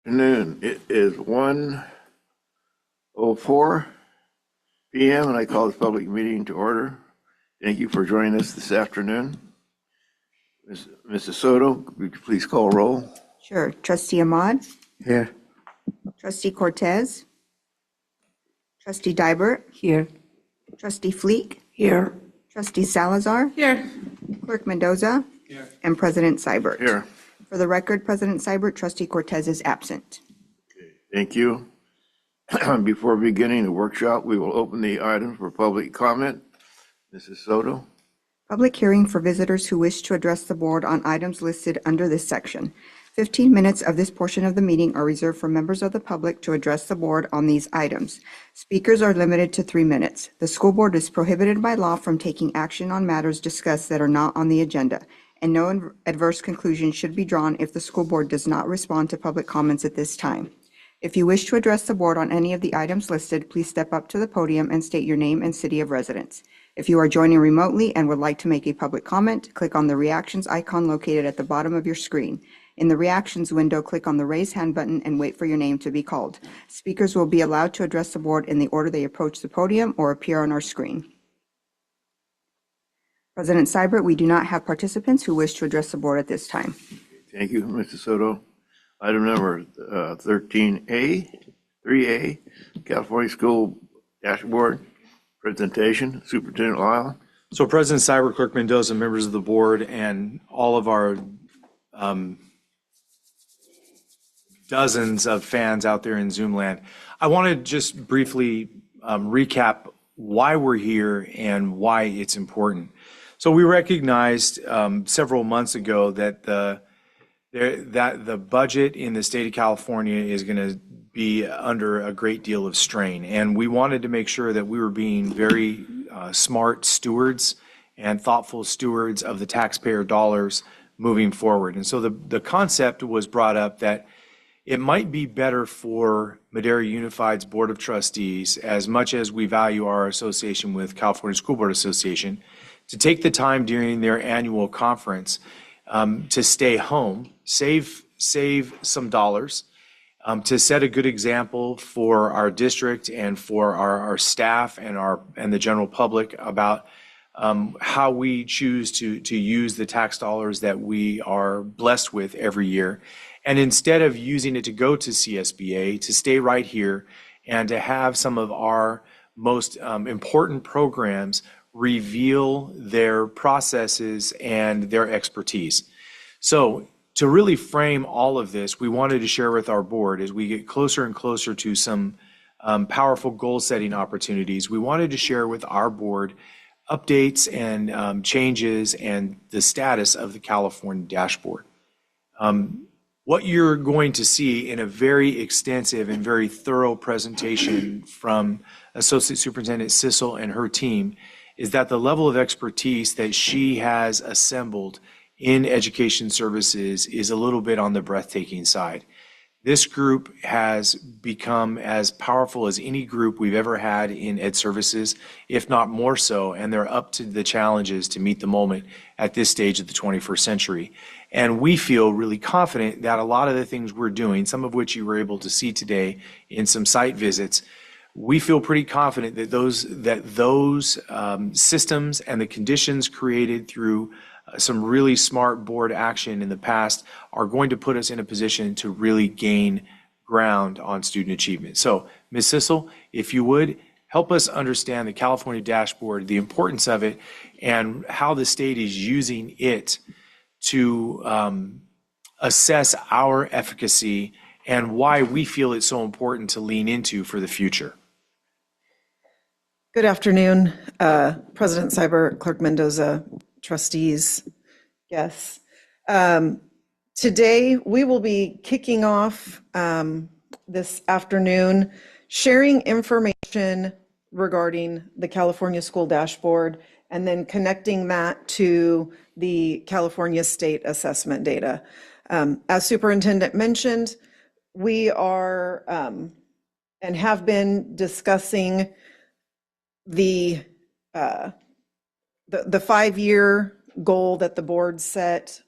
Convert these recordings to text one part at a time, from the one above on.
Afternoon. It is 1:04 p.m. and I call this public meeting to order. Thank you for joining us this afternoon. Mrs. Soto, would you please call roll? Sure. Trustee Ahmad, Here. Trustee Cortez, Trustee Dybert, Here. Trustee Fleek, Here. Trustee Salazar, Here. Clerk Mendoza, Here. and President Seibert. Here. For the record, President Seibert, Trustee Cortez is absent. Thank you. Before beginning the workshop, we will open the items for public comment. Mrs. Soto? Public hearing for visitors who wish to address the board on items listed under this section. 15 minutes of this portion of the meeting are reserved for members of the public to address the board on these items. Speakers are limited to 3 minutes. The school board is prohibited by law from taking action on matters discussed that are not on the agenda, and no adverse conclusion should be drawn if the school board does not respond to public comments at this time. If you wish to address the board on any of the items listed, please step up to the podium and state your name and city of residence. If you are joining remotely and would like to make a public comment, click on the reactions icon located at the bottom of your screen. In the reactions window, click on the raise hand button and wait for your name to be called. Speakers will be allowed to address the board in the order they approach the podium or appear on our screen. President Seibert, we do not have participants who wish to address the board at this time. Thank you, Mrs. Soto. Item number 13A, 3A, California School Dashboard Presentation, Superintendent Lyle. So President Seibert, Clerk Mendoza, members of the board, and all of our dozens of fans out there in Zoom land, I want to just briefly recap why we're here and why it's important. So we recognized several months ago that the budget in the state of California is going to be under a great deal of strain. And we wanted to make sure that we were being very smart stewards and thoughtful stewards of the taxpayer dollars moving forward. And so the concept was brought up that it might be better for Madera Unified's Board of Trustees, as much as we value our association with California School Board Association, to take the time during their annual conference to stay home, save some dollars, to set a good example for our district and for our staff and the general public about how we choose to use the tax dollars that we are blessed with every year. And instead of using it to go to CSBA, to stay right here and to have some of our most important programs reveal their processes and their expertise. So to really frame all of this, we wanted to share with our board as we get closer and closer to some powerful goal-setting opportunities. We wanted to share with our board updates and changes and the status of the California dashboard. What you're going to see in a very extensive and very thorough presentation from Associate Superintendent Sissel and her team is that the level of expertise that she has assembled in education services is a little bit on the breathtaking side. This group has become as powerful as any group we've ever had in ed services, if not more so, and they're up to the challenges to meet the moment at this stage of the 21st century. And we feel really confident that a lot of the things we're doing, some of which you were able to see today in some site visits, we feel pretty confident that those systems and the conditions created through some really smart board action in the past are going to put us in a position to really gain ground on student achievement. So, Ms. Sissel, if you would, help us understand the California dashboard, the importance of it, and how the state is using it to assess our efficacy and why we feel it's so important to lean into for the future. Good afternoon, President Seibert, Clerk Mendoza, trustees, guests. Today, we will be kicking off this afternoon, sharing information regarding the California School Dashboard, and then connecting that to the California State Assessment data. As Superintendent mentioned, we are and have been discussing the 5-year goal that the board set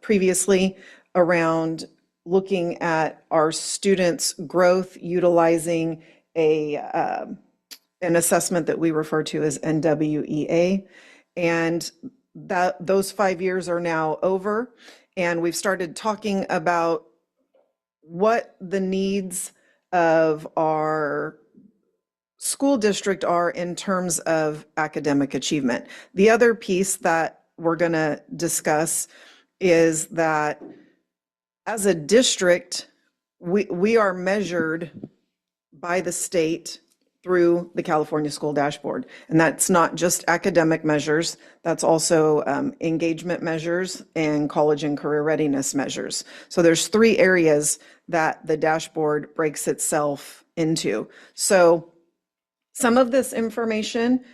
previously around looking at our students' growth utilizing an assessment that we refer to as NWEA. And those 5 years are now over. And we've started talking about what the needs of our school district are in terms of academic achievement. The other piece that we're going to discuss is that as a district, we are measured by the state through the California School Dashboard. And that's not just academic measures, that's also engagement measures and college and career readiness measures. So there's 3 areas that the dashboard breaks itself into. So some of this information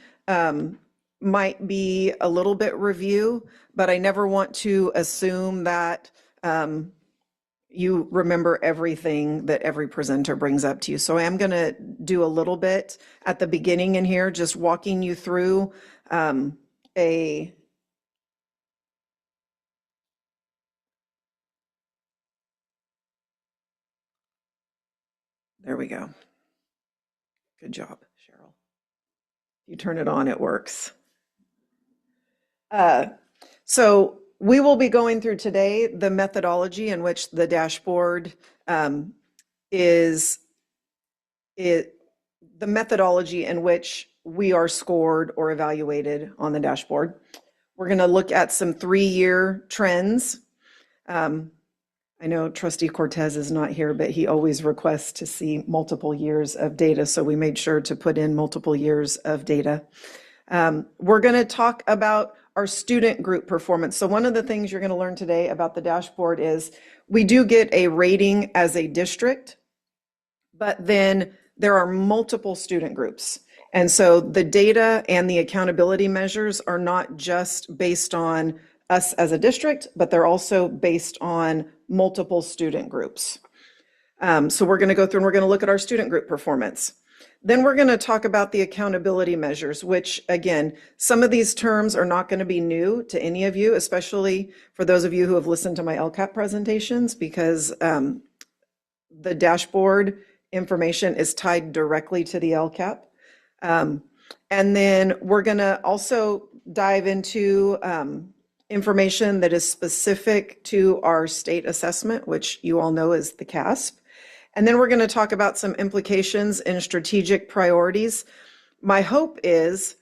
might be a little bit review, but I never want to assume that you remember everything that every presenter brings up to you. So I am going to do a little bit at the beginning in here, just walking you through there we go. Good job, Cheryl. You turn it on, it works. So we will be going through today the methodology in which the dashboard the methodology in which we are scored or evaluated on the dashboard. We're going to look at some 3-year trends. I know Trustee Cortez is not here, but he always requests to see multiple years of data, so we made sure to put in multiple years of data. We're going to talk about our student group performance. So one of the things you're going to learn today about the dashboard is we do get a rating as a district, but then there are multiple student groups. And so the data and the accountability measures are not just based on us as a district, but they're also based on multiple student groups. So we're going to go through and we're going to look at our student group performance. Then we're going to talk about the accountability measures, which again, some of these terms are not going to be new to any of you, especially for those of you who have listened to my LCAP presentations, because the dashboard information is tied directly to the LCAP. And then we're going to also dive into information that is specific to our state assessment, which you all know is the CASP. And then we're going to talk about some implications in strategic priorities. My hope is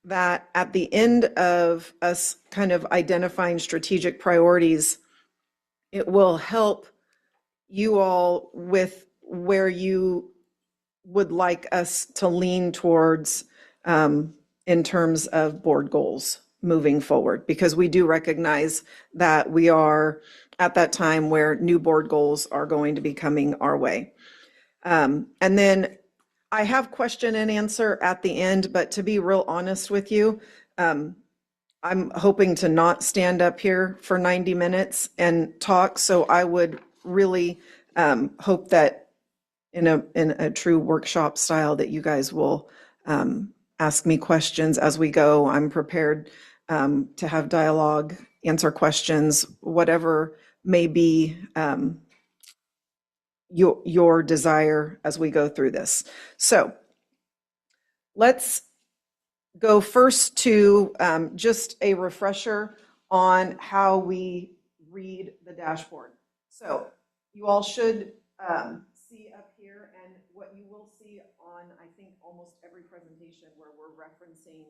that at the end of us kind of identifying strategic priorities, it will help you all with where you would like us to lean towards in terms of board goals moving forward, because we do recognize that we are at that time where new board goals are going to be coming our way. And then I have question and answer at the end, but to be real honest with you, I'm hoping to not stand up here for 90 minutes and talk. So I would really hope that in a true workshop style that you guys will ask me questions as we go. I'm prepared to have dialogue, answer questions, whatever may be your desire as we go through this. So let's go first to just a refresher on how we read the dashboard. So you all should see up here, and what you will see on, I think, almost every presentation where we're referencing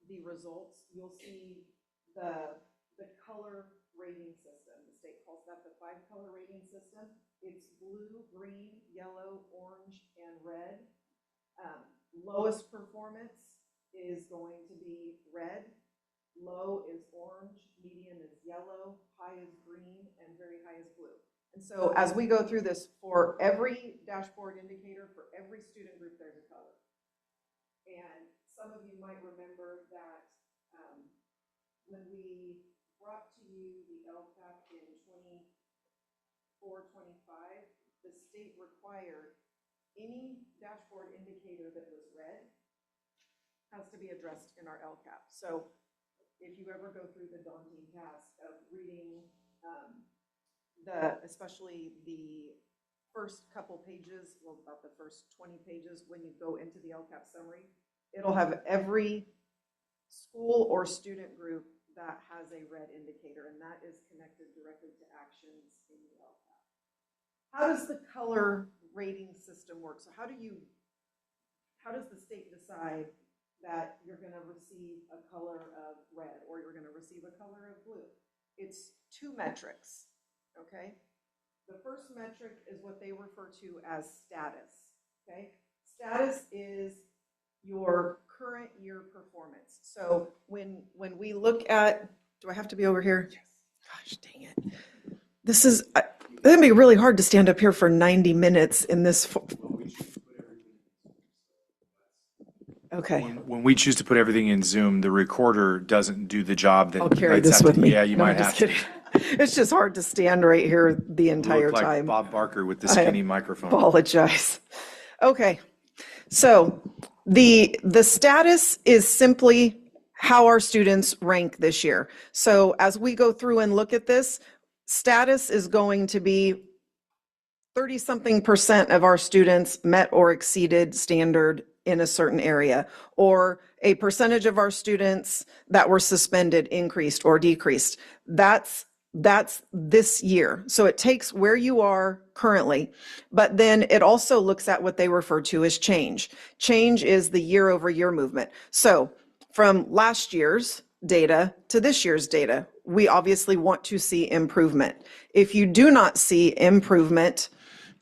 the results, you'll see the color rating system. The state calls that the 5-color rating system. It's blue, green, yellow, orange, and red. Lowest performance is going to be red, low is orange, medium is yellow, high is green, and very high is blue. And so as we go through this, for every dashboard indicator, for every student group, there's a color. And some of you might remember that when we brought to you the LCAP in 24-25, the state required any dashboard indicator that was red has to be addressed in our LCAP. So if you ever go through the daunting task of reading especially the first couple pages, well, about the first 20 pages, when you go into the LCAP summary, it'll have every school or student group that has a red indicator, and that is connected directly to actions in the LCAP. How does the color rating system work? So how does the state decide that you're going to receive a color of red or you're going to receive a color of blue? It's two metrics, okay? The first metric is what they refer to as status, okay? Status is your current year performance. So when we look at, do I have to be over here? Yes. Gosh, dang it. This is, it'd be really hard to stand up here for 90 minutes in this. Okay. When we choose to put everything in Zoom, the recorder doesn't do the job that. I'll carry lights this have with to- me. Yeah, you No, might I'm have just to. kidding. It's just hard to stand right here the entire Look like time. Bob Barker with the skinny microphone. Apologize. Okay, so the status is simply how our students rank this year. So as we go through and look at this, status is going to be 30-something% of our students met or exceeded standard in a certain area, or a percentage of our students that were suspended increased or decreased. That's this year. So it takes where you are currently, but then it also looks at what they refer to as change. Change is the year-over-year movement. So from last year's data to this year's data, we obviously want to see improvement. If you do not see improvement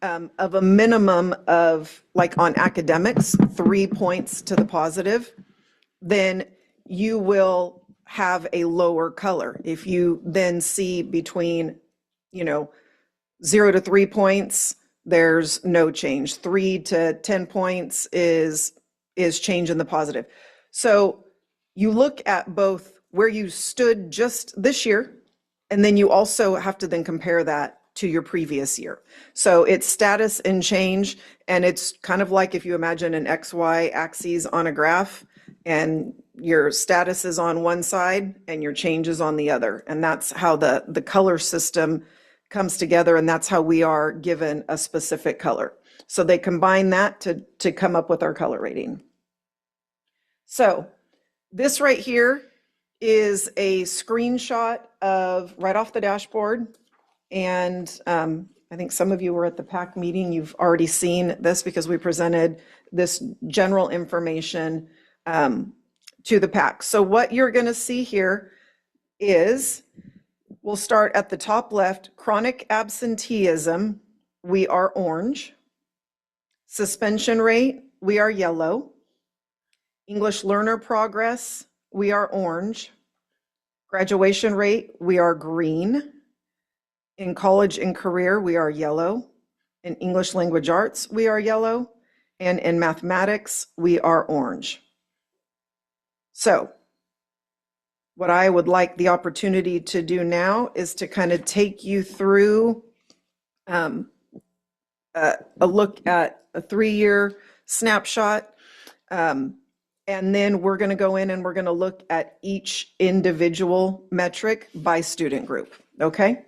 of a minimum of, like on academics, 3 points to the positive, then you will have a lower color. If you then see between, 0 to 3 points, there's no change. 3 to 10 points is change in the positive. So you look at both where you stood just this year, and then you also have to then compare that to your previous year. So it's status and change, and it's kind of like if you imagine an XY axis on a graph, and your status is on one side and your change is on the other. And that's how the color system comes together, and that's how we are given a specific color. So they combine that to come up with our color rating. So this right here is a screenshot of right off the dashboard. And I think some of you were at the PAC meeting. You've already seen this because we presented this general information to the PAC. So what you're going to see here is, we'll start at the top left, chronic absenteeism, we are orange. Suspension rate, we are yellow. English learner progress, we are orange. Graduation rate, we are green. In college and career, we are yellow. In English language arts, we are yellow. And in mathematics, we are orange. So what I would like the opportunity to do now is to kind of take you through a look at a 3-year snapshot. And then we're going to go in and we're going to look at each individual metric by student group. Okay?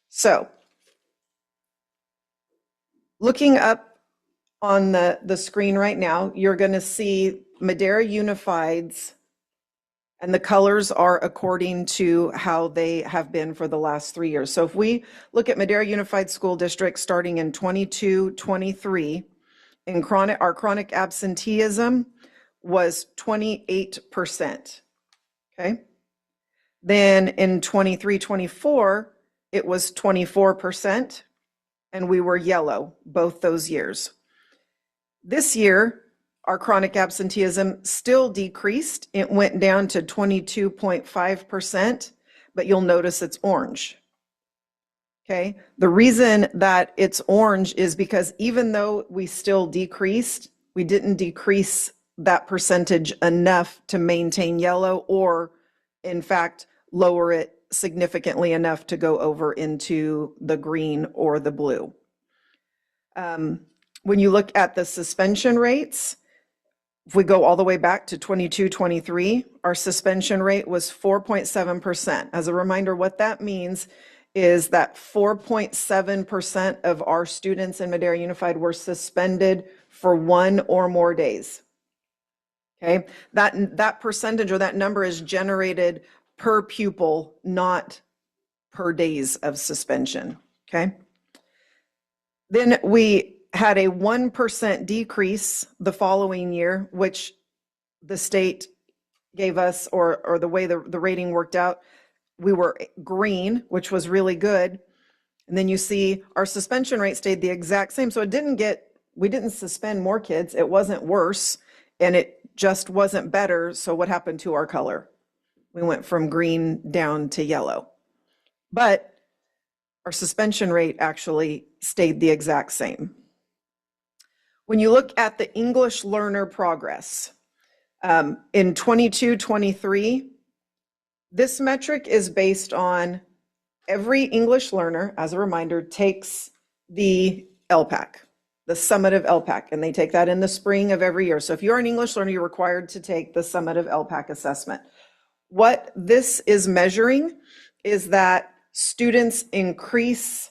So looking up on the screen right now, you're going to see Madera Unified's, and the colors are according to how they have been for the last 3 years. So if we look at Madera Unified School District starting in 22-23, our chronic absenteeism was 28%. Okay. Then in 23-24, it was 24%, and we were yellow both those years. This year, our chronic absenteeism still decreased. It went down to 22.5%, but you'll notice it's orange. Okay. The reason that it's orange is because even though we still decreased, we didn't decrease that percentage enough to maintain yellow, or in fact, lower it significantly enough to go over into the green or the blue. When you look at the suspension rates, if we go all the way back to 22-23, our suspension rate was 4.7%. As a reminder, what that means is that 4.7% of our students in Madera Unified were suspended for 1 or more days. Okay, that percentage or that number is generated per pupil, not per days of suspension. Okay. Then we had a 1% decrease the following year, which the state gave us, or the way the rating worked out, we were green, which was really good. And then you see our suspension rate stayed the exact same. So we didn't suspend more kids. It wasn't worse, and it just wasn't better. So what happened to our color? We went from green down to yellow. But our suspension rate actually stayed the exact same. When you look at the English learner progress, in 22-23, this metric is based on every English learner, as a reminder, takes the LPAC, the summative LPAC, and they take that in the spring of every year. So if you're an English learner, you're required to take the summative LPAC assessment. What this is measuring is that students increase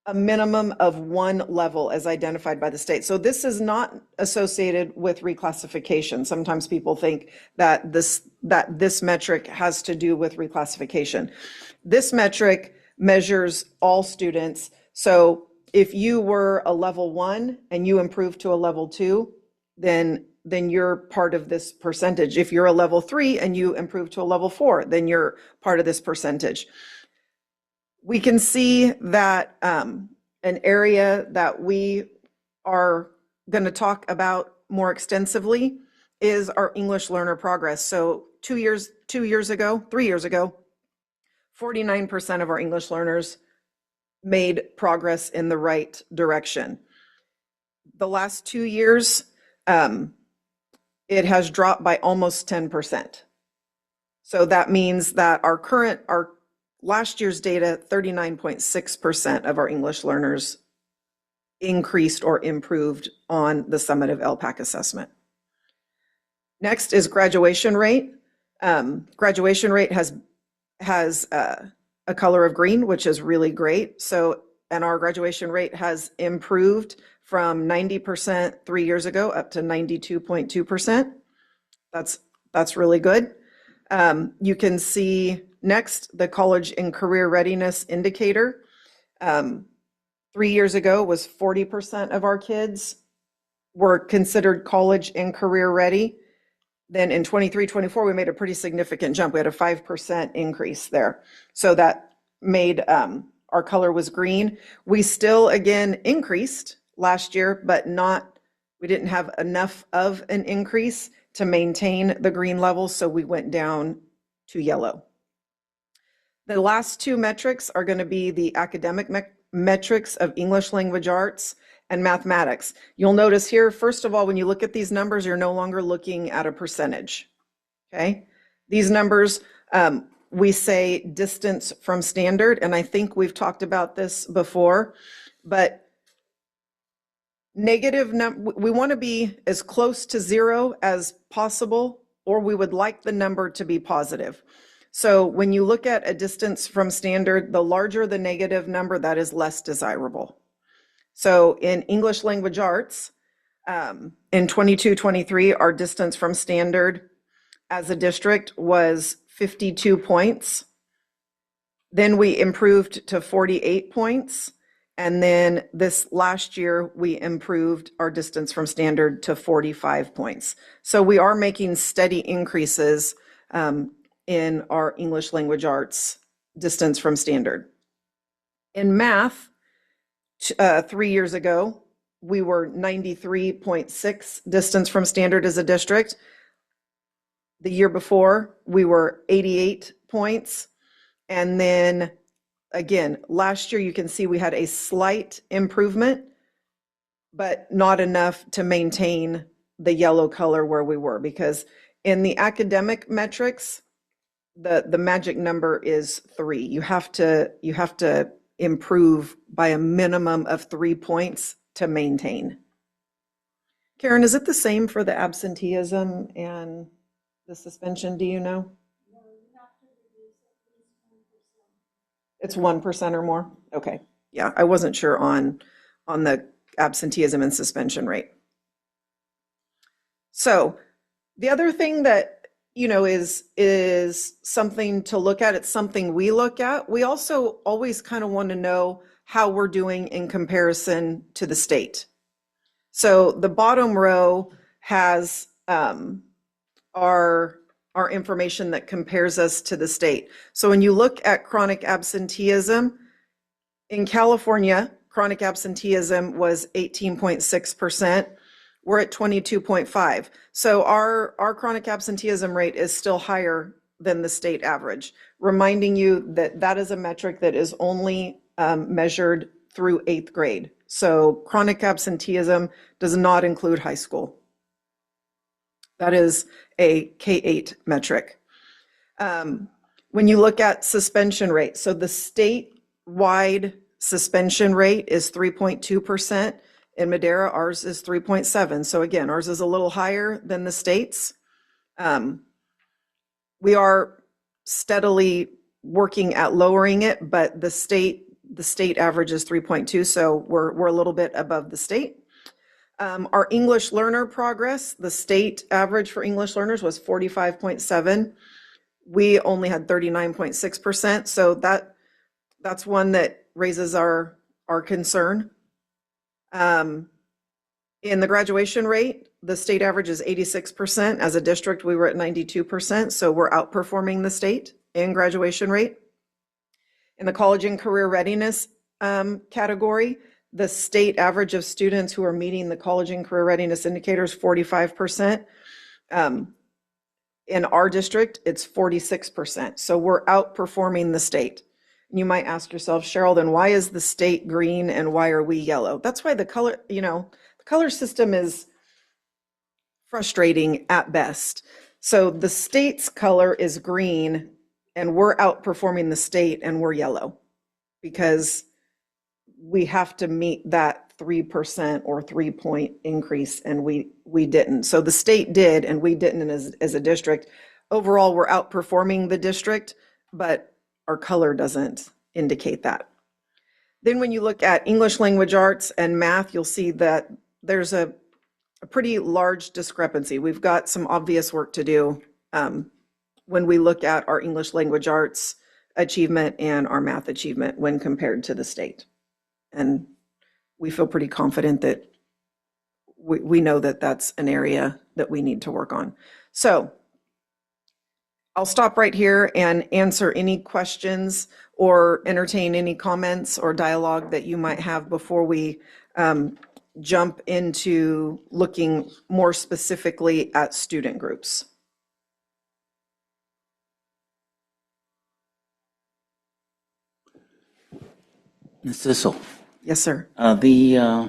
a minimum of 1 level as identified by the state. So this is not associated with reclassification. Sometimes people think that this metric has to do with reclassification. This metric measures all students. So if you were a level 1 and you improved to a level 2, then you're part of this percentage. If you're a level 3 and you improve to a level 4, then you're part of this percentage. We can see that an area that we are going to talk about more extensively is our English learner progress. So 3 years ago, 49% of our English learners made progress in the right direction. The last 2 years, it has dropped by almost 10%. So that means that our last year's data, 39.6% of our English learners increased or improved on the summative LPAC assessment. Next is graduation rate. Graduation rate has a color of green, which is really great. So, and our graduation rate has improved from 90% 3 years ago up to 92.2%. That's really good. You can see next the college and career readiness indicator. 3 years ago was 40% of our kids were considered college and career ready. Then in 23-24, we made a pretty significant jump. We had a 5% increase there. So that made our color was green. We still again increased last year, but we didn't have enough of an increase to maintain the green levels, so we went down to yellow. The last two metrics are going to be the academic metrics of English language arts and mathematics. You'll notice here, first of all, when you look at these numbers, you're no longer looking at a percentage, okay? These numbers, we say distance from standard, and I think we've talked about this before, but we want to be as close to 0 as possible, or we would like the number to be positive. So when you look at a distance from standard, the larger the negative number, that is less desirable. So in English language arts, in 22-23, our distance from standard as a district was 52 points. Then we improved to 48 points. And then this last year, we improved our distance from standard to 45 points. So we are making steady increases in our English language arts distance from standard. In math, 3 years ago, we were 93.6 distance from standard as a district. The year before, we were 88 points. And then again, last year, you can see we had a slight improvement, but not enough to maintain the yellow color where we were, because in the academic metrics, the magic number is 3. You have to improve by a minimum of 3 points to maintain. Karen, is it the same for the absenteeism and the suspension? Do you know? No, you have to reduce at least 10%. It's 1% or more? Okay. Yeah, I wasn't sure on the absenteeism and suspension rate. So the other thing that, is something to look at, it's something we look at. We also always kind of want to know how we're doing in comparison to the state. So the bottom row has our information that compares us to the state. So when you look at chronic absenteeism, in California, chronic absenteeism was 18.6%. We're at 22.5. So our chronic absenteeism rate is still higher than the state average, reminding you that that is a metric that is only measured through 8th grade. So chronic absenteeism does not include high school. That is a K-8 metric. When you look at suspension rate, so the statewide suspension rate is 3.2%. In Madera, ours is 3.7. So again, ours is a little higher than the state's. We are steadily working at lowering it, but the state average is 3.2, so we're a little bit above the state. Our English learner progress, the state average for English learners was 45.7. We only had 39.6%, so that's one that raises our concern. In the graduation rate, the state average is 86%. As a district, we were at 92%, so we're outperforming the state in graduation rate. In the college and career readiness category, the state average of students who are meeting the college and career readiness indicators, 45%. In our district, it's 46%. So we're outperforming the state. You might ask yourself, Cheryl, then why is the state green and why are we yellow? That's why the color system is frustrating at best. So the state's color is green and we're outperforming the state and we're yellow because we have to meet that 3% or 3-point increase and we didn't. So the state did and we didn't as a district. Overall, we're outperforming the district, but our color doesn't indicate that. Then when you look at English language arts and math, you'll see that there's a pretty large discrepancy. We've got some obvious work to do when we look at our English language arts achievement and our math achievement when compared to the state. And we feel pretty confident that we know that that's an area that we need to work on. So I'll stop right here and answer any questions or entertain any comments or dialogue that you might have before we jump into looking more specifically at student groups. Ms. Sissel, Yes, sir. I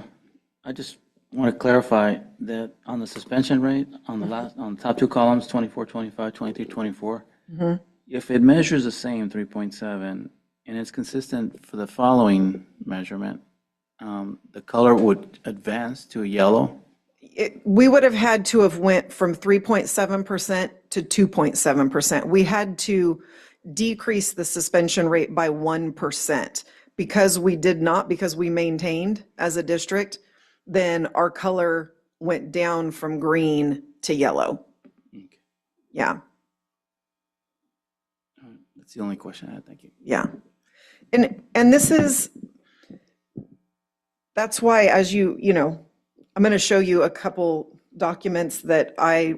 just want to clarify that on the suspension rate, on the top two columns, 24, 25, 23, 24, if it measures the same 3.7 and it's consistent for the following measurement, the color would advance to yellow. We would have had to have went from 3.7% to 2.7%. We had to decrease the suspension rate by 1%. Because we maintained as a district, then our color went down from green to yellow. Okay. Yeah, That's the only question I had. Thank you. yeah. And that's why as I'm going to show you a couple documents that I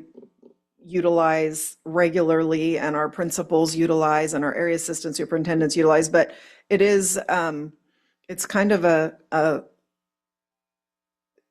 utilize regularly and our principals utilize and our area assistant superintendents utilize, but it is, it's kind of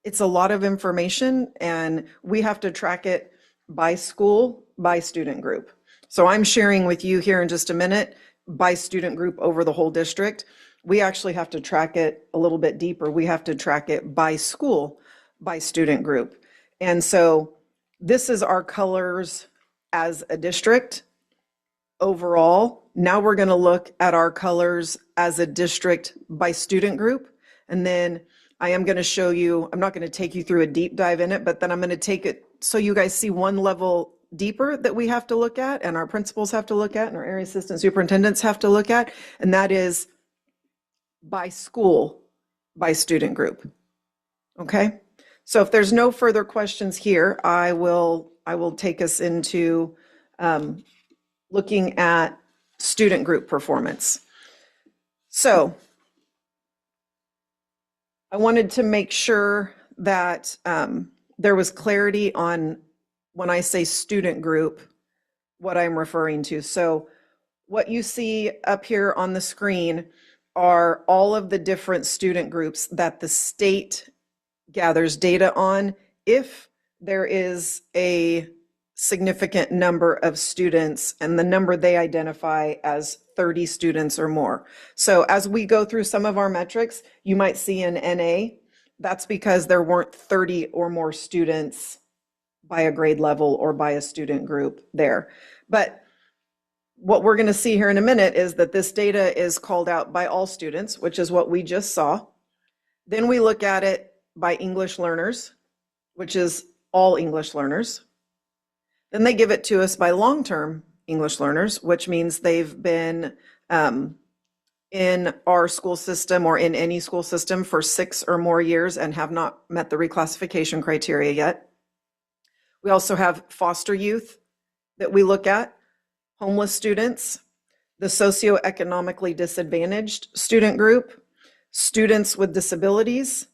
it's a lot of information and we have to track it by school, by student group. So I'm sharing with you here in just a minute by student group over the whole district. We actually have to track it a little bit deeper. We have to track it by school, by student group. And so this is our colors as a district overall. Now we're going to look at our colors as a district by student group. And then I am going to show you, I'm not going to take you through a deep dive in it, but then I'm going to take it so you guys see one level deeper that we have to look at, and our principals have to look at, and our area assistant superintendents have to look at, and that is by school, by student group. Okay? So if there's no further questions here, I will take us into looking at student group performance. So I wanted to make sure that there was clarity on when I say student group, what I'm referring to. So what you see up here on the screen are all of the different student groups that the state gathers data on if there is a significant number of students and the number they identify as 30 students or more. So as we go through some of our metrics, you might see an NA. That's because there weren't 30 or more students by a grade level or by a student group there. But what we're going to see here in a minute is that this data is called out by all students, which is what we just saw. Then we look at it by English learners, which is all English learners. Then they give it to us by long-term English learners, which means they've been in our school system or in any school system for 6 or more years and have not met the reclassification criteria yet. We also have foster youth that we look at, homeless students, the socioeconomically disadvantaged student group, students with disabilities,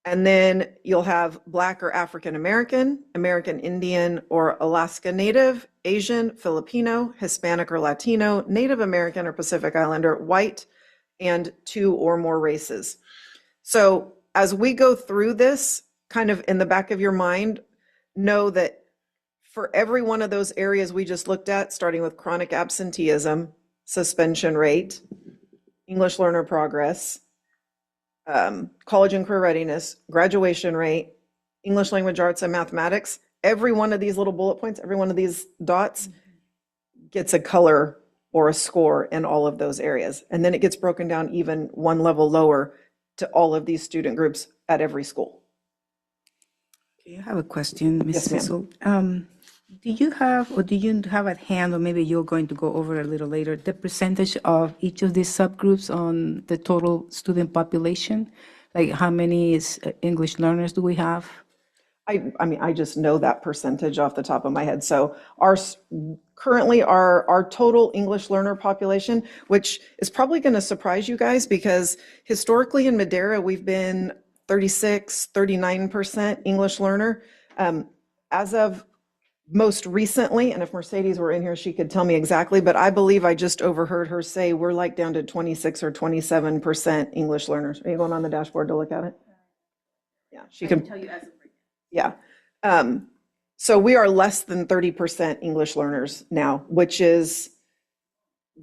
and then you'll have Black or African American, American Indian or Alaska Native, Asian, Filipino, Hispanic or Latino, Native American or Pacific Islander, white, and 2 or more races. So as we go through this, kind of in the back of your mind, know that for every one of those areas we just looked at, starting with chronic absenteeism, suspension rate, English learner progress, college and career readiness, graduation rate, English language arts and mathematics, every one of these little bullet points, every one of these dots gets a color or a score in all of those areas. And then it gets broken down even one level lower to all of these student groups at every school. I have a question, Ms. Yes, ma'am. Sissel. Do you have at hand, or maybe you're going to go over a little later, the percentage of each of these subgroups on the total student population? Like how many English learners do we have? I mean, I just know that percentage off the top of my head. So currently our total English learner population, which is probably going to surprise you guys because historically in Madera, we've been 36, 39% English learner. As of most recently, and if Mercedes were in here, she could tell me exactly, but I believe I just overheard her say we're like down to 26 or 27% English learners. Are you going on the dashboard to look at it? Yeah, she can tell you as of right now. Yeah. So we are less than 30% English learners now, which is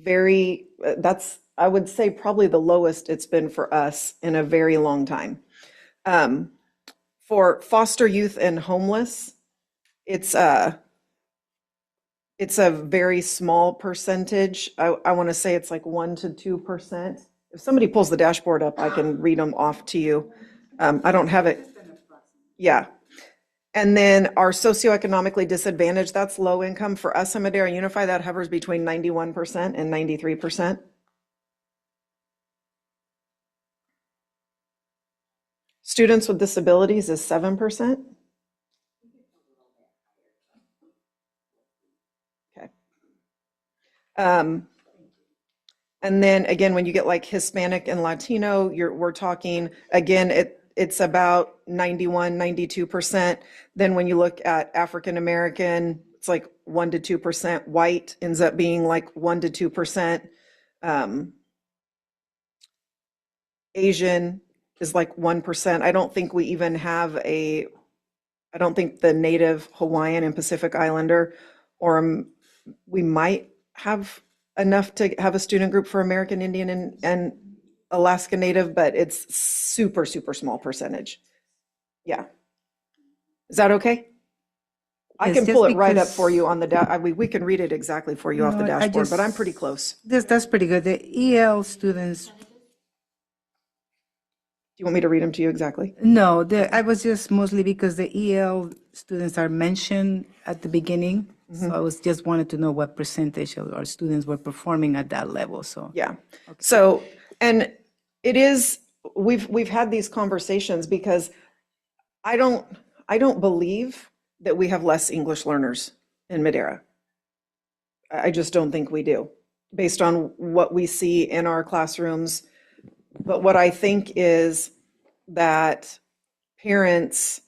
I would say probably the lowest it's been for us in a very long time. For foster youth and homeless, it's a very small percentage. I want to say it's like 1 to 2%. If somebody pulls the dashboard up, I can read them off to you. I don't have it. Yeah. And then our socioeconomically disadvantaged, that's low income. For us in Madera Unified, that hovers between 91% and 93%. Students with disabilities is 7%. Okay. And then again, when you get like Hispanic and Latino, we're talking, again, it's about 91, 92%. Then when you look at African American, it's like 1 to 2%. White ends up being like 1 to 2%. Asian is like 1%. I don't think we even have I don't think the Native Hawaiian and Pacific Islander, or we might have enough to have a student group for American Indian and Alaska Native, but it's super, super small percentage. Yeah. Is that okay? I Yes, can just pull it right up because- for you on we can read it exactly for you off the No, I dashboard, but I'm just- pretty close. That's pretty good. The EL students, Do you want me to read them to you exactly? no, I was just mostly because the EL students are mentioned at the beginning So I was just wanted to know what percentage of our students were performing at that level, so. Yeah. So, and it is, we've had these conversations because I don't believe that we have less English learners in Madera. I just don't think we do, based on what we see in our classrooms. But what I think is that parents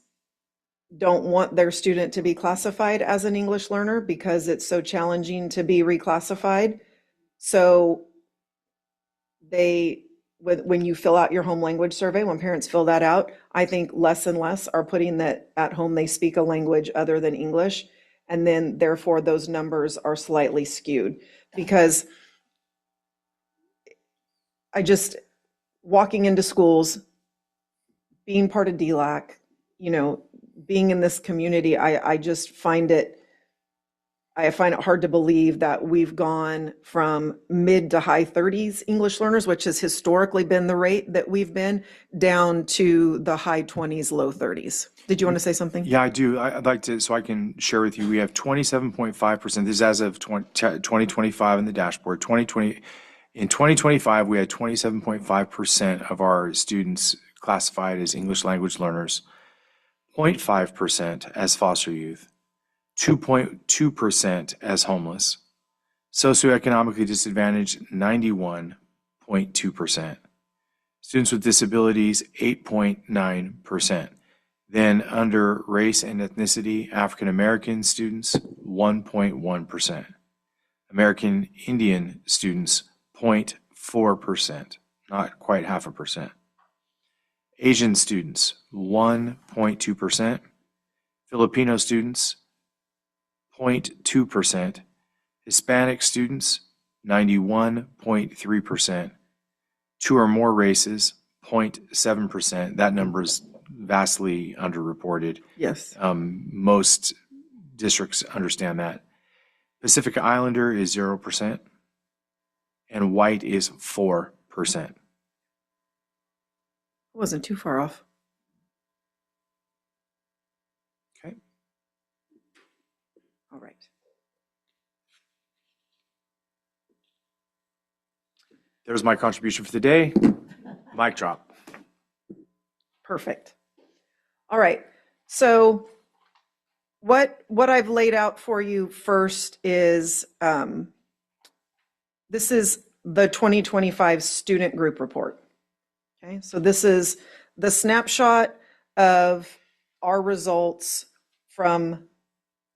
don't want their student to be classified as an English learner because it's so challenging to be reclassified. So when you fill out your home language survey, when parents fill that out, I think less and less are putting that at home they speak a language other than English. And then therefore those numbers are slightly skewed because walking into schools, being part of DLAC, being in this community, I find it hard to believe that we've gone from mid to high 30s English learners, which has historically been the rate that we've been, down to the high 20s, low 30s. Did you want to say something? Yeah, I do. I'd like to, so I can share with you, we have 27.5%. This is as of 2025 in the dashboard. In 2025, we had 27.5% of our students classified as English language learners, 0.5% as foster youth, 2.2% as homeless, socioeconomically disadvantaged, 91.2%, students with disabilities, 8.9%. Then under race and ethnicity, African American students, 1.1%. American Indian students, 0.4%, not quite 0.5%. Asian students, 1.2%. Filipino students, 0.2%. Hispanic students, 91.3%. Two or more races, 0.7%. That number is vastly underreported. Yes. Most districts understand that. Pacific Islander is 0%, and white is 4%. Wasn't too far off. Okay. All right. There's my contribution for the day. Mic drop. Perfect. All right. So what I've laid out for you first is this is the 2025 student group report. Okay, so this is the snapshot of our results from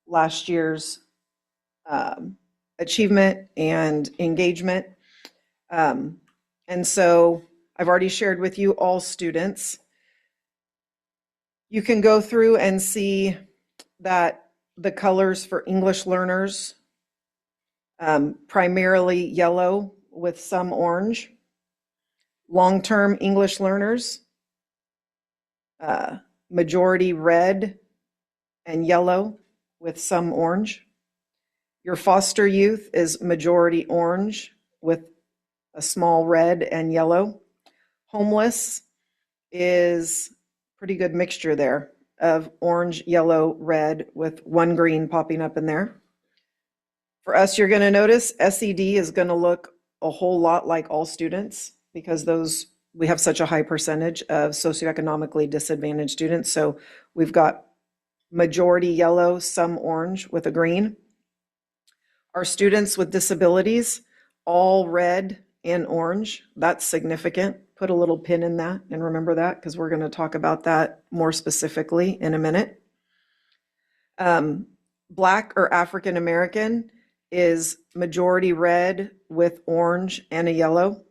last year's achievement and engagement. And so I've already shared with you all students. You can go through and see that the colors for English learners, primarily yellow with some orange. Long-term English learners, majority red and yellow with some orange. Your foster youth is majority orange with a small red and yellow. Homeless is pretty good mixture there of orange, yellow, red with one green popping up in there. For us, you're going to notice SED is going to look a whole lot like all students because we have such a high percentage of socioeconomically disadvantaged students. So we've got majority yellow, some orange with a green. Our students with disabilities, all red and orange. That's significant. Put a little pin in that and remember that because we're going to talk about that more specifically in a minute. Black or African American is majority red with orange and a yellow.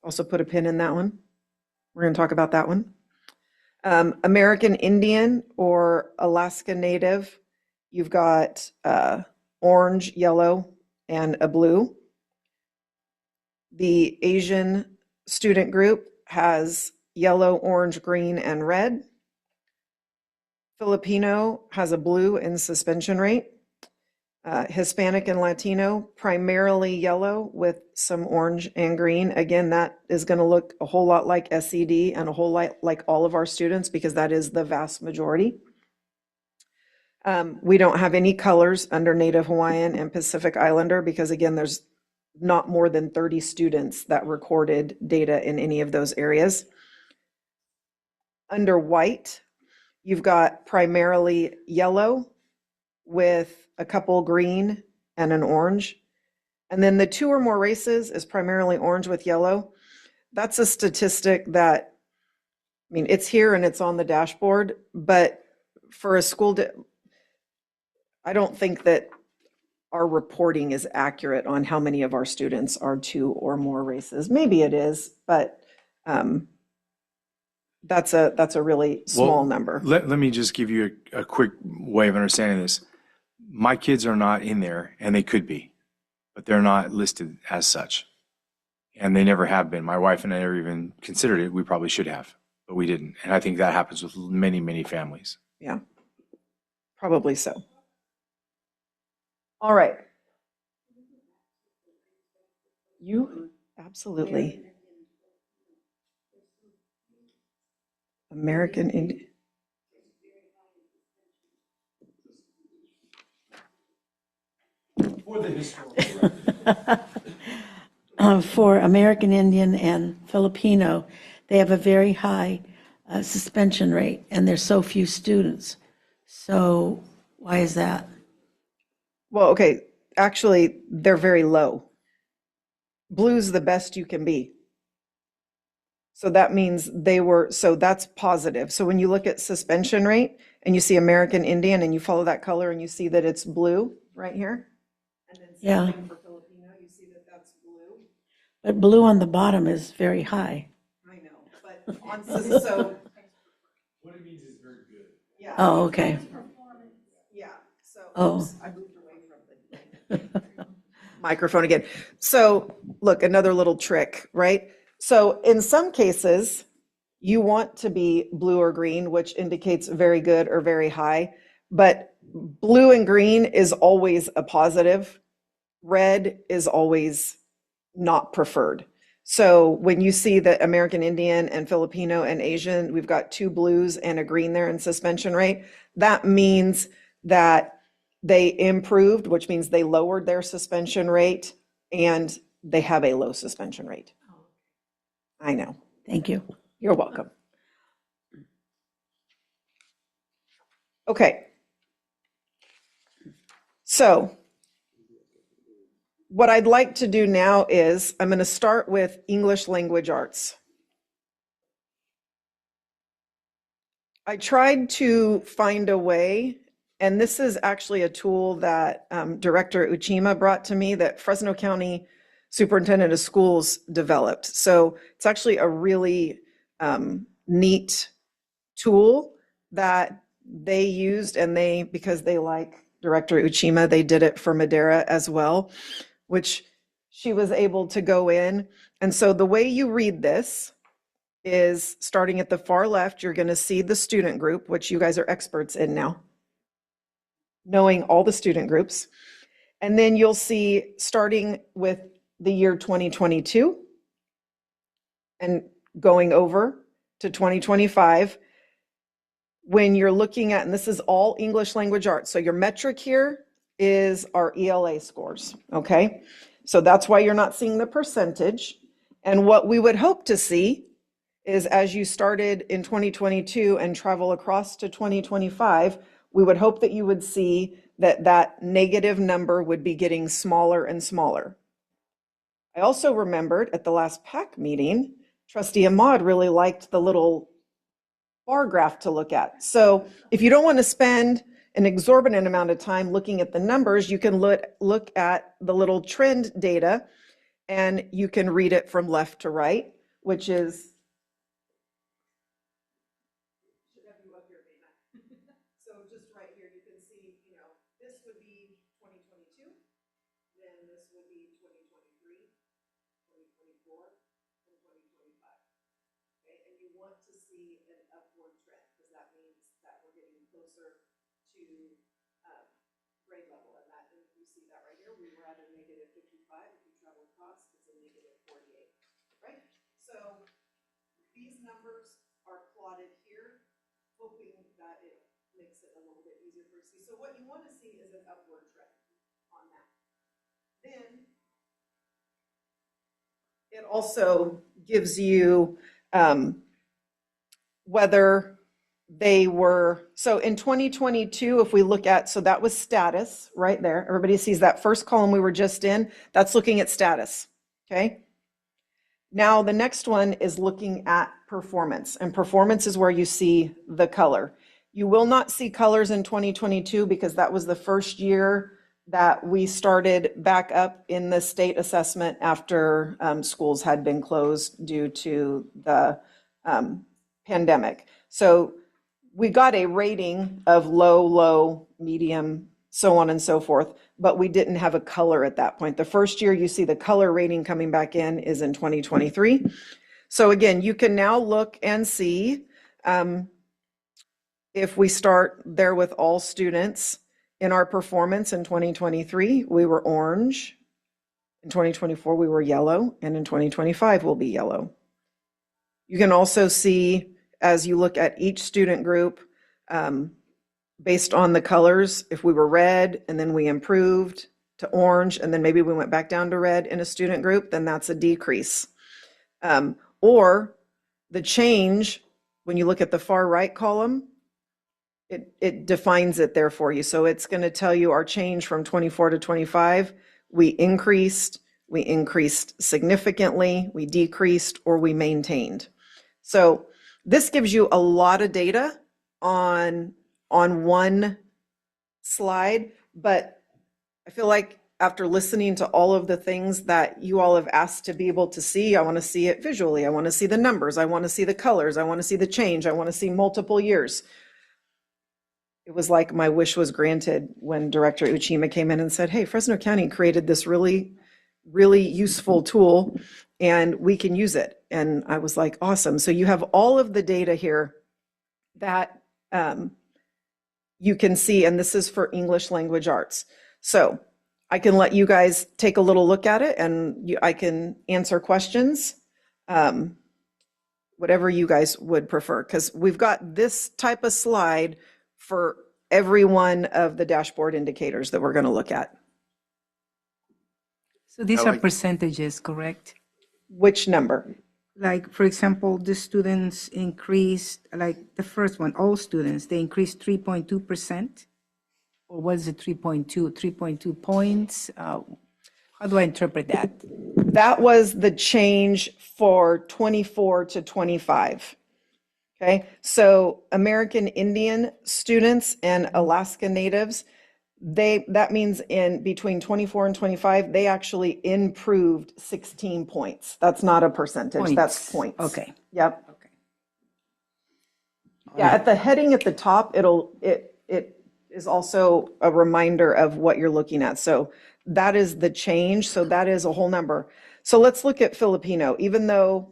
Also put a pin in that one. We're going to talk about that one. American Indian or Alaska Native, you've got orange, yellow, and a blue. The Asian student group has yellow, orange, green, and red. Filipino has a blue in suspension rate. Hispanic and Latino, primarily yellow with some orange and green. Again, that is going to look a whole lot like SED and a whole lot like all of our students because that is the vast majority. We don't have any colors under Native Hawaiian and Pacific Islander because again, there's not more than 30 students that recorded data in any of those areas. Under white, you've got primarily yellow with a couple green and an orange. And then the 2 or more races is primarily orange with yellow. That's a statistic that, I mean, it's here and it's on the dashboard, but for a school, I don't think that our reporting is accurate on how many of our students are 2 or more races. Maybe it is, but that's a really small Well, number. Let me just give you a quick way of understanding this. My kids are not in there, and they could be, but they're not listed as such. And they never have been. My wife and I never even considered it. We probably should have, but we didn't. And I think that happens with many, many families. Yeah, probably so. All right. You, absolutely. American Indian. For American Indian and Filipino, they have a very high suspension rate, and there's so few students. So why is that? Well, okay, actually, they're very low. Blue's the best you can be. So that means so that's positive. So when you look at suspension rate and you see American Indian and you follow that color and you see that it's blue right here. And then Yeah. same thing for Filipino, you see that that's blue. But blue on the bottom is very high. I know, but on, so. What it means is very good. Yeah. Oh, okay. Yeah, so. Oh. Oops, I moved away from the microphone again. So look, another little trick, right? So in some cases, you want to be blue or green, which indicates very good or very high, but blue and green is always a positive. Red is always not preferred. So when you see that American Indian and Filipino and Asian, we've got 2 blues and a green there in suspension rate, that means that they improved, which means they lowered their suspension rate and they have a low suspension rate. I know. Thank you. You're welcome. Okay. So what I'd like to do now is I'm going to start with English language arts. I tried to find a way, and this is actually a tool that Director Uchima brought to me that Fresno County Superintendent of Schools developed. So it's actually a really neat tool that they used, and because they like Director Uchima, they did it for Madera as well, which she was able to go in. And so the way you read this is starting at the far left, you're going to see the student group, which you guys are experts in now, knowing all the student groups. And then you'll see starting with the year 2022 and going over to 2025, when you're looking at, and this is all English language arts, so your metric here is our ELA scores, okay? So that's why you're not seeing the percentage. And what we would hope to see is as you started in 2022 and travel across to 2025, we would hope that you would see that that negative number would be getting smaller and smaller. I also remembered at the last PAC meeting, Trustee Ahmad really liked the little bar graph to look at. So if you don't want to spend an exorbitant amount of time looking at the numbers, you can look at the little trend data and you can read it from left to right, which is so just right here, you can see, this would be 2022, then this would be 2023, 2024, and 2025. Okay, and you want to see an upward trend because that means that we're getting closer to grade level. And that, and you see that right here, we were at a negative 55. If you travel across, it's a negative 48, right? So these numbers are plotted here, hoping that it makes it a little bit easier for literacy. So what you want to see is an upward trend on that. Then it also gives you whether they were, so in 2022, if we look at, so that was status right there. Everybody sees that first column we were just in, that's looking at status, okay? Now the next one is looking at performance, and performance is where you see the color. You will not see colors in 2022 because that was the first year that we started back up in the state assessment after schools had been closed due to the pandemic. So we got a rating of low, low, medium, so on and so forth, but we didn't have a color at that point. The first year you see the color rating coming back in is in 2023. So again, you can now look and see if we start there with all students in our performance in 2023, we were orange. In 2024, we were yellow, and in 2025, we'll be yellow. You can also see, as you look at each student group, based on the colors, if we were red and then we improved to orange, and then maybe we went back down to red in a student group, then that's a decrease. Or the change, when you look at the far right column, it defines it there for you. So it's going to tell you our change from 24 to 25. We increased significantly, we decreased, or we maintained. So this gives you a lot of data on one slide, but I feel like after listening to all of the things that you all have asked to be able to see, I want to see it visually. I want to see the numbers. I want to see the colors. I want to see the change. I want to see multiple years. It was like my wish was granted when Director Uchima came in and said, hey, Fresno County created this really, really useful tool and we can use it. And I was like, awesome. So you have all of the data here that you can see, and this is for English language arts. So I can let you guys take a little look at it and I can answer questions, whatever you guys would prefer, because we've got this type of slide for every one of the dashboard indicators that we're going to look at. So these I are like- percentages, correct? Which number? Like, for example, the students increased, like the first one, all students, they increased 3.2%? Or was it 3.2 points? How do I interpret that? That was the change for 24 to 25. Okay, so American Indian students and Alaska Natives, that means in between 24 and 25, they actually improved 16 points. That's not a percentage, that's points. Okay. Yep. Okay. Yeah, at the heading at the top, it is also a reminder of what you're looking at. So that is the change. So that is a whole number. So let's look at Filipino. Even though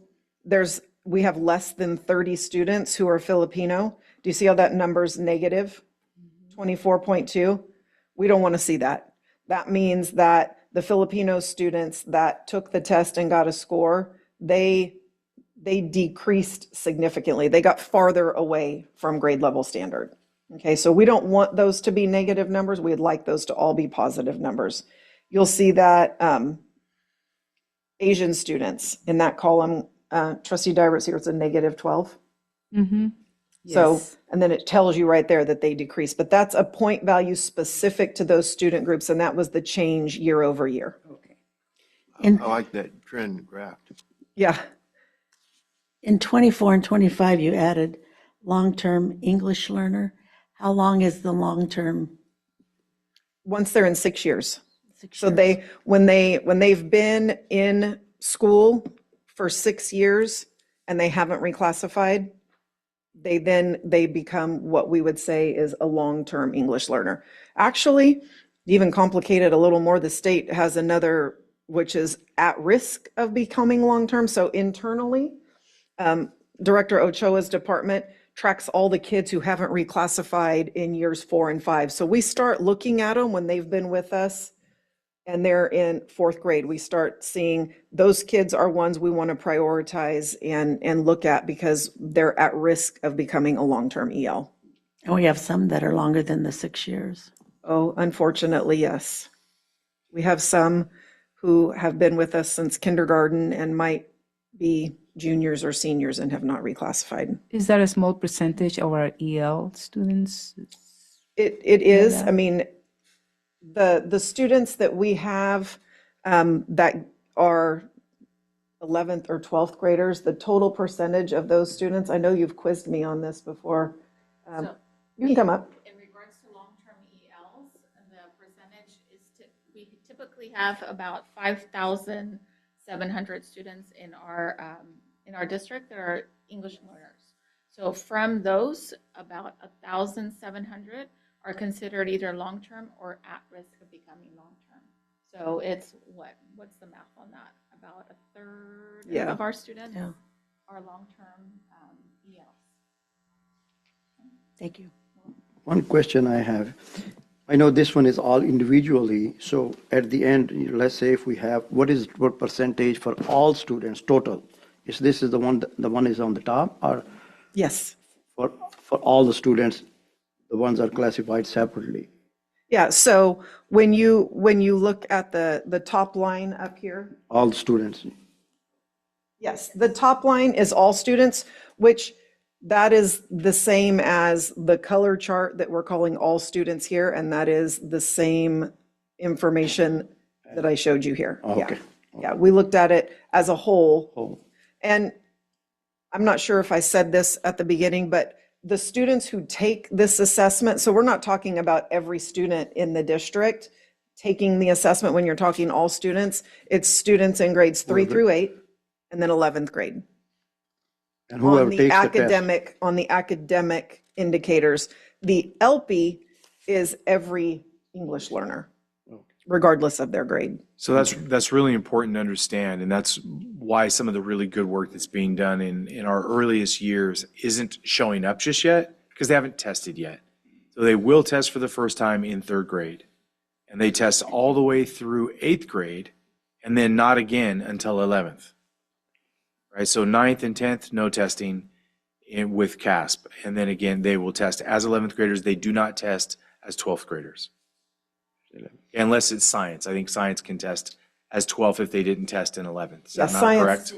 we have less than 30 students who are Filipino, do you see how that number's negative? 24.2. We don't want to see that. That means that the Filipino students that took the test and got a score, they decreased significantly. They got farther away from grade level standard. Okay, so we don't want those to be negative numbers. We'd like those to all be positive numbers. You'll see that Asian students in that column, Trustee Divers here, it's a negative 12. Mm-hmm. So, Yes. and then it tells you right there that they decrease, but that's a point value specific to those student groups, and that was the change year over year. Okay. I like that trend graph. Yeah, In 24 and 25, you added long-term English learner. How long is the long-term? once they're in 6 years. 6 So years? when they've been in school for 6 years and they haven't reclassified, they become what we would say is a long-term English learner. Actually, even complicated a little more, the state has another, which is at risk of becoming long-term. So internally, Director Ochoa's department tracks all the kids who haven't reclassified in years 4 and 5. So we start looking at them when they've been with us and they're in 4th grade. We start seeing those kids are ones we want to prioritize and look at because they're at risk of becoming a long-term EL. And we have some that are longer than the 6 years. Oh, unfortunately, yes. We have some who have been with us since kindergarten and might be juniors or seniors and have not reclassified. Is that a small percentage of our EL students? It is, that? I mean, the students that we have that are 11th or 12th graders, the total percentage of those students, I know you've quizzed me on this before. You can come up. In regards to long-term ELs, the percentage is, we typically have about 5,700 students in our district that are English learners. So from those, about 1,700 are considered either long-term or at risk of becoming long-term. So it's what's the math on that? About a third Yeah. of our students Yeah. are long-term ELs. Thank you. One question I have, I know this one is all individually, so at the end, let's say if we have, what percentage for all students total? Is this the one is on the top, or Yes. for all the students, the ones are classified separately? Yeah, so when you look at the top line up here, All students, yes, the top line is all students, which that is the same as the color chart that we're calling all students here, and that is the same information that I showed you here. Oh, Yeah. okay. Yeah, we looked at it as a whole. Oh, And I'm not sure if I said this at the beginning, but the students who take this assessment, so we're not talking about every student in the district taking the assessment when you're talking all students. It's students in grades 3 through 8 and then 11th grade. and whoever takes the test. On the academic indicators, the LP is every English learner, regardless of their grade. So that's really important to understand, and that's why some of the really good work that's being done in our earliest years isn't showing up just yet, because they haven't tested yet. So they will test for the first time in 3rd grade, and they test all the way through 8th grade, and then not again until 11th. Right, so 9th and 10th, no testing with CASP, and then again, they will test as 11th graders. They do not test as 12th graders. Unless it's science. I think science can test as 12th if they didn't test in 11th. Is that Yeah, not science- correct?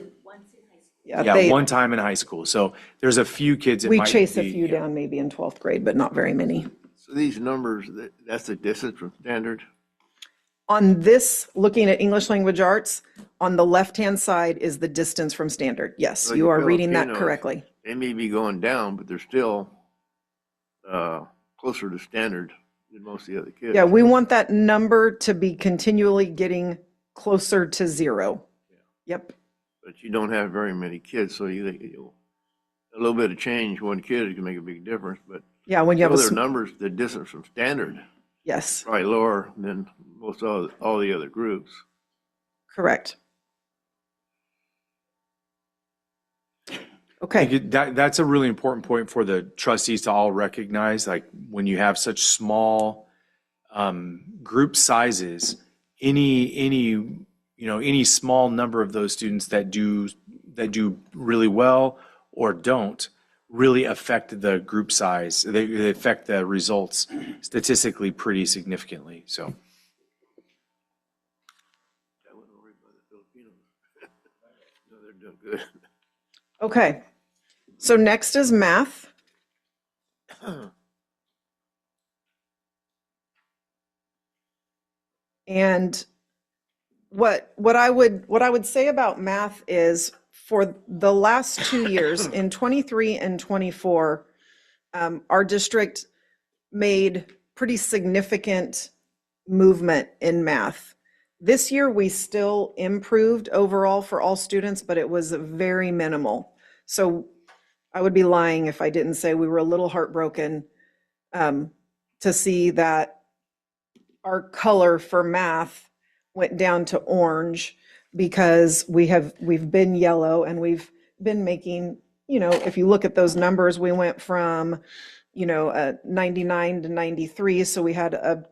Yeah, Yeah, one time in high school. So there's a few kids that we might chase a be- few yeah. down maybe in 12th grade, but not very many. So these numbers, that's the distance from standard? On this, looking at English language arts, on the left-hand side is the distance from standard. Yes, So you your are reading that Filipinos, correctly. They may be going down, but they're still closer to standard than most of the other kids. Yeah, we want that number to be continually getting closer to 0. Yep, But you don't have very many kids, so a little bit of change, one kid can make a big difference, but yeah, when you have a, other numbers, the distance from standard, yes, probably lower than most all the other groups. correct. I Okay, think that's a really important point for the trustees to all recognize, like when you have such small group sizes, any small number of those students that do really well or don't really affect the group size. They affect the results statistically pretty significantly. So I wouldn't worry about the Filipinos. No, they're doing good. okay. So next is math. And what I would say about math is for the last 2 years, in 23 and 24, our district made pretty significant movement in math. This year, we still improved overall for all students, but it was very minimal. So I would be lying if I didn't say we were a little heartbroken to see that our color for math went down to orange because we've been yellow and we've been making, if you look at those numbers, we went from, 99 to 93. So we had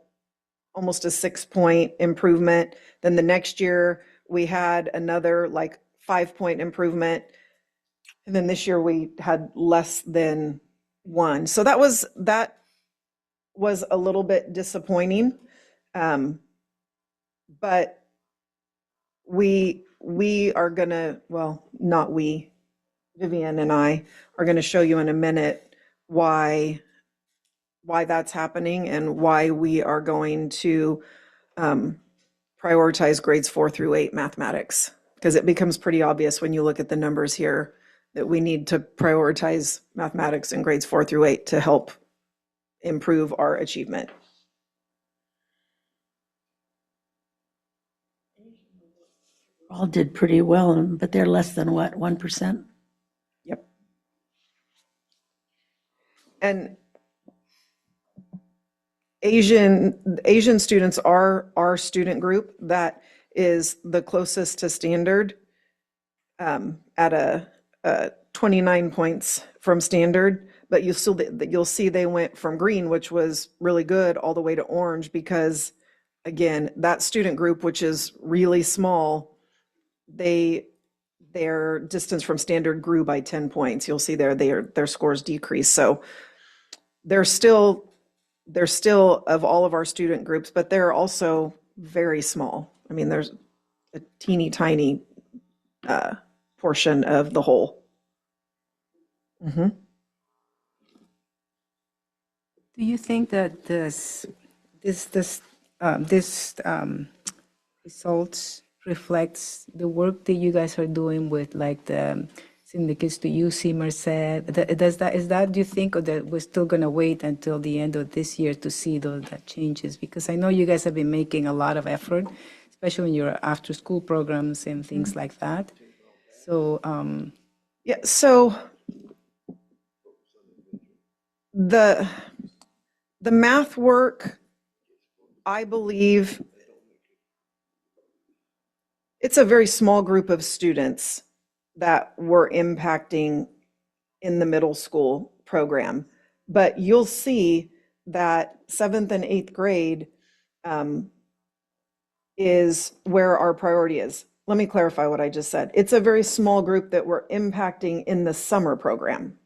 almost a 6-point improvement. Then the next year we had another 5-point improvement. And then this year we had less than 1. So that was a little bit disappointing. But we are gonna, well, not we, Vivian and I are gonna show you in a minute why that's happening and why we are going to prioritize grades 4 through 8 mathematics. Because it becomes pretty obvious when you look at the numbers here that we need to prioritize mathematics in grades 4 through 8 to help improve our achievement. All did pretty well, but they're less than what, 1%? Yep. And Asian students are our student group that is the closest to standard, at a 29 points from standard. But you'll see they went from green, which was really good, all the way to orange, because again, that student group, which is really small, their distance from standard grew by 10 points. You'll see there their scores decreased. So they're still of all of our student groups, but they're also very small. I mean, there's a teeny tiny portion of the whole. Mm-hmm. Do you think that this results reflects the work that you guys are doing with like the syndicates to UC Merced? Do you think, or that we're still going to wait until the end of this year to see that changes? Because I know you guys have been making a lot of effort, especially in your after school programs and things like that. So, yeah, so the math work, I believe, it's a very small group of students that we're impacting in the middle school program. But you'll see that 7th and 8th grade is where our priority is. Let me clarify what I just said. It's a very small group that we're impacting in the summer program.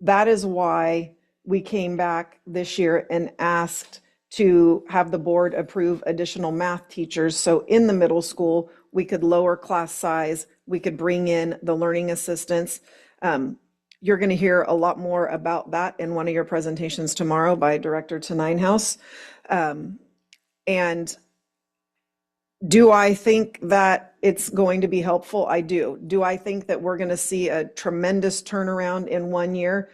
That is why we came back this year and asked to have the board approve additional math teachers. So in the middle school, we could lower class size, we could bring in the learning assistants. You're going to hear a lot more about that in one of your presentations tomorrow by Director Teninehouse. And do I think that it's going to be helpful? I do. Do I think that we're going to see a tremendous turnaround in 1 year?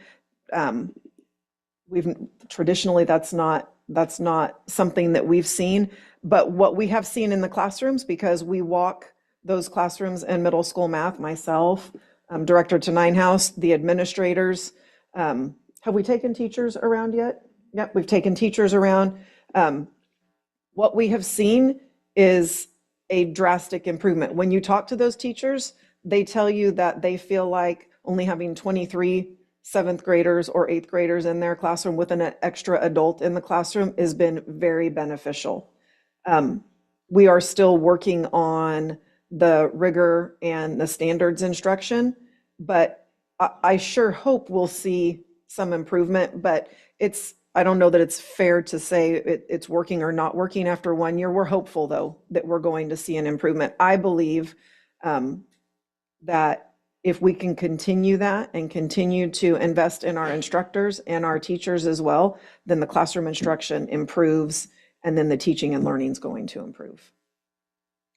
Traditionally, that's not something that we've seen, but what we have seen in the classrooms, because we walk those classrooms in middle school math, myself, Director Teninehouse, the administrators. Have we taken teachers around yet? Yep, we've taken teachers around. What we have seen is a drastic improvement. When you talk to those teachers, they tell you that they feel like only having 23 7th graders or 8th graders in their classroom with an extra adult in the classroom has been very beneficial. We are still working on the rigor and the standards instruction, but I sure hope we'll see some improvement, but I don't know that it's fair to say it's working or not working after 1 year. We're hopeful, though, that we're going to see an improvement. I believe that if we can continue that and continue to invest in our instructors and our teachers as well, then the classroom instruction improves, and then the teaching and learning is going to improve.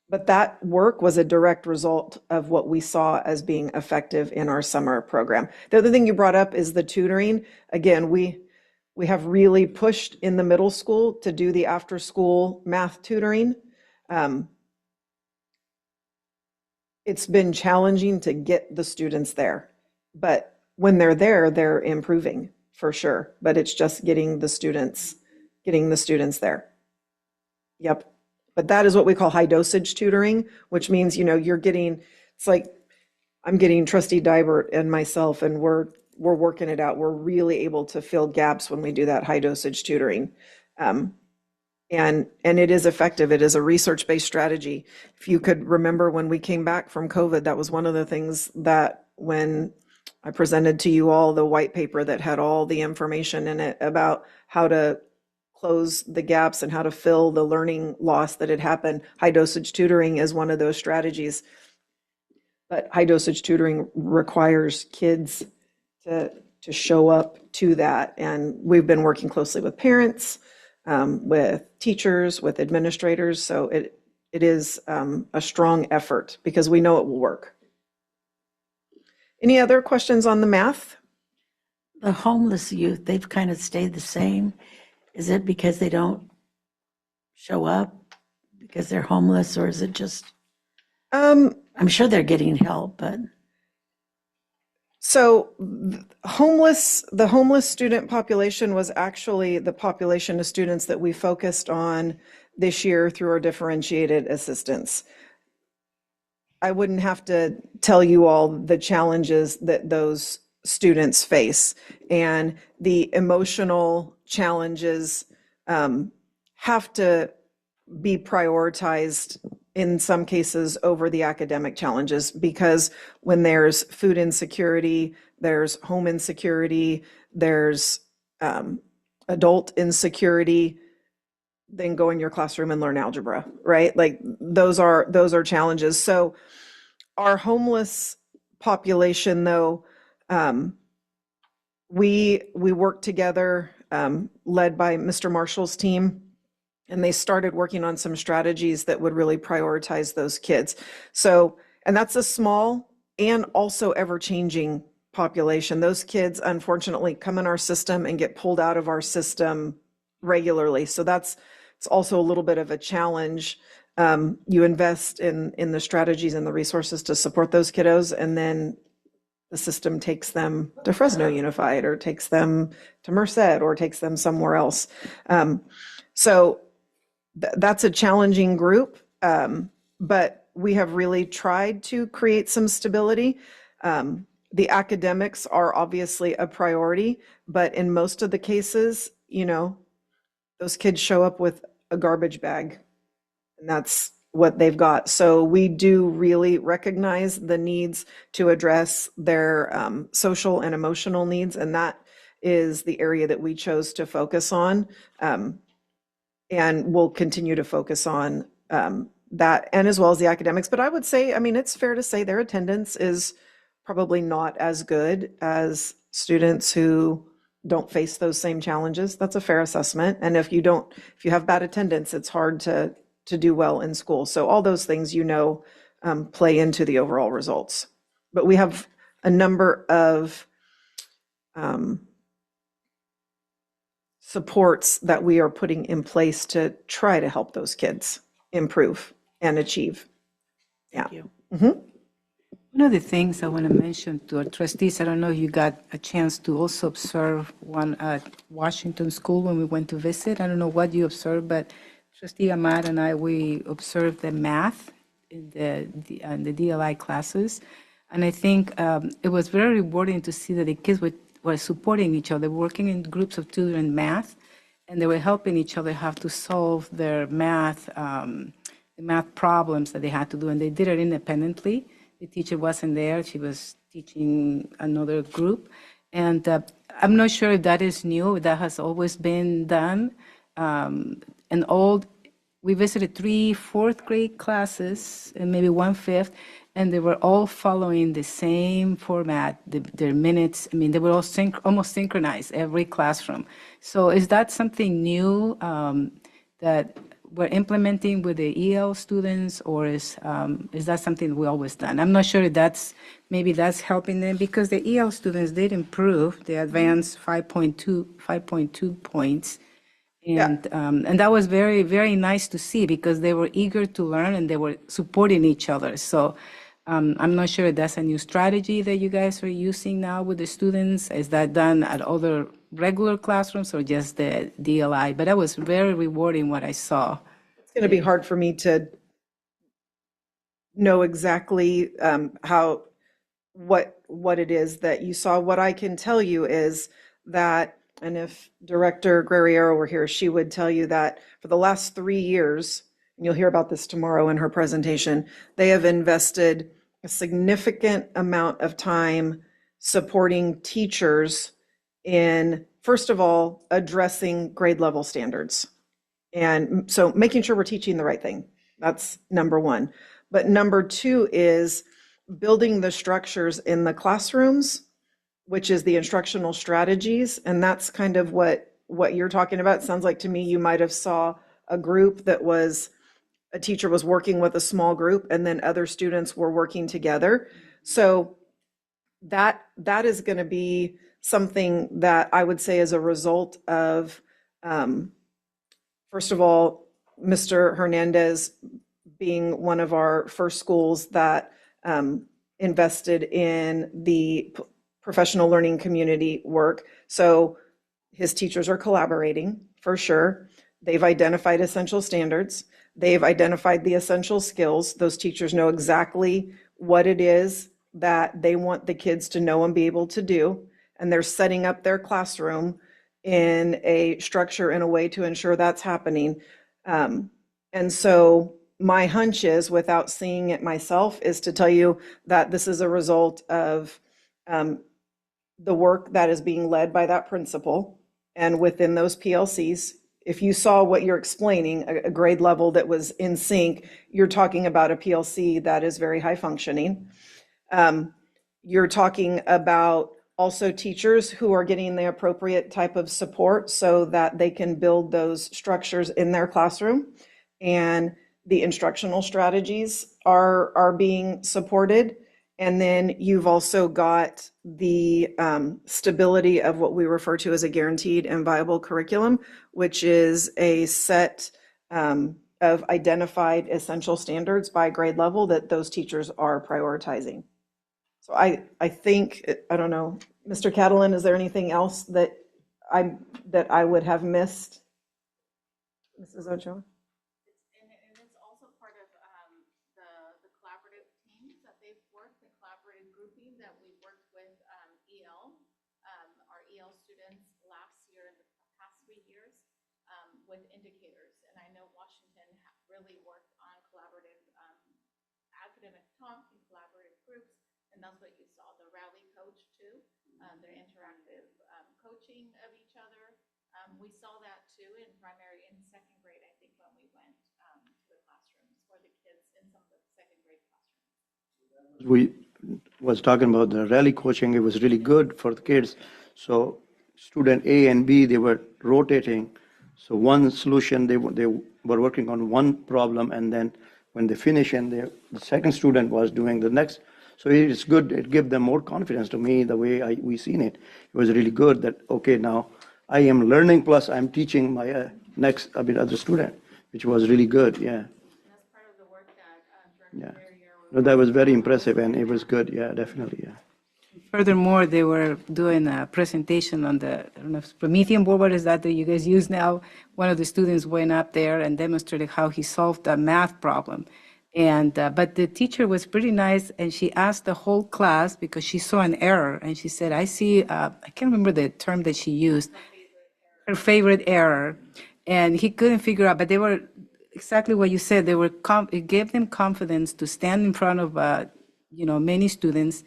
But that work was a direct result of what we saw as being effective in our summer program. The other thing you brought up is the tutoring. Again, we have really pushed in the middle school to do the after-school math tutoring. It's been challenging to get the students there, but when they're there, they're improving for sure. But it's just getting the students there. Yep. But that is what we call high dosage tutoring, which means, you're getting, it's like I'm getting Trustee Dybert and myself, and we're working it out. We're really able to fill gaps when we do that high dosage tutoring. And it is effective. It is a research-based strategy. If you could remember when we came back from COVID, that was one of the things that when I presented to you all the white paper that had all the information in it about how to close the gaps and how to fill the learning loss that had happened. High dosage tutoring is one of those strategies. But high dosage tutoring requires kids to show up to that. And we've been working closely with parents, with teachers, with administrators. So it is a strong effort because we know it will work. Any other questions on the math? The homeless youth, they've kind of stayed the same. Is it because they don't show up because they're homeless, or is it just, I'm sure they're getting help, but So the homeless student population was actually the population of students that we focused on this year through our differentiated assistance. I wouldn't have to tell you all the challenges that those students face, and the emotional challenges have to be prioritized in some cases over the academic challenges, because when there's food insecurity, there's home insecurity, there's adult insecurity, then go in your classroom and learn algebra, right? Like those are challenges. So our homeless population, though, we worked together, led by Mr. Marshall's team, and they started working on some strategies that would really prioritize those kids. So, and that's a small and also ever-changing population. Those kids, unfortunately, come in our system and get pulled out of our system regularly. So it's also a little bit of a challenge. You invest in the strategies and the resources to support those kiddos, and then the system takes them to Fresno Unified, or takes them to Merced, or takes them somewhere else. So that's a challenging group, but we have really tried to create some stability. The academics are obviously a priority, but in most of the cases, those kids show up with a garbage bag, and that's what they've got. So we do really recognize the needs to address their social and emotional needs, and that is the area that we chose to focus on. And we'll continue to focus on that, and as well as the academics. But I would say, it's fair to say their attendance is probably not as good as students who don't face those same challenges. That's a fair assessment. And if you have bad attendance, it's hard to do well in school. So all those things, play into the overall results. But we have a number of supports that we are putting in place to try to help those kids improve and achieve. Yeah. One of the things I want to mention to our trustees, I don't know if you got a chance to also observe one at Washington School when we went to visit. I don't know what you observed, but Trustee Ahmad and I, we observed the math in the DLI classes. And I think it was very rewarding to see that the kids were supporting each other, working in groups of two in math, and they were helping each other have to solve their math, the math problems that they had to do, and they did it independently. The teacher wasn't there. She was teaching another group. And I'm not sure if that is new. That has always been done. We visited 3 fourth grade classes and maybe 1 fifth, and they were all following the same format, their minutes. They were all almost synchronized, every classroom. So is that something new that we're implementing with the EL students, or is that something we always done? I'm not sure if that's helping them, because the EL students did improve. They advanced 5.2 points. And that was very, very nice to see, because they were eager to learn and they were supporting each other. So I'm not sure if that's a new strategy that you guys are using now with the students. Is that done at other regular classrooms or just the DLI? But that was very rewarding what I saw. It's going to be hard for me to know exactly what it is that you saw. What I can tell you is that, and if Director Guerriero were here, she would tell you that for the last 3 years, and you'll hear about this tomorrow in her presentation, they have invested a significant amount of time supporting teachers in, first of all, addressing grade level standards. And so making sure we're teaching the right thing. That's number one. But number two is building the structures in the classrooms, which is the instructional strategies. And that's kind of what you're talking about. It sounds like to me you might have saw a group that was, a teacher was working with a small group and then other students were working together. So that is going to be something that I would say is a result of, first of all, Mr. Hernandez being one of our first schools that invested in the professional learning community work. So his teachers are collaborating for sure. They've identified essential standards. They've identified the essential skills. Those teachers know exactly what it is that they want the kids to know and be able to do. And they're setting up their classroom in a structure in a way to ensure that's happening. And so my hunch is, without seeing it myself, is to tell you that this is a result of the work that is being led by that principal. And within those PLCs, if you saw what you're explaining, a grade level that was in sync, you're talking about a PLC that is very high functioning. You're talking about also teachers who are getting the appropriate type of support so that they can build those structures in their classroom. And the instructional strategies are being supported. And then you've also got the stability of what we refer to as a guaranteed and viable curriculum, which is a set of identified essential standards by grade level that those teachers are prioritizing. So I think, I don't know, Mr. Catalan, is there anything else that I would have missed? Mrs. Ochoa? And it's also part of the collaborative teams that they've worked, the collaborative grouping that we worked with EL, our EL students last year, the past 3 years, with indicators. And I know Washington really worked on collaborative academic talk and collaborative groups. And that's what you saw, the rally coach too, the interactive coaching of each other. We saw that too in primary and second grade, I think, when we went to the classrooms for the kids in some of the second grade classrooms. We was talking about the rally coaching. It was really good for the kids. So student A and B, they were rotating. So one solution, they were working on one problem, and then when they finish, and the second student was doing the next. So it's good. It gave them more confidence to me, the way we seen it. It was really good that, okay, now I am learning, plus I'm teaching my other student, which was really good, yeah. That's part of the work that Yeah. No, that was very impressive, and it was good, yeah, definitely, yeah. Furthermore, they were doing a presentation on the, I don't know if Promethean board, what is that you guys use now? One of the students went up there and demonstrated how he solved a math problem. And but the teacher was pretty nice, and she asked the whole class because she saw an error, and she said, I see, I can't remember the term that she used, her favorite error, and he couldn't figure out, but they were exactly what you said. They were it gave them confidence to stand in front of many students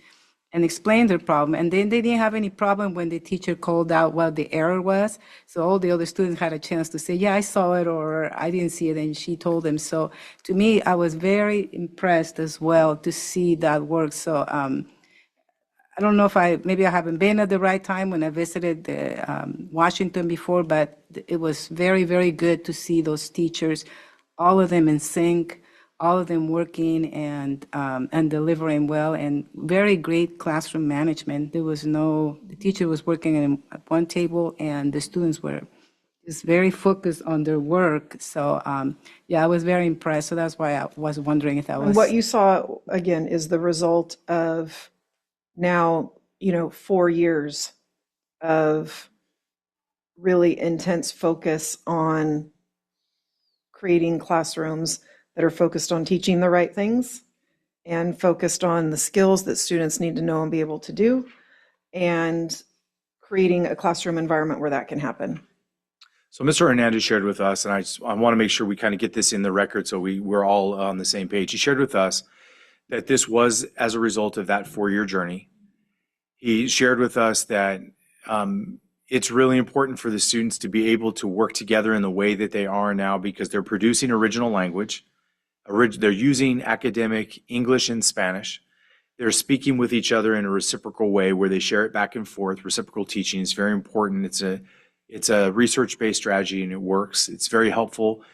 and explain their problem. And then they didn't have any problem when the teacher called out what the error was. So all the other students had a chance to say, yeah, I saw it, or I didn't see it, and she told them. So to me, I was very impressed as well to see that work. So I don't know if maybe I haven't been at the right time when I visited Washington before, but it was very, very good to see those teachers, all of them in sync, all of them working and delivering well, and very great classroom management. The teacher was working at one table, and the students were just very focused on their work. So I was very impressed. So that's why I was wondering if that was. And what you saw, again, is the result of now, 4 years of really intense focus on creating classrooms that are focused on teaching the right things and focused on the skills that students need to know and be able to do, and creating a classroom environment where that can happen. So Mr. Hernandez shared with us, and I want to make sure we kind of get this in the record so we're all on the same page. He shared with us that this was as a result of that 4-year journey. he shared with us that it's really important for the students to be able to work together in the way that they are now because they're producing original language. They're using academic English and Spanish. They're speaking with each other in a reciprocal way where they share it back and forth. Reciprocal teaching is very important. It's a research-based strategy and it works. It's very helpful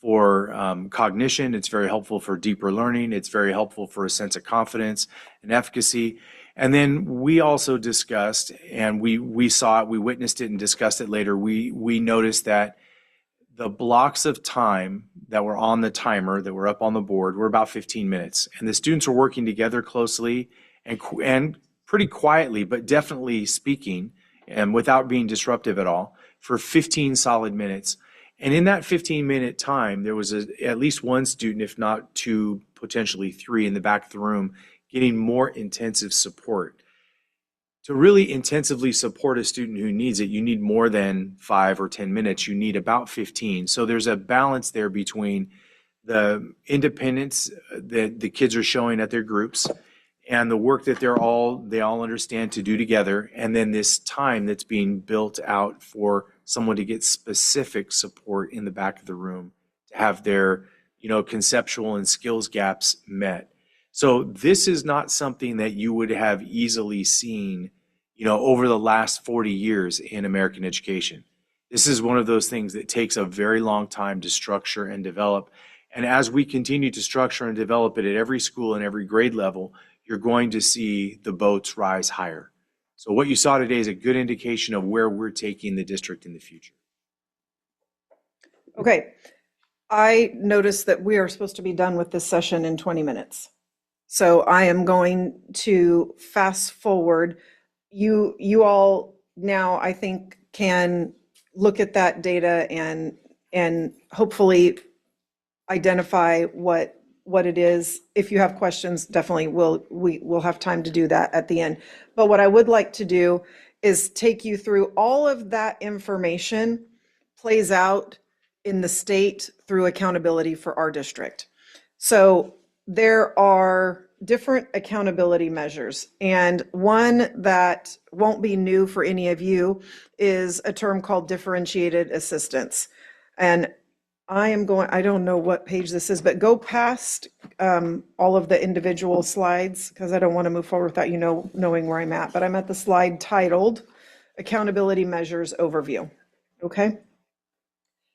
for cognition. It's very helpful for deeper learning. It's very helpful for a sense of confidence and efficacy. And then we also discussed, and we saw it, we witnessed it and discussed it later. We noticed that the blocks of time that were on the timer, that were up on the board, were about 15 minutes. And the students were working together closely and pretty quietly, but definitely speaking and without being disruptive at all for 15 solid minutes. And in that 15-minute time, there was at least one student, if not two, potentially three in the back of the room, getting more intensive support. To really intensively support a student who needs it, you need more than 5 or 10 minutes. You need about 15. So there's a balance there between the independence that the kids are showing at their groups and the work that they all understand to do together, and then this time that's being built out for someone to get specific support in the back of the room to have their, conceptual and skills gaps met. So this is not something that you would have easily seen, over the last 40 years in American education. This is one of those things that takes a very long time to structure and develop. And as we continue to structure and develop it at every school and every grade level, you're going to see the boats rise higher. So what you saw today is a good indication of where we're taking the district in the future. Okay, I noticed that we are supposed to be done with this session in 20 minutes. So I am going to fast forward. You all now, I think, can look at that data and hopefully identify what it is. If you have questions, definitely we'll have time to do that at the end. But what I would like to do is take you through all of that information plays out in the state through accountability for our district. So there are different accountability measures, and one that won't be new for any of you is a term called differentiated assistance. And I don't know what page this is, but go past all of the individual slides because I don't want to move forward without knowing where I'm at. But I'm at the slide titled Accountability Measures Overview. Okay.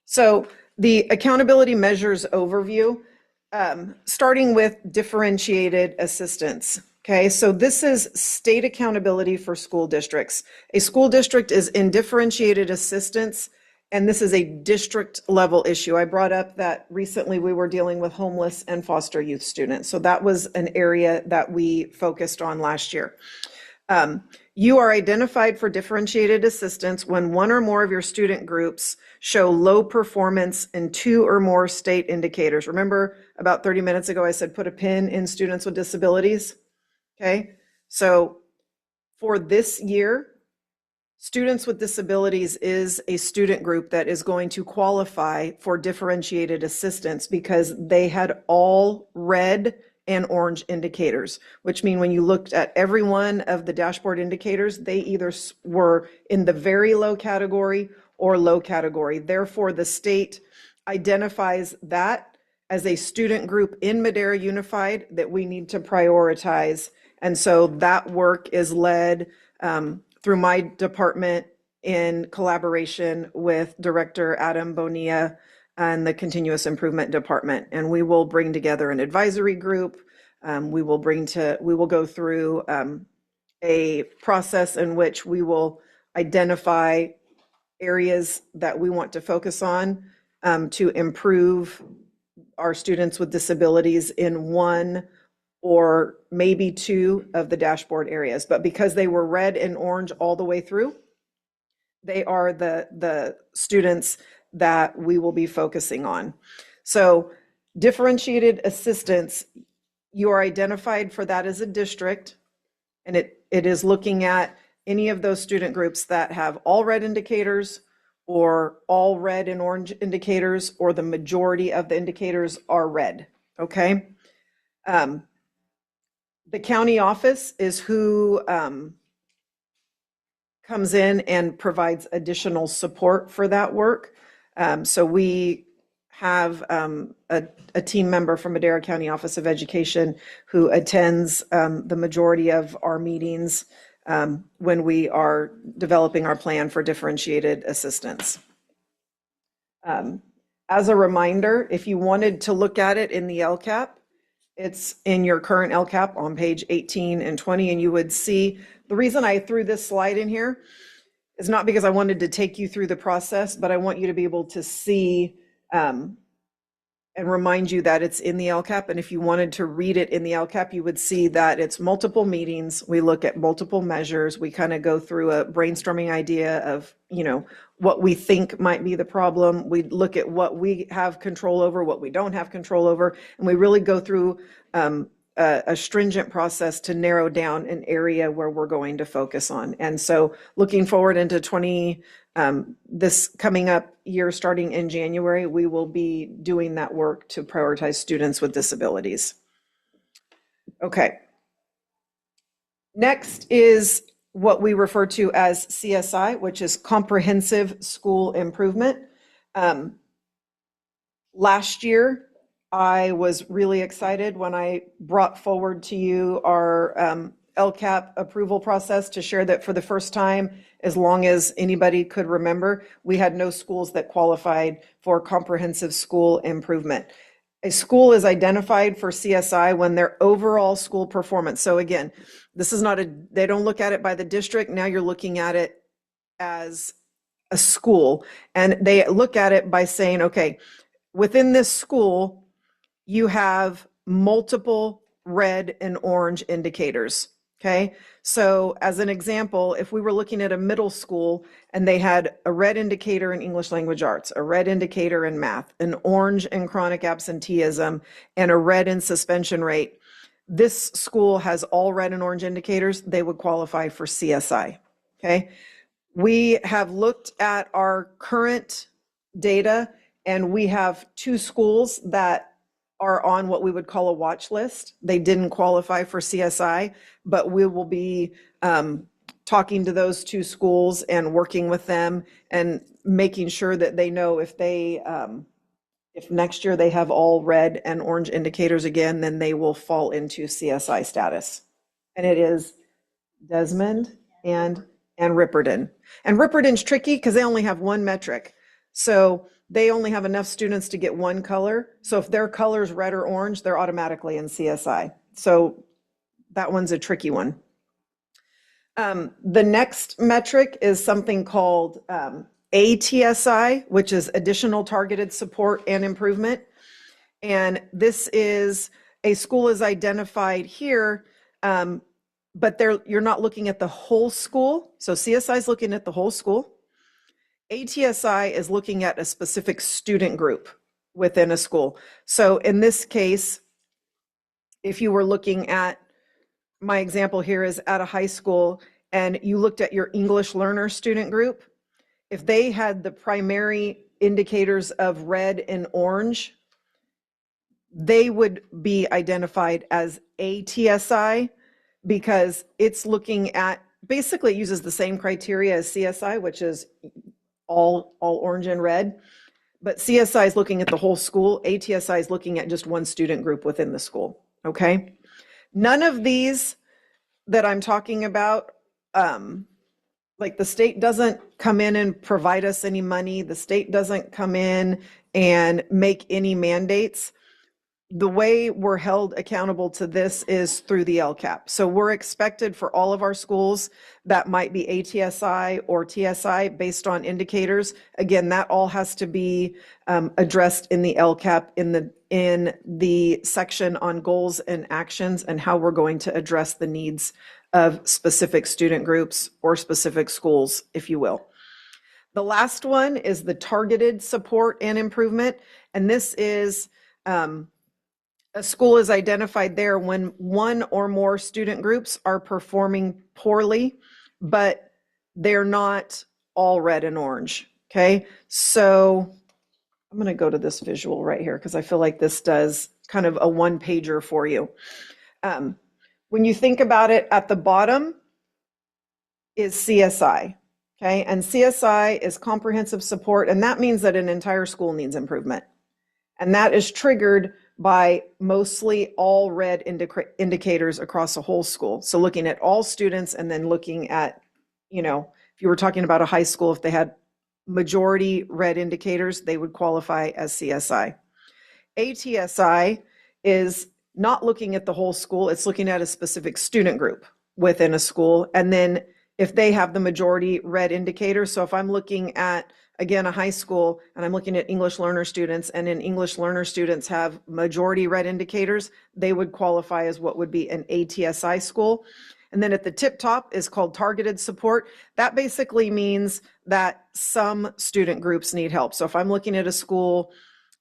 So the accountability measures overview, starting with differentiated assistance. Okay, so this is state accountability for school districts. A school district is in differentiated assistance, and this is a district level issue. I brought up that recently we were dealing with homeless and foster youth students. So that was an area that we focused on last year. You are identified for differentiated assistance when one or more of your student groups show low performance in 2 or more state indicators. Remember about 30 minutes ago, I said put a pin in students with disabilities? Okay, so for this year, students with disabilities is a student group that is going to qualify for differentiated assistance because they had all red and orange indicators, which mean when you looked at every one of the dashboard indicators, they either were in the very low category or low category. Therefore, the state identifies that as a student group in Madera Unified that we need to prioritize. And so that work is led through my department in collaboration with Director Adam Bonilla and the Continuous Improvement Department. And we will bring together an advisory group. We will go through a process in which we will identify areas that we want to focus on to improve our students with disabilities in 1 or maybe 2 of the dashboard areas. But because they were red and orange all the way through, they are the students that we will be focusing on. So differentiated assistance, you are identified for that as a district, and it is looking at any of those student groups that have all red indicators or all red and orange indicators, or the majority of the indicators are red, okay? The county office is who comes in and provides additional support for that work. So we have a team member from Madera County Office of Education who attends the majority of our meetings when we are developing our plan for differentiated assistance. As a reminder, if you wanted to look at it in the LCAP, it's in your current LCAP on page 18 and 20, and you would see, the reason I threw this slide in here is not because I wanted to take you through the process, but I want you to be able to see and remind you that it's in the LCAP. And if you wanted to read it in the LCAP, you would see that it's multiple meetings. We look at multiple measures. We kind of go through a brainstorming idea of, what we think might be the problem. We look at what we have control over, what we don't have control over, and we really go through a stringent process to narrow down an area where we're going to focus on. And so looking forward into this coming up year, starting in January, we will be doing that work to prioritize students with disabilities. Okay. Next is what we refer to as CSI, which is Comprehensive School Improvement. Last year, I was really excited when I brought forward to you our LCAP approval process to share that for the first time, as long as anybody could remember, we had no schools that qualified for comprehensive school improvement. A school is identified for CSI when their overall school performance. So again, this is not they don't look at it by the district. Now you're looking at it as a school, and they look at it by saying, okay, within this school, you have multiple red and orange indicators. Okay, so as an example, if we were looking at a middle school and they had a red indicator in English language arts, a red indicator in math, an orange in chronic absenteeism, and a red in suspension rate, this school has all red and orange indicators, they would qualify for CSI. Okay, we have looked at our current data, and we have 2 schools that are on what we would call a watch list. They didn't qualify for CSI, but we will be talking to those 2 schools and working with them and making sure that they know if next year they have all red and orange indicators again, then they will fall into CSI status. And it is Desmond and Ripperton. And Ripperton's tricky because they only have 1 metric. So they only have enough students to get 1 color. So if their color is red or orange, they're automatically in CSI. So that one's a tricky one. The next metric is something called ATSI, which is Additional Targeted Support and Improvement. And this is a school is identified here, but you're not looking at the whole school. So CSI is looking at the whole school. ATSI is looking at a specific student group within a school. So in this case, if you were looking at, my example here is at a high school, and you looked at your English learner student group, if they had the primary indicators of red and orange, they would be identified as ATSI because it's looking at, basically it uses the same criteria as CSI, which is all orange and red, but CSI is looking at the whole school. ATSI is looking at just one student group within the school, okay? None of these that I'm talking about, like the state doesn't come in and provide us any money. The state doesn't come in and make any mandates. The way we're held accountable to this is through the LCAP. So we're expected for all of our schools that might be ATSI or TSI based on indicators. Again, that all has to be addressed in the LCAP in the section on goals and actions and how we're going to address the needs of specific student groups or specific schools, if you will. The last one is the targeted support and improvement. And this is a school is identified there when 1 or more student groups are performing poorly, but they're not all red and orange, okay? So I'm going to go to this visual right here because I feel like this does kind of a 1-pager for you. When you think about it at the bottom, is CSI. Okay, and CSI is comprehensive support, and that means that an entire school needs improvement. And that is triggered by mostly all red indicators across the whole school. So looking at all students and then looking at, if you were talking about a high school, if they had majority red indicators, they would qualify as CSI. ATSI is not looking at the whole school, it's looking at a specific student group within a school. And then if they have the majority red indicators, so if I'm looking at, again, a high school and I'm looking at English learner students, and in English learner students have majority red indicators, they would qualify as what would be an ATSI school. And then at the tip top is called targeted support. That basically means that some student groups need help. So if I'm looking at a school,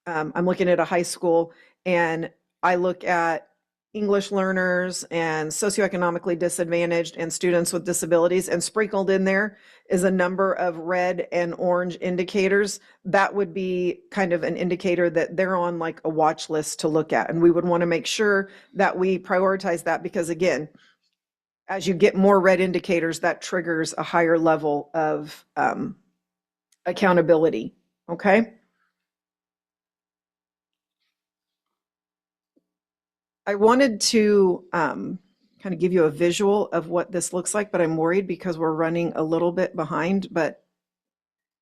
I'm looking at a high school, and I look at English learners and socioeconomically disadvantaged and students with disabilities, and sprinkled in there is a number of red and orange indicators. That would be kind of an indicator that they're on like a watch list to look at. And we would want to make sure that we prioritize that, because again, as you get more red indicators, that triggers a higher level of accountability. Okay. I wanted to kind of give you a visual of what this looks like, but I'm worried because we're running a little bit behind. But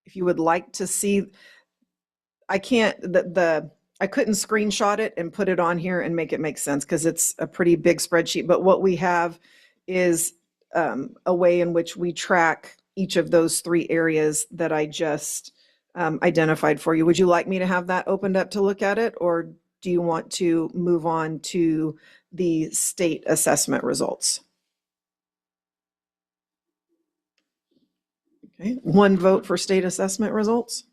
if you would like to see, I can't, I couldn't screenshot it and put it on here and make it make sense because it's a pretty big spreadsheet. But what we have is a way in which we track each of those three areas that I just identified for you. Would you like me to have that opened up to look at it, or do you want to move on to the state assessment results? Okay, one vote for state assessment results.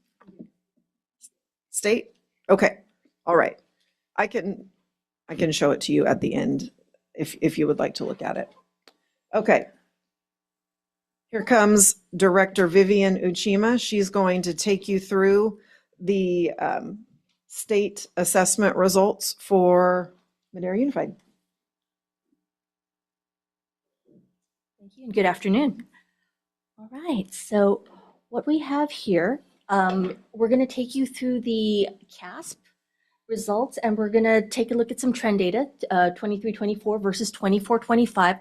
State? Okay, all right. I can show it to you at the end if you would like to look at it. Okay. Here comes Director Vivian Uchima. She's going to take you through the state assessment results for Madera Unified. Thank you and good afternoon. All right, so what we have here, we're going to take you through the CASP results, and we're going to take a look at some trend data, 23-24 versus 24-25.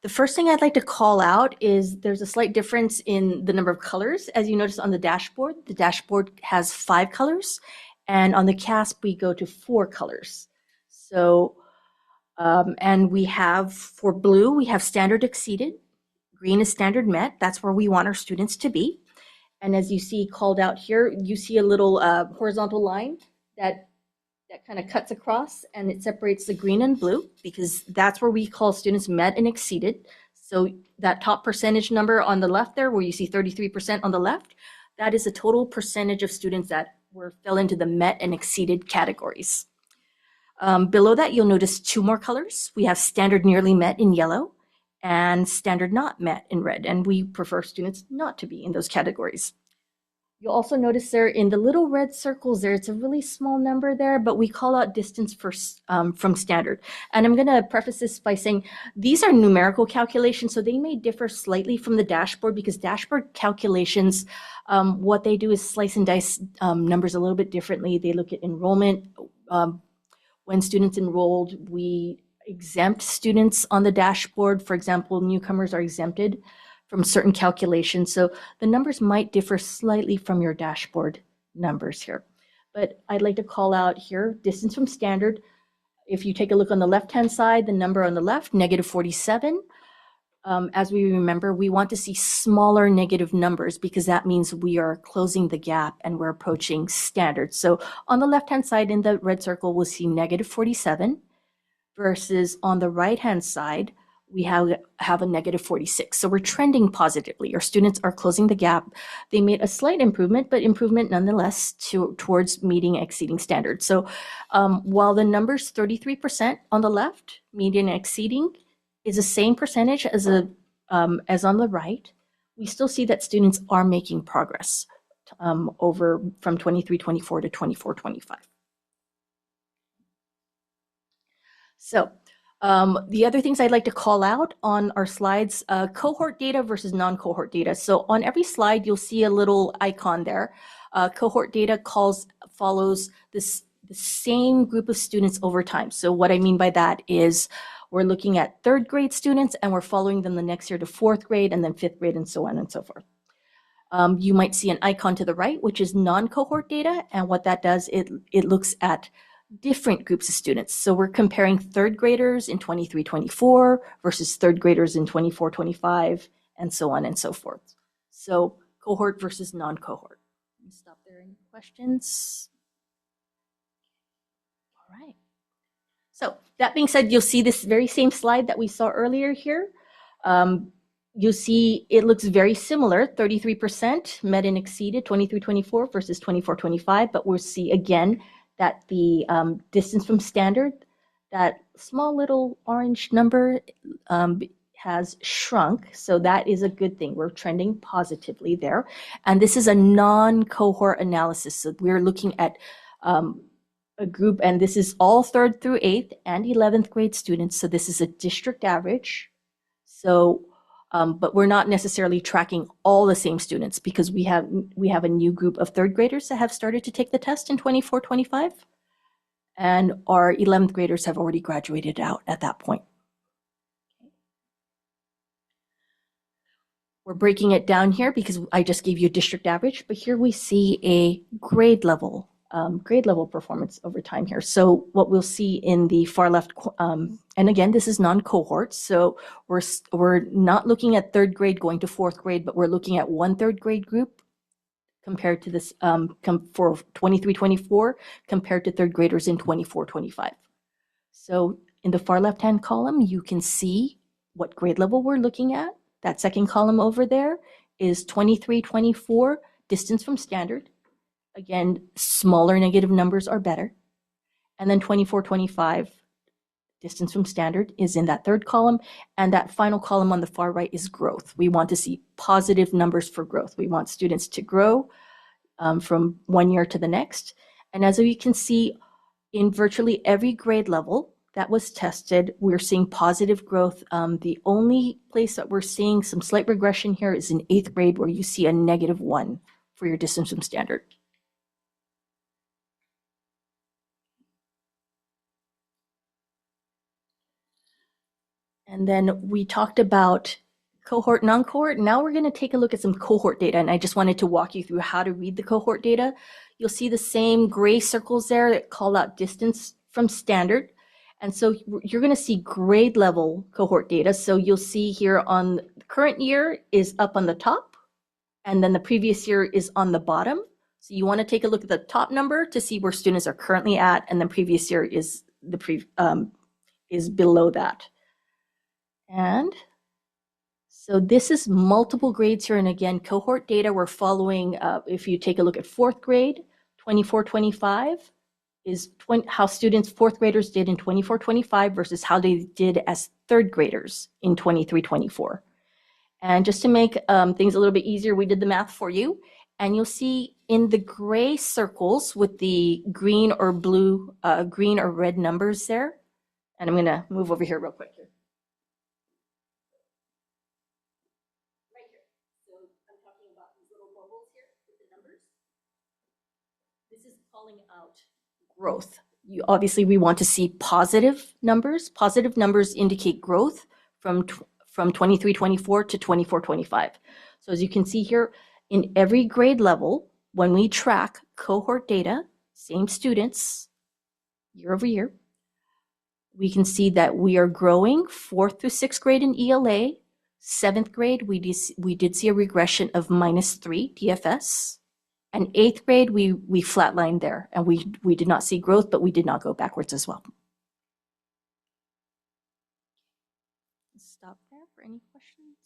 The first thing I'd like to call out is there's a slight difference in the number of colors. As you notice on the dashboard has 5 colors, and on the CASP we go to 4 colors. So, and we have, for blue, we have standard exceeded, green is standard met, that's where we want our students to be. And as you see called out here, you see a little horizontal line that kind of cuts across, and it separates the green and blue, because that's where we call students met and exceeded. So that top percentage number on the left there, where you see 33% on the left, that is the total percentage of students that fell into the met and exceeded categories. Below that, you'll notice 2 more colors. We have standard nearly met in yellow and standard not met in red, and we prefer students not to be in those categories. You'll also notice there in the little red circles there, it's a really small number there, but we call out distance from standard. And I'm going to preface this by saying these are numerical calculations, so they may differ slightly from the dashboard, because dashboard calculations, what they do is slice and dice numbers a little bit differently. They look at enrollment. When students enrolled, we exempt students on the dashboard. For example, newcomers are exempted from certain calculations. So the numbers might differ slightly from your dashboard numbers here. But I'd like to call out here, distance from standard. If you take a look on the left-hand side, the number on the left, -47. As we remember, we want to see smaller negative numbers, because that means we are closing the gap and we're approaching standard. So on the left-hand side in the red circle, we'll see -47, versus on the right-hand side, we have a -46. So we're trending positively. Our students are closing the gap. They made a slight improvement, but improvement nonetheless towards meeting exceeding standards. So while the number's 33% on the left, meeting and exceeding, is the same percentage as on the right, we still see that students are making progress over from 23-24 to 24-25. So The other things I'd like to call out on our slides, cohort data versus non-cohort data. So on every slide, you'll see a little icon there. Cohort data follows the same group of students over time. So what I mean by that is we're looking at third grade students and we're following them the next year to fourth grade and then fifth grade and so on and so forth. You might see an icon to the right, which is non-cohort data. And what that does, it looks at different groups of students. So we're comparing third graders in 23-24 versus third graders in 24-25 and so on and so forth. So cohort versus non-cohort. Let me stop there. Any questions? All right. So that being said, you'll see this very same slide that we saw earlier here. You'll see it looks very similar, 33% met and exceeded 23-24 versus 24-25, but we'll see again that the distance from standard, that small little orange number has shrunk. So that is a good thing. We're trending positively there. And this is a non-cohort analysis. So we're looking at a group, and this is all 3rd through 8th and 11th grade students. So this is a district average. So but we're not necessarily tracking all the same students because we have a new group of 3rd graders that have started to take the test in 24-25, and our 11th graders have already graduated out at that point. We're breaking it down here because I just gave you a district average, but here we see a grade level performance over time here. So what we'll see in the far left, and again, this is non-cohort. So we're not looking at 3rd grade going to 4th grade, but we're looking at 1 3rd grade group compared to this for 23-24 compared to 3rd graders in 24-25. So in the far left-hand column, you can see what grade level we're looking at. That second column over there is 23-24 distance from standard. Again, smaller negative numbers are better. And then 24-25 distance from standard is in that 3rd column. And that final column on the far right is growth. We want to see positive numbers for growth. We want students to grow from one year to the next. And as you can see, in virtually every grade level that was tested, we're seeing positive growth. The only place that we're seeing some slight regression here is in 8th grade, where you see a -1 for your distance from standard. And then we talked about cohort, non-cohort. Now we're going to take a look at some cohort data. And I just wanted to walk you through how to read the cohort data. You'll see the same gray circles there that call out distance from standard. And so you're going to see grade level cohort data. So you'll see here on the current year is up on the top, and then the previous year is on the bottom. So you want to take a look at the top number to see where students are currently at, and the previous year is is below that. And so this is multiple grades here. And again, cohort data, we're following, if you take a look at 4th grade, 24-25 is how students, 4th graders did in 24-25 versus how they did as 3rd graders in 23-24. And just to make things a little bit easier, we did the math for you. And you'll see in the gray circles with the green or blue, green or red numbers there. And I'm going to move over here real quick here. Out growth. Obviously, we want to see positive numbers. Positive numbers indicate growth from 23-24 to 24-25. So as you can see here, in every grade level, when we track cohort data, same students, year over year, we can see that we are growing 4th through 6th grade in ELA. 7th grade, we did see a regression of -3 DFS. And 8th grade, we flatlined there, and we did not see growth, but we did not go backwards as well. Stop there for any questions?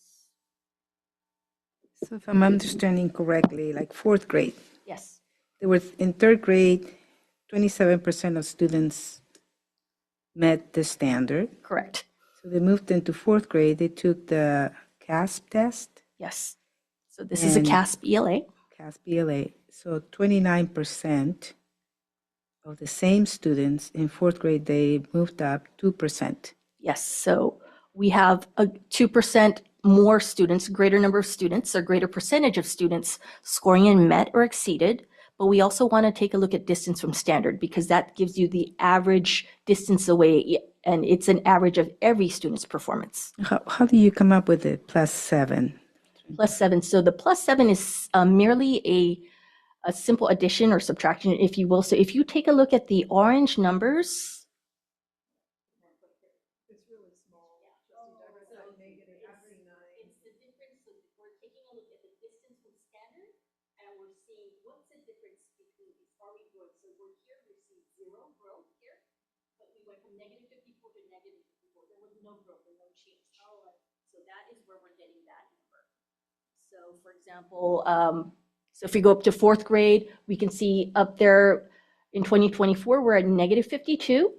So if I'm understanding correctly, like 4th grade, Yes, there were in 3rd grade, 27% of students met the standard. correct. So they moved into 4th grade, they took the CASP test, Yes. So this is a And- CASP ELA. CASP ELA. So 29% of the same students in 4th grade, they moved up 2%. Yes, so we have a 2% more students, greater number of students, or greater percentage of students scoring in met or exceeded. But we also want to take a look at distance from standard because that gives you the average distance away, and it's an average of every student's performance. How do you come up with the +7? +7. So the +7 is merely a simple addition or subtraction, if you will. So if you take a look at the orange numbers, so that is where we're getting that number. So for example, so if we go up to fourth grade, we can see up there in 2024, we're at -52,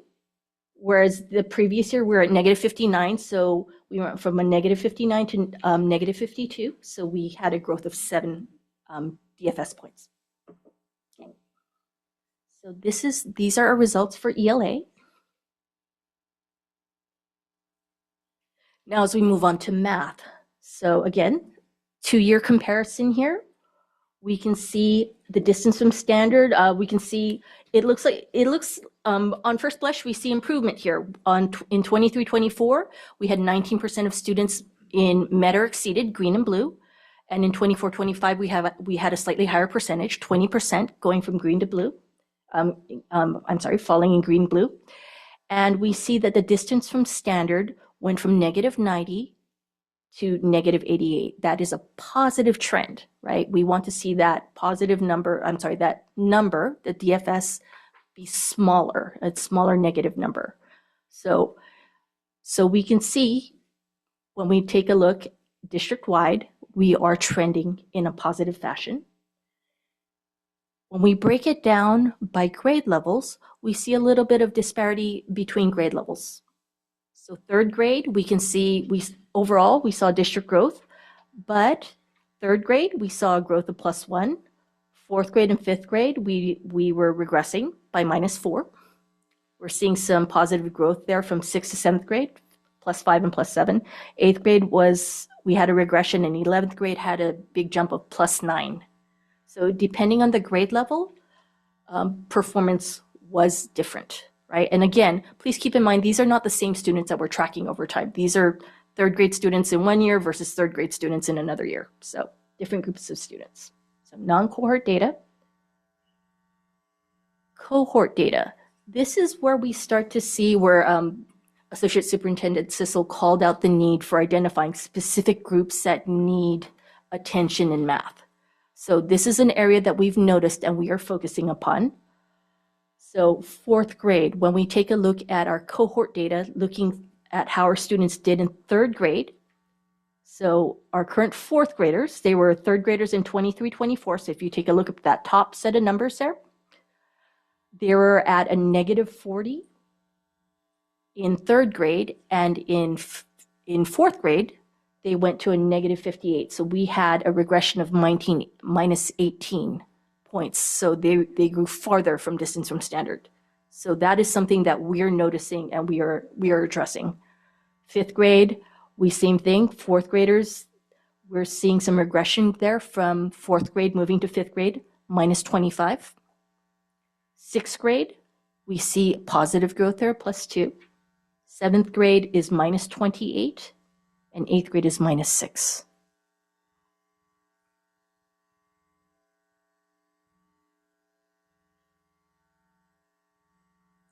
whereas the previous year we're at -59. So we went from a -59 to -52. So we had a growth of 7 DFS points. Okay. So these are our results for ELA. Now, as we move on to math, so again, 2-year comparison here, we can see the distance from standard. We can see it looks on first blush we see improvement here. In 23-24, we had 19% of students in met or exceeded, green and blue, and in 24-25 we had a slightly higher percentage, 20% going from green to blue. Falling in green blue, and we see that the distance from standard went from -90 to -88. That is a positive trend, right? We want to see that positive number, that number, the DFS, be smaller, a smaller negative number. So we can see when we take a look district-wide, we are trending in a positive fashion. When we break it down by grade levels, we see a little bit of disparity between grade levels. So third grade, we can see overall we saw district growth, but third grade we saw a growth of +1. Fourth grade and fifth grade we were regressing by -4. We're seeing some positive growth there from 6th to 7th grade, +5 and +7. 8th grade we had a regression, and 11th grade had a big jump of +9. So depending on the grade level, performance was different. Right? And again, please keep in mind, these are not the same students that we're tracking over time. These are third grade students in one year versus third grade students in another year. So different groups of students. So non-cohort data. Cohort data. This is where we start to see where Associate Superintendent Sissel called out the need for identifying specific groups that need attention in math. So this is an area that we've noticed and we are focusing upon. So fourth grade, when we take a look at our cohort data, looking at how our students did in third grade. So our current fourth graders, they were third graders in 23-24. So if you take a look at that top set of numbers there, they were at a -40 in third grade, and in fourth grade, they went to a -58. So we had a regression of -18 points. So they grew farther from distance from standard. So that is something that we're noticing and we are addressing. Fifth grade, same thing. Fourth graders, we're seeing some regression there from fourth grade moving to fifth grade, -25. Sixth grade, we see positive growth there, +2. Seventh grade is -28, and eighth grade is -6.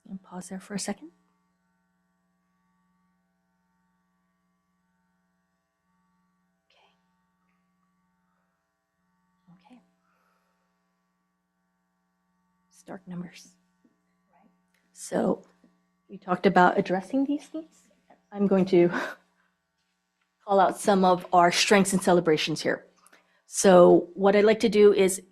And pause there for a second. Okay. Stark numbers. Right. So we talked about addressing these things. I'm going to call out some of our strengths and celebrations here. So what I'd like to do is,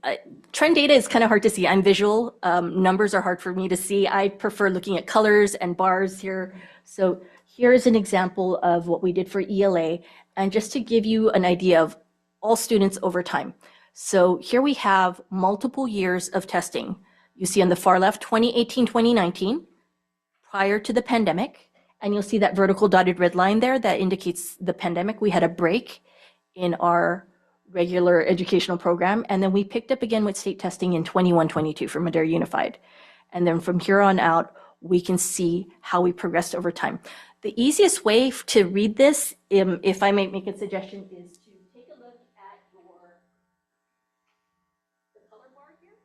trend data is kind of hard to see. I'm visual. Numbers are hard for me to see. I prefer looking at colors and bars here. So here's an example of what we did for ELA, and just to give you an idea of all students over time. So here we have multiple years of testing. You see on the far left, 2018, 2019, prior to the pandemic, And you'll see that vertical dotted red line there that indicates the pandemic. We had a break in our regular educational program, and then we picked up again with state testing in 21-22 for Madera Unified. And then from here on out, we can see how we progressed over time. The easiest way to read this, if I may make a suggestion, is to take a look at the color bar here.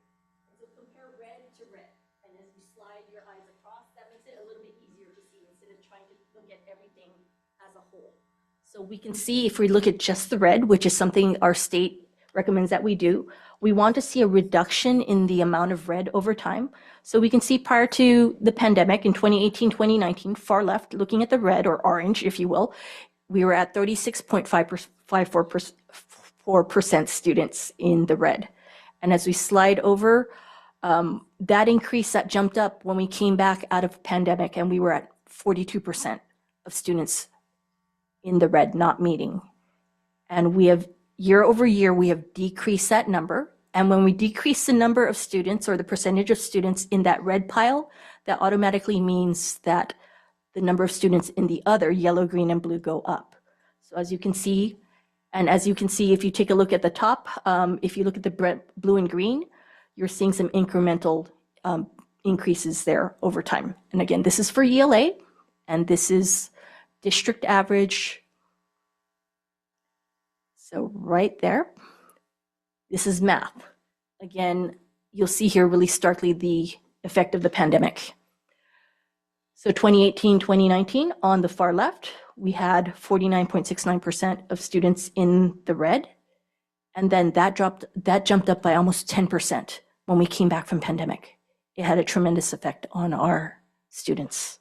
And so compare red to red. And as you slide your eyes across, that makes it a little bit easier to see instead of trying to look at everything as a whole. So we can see if we look at just the red, which is something our state recommends that we do, we want to see a reduction in the amount of red over time. So we can see prior to the pandemic in 2018, 2019, far left, looking at the red or orange, if you will, we were at 36.54% students in the red. And as we slide over, that increase that jumped up when we came back out of pandemic, and we were at 42% of students in the red not meeting. And we have, year over year, we have decreased that number. And when we decrease the number of students or the percentage of students in that red pile, that automatically means that the number of students in the other yellow, green, and blue go up. So as you can see, if you take a look at the top, if you look at the blue and green, you're seeing some incremental increases there over time. And again, this is for ELA, and this is district average. So right there, this is math. Again, you'll see here really starkly the effect of the pandemic. So 2018, 2019, on the far left, we had 49.69% of students in the red. And then that jumped up by almost 10% when we came back from pandemic. It had a tremendous effect on our students.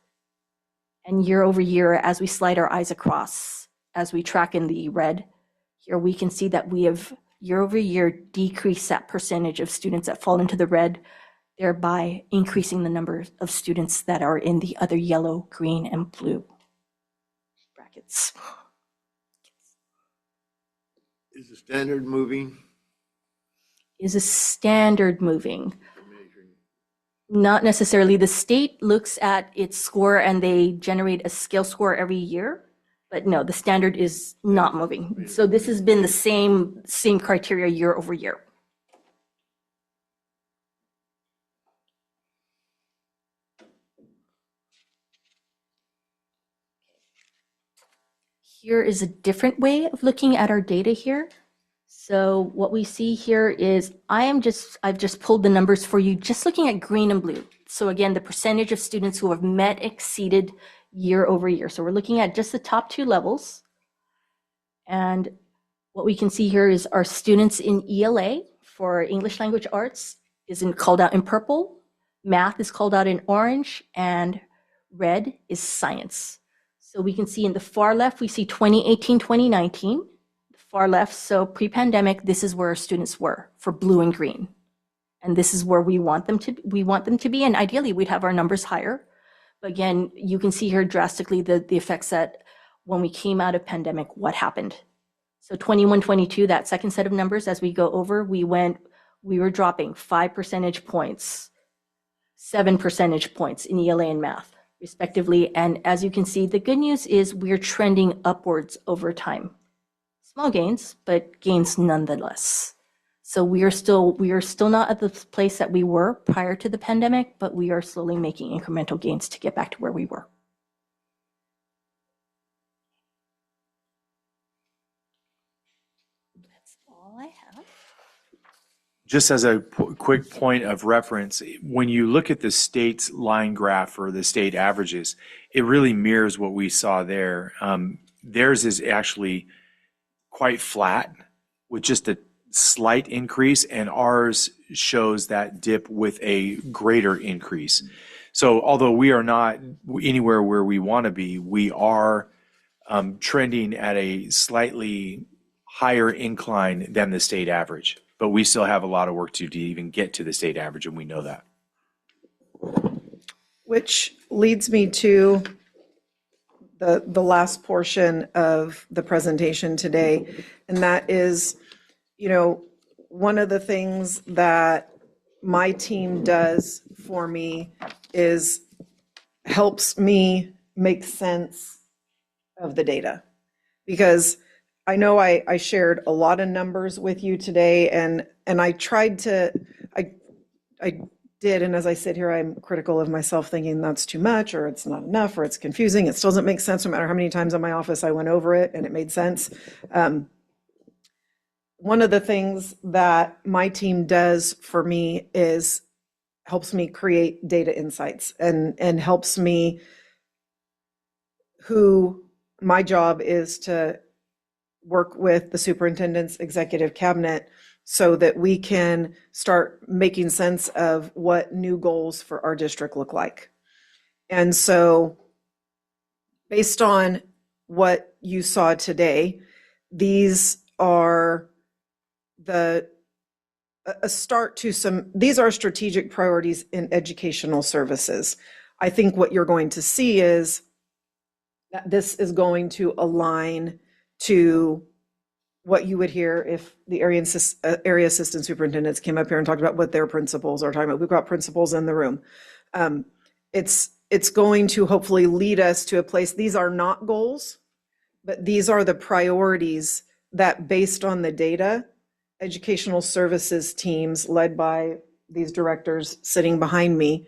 And year over year, as we slide our eyes across, as we track in the red, here we can see that we have year over year decreased that percentage of students that fall into the red, thereby increasing the number of students that are in the other yellow, green, and blue brackets. Is the standard moving? Is a standard moving? Not necessarily. The state looks at its score and they generate a scale score every year, but no, the standard is not moving. So this has been the same criteria year over year. Here is a different way of looking at our data here. So what we see here is I've just pulled the numbers for you, just looking at green and blue. So again, the percentage of students who have met exceeded year over year. So we're looking at just the top two levels. And what we can see here is our students in ELA for English language arts is called out in purple, math is called out in orange, and red is science. So we can see in the far left, we see 2018, 2019. Far left, so pre-pandemic, this is where our students were for blue and green. And this is where we want them to be, and ideally we'd have our numbers higher. But again, you can see here drastically the effects that when we came out of pandemic, what happened. So 21, 22, that second set of numbers, as we go over, we were dropping 5 percentage points, 7 percentage points in ELA and math, respectively. And as you can see, the good news is we're trending upwards over time. Small gains, but gains nonetheless. So we are still not at the place that we were prior to the pandemic, but we are slowly making incremental gains to get back to where we were. That's all I have. Just as a quick point of reference, when you look at the state's line graph or the state averages, it really mirrors what we saw there. Theirs is actually quite flat with just a slight increase, and ours shows that dip with a greater increase. So although we are not anywhere where we want to be, we are trending at a slightly higher incline than the state average. But we still have a lot of work to do to even get to the state average, and we know that. Which leads me to the last portion of the presentation today, and that is, one of the things that my team does for me is helps me make sense of the data. Because I know I shared a lot of numbers with you today, and I tried to, I did, and as I sit here, I'm critical of myself, thinking that's too much, or it's not enough, or it's confusing. It still doesn't make sense, no matter how many times in my office I went over it and it made sense. One of the things that my team does for me is helps me create data insights and helps me, who my job is to work with the superintendent's executive cabinet so that we can start making sense of what new goals for our district look like. And so based on what you saw today, these are a start to some, these are strategic priorities in educational services. I think what you're going to see is that this is going to align to what you would hear if the area assistant superintendents came up here and talked about what their principals are talking about. We've got principals in the room. It's going to hopefully lead us to a place. These are not goals, but these are the priorities that, based on the data, educational services teams led by these directors sitting behind me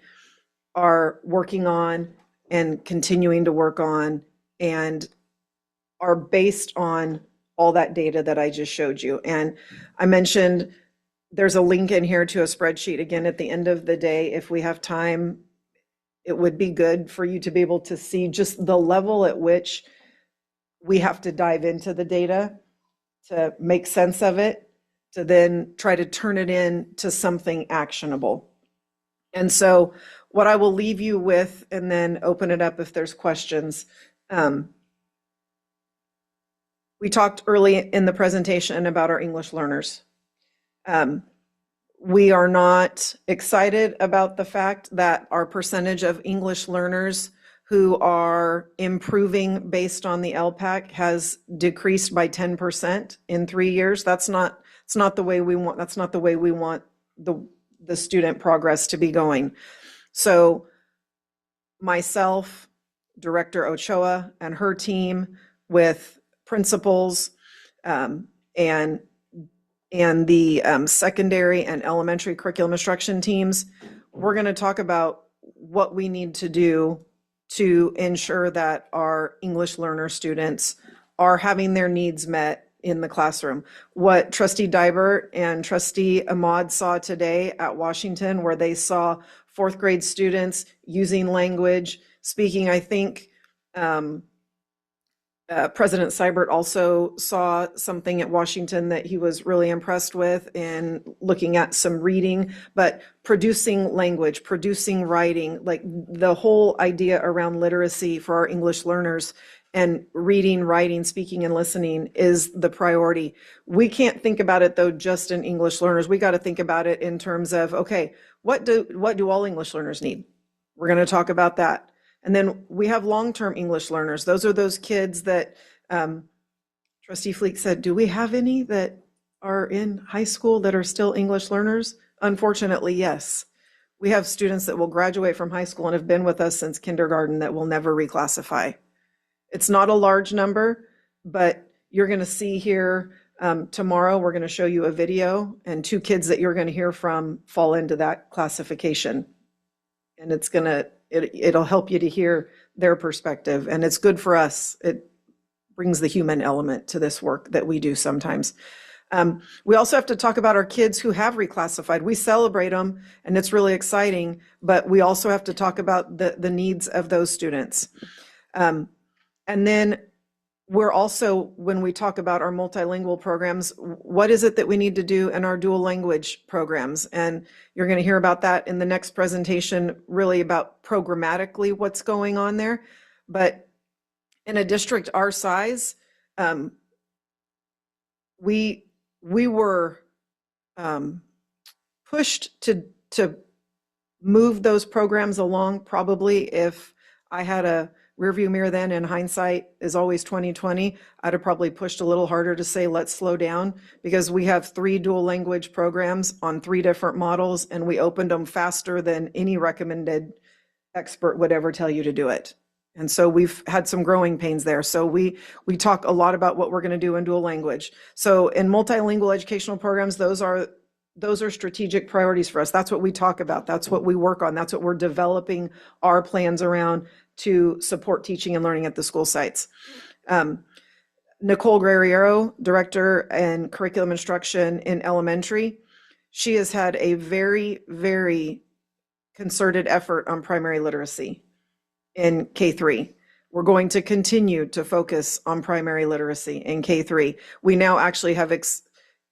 are working on and continuing to work on, and are based on all that data that I just showed you. And I mentioned there's a link in here to a spreadsheet. Again, at the end of the day, if we have time, it would be good for you to be able to see just the level at which we have to dive into the data to make sense of it, to then try to turn it into something actionable. And so what I will leave you with, and then open it up if there's questions. We talked early in the presentation about our English learners. We are not excited about the fact that our percentage of English learners who are improving based on the LPAC has decreased by 10% in 3 years. It's not the way we want, that's not the way we want the student progress to be going. So myself, Director Ochoa, and her team with principals and the secondary and elementary curriculum instruction teams, we're going to talk about what we need to do to ensure that our English learner students are having their needs met in the classroom. What Trustee Dybert and Trustee Ahmad saw today at Washington, where they saw fourth grade students using language, speaking, I think President Seibert also saw something at Washington that he was really impressed with in looking at some reading, but producing language, producing writing, like the whole idea around literacy for our English learners, and reading, writing, speaking, and listening is the priority. We can't think about it though just in English learners. We got to think about it in terms of, okay, what do all English learners need? We're going to talk about that. And then we have long-term English learners. Those are those kids that Trustee Fleek said, do we have any that are in high school that are still English learners? Unfortunately, yes. We have students that will graduate from high school and have been with us since kindergarten that will never reclassify. It's not a large number, but you're going to see here tomorrow, we're going to show you a video, and 2 kids that you're going to hear from fall into that classification. And it'll help you to hear their perspective, and it's good for us. It brings the human element to this work that we do sometimes. We also have to talk about our kids who have reclassified. We celebrate them, and it's really exciting, but we also have to talk about the needs of those students. And then we're also, when we talk about our multilingual programs, what is it that we need to do in our dual language programs? And you're going to hear about that in the next presentation, really about programmatically what's going on there. But in a district our size, we were pushed to move those programs along. Probably if I had a rearview mirror then, in hindsight is always 2020, I'd have probably pushed a little harder to say, let's slow down, because we have 3 dual language programs on 3 different models, and we opened them faster than any recommended expert would ever tell you to do it. And so we've had some growing pains there. So we talk a lot about what we're going to do in dual language. So in multilingual educational programs, those are strategic priorities for us. That's what we talk about. That's what we work on. That's what we're developing our plans around to support teaching and learning at the school sites. Nicole Guerriero, Director and Curriculum Instruction in Elementary, she has had a very, very concerted effort on primary literacy in K-3. We're going to continue to focus on primary literacy in K-3. We now actually have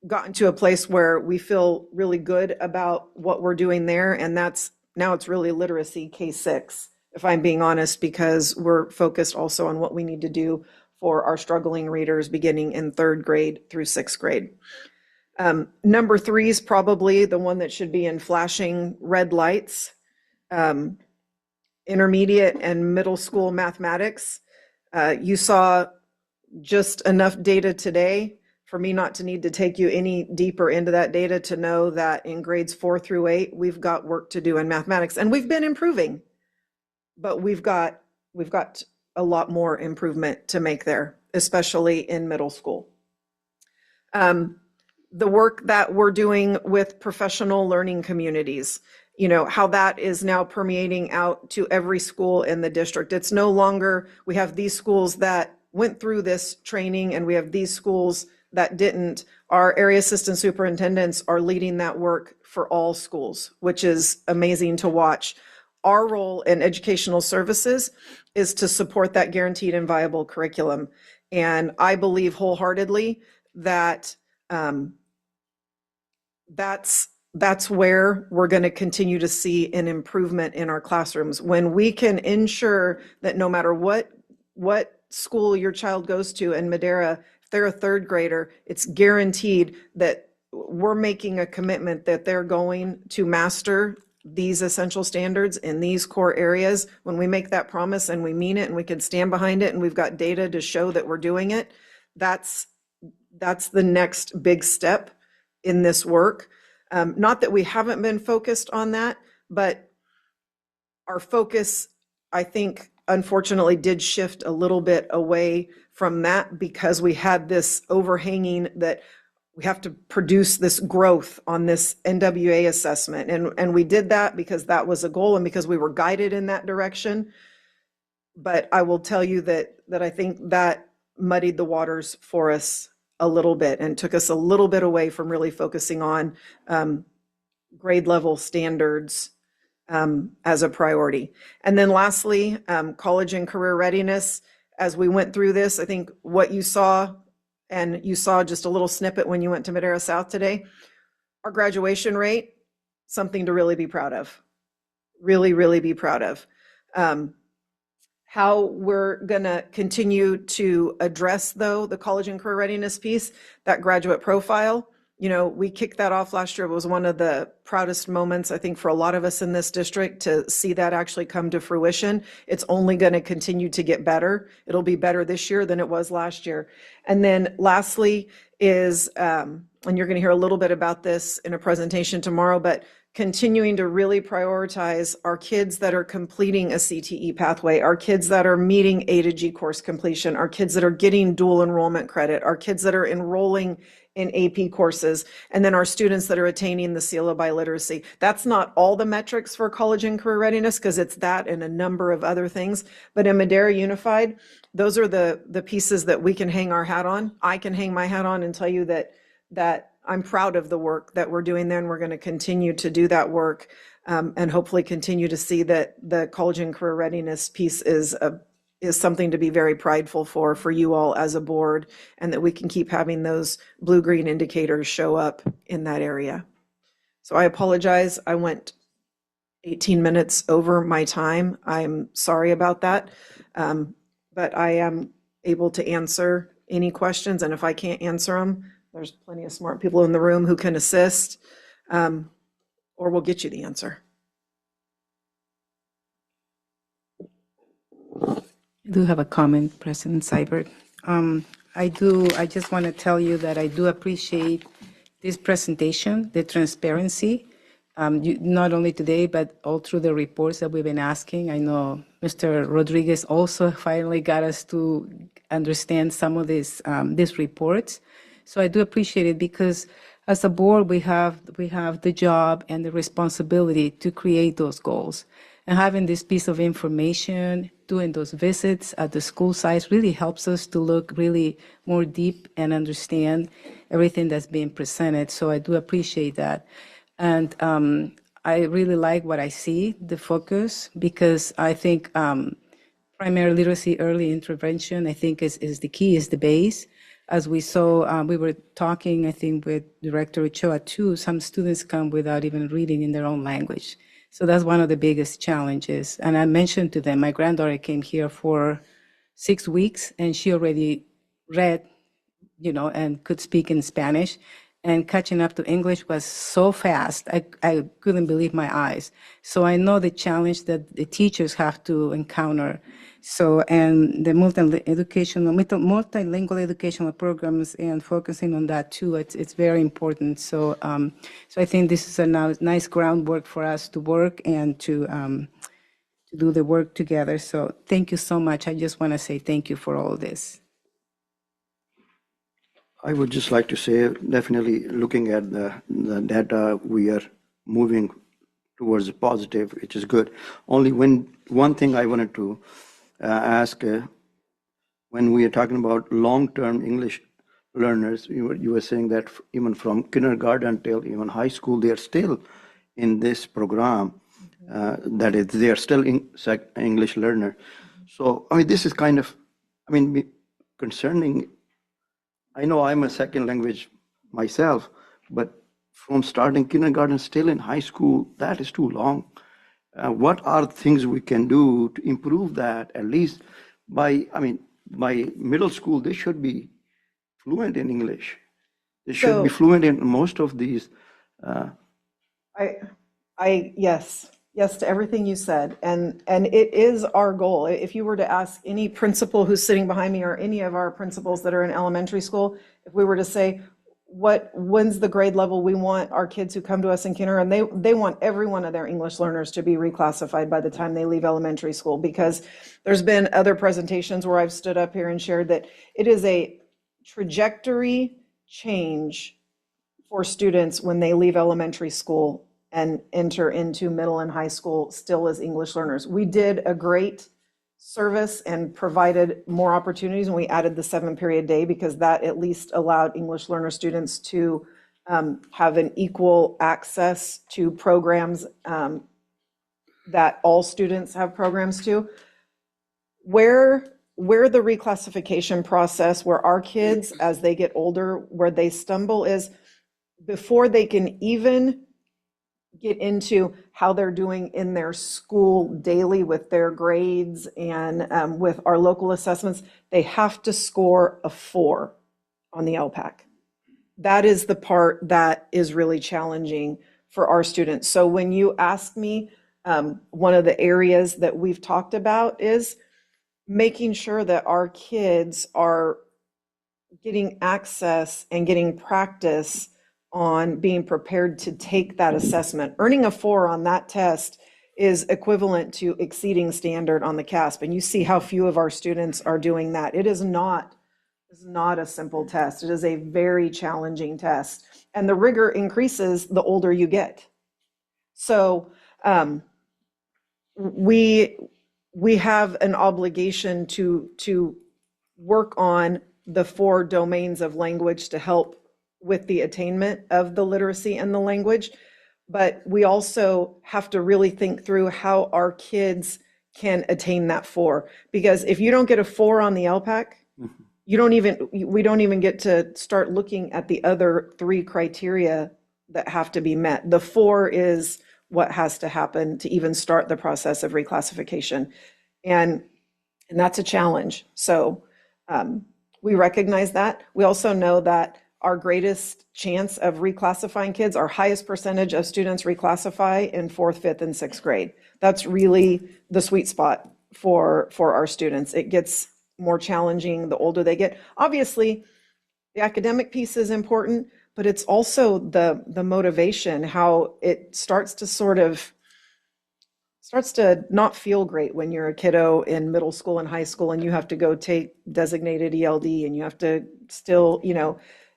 gotten to a place where we feel really good about what we're doing there, and now it's really literacy K-6, if I'm being honest, because we're focused also on what we need to do for our struggling readers beginning in 3rd grade through 6th grade. Number 3 is probably the one that should be in flashing red lights. Intermediate and middle school mathematics. You saw just enough data today for me not to need to take you any deeper into that data to know that in grades 4 through 8, we've got work to do in mathematics, and we've been improving, but we've got a lot more improvement to make there, especially in middle school. The work that we're doing with professional learning communities, how that is now permeating out to every school in the district. It's no longer, we have these schools that went through this training and we have these schools that didn't. Our area assistant superintendents are leading that work for all schools, which is amazing to watch. Our role in educational services is to support that guaranteed and viable curriculum. And I believe wholeheartedly that that's where we're going to continue to see an improvement in our classrooms. When we can ensure that no matter what school your child goes to in Madera, if they're a 3rd grader, it's guaranteed that we're making a commitment that they're going to master these essential standards in these core areas. When we make that promise and we mean it and we can stand behind it and we've got data to show that we're doing it, that's the next big step in this work. Not that we haven't been focused on that, but our focus, I think, unfortunately did shift a little bit away from that because we had this overhanging that we have to produce this growth on this NWA assessment. And we did that because that was a goal and because we were guided in that direction. But I will tell you that I think that muddied the waters for us a little bit and took us a little bit away from really focusing on grade level standards as a priority. And then lastly, college and career readiness. As we went through this, I think what you saw, and you saw just a little snippet when you went to Madera South today, our graduation rate, something to really be proud of. Really, really be proud of. How we're going to continue to address, though, the college and career readiness piece, that graduate profile. We kicked that off last year. It was one of the proudest moments, I think, for a lot of us in this district to see that actually come to fruition. It's only going to continue to get better. It'll be better this year than it was last year. And then lastly is, and you're going to hear a little bit about this in a presentation tomorrow, but continuing to really prioritize our kids that are completing a CTE pathway, our kids that are meeting A to G course completion, our kids that are getting dual enrollment credit, our kids that are enrolling in AP courses, and then our students that are attaining the seal of biliteracy. That's not all the metrics for college and career readiness because it's that and a number of other things. But in Madera Unified, those are the pieces that we can hang our hat on. I can hang my hat on and tell you that I'm proud of the work that we're doing there, and we're going to continue to do that work and hopefully continue to see that the college and career readiness piece is something to be very prideful for you all as a board, and that we can keep having those blue-green indicators show up in that area. So I apologize. I went 18 minutes over my time. I'm sorry about that, but I am able to answer any questions, and if I can't answer them, there's plenty of smart people in the room who can assist, or we'll get you the answer. I do have a comment, President Seibert. I just want to tell you that I do appreciate this presentation, the transparency, not only today, but all through the reports that we've been asking. I know Mr. Rodriguez also finally got us to understand some of these reports. So I do appreciate it because as a board, we have the job and the responsibility to create those goals. And having this piece of information, doing those visits at the school sites really helps us to look really more deep and understand everything that's being presented. So I do appreciate that. And I really like what I see, the focus, because I think primary literacy, early intervention, I think is the key, is the base. As we saw, we were talking, I think, with Director Ochoa too, some students come without even reading in their own language. So that's one of the biggest challenges. And I mentioned to them, my granddaughter came here for 6 weeks and she already read, and could speak in Spanish. And catching up to English was so fast, I couldn't believe my eyes. So I know the challenge that the teachers have to encounter. So, and the multilingual educational programs and focusing on that too, it's very important. So, so I think this is a nice groundwork for us to work and to do the work together. So thank you so much. I just want to say thank you for all this. I would just like to say, definitely looking at the data, we are moving towards a positive, which is good. Only one thing I wanted to ask, when we are talking about long-term English learners, you were saying that even from kindergarten till even high school, they are still in this program. That is, they are still English learner. So, I mean, this is kind of, concerning. I know I'm a second language myself, but from starting kindergarten still in high school, that is too long. What are things we can do to improve that? At least by middle school, they should be fluent in English. They should be fluent in most of these. Yes to everything you said. And it is our goal. If you were to ask any principal who's sitting behind me or any of our principals that are in elementary school, if we were to say, when's the grade level we want our kids who come to us in kindergarten, they want every one of their English learners to be reclassified by the time they leave elementary school, because there's been other presentations where I've stood up here and shared that it is a trajectory change for students when they leave elementary school and enter into middle and high school still as English learners. We did a great service and provided more opportunities, and we added the 7-period day because that at least allowed English learner students to have an equal access to programs that all students have programs to. Where the reclassification process, where our kids, as they get older, where they stumble is before they can even get into how they're doing in their school daily with their grades and with our local assessments, they have to score a 4 on the LPAC. That is the part that is really challenging for our students. So when you ask me, one of the areas that we've talked about is making sure that our kids are getting access and getting practice on being prepared to take that assessment. Earning a 4 on that test is equivalent to exceeding standard on the CASP. And you see how few of our students are doing that. It is not a simple test. It is a very challenging test. And the rigor increases the older you get. So we have an obligation to work on the 4 domains of language to help with the attainment of the literacy and the language. But we also have to really think through how our kids can attain that 4. Because if you don't get a 4 on the LPAC, we don't even get to start looking at the other 3 criteria that have to be met. The 4 is what has to happen to even start the process of reclassification. And that's a challenge. So we recognize that. We also know that our greatest chance of reclassifying kids, our highest percentage of students reclassify in 4th, 5th, and 6th grade. That's really the sweet spot for our students. It gets more challenging the older they get. Obviously, the academic piece is important, but it's also the motivation, how it starts to not feel great when you're a kiddo in middle school and high school and you have to go take designated ELD and you have to still,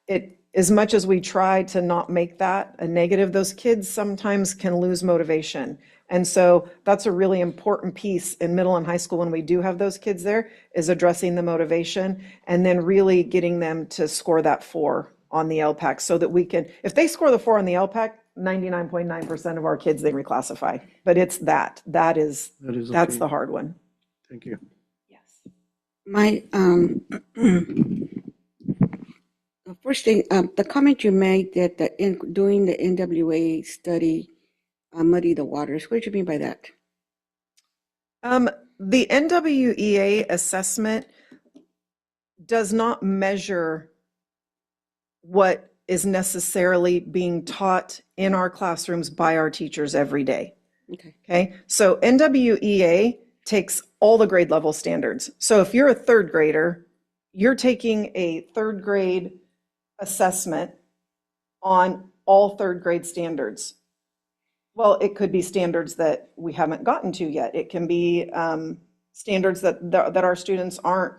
it, as much as we try to not make that a negative, those kids sometimes can lose motivation. And so that's a really important piece in middle and high school when we do have those kids there, is addressing the motivation and then really getting them to score that 4 on the LPAC so that we can, if they score the 4 on the LPAC, 99.9% of our kids, they reclassify. But it's that's okay. the hard one. Thank you. Yes. My, the first thing, the comment you made that doing the NWA study muddy the waters, what do you mean by that? The NWEA assessment does not measure what is necessarily being taught in our classrooms by our teachers every day. Okay. So NWEA takes all the grade level standards. So if you're a third grader, you're taking a third grade assessment on all third grade standards. Well, it could be standards that we haven't gotten to yet. It can be standards that our students aren't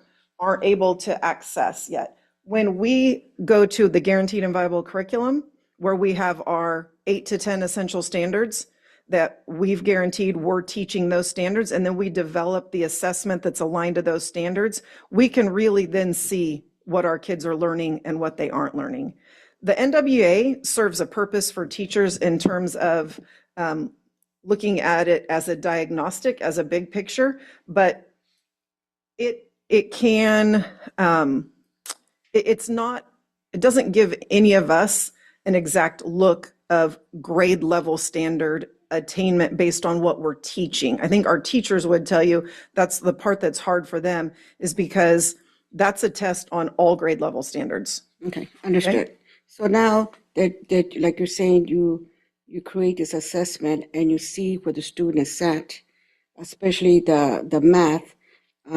able to access yet. When we go to the Guaranteed and Viable Curriculum, where we have our 8 to 10 essential standards that we've guaranteed we're teaching those standards, and then we develop the assessment that's aligned to those standards, we can really then see what our kids are learning and what they aren't learning. The NWA serves a purpose for teachers in terms of looking at it as a diagnostic, as a big picture, but it doesn't give any of us an exact look of grade level standard attainment based on what we're teaching. I think our teachers would tell you that's the part that's hard for them, is because that's a test on all grade level standards. Okay, understood. Okay. So now that like you're saying, you create this assessment and you see where the student is at, especially the math.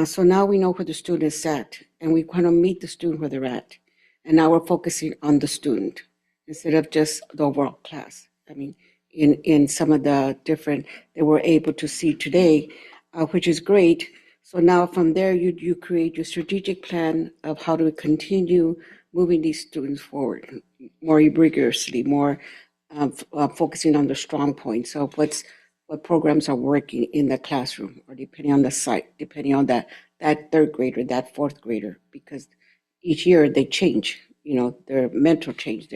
So now we know where the student is at, and we kind of meet the student where they're at. And now we're focusing on the student instead of just the overall class. I mean, in some of the different that we're able to see today, which is great. So now from there, you create your strategic plan of how to continue moving these students forward more rigorously, more focusing on the strong points of what programs are working in the classroom, or depending on the site, depending on that third grader, that fourth grader, because each year they change, their mental change,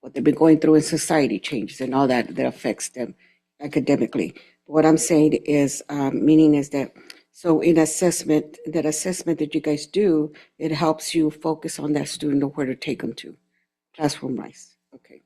what they've been going through in society changes, and all that affects them academically. But what I'm saying is, meaning is that, so in assessment that you guys do, it helps you focus on that student and where to take them to, classroom-wise. Okay.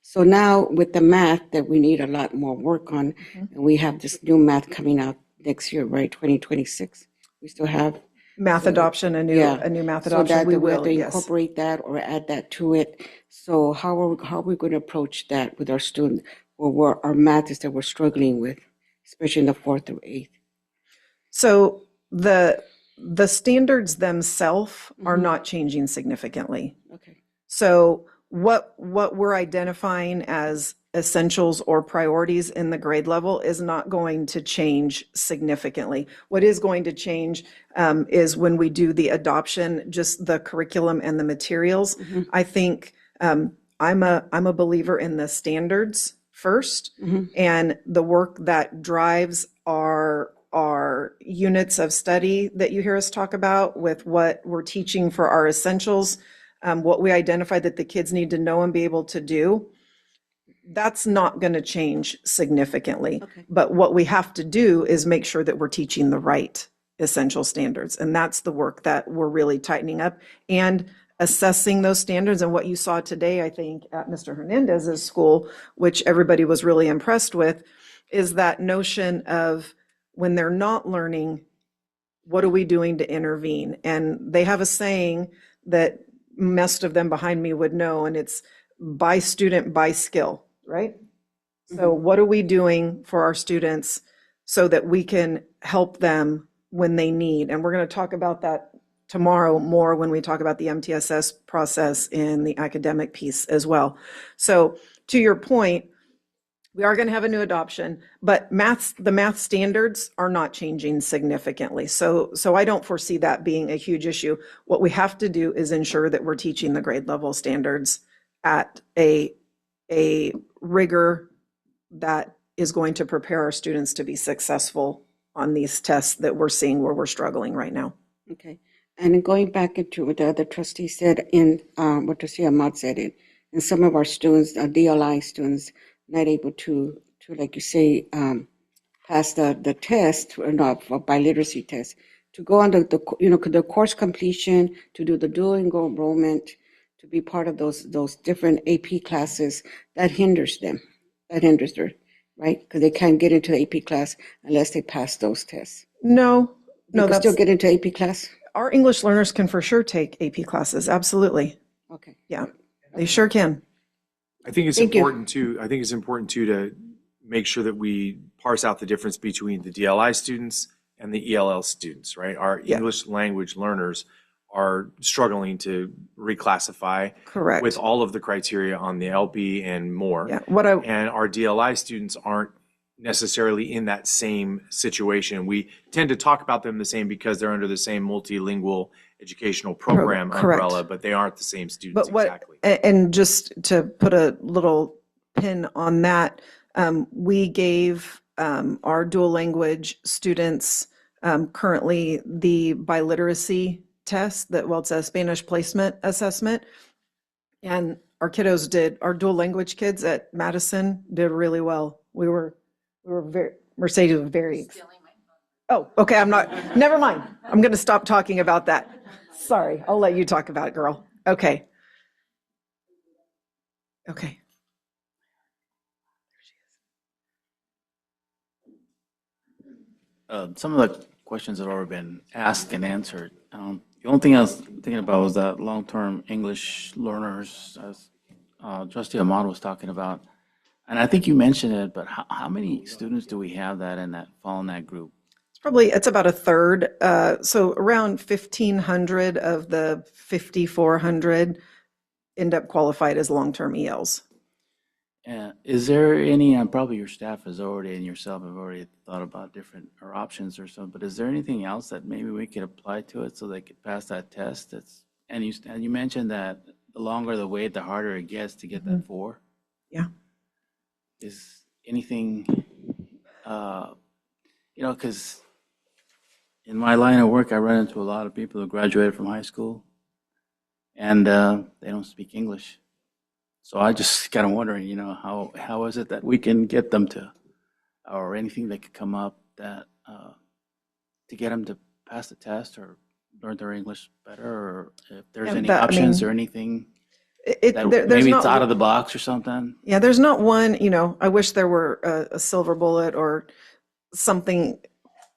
So now with the math that we need a lot more work on, and we have this new math coming out next year, right? 2026. We still have math adoption, a new math adoption. So that we we have will to incorporate that or add that to it. So how are we going to approach that with our students, or where our math is that we're struggling with, especially in the 4th through 8th? So the standards themselves are not changing significantly. Okay. So what we're identifying as essentials or priorities in the grade level is not going to change significantly. What is going to change is when we do the adoption, just the curriculum and the materials. I think I'm a believer in the standards first, and the work that drives our units of study that you hear us talk about with what we're teaching for our essentials, what we identify that the kids need to know and be able to do. That's not going to change significantly. Okay. But what we have to do is make sure that we're teaching the right essential standards. And that's the work that we're really tightening up and assessing those standards. And what you saw today, I think, at Mr. Hernandez's school, which everybody was really impressed with, is that notion of when they're not learning, what are we doing to intervene? And they have a saying that most of them behind me would know, and it's by student, by skill. Right? So what are we doing for our students so that we can help them when they need? And we're going to talk about that tomorrow more when we talk about the MTSS process in the academic piece as well. So to your point, we are going to have a new adoption, but the math standards are not changing significantly. So I don't foresee that being a huge issue. What we have to do is ensure that we're teaching the grade level standards at a rigor that is going to prepare our students to be successful on these tests that we're seeing where we're struggling right now. Okay. And then going back into what the other trustee said in what Trustee Ahmad said, in some of our students, DLI students, not able to like you say, pass the test, or not, for biliteracy test, to go on the course completion, to do the dual enrollment, to be part of those different AP classes, that hinders them. That hinders them, right? Because they can't get into the AP class unless they pass those tests. No, They can still get into AP class? our English learners can for sure take AP classes. Absolutely. Okay. Yeah, they sure can. I think it's Thank you. important too to make sure that we parse out the difference between the DLI students and the ELL students, right? Our English language learners are struggling to reclassify Correct. with all of the criteria on the LB and more. Yeah. And our DLI students aren't necessarily in that same situation. We tend to talk about them the same because they're under the same multilingual educational program Correct. umbrella, but they aren't the same students But exactly. and just to put a little pin on that, we gave our dual language students currently the biliteracy test it's a Spanish placement assessment. And our dual language kids at Madison did really well. Mercedes was very. Oh, okay, never mind. I'm going to stop talking about that. Sorry, I'll let you talk about it, girl. Okay. Okay. Some of the questions have already been asked and answered. The only thing I was thinking about was that long-term English learners, as Trustee Ahmad was talking about. And I think you mentioned it, but how many students do we have that fall in that group? It's about a third. So around 1,500 of the 5,400 end up qualified as long-term ELs. Is there any, and probably your staff has already, and yourself have already thought about different or options or something, but is there anything else that maybe we could apply to it so they could pass that test? And you mentioned that the longer the wait, the harder it gets to get that 4. Yeah. Is anything, because in my line of work, I run into a lot of people who graduated from high school and they don't speak English. So I just kind of wondering, how is it that we can get them to, or anything that could come up that, to get them to pass the test or learn their English better, or if there's any options or anything that maybe it's out of the box or something? Yeah, there's not one, I wish there were a silver bullet or something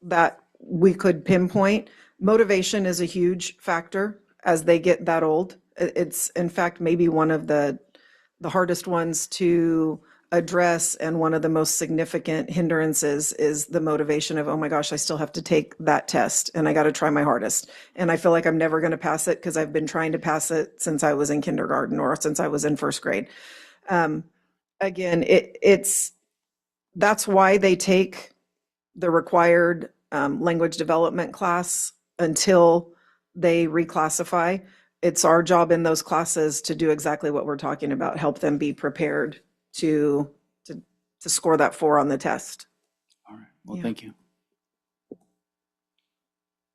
that we could pinpoint. Motivation is a huge factor as they get that old. It's, in fact, maybe one of the hardest ones to address, and one of the most significant hindrances is the motivation of, oh my gosh, I still have to take that test and I got to try my hardest. And I feel like I'm never going to pass it because I've been trying to pass it since I was in kindergarten or since I was in first grade. Again, that's why they take the required language development class until they reclassify. It's our job in those classes to do exactly what we're talking about, help them be prepared to score that 4 on the test. All right, well, thank you.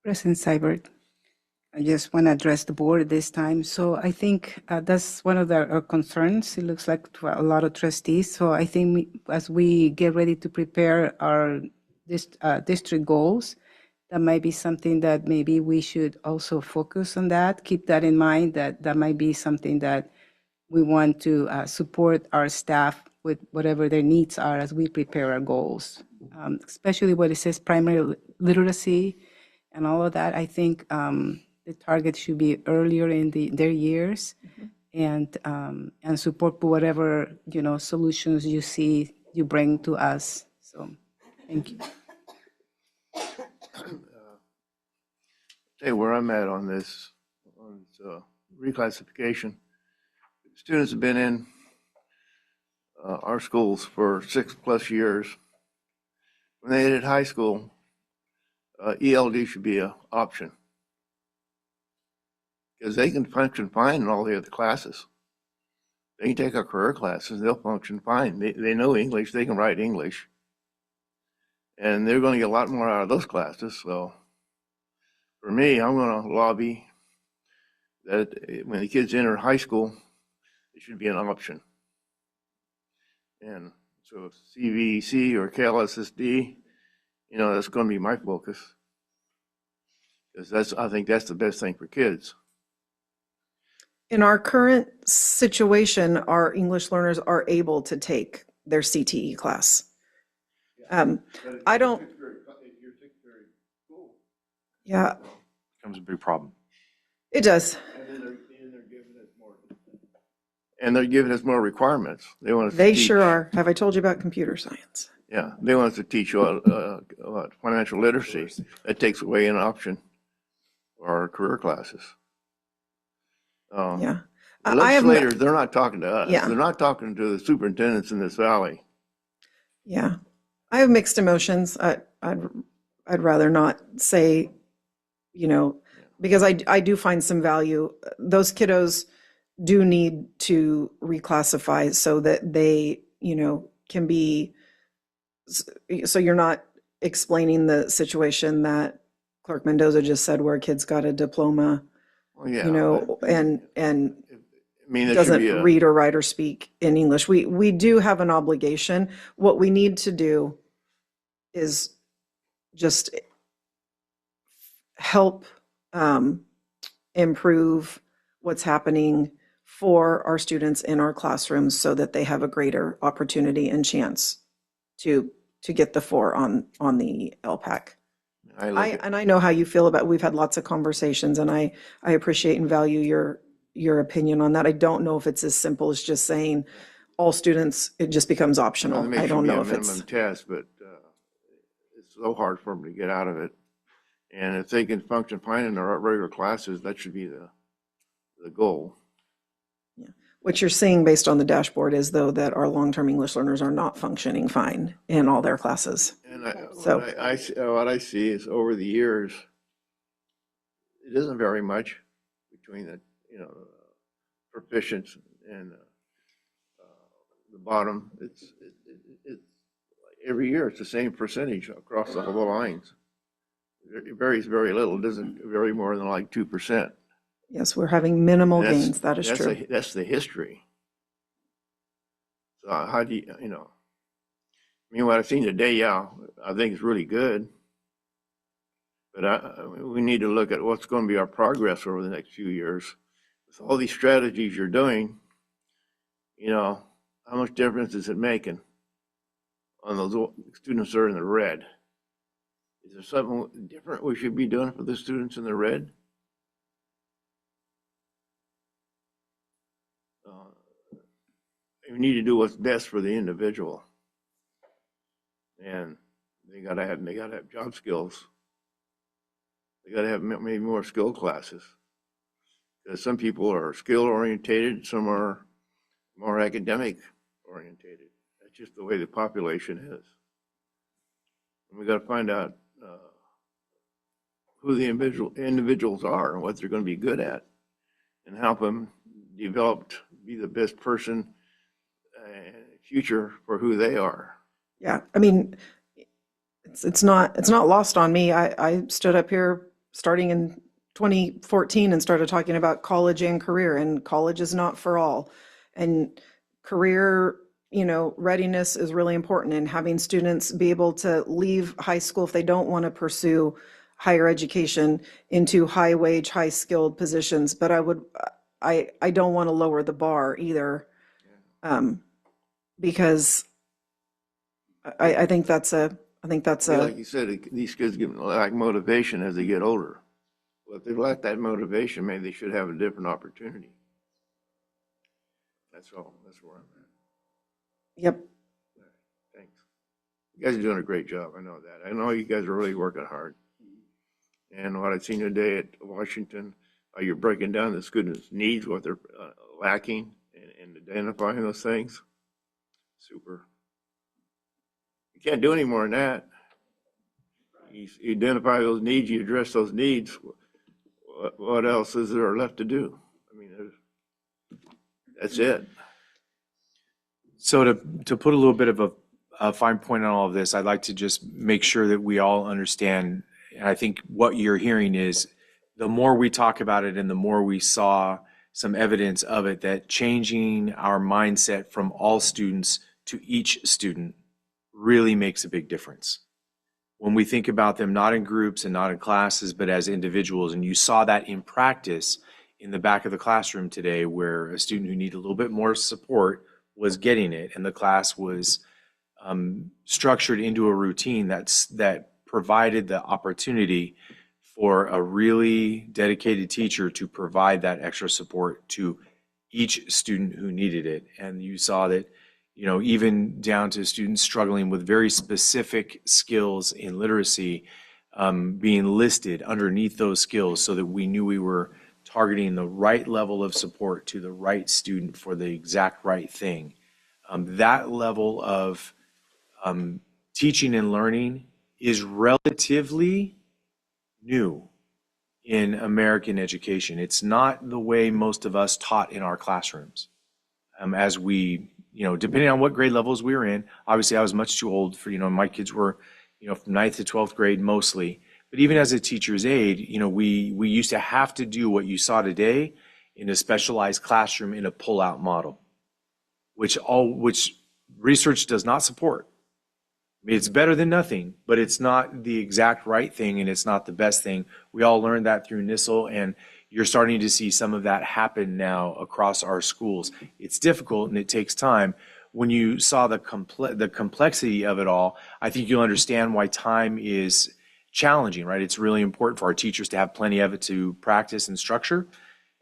President Seibert, I just want to address the board this time. So I think that's one of our concerns. It looks like to a lot of trustees. So I think as we get ready to prepare our district goals, that might be something that maybe we should also focus on that. Keep that in mind, that might be something that we want to support our staff with whatever their needs are as we prepare our goals, especially what it says primary literacy and all of that. I think the target should be earlier in their years, and support whatever solutions you bring to us. So, thank you. tell you where I'm at on this, reclassification. Students have been in our schools for 6+ years. When they hit high school, ELD should be an option. Because they can function fine in all the other classes. They can take our career classes, they'll function fine. They know English, they can write English. And they're going to get a lot more out of those classes. So for me, I'm going to lobby that when the kids enter high school, it should be an option. And so CVEC or KLSSD, that's going to be my focus. Because I think that's the best thing for kids. In our current situation, our English learners are able to take their CTE class. I don't. Yeah, Becomes a big problem. it does. And they're giving us more requirements. They want us to They teach. sure are. Have I told you about computer science? Yeah, they want us to teach financial literacy. That takes away an option for our career classes. Yeah. The I have. legislators, they're not talking to us. Yeah. They're not talking to the superintendents in this valley. Yeah, I have mixed emotions. I'd rather not say, because I do find some value. Those kiddos do need to reclassify so that they, can be, so you're not explaining the situation that Clerk Mendoza just said where kids got a diploma, Well, yeah, and I mean, there should doesn't be a, read or write or speak in English. We do have an obligation. What we need to do is just help improve what's happening for our students in our classrooms so that they have a greater opportunity and chance to get the 4 on the LPAC. I know how you feel about, we've had lots of conversations, and I appreciate and value your opinion on that. I don't know if it's as simple as just saying all students, it just becomes optional. There I don't should be know a if it's. minimum test, but it's so hard for them to get out of it. And if they can function fine in their regular classes, that should be the goal. What you're seeing based on the dashboard is, though, that our long-term English learners are not functioning fine in all their classes. And So- what I see is over the years, it isn't very much between the proficients and the bottom. It's every year it's the same percentage across the whole lines. It varies very little. It doesn't vary more than like 2%. Yes, we're having minimal That's- gains. That is that's true. That's the history. So how do you, I mean, what I've seen today, yeah, I think it's really good. But we need to look at what's going to be our progress over the next few years. With all these strategies you're doing, how much difference is it making on those students that are in the red? Is there something different we should be doing for the students in the red? We need to do what's best for the individual. And they gotta have job skills. They gotta have maybe more skill classes. Because some people are skill orientated, some are more academic orientated. That's just the way the population is. And we gotta find out who the individuals are and what they're gonna be good at, and help them develop, be the best person future for who they are. Yeah, I mean, it's not lost on me. I stood up here starting in 2014 and started talking about college and career, and college is not for all. And career, readiness is really important, and having students be able to leave high school if they don't want to pursue higher education into high wage, high skilled positions. But I don't want to lower the bar either. Because I think that's Like you said, these kids lack motivation as they get older. Well, if they lack that motivation, maybe they should have a different opportunity. That's all. That's where I'm at. Yep. Thanks. You guys are doing a great job. I know that. I know you guys are really working hard. And what I've seen today at Washington, you're breaking down the students' needs, what they're lacking, and identifying those things. Super. You can't do any more than that. You identify those needs, you address those needs. What else is there left to do? I mean, that's it. So to put a little bit of a fine point on all of this, I'd like to just make sure that we all understand, and I think what you're hearing is the more we talk about it and the more we saw some evidence of it, that changing our mindset from all students to each student really makes a big difference. When we think about them not in groups and not in classes, but as individuals, and you saw that in practice in the back of the classroom today, where a student who needed a little bit more support was getting it, and the class was structured into a routine that provided the opportunity for a really dedicated teacher to provide that extra support to each student who needed it. And you saw that, you know, even down to students struggling with very specific skills in literacy being listed underneath those skills, so that we knew we were targeting the right level of support to the right student for the exact right thing. That level of teaching and learning is relatively new in American education. It's not the way most of us taught in our classrooms. As we, you know, depending on what grade levels we were in, obviously I was much too old for, you know, my kids were, you know, from 9th to 12th grade mostly. But even as a teacher's aide, you know, we used to have to do what you saw today in a specialized classroom in a pull-out model, which research does not support. I mean, it's better than nothing, but it's not the exact right thing, and it's not the best thing. We all learned that through NISL, and you're starting to see some of that happen now across our schools. It's difficult and it takes time. When you saw the complexity of it all, I think you'll understand why time is challenging, right? It's really important for our teachers to have plenty of it to practice and structure,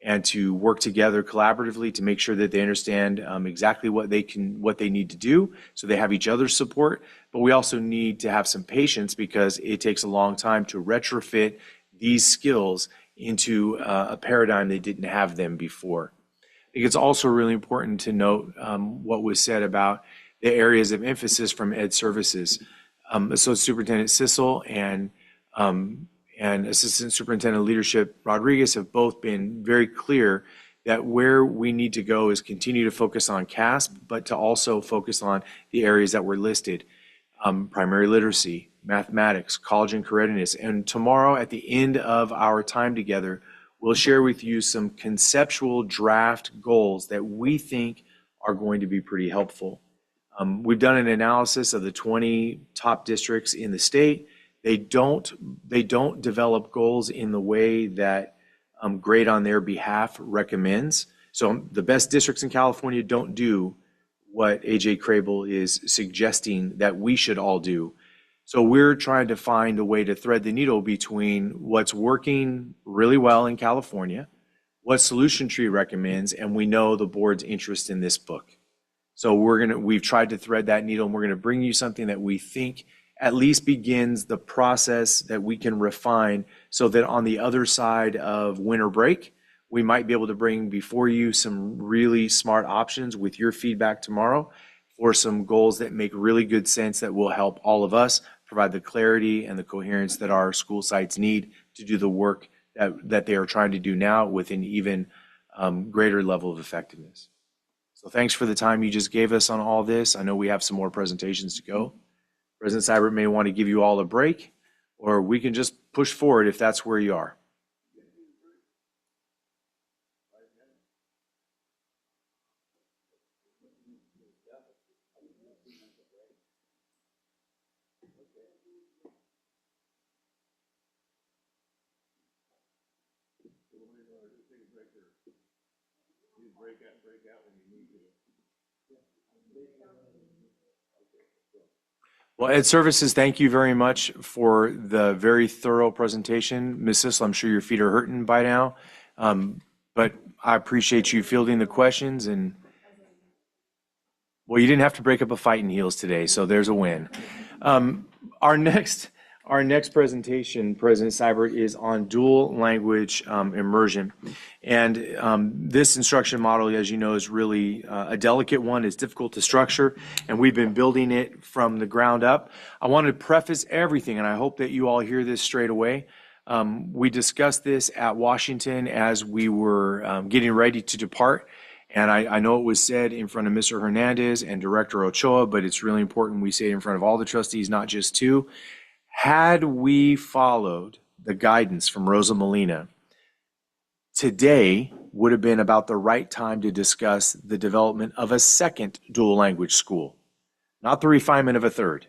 and to work together collaboratively to make sure that they understand exactly what they need to do, so they have each other's support. But we also need to have some patience, because it takes a long time to retrofit these skills into a paradigm they didn't have them before. I think it's also really important to note what was said about the areas of emphasis from Ed Services. Associate Superintendent Sissel and Assistant Superintendent Leadership Rodriguez have both been very clear that where we need to go is continue to focus on CASP, but to also focus on the areas that were listed: primary literacy, mathematics, college and career readiness. And tomorrow, at the end of our time together, we'll share with you some conceptual draft goals that we think are going to be pretty helpful. We've done an analysis of the 20 top districts in the state. They don't develop goals in the way that Grade on Their Behalf recommends. So the best districts in California don't do what AJ Crable is suggesting that we should all do. So we're trying to find a way to thread the needle between what's working really well in California, what Solution Tree recommends, and we know the board's interest in this book. So we've tried to thread that needle, and we're gonna bring you something that we think at least begins the process that we can refine, so that on the other side of winter break, we might be able to bring before you some really smart options with your feedback tomorrow, for some goals that make really good sense, that will help all of us provide the clarity and the coherence that our school sites need to do the work that they are trying to do now with an even greater level of effectiveness. So thanks for the time you just gave us on all this. I know we have some more presentations to go. President Seibert may want to give you all a break, or we can just push forward if that's where you are. Well, Ed Services, thank you very much for the very thorough presentation. Ms. Sissel, I'm sure your feet are hurting by now, but I appreciate you fielding the questions. And well, you didn't have to break up a fight in heels today, so there's a win. Our next Our next presentation, President Seibert, is on dual language immersion. And this instruction model, as you know, is really a delicate one. It's difficult to structure, and we've been building it from the ground up. I want to preface everything, and I hope that you all hear this straight away. We discussed this at Washington as we were getting ready to depart. And I know it was said in front of Mr. Hernandez and Director Ochoa, but it's really important we say it in front of all the trustees, not just two. Had we followed the guidance from Rosa Molina, today would have been about the right time to discuss the development of a second dual language school, not the refinement of a third.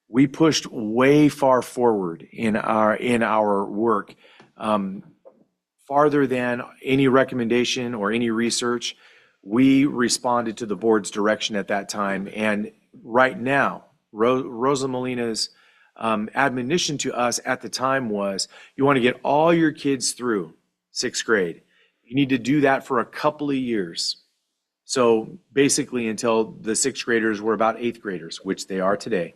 We pushed way far forward in our work, farther than any recommendation or any research. We responded to the board's direction at that time. And right now, Rosa Molina's admonition to us at the time was, you want to get all your kids through 6th grade. You need to do that for a couple of years. So basically until the 6th graders were about 8th graders, which they are today.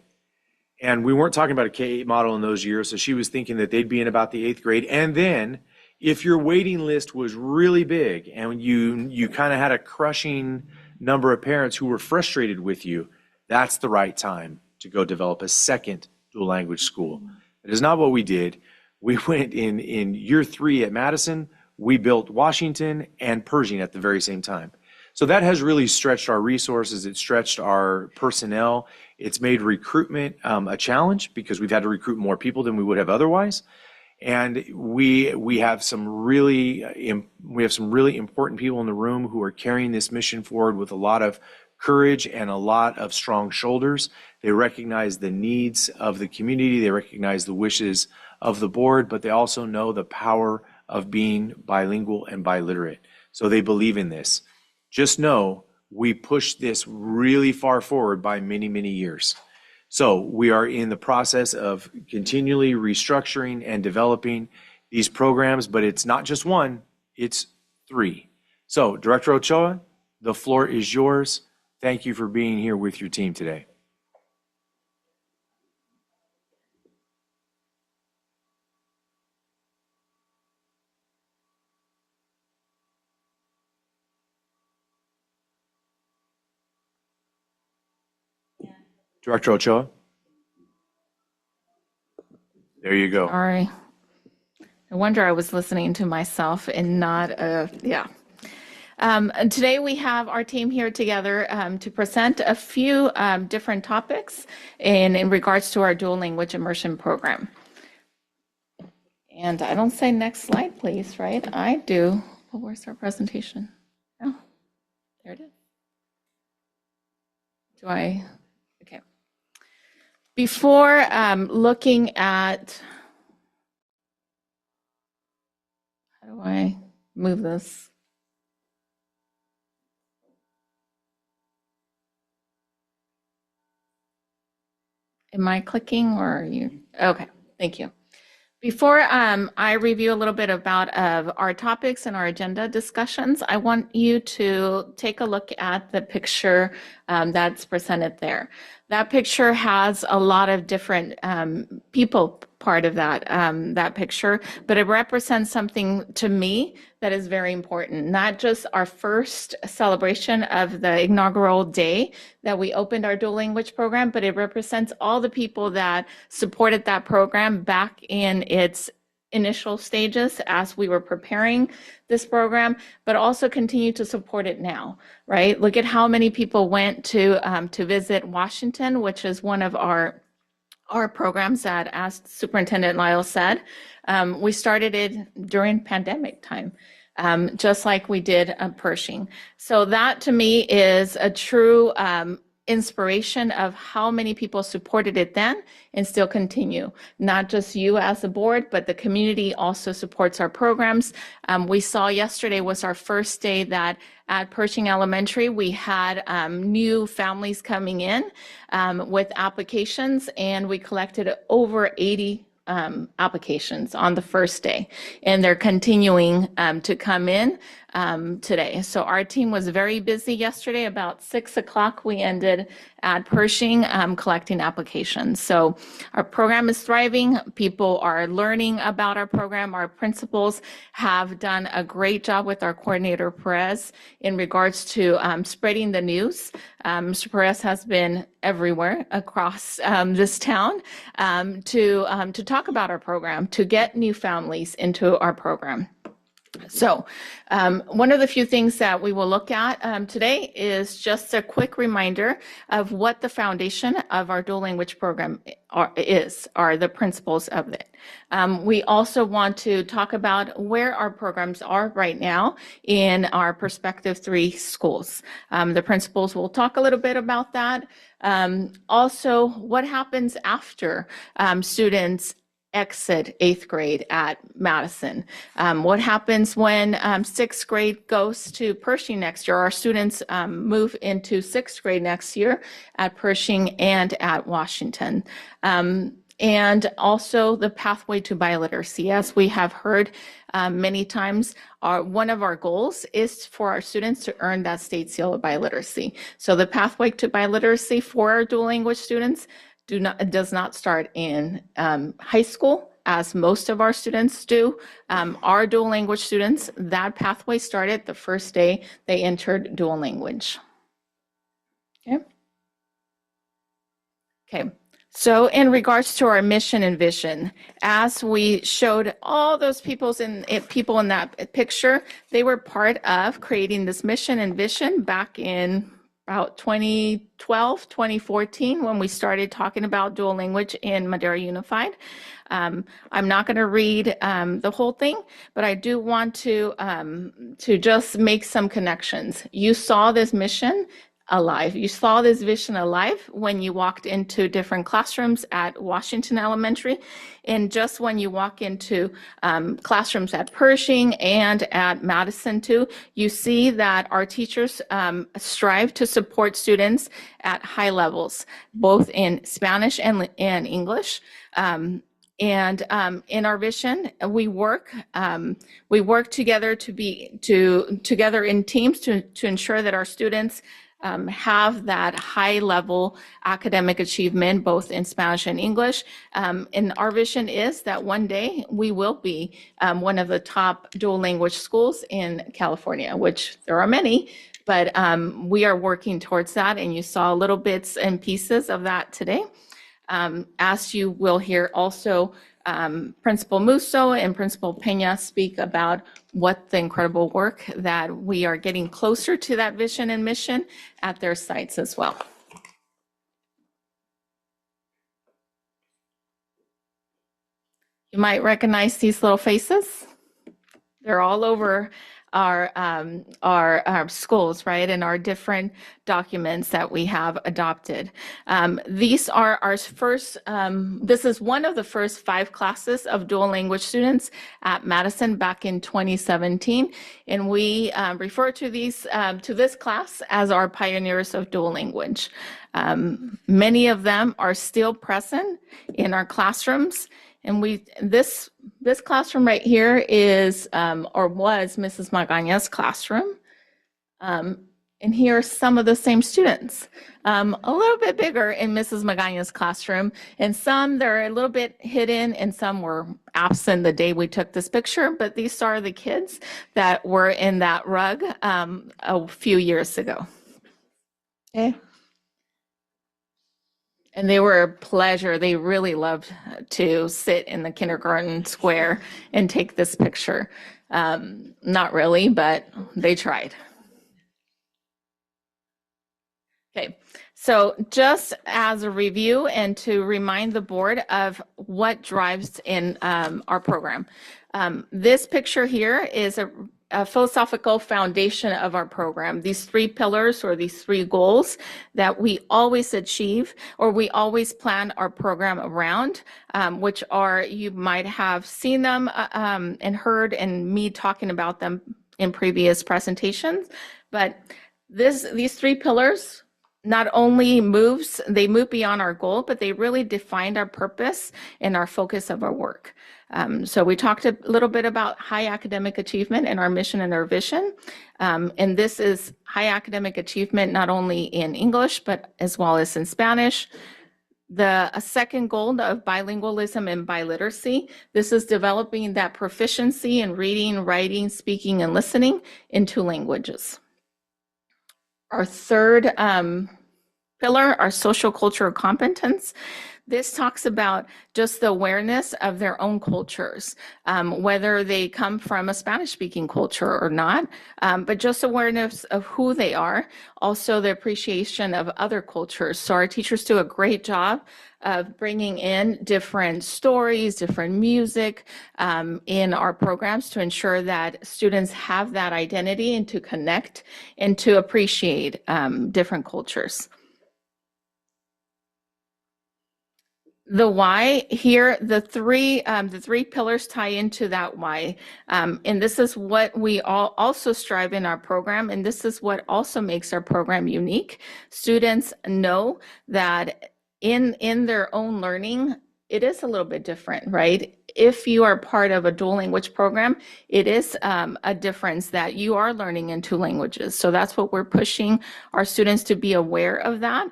And we weren't talking about a K-8 model in those years, so she was thinking that they'd be in about the 8th grade. And then if your waiting list was really big and you kind of had a crushing number of parents who were frustrated with you, that's the right time to go develop a second dual language school. It is not what we did. We went in year 3 at Madison, we built Washington and Pershing at the very same time. So that has really stretched our resources. It's stretched our personnel. It's made recruitment a challenge because we've had to recruit more people than we would have otherwise. And we have some really important people in the room who are carrying this mission forward with a lot of courage and a lot of strong shoulders. They recognize the needs of the community. They recognize the wishes of the board, but they also know the power of being bilingual and biliterate. So they believe in this. Just know we pushed this really far forward by many, many years. So we are in the process of continually restructuring and developing these programs, but it's not just one, it's 3. So Director Ochoa, the floor is yours. Thank you for being here with your team today. Director Ochoa? There you go. Sorry. No wonder I was listening to myself and not, yeah. And today we have our team here together to present a few different topics in regards to our dual language immersion program. And I don't say next slide, please, right? I do. But where's our presentation? Oh, there it is. Do I? Okay. Before looking at, how do I move this? Am I clicking or are you? Okay, thank you. Before I review a little bit about our topics and our agenda discussions, I want you to take a look at the picture that's presented there. That picture has a lot of different people part of that picture, but it represents something to me that is very important. Not just our first celebration of the inaugural day that we opened our dual language program, but it represents all the people that supported that program back in its initial stages as we were preparing this program, but also continue to support it now, right? Look at how many people went to visit Washington, which is one of our programs that, as Superintendent Lyle said, we started it during pandemic time, just like we did Pershing. So that to me is a true inspiration of how many people supported it then and still continue. Not just you as a board, but the community also supports our programs. We saw yesterday was our first day that at Pershing Elementary, we had new families coming in with applications, and we collected over 80 applications on the first day, and they're continuing to come in today. So our team was very busy yesterday. About 6 o'clock, we ended at Pershing collecting applications. So our program is thriving. People are learning about our program. Our principals have done a great job with our coordinator, Perez, in regards to spreading the news. Mr. Perez has been everywhere across this town to talk about our program, to get new families into our program. So one of the few things that we will look at today is just a quick reminder of what the foundation of our dual language program are the principles of it. We also want to talk about where our programs are right now in our Perspective 3 schools. The principals will talk a little bit about that. Also, what happens after students exit 8th grade at Madison? What happens when 6th grade goes to Pershing next year? Our students move into 6th grade next year at Pershing and at Washington. And also the pathway to biliteracy. As we have heard many times, one of our goals is for our students to earn that state seal of biliteracy. So the pathway to biliteracy for our dual language students does not start in high school, as most of our students do. Our dual language students, that pathway started the first day they entered dual language. Okay. So in regards to our mission and vision, as we showed all those people in that picture, they were part of creating this mission and vision back in about 2012, 2014, when we started talking about dual language in Madera Unified. I'm not going to read the whole thing, but I do want to just make some connections. You saw this mission alive. You saw this vision alive when you walked into different classrooms at Washington Elementary. And just when you walk into classrooms at Pershing and at Madison too, you see that our teachers strive to support students at high levels, both in Spanish and English. And in our vision, we work together together in teams to ensure that our students have that high level academic achievement, both in Spanish and English. And our vision is that one day we will be one of the top dual language schools in California, which there are many, but we are working towards that. And you saw little bits and pieces of that today. As you will hear also, Principal Musso and Principal Pena speak about what the incredible work that we are getting closer to that vision and mission at their sites as well. You might recognize these little faces. They're all over our schools, right, and our different documents that we have adopted. These are our first, this is one of the first 5 classes of dual language students at Madison back in 2017. And we refer to this class as our pioneers of dual language. Many of them are still present in our classrooms. And this classroom right here is, or was Mrs. Magaña's classroom. And here are some of the same students, a little bit bigger in Mrs. Magaña's classroom. And some they're a little bit hidden and some were absent the day we took this picture. But these are the kids that were in that rug a few years ago. Okay. And they were a pleasure. They really loved to sit in the kindergarten square and take this picture. Not really, but they tried. Okay, so just as a review and to remind the board of what drives in our program. This picture here is a philosophical foundation of our program. These 3 pillars or these 3 goals that we always achieve or we always plan our program around, which are, you might have seen them and heard and me talking about them in previous presentations. But these 3 pillars not only move beyond our goal, but they really defined our purpose and our focus of our work. So we talked a little bit about high academic achievement and our mission and our vision. And this is high academic achievement not only in English, but as well as in Spanish. A second goal of bilingualism and biliteracy. This is developing that proficiency in reading, writing, speaking, and listening in 2 languages. Our third pillar, our social cultural competence. This talks about just the awareness of their own cultures, whether they come from a Spanish-speaking culture or not, but just awareness of who they are, also the appreciation of other cultures. So our teachers do a great job of bringing in different stories, different music in our programs to ensure that students have that identity and to connect and to appreciate different cultures. The why here, the three pillars tie into that why. And this is what we all also strive in our program. And this is what also makes our program unique. Students know that in their own learning, it is a little bit different, right? If you are part of a dual language program, it is a difference that you are learning in 2 languages. So that's what we're pushing our students to be aware of that,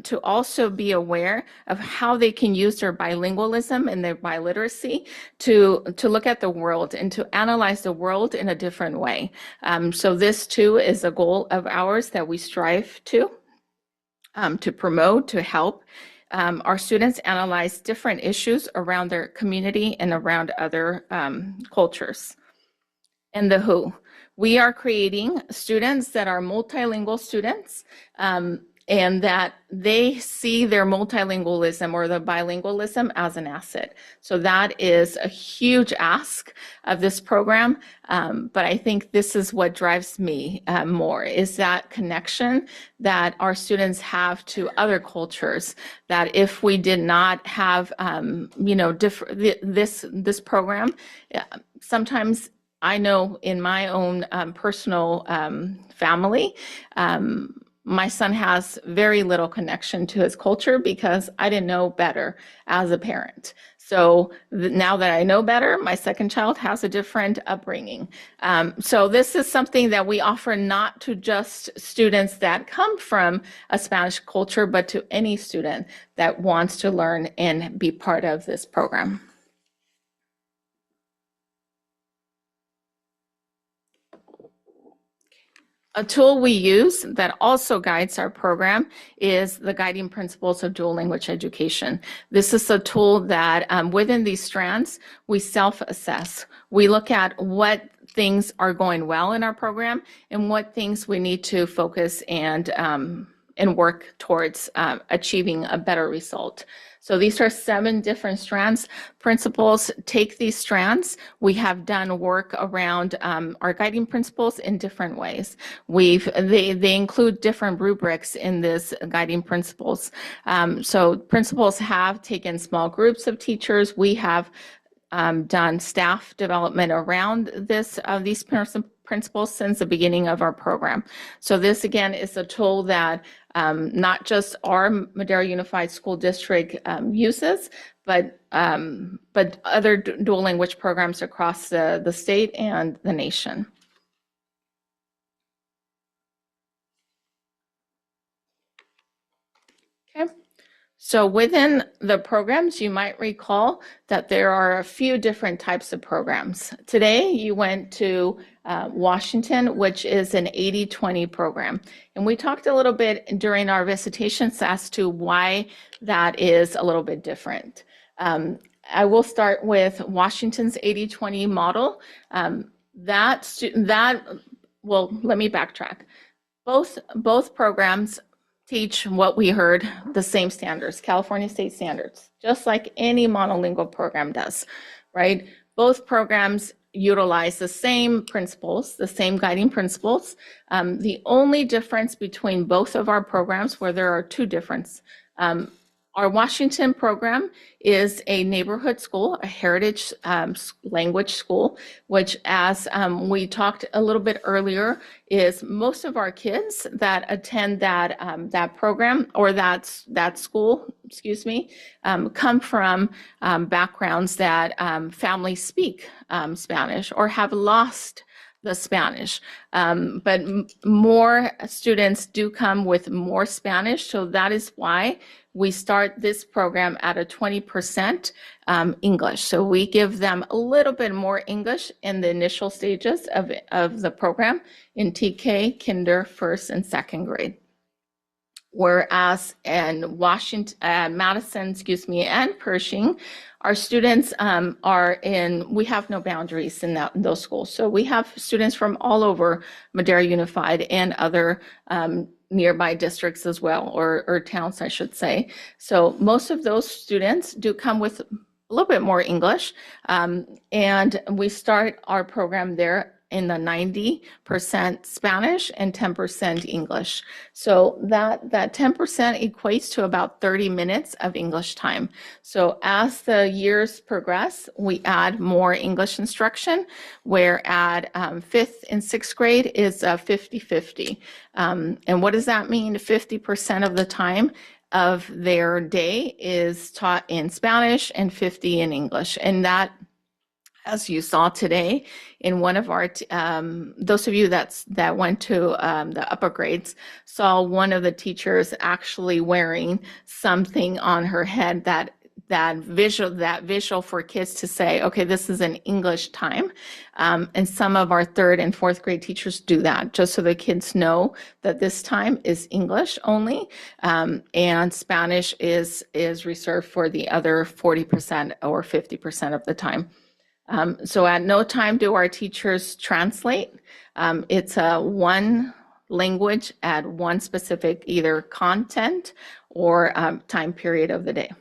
to also be aware of how they can use their bilingualism and their biliteracy to look at the world and to analyze the world in a different way. So this too is a goal of ours that we strive to promote, to help. Our students analyze different issues around their community and around other cultures. And the who. We are creating students that are multilingual students, and that they see their multilingualism or the bilingualism as an asset. So that is a huge ask of this program, but I think this is what drives me more, is that connection that our students have to other cultures, that if we did not have, this program, sometimes I know in my own personal family, my son has very little connection to his culture because I didn't know better as a parent. So now that I know better, my second child has a different upbringing. So this is something that we offer not to just students that come from a Spanish culture, but to any student that wants to learn and be part of this program. A tool we use that also guides our program is the Guiding Principles of Dual Language Education. This is a tool that within these strands, we self-assess. We look at what things are going well in our program and what things we need to focus and work towards achieving a better result. So these are 7 different strands. Principles take these strands. We have done work around our guiding principles in different ways. They include different rubrics in this guiding principles. So principals have taken small groups of teachers. We have done staff development around these principles since the beginning of our program. So this again is a tool that not just our Madera Unified School District uses, but other dual language programs across the state and the nation. Okay. So within the programs, you might recall that there are a few different types of programs. Today, you went to Washington, which is an 80-20 program. And we talked a little bit during our visitations as to why that is a little bit different. I will start with Washington's 80-20 model. Well, let me backtrack. Both programs teach what we heard, the same standards, California state standards, just like any monolingual program does, right? Both programs utilize the same principles, the same guiding principles. The only difference between both of our programs, where there are 2 differences, Our Washington program is a neighborhood school, a heritage language school, which, as we talked a little bit earlier, is most of our kids that attend that program or that school, excuse me, come from backgrounds that families speak Spanish or have lost the Spanish. But more students do come with more Spanish, so that is why we start this program at a 20% English. So we give them a little bit more English in the initial stages of the program in TK, kinder, first, and second grade. Whereas in Washington, Madison, excuse me, and Pershing, our students we have no boundaries in those schools. So we have students from all over Madera Unified and other nearby districts as well, or towns, I should say. So most of those students do come with a little bit more English, and we start our program there in the 90% Spanish and 10% English. So that 10% equates to about 30 minutes of English time. So as the years progress, we add more English instruction, where at 5th and 6th grade is 50-50. And what does that mean? 50% of the time of their day is taught in Spanish and 50 in English. And that, as you saw today in one of our, those of you that went to the upper grades saw one of the teachers actually wearing something on her head that visual for kids to say, okay, this is an English time. And some of our 3rd and 4th grade teachers do that, just so the kids know that this time is English only, and Spanish is reserved for the other 40% or 50% of the time. So at no time do our teachers translate. It's one language at one specific either content or time period of the day.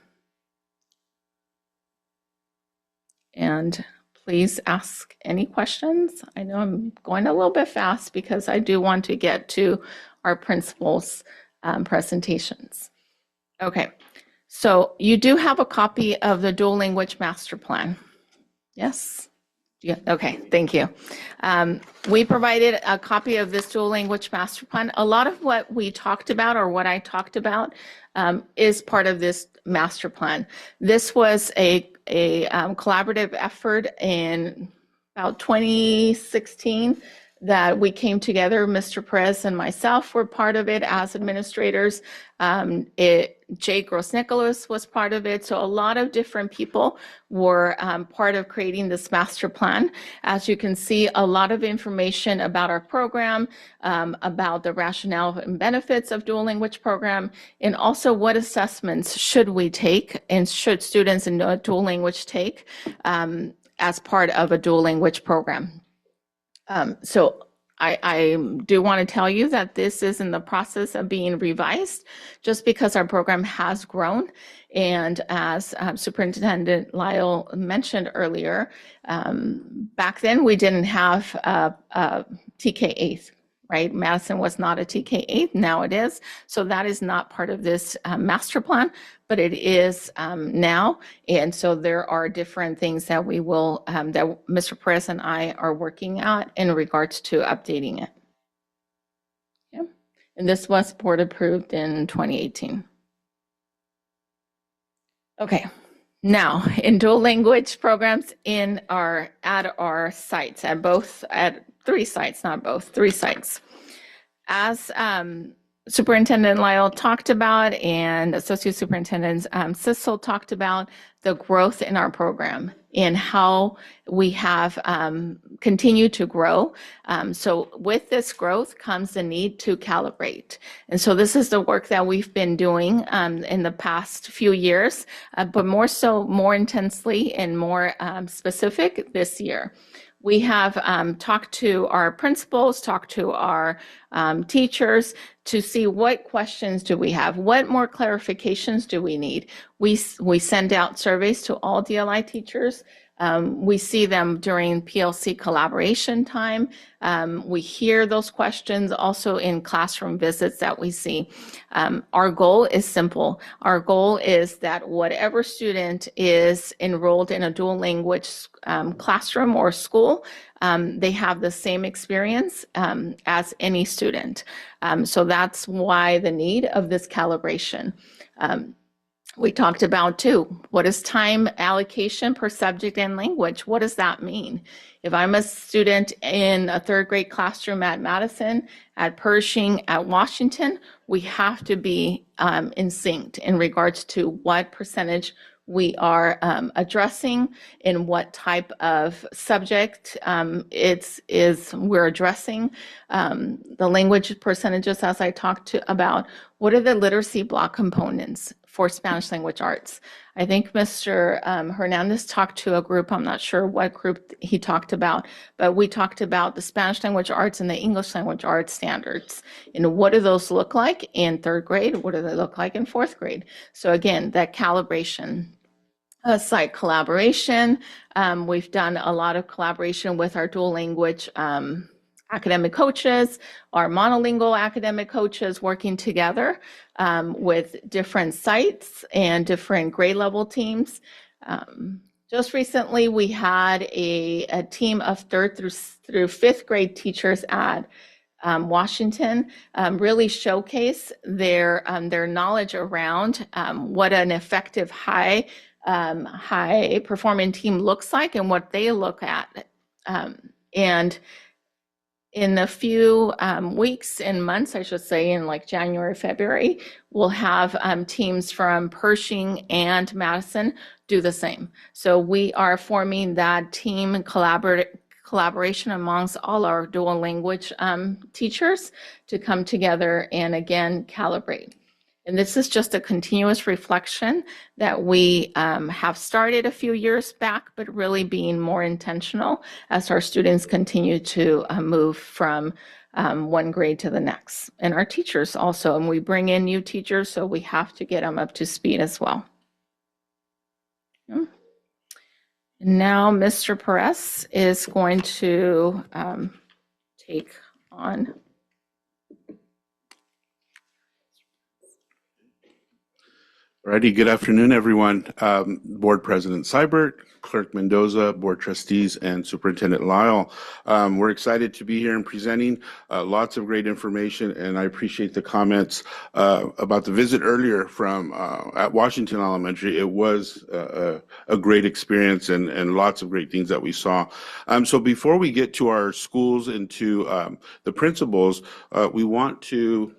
And please ask any questions. I know I'm going a little bit fast because I do want to get to our principals' presentations. Okay, so you do have a copy of the Dual Language Master Plan. Yes? Yeah, okay, thank you. We provided a copy of this Dual Language Master Plan. A lot of what we talked about, or what I talked about, is part of this master plan. This was a collaborative effort in about 2016 that we came together. Mr. Perez and myself were part of it as administrators. Jay Gross-Nicholas was part of it. So a lot of different people were part of creating this master plan. As you can see, a lot of information about our program, about the rationale and benefits of dual language program, and also what assessments should we take and should students in dual language take as part of a dual language program. So I do want to tell you that this is in the process of being revised, just because our program has grown. And as Superintendent Lyle mentioned earlier, back then we didn't have TK-8, right? Madison was not a TK-8, now it is. So that is not part of this master plan, but it is now. And so there are different things that we will, that Mr. Perez and I are working at in regards to updating it. Yeah. And this was board approved in 2018. Okay. Now, in dual language programs at our sites, at 3 sites, not both, 3 sites. As Superintendent Lyle talked about and Associate Superintendent Sissel talked about, the growth in our program and how we have continued to grow. So with this growth comes the need to calibrate. And so this is the work that we've been doing in the past few years, but more intensely and more specific this year. We have talked to our principals, talked to our teachers to see what questions do we have, what more clarifications do we need. We send out surveys to all DLI teachers We see them during PLC collaboration time. We hear those questions also in classroom visits that we see. Our goal is simple. Our goal is that whatever student is enrolled in a dual language classroom or school, they have the same experience as any student. So that's why the need of this calibration. We talked about too, what is time allocation per subject and language? What does that mean? If I'm a student in a third grade classroom at Madison, at Pershing, at Washington, we have to be in sync in regards to what percentage we are addressing in what type of subject we're addressing. The language percentages, as I talked about, what are the literacy block components for Spanish language arts? I think Mr. Hernandez talked to a group, I'm not sure what group he talked about, but we talked about the Spanish language arts and the English language arts standards. And what do those look like in third grade? What do they look like in fourth grade? So again, that calibration. Site collaboration. We've done a lot of collaboration with our dual language academic coaches, our monolingual academic coaches working together with different sites and different grade level teams. Just recently, we had a team of third through fifth grade teachers at Washington really showcase their knowledge around what an effective high performing team looks like and what they look at. And in a few weeks and months, I should say, in like January, February, we'll have teams from Pershing and Madison do the same. So we are forming that team collaboration amongst all our dual language teachers to come together and again calibrate. And this is just a continuous reflection that we have started a few years back, but really being more intentional as our students continue to move from one grade to the next. And our teachers also, and we bring in new teachers, so we have to get them up to speed as well. Now, Mr. Perez is going to take on. Alrighty, good afternoon, everyone. Board President Seibert, Clerk Mendoza, Board Trustees, and Superintendent Lyle. We're excited to be here and presenting lots of great information, and I appreciate the comments about the visit earlier from at Washington Elementary. It was a great experience and lots of great things that we saw. So before we get to our schools and to the principals, we want to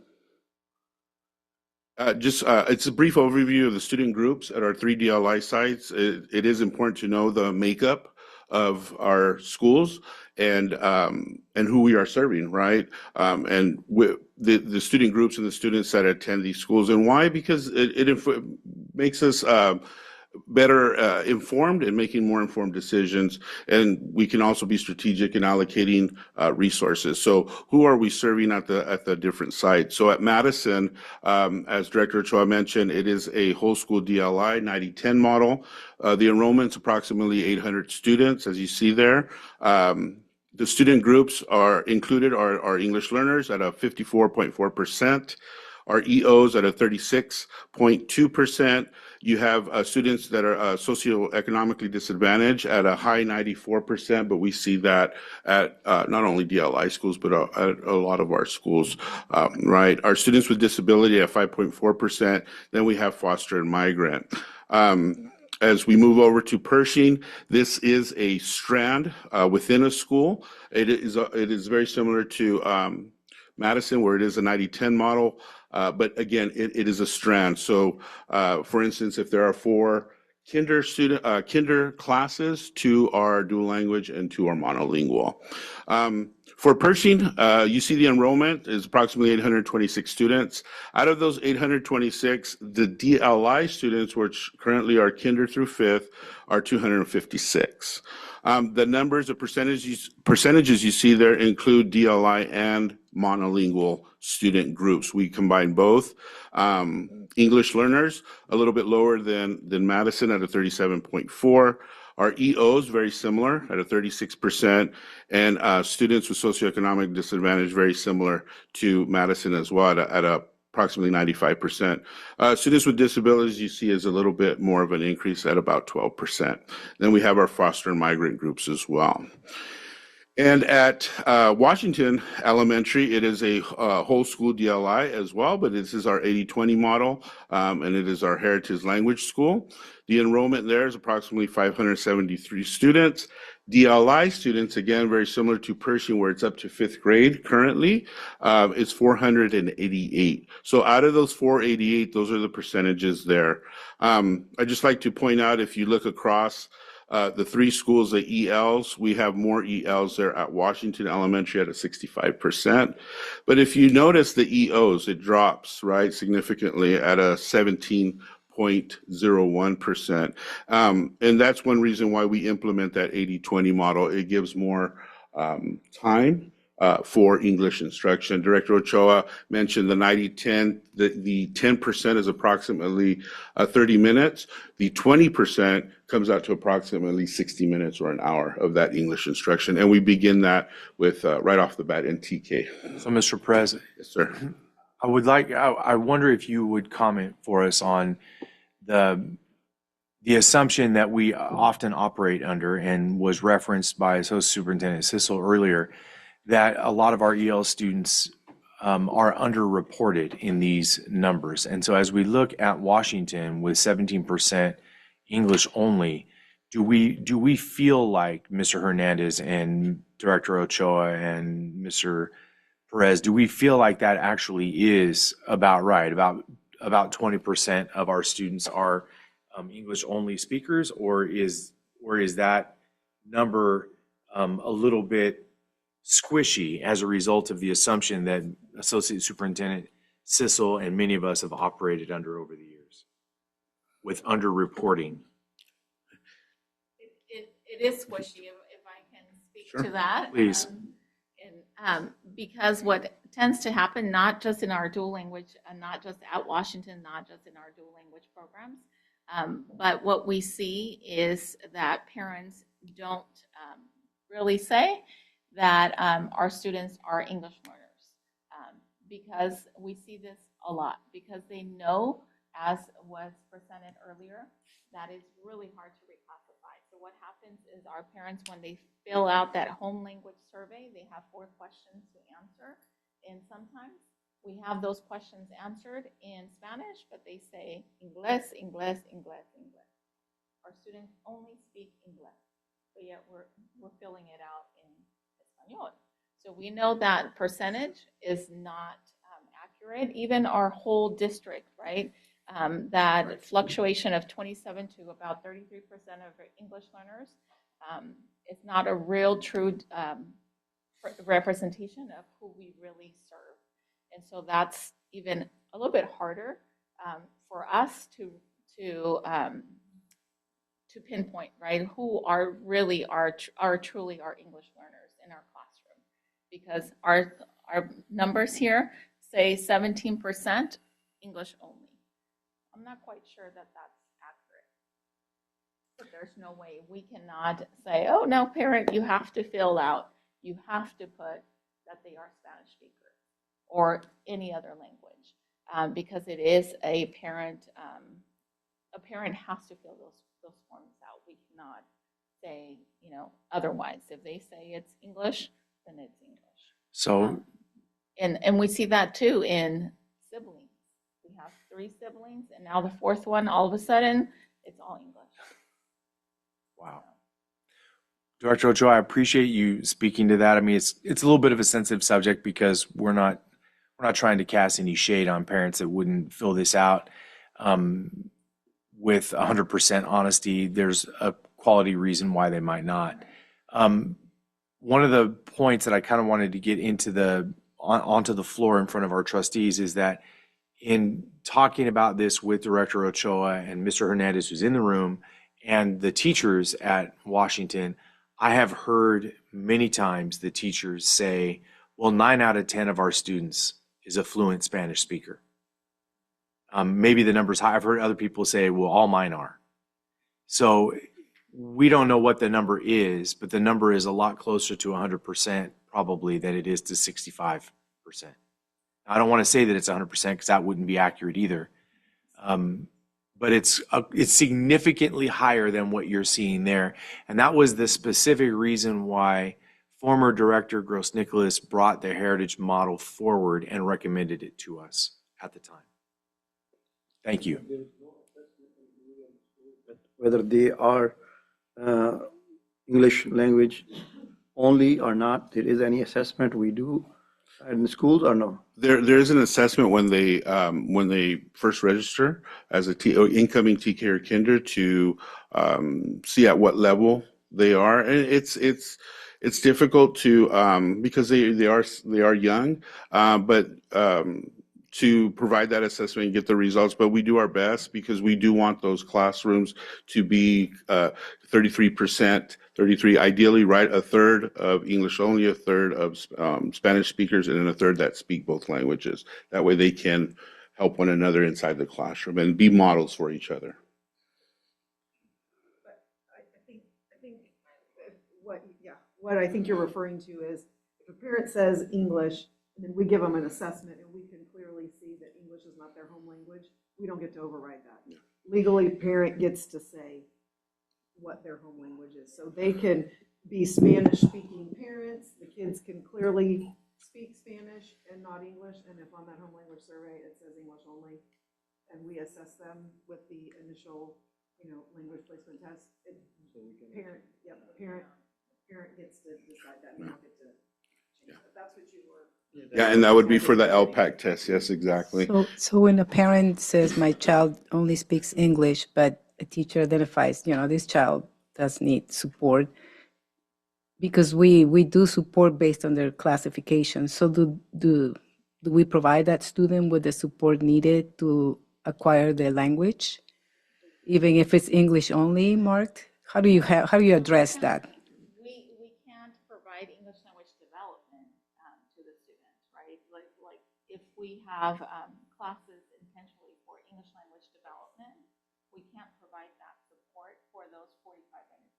it's a brief overview of the student groups at our 3 DLI sites. It is important to know the makeup of our schools and who we are serving, right? And the student groups and the students that attend these schools. And why? Because it makes us better informed and making more informed decisions. And we can also be strategic in allocating resources. So who are we serving at the different sites? So at Madison, as Director Ochoa mentioned, it is a whole school DLI 90-10 model. The enrollment's approximately 800 students, as you see there. The student groups are included are English learners at a 54.4%. Our EOs at a 36.2%. You have students that are socioeconomically disadvantaged at a high 94%, but we see that at not only DLI schools, but at a lot of our schools, right? Our students with disability at 5.4%. Then we have foster and migrant. As we move over to Pershing, this is a strand within a school. It is very similar to Madison, where it is a 90-10 model. But again, it is a strand. So, for instance, if there are 4 kinder classes, 2 are dual language and 2 are monolingual. For Pershing, you see the enrollment is approximately 826 students. Out of those 826, the DLI students, which currently are kinder through 5th, are 256. The numbers of percentages you see there include DLI and monolingual student groups. We combine both. English learners, a little bit lower than Madison at a 37.4. Our EOs, very similar at a 36%, and students with socioeconomic disadvantage, very similar to Madison as well at approximately 95%. Students with disabilities, you see, is a little bit more of an increase at about 12%. Then we have our foster and migrant groups as well. And at Washington Elementary, it is a whole school DLI as well, but this is our 80-20 model, and it is our heritage language school. The enrollment there is approximately 573 students. DLI students, again, very similar to Pershing, where it's up to 5th grade currently, is 488. So out of those 488, those are the percentages there. I'd just like to point out, if you look across the 3 schools, the ELs, we have more ELs there at Washington Elementary at a 65%. But if you notice the EOs, it drops, right, significantly at a 17.01%. And that's one reason why we implement that 80-20 model. It gives more time for English instruction. Director Ochoa mentioned the 90-10. The 10% is approximately 30 minutes. The 20% comes out to approximately 60 minutes or an hour of that English instruction. And we begin that with right off the bat in TK. So, Mr. Perez, Yes, sir. I wonder if you would comment for us on the assumption that we often operate under, and was referenced by Associate Superintendent Sissel earlier, that a lot of our EL students are underreported in these numbers. And so as we look at Washington with 17% English only, do we feel like Mr. Hernandez and Director Ochoa and Mr. Perez, do we feel like that actually is about right? About 20% of our students are English only speakers, or is that number a little bit squishy as a result of the assumption that Associate Superintendent Sissel and many of us have operated under over the years with underreporting? It is squishy, if I can speak Sure. to that. Please. Because what tends to happen, not just in our dual language, and not just at Washington, not just in our dual language programs, but what we see is that parents don't really say that our students are English learners, because we see this a lot, because they know, as was presented earlier, that it's really hard to reclassify. So what happens is our parents, when they fill out that home language survey, they have 4 questions to answer, and sometimes we have those questions answered in Spanish, but they say Inglés, Inglés, Inglés, Inglés. Our students only speak English, but yet we're filling it out in Espanol. So we know that percentage is not accurate. Even our whole district, right? That fluctuation of 27 to about 33% of English learners is not a real true representation of who we really serve. And so that's even a little bit harder for us to pinpoint, right? Who are really truly our English learners in our classroom, because our numbers here say 17% English only. I'm not quite sure that that's accurate, but there's no way we cannot say, oh no, parent, you have to fill out, you have to put that they are Spanish speakers or any other language, because it is a parent has to fill those forms out. We cannot say, otherwise. If they say it's English, then it's English. So, and we see that too in siblings. We have 3 siblings, and now the 4th one, all of a sudden, it's all English. wow. Director Ochoa, I appreciate you speaking to that. I mean, it's a little bit of a sensitive subject, because we're not trying to cast any shade on parents that wouldn't fill this out with 100% honesty. There's a quality reason why they might not. One of the points that I kind of wanted to get onto the floor in front of our trustees is that in talking about this with Director Ochoa and Mr. Hernandez, who's in the room, and the teachers at Washington, I have heard many times the teachers say, well, 9 out of 10 of our students is a fluent Spanish speaker. Maybe the number's high. I've heard other people say, well, all mine are. So we don't know what the number is, but the number is a lot closer to 100% probably than it is to 65%. I don't want to say that it's 100% because that wouldn't be accurate either. But it's significantly higher than what you're seeing there. And that was the specific reason why former Director Gross Nicholas brought the Heritage model forward and recommended it to us at the time. Thank you. Whether they are English language only or not, there is any assessment we do in schools or no? There is an assessment when they first register as a incoming TK or kinder to see at what level they are. And it's difficult to because they are young, but to provide that assessment and get the results. But we do our best because we do want those classrooms to be 33%, ideally, right? A third of English only, a third of Spanish speakers, and then a third that speak both languages. That way they can help one another inside the classroom and be models for each other. But I think what I think you're referring to is if a parent says English, and then we give them an assessment and we can clearly see that English is not their home language, we don't get to override that. Yeah. Legally, parent gets to say what their home language is. So they can be Spanish-speaking parents, the kids can clearly speak Spanish and not English, and if on that home language survey it says English only, and we assess them with the initial, language placement test, parent gets to decide that. We don't get to change it. That's what you were. Yeah, and that would be for the LPAC test. Yes, exactly. So when a parent says, my child only speaks English, but a teacher identifies, this child does need support, because we do support based on their classification. So do we provide that student with the support needed to acquire the language, even if it's English only marked? How do you address that? We can't provide English language development to the students, right? Like if we have classes intentionally for English language development, we can't provide that support for those 45 minutes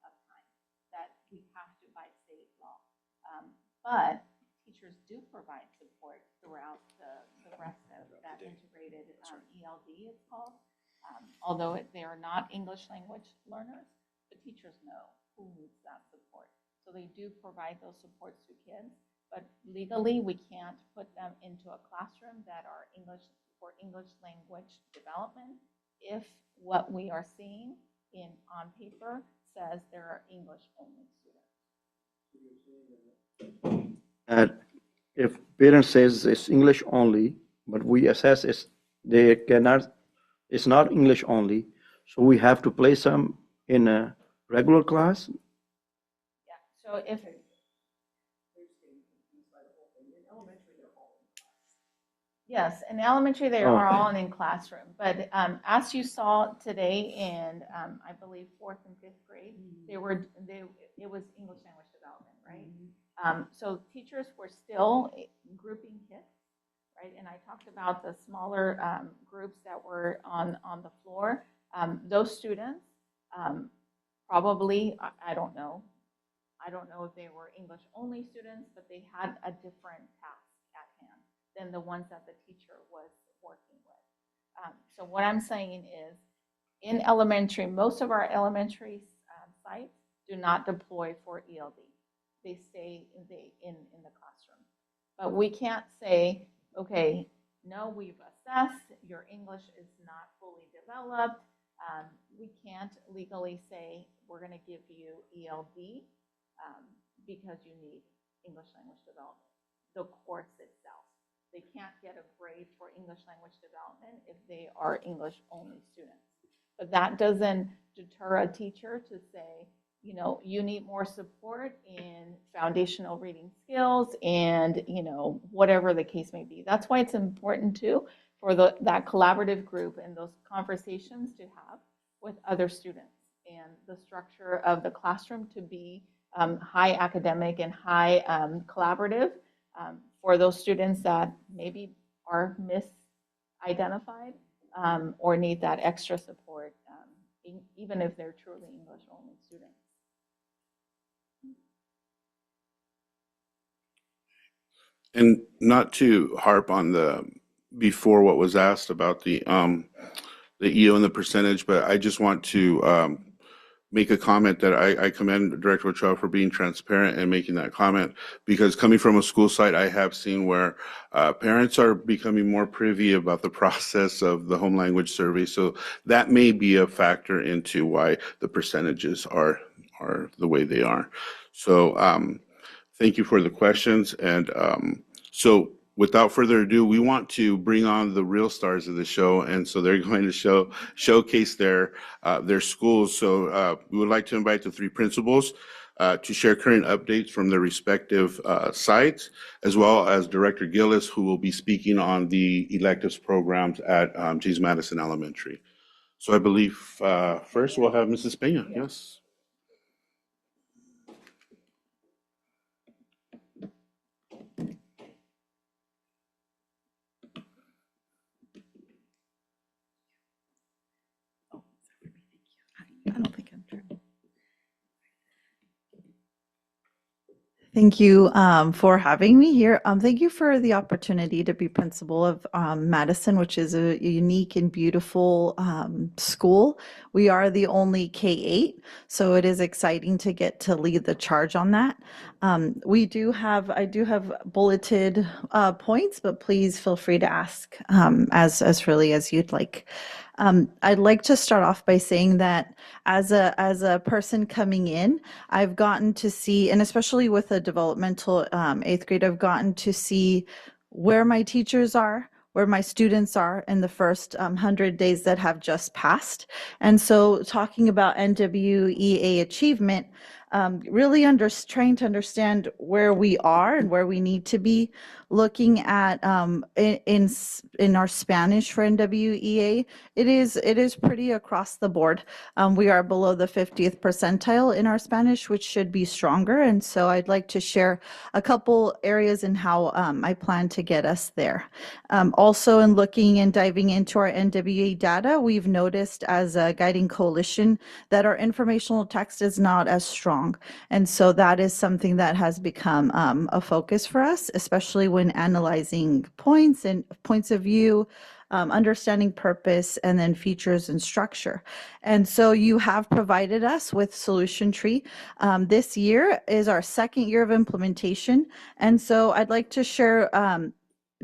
of time that we have to by state law. But teachers do provide support throughout the rest of that integrated ELD, it's called. Although they are not English language learners, the teachers know who needs that support. So they do provide those supports to kids, but legally we can't put them into a classroom that are English for English language development if what we are seeing on paper says there are English only students. And if parent says it's English only, but we assess it's not English only, so we have to place them in a regular class? Yeah, so if yes, in elementary they are all in classroom, but as you saw today in I believe 4th and 5th grade, it was English language development, right? So teachers were still grouping kids, right? And I talked about the smaller groups that were on the floor. Those students probably, I don't know if they were English only students, but they had a different task at hand than the ones that the teacher was working with. So what I'm saying is, in elementary, most of our elementary sites do not deploy for ELD. They stay in the classroom. But we can't say, okay, no, we've assessed, your English is not fully developed. We can't legally say, we're going to give you ELD because you need English language development, the course itself. They can't get a grade for English language development if they are English only students. But that doesn't deter a teacher to say, you need more support in foundational reading skills and, whatever the case may be. That's why it's important too for that collaborative group and those conversations to have with other students, and the structure of the classroom to be high academic and high collaborative for those students that maybe are misidentified or need that extra support even if they're truly English-only students. And not to harp on before what was asked about the EO and the percentage, but I just want to make a comment that I commend Director Ochoa for being transparent and making that comment, because coming from a school site, I have seen where parents are becoming more privy about the process of the home language survey. So that may be a factor into why the percentages are the way they are. So thank you for the questions. And so without further ado, we want to bring on the real stars of the show, and so they're going to showcase their schools. So we would like to invite the three principals to share current updates from their respective sites, as well as Director Gillis, who will be speaking on the electives programs at James Madison Elementary. So I believe first we'll have Mrs. Peña. Yes. I don't think I'm true. Thank you for having me here. Thank you for the opportunity to be principal of Madison, which is a unique and beautiful school. We are the only K-8, so it is exciting to get to lead the charge on that. I do have bulleted points, but please feel free to ask as really as you'd like. I'd like to start off by saying that as a person coming in, I've gotten to see, and especially with a developmental 8th grade, I've gotten to see where my teachers are, where my students are in the first 100 days that have just passed. And so talking about NWEA achievement, really trying to understand where we are and where we need to be, looking at in our Spanish for NWEA, it is pretty across the board. We are below the 50th percentile in our Spanish, which should be stronger. And so I'd like to share a couple areas in how I plan to get us there. Also, in looking and diving into our NWEA data, we've noticed as a guiding coalition that our informational text is not as strong. And so that is something that has become a focus for us, especially when analyzing points and points of view, understanding purpose, and then features and structure. And so you have provided us with Solution Tree. This year is our second year of implementation. And so I'd like to share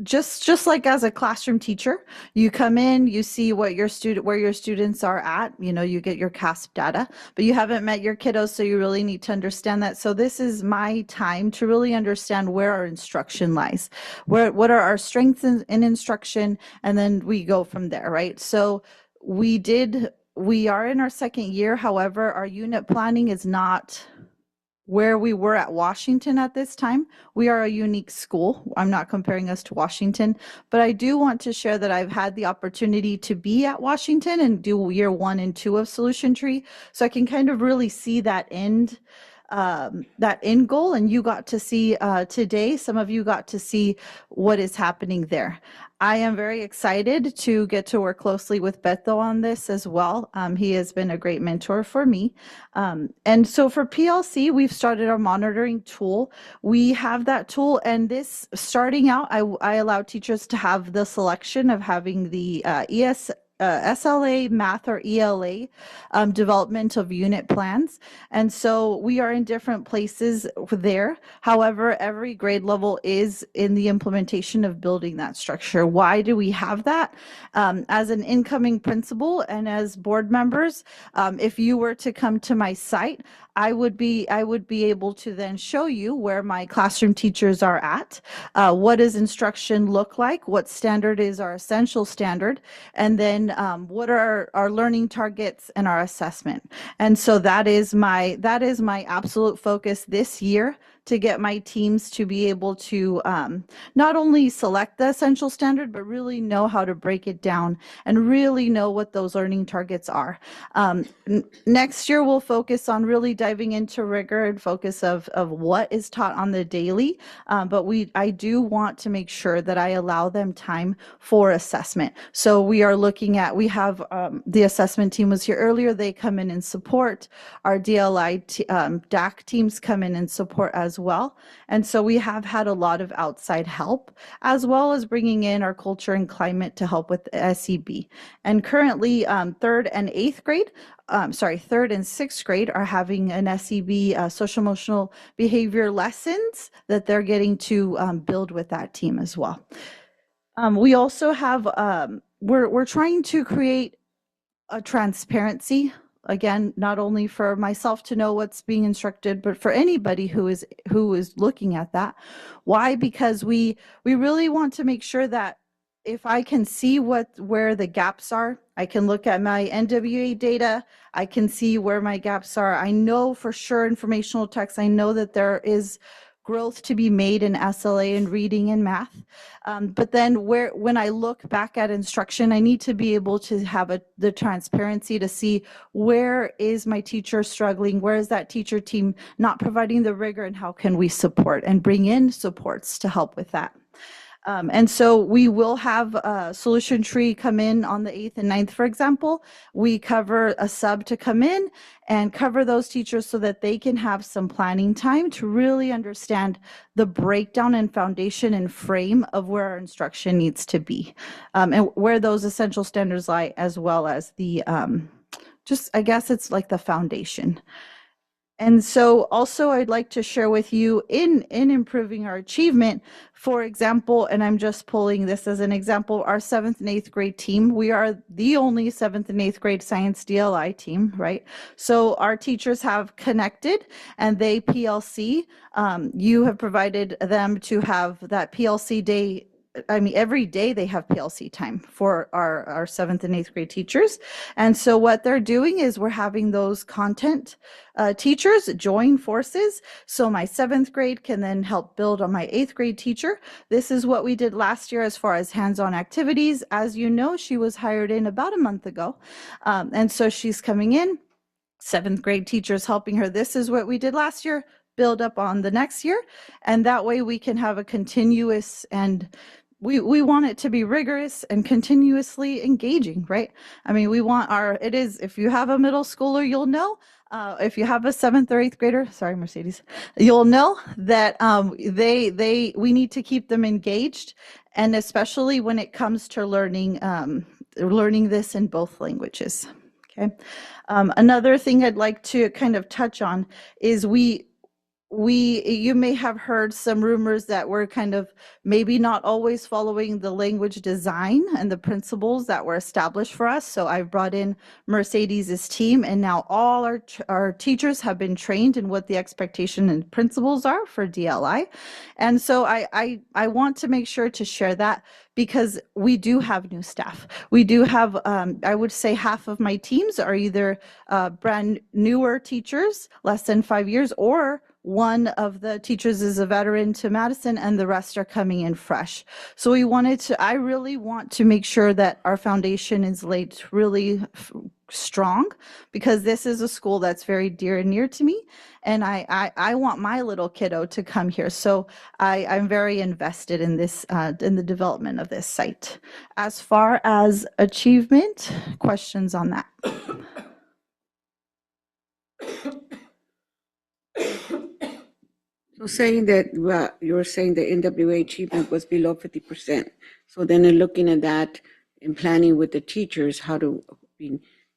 just like as a classroom teacher, you come in, you see where your students are at, you get your CASP data, but you haven't met your kiddos, so you really need to understand that. So this is my time to really understand where our instruction lies, what are our strengths in instruction, and then we go from there, right? So we are in our second year. However, our unit planning is not where we were at Washington at this time. We are a unique school. I'm not comparing us to Washington, but I do want to share that I've had the opportunity to be at Washington and do year 1 and 2 of Solution Tree. So I can kind of really see that end goal. And you got to see today, some of you got to see what is happening there. I am very excited to get to work closely with Beto on this as well. He has been a great mentor for me. And so for PLC, we've started our monitoring tool. We have that tool, and this starting out, I allow teachers to have the selection of having the SLA, math, or ELA development of unit plans. And so we are in different places there. However, every grade level is in the implementation of building that structure. Why do we have that? As an incoming principal and as board members, if you were to come to my site, I would be able to then show you where my classroom teachers are at, what does instruction look like, what standard is our essential standard, and then what are our learning targets and our assessment. And so that is my absolute focus this year, to get my teams to be able to not only select the essential standard, but really know how to break it down and really know what those learning targets are. Next year, we'll focus on really diving into rigor and focus of what is taught on the daily. But I do want to make sure that I allow them time for assessment. So we are looking at, we have the assessment team was here earlier. They come in and support. Our DLI DAC teams come in and support as well. And so we have had a lot of outside help, as well as bringing in our culture and climate to help with SEB. And currently, third and sixth grade are having an SEB, social emotional behavior lessons that they're getting to build with that team as well. We also have, we're trying to create a transparency, again, not only for myself to know what's being instructed, but for anybody who is looking at that. Why? Because we really want to make sure that if I can see where the gaps are, I can look at my NWA data, I can see where my gaps are. I know for sure informational text, I know that there is growth to be made in SLA and reading and math. But then when I look back at instruction, I need to be able to have the transparency to see where is my teacher struggling, where is that teacher team not providing the rigor, and how can we support and bring in supports to help with that. And so we will have a solution tree come in on the 8th and 9th, for example. We cover a sub to come in and cover those teachers so that they can have some planning time to really understand the breakdown and foundation and frame of where our instruction needs to be, and where those essential standards lie, as well as the, I guess it's like the foundation. And so also I'd like to share with you in improving our achievement, for example, and I'm just pulling this as an example, our 7th and 8th grade team, we are the only 7th and 8th grade science DLI team, right? So our teachers have connected and they PLC. You have provided them to have that PLC day. I mean, every day they have PLC time for our 7th and 8th grade teachers. And so what they're doing is we're having those content teachers join forces. So my 7th grade can then help build on my 8th grade teacher. This is what we did last year as far as hands-on activities. As you know, she was hired in about a month ago. And so she's coming in, 7th grade teachers helping her. This is what we did last year, build up on the next year. And that way we can have a continuous, and we want it to be rigorous and continuously engaging, right? I mean, we want if you have a middle schooler, you'll know, if you have a 7th or 8th grader, sorry, Mercedes, you'll know that we need to keep them engaged. And especially when it comes to learning this in both languages, okay? Another thing I'd like to kind of touch on is you may have heard some rumors that we're kind of maybe not always following the language design and the principles that were established for us. So I've brought in Mercedes's team, and now all our teachers have been trained in what the expectation and principles are for DLI. And so I want to make sure to share that, because we do have new staff. We do have, I would say half of my teams are either brand newer teachers, less than 5 years, or one of the teachers is a veteran to Madison and the rest are coming in fresh. So I really want to make sure that our foundation is laid really strong, because this is a school that's very dear and near to me. And I want my little kiddo to come here. So I'm very invested in this, in the development of this site. As far as achievement, questions on that? So saying that, you're saying the NWA achievement was below 50%. So then in looking at that and planning with the teachers, for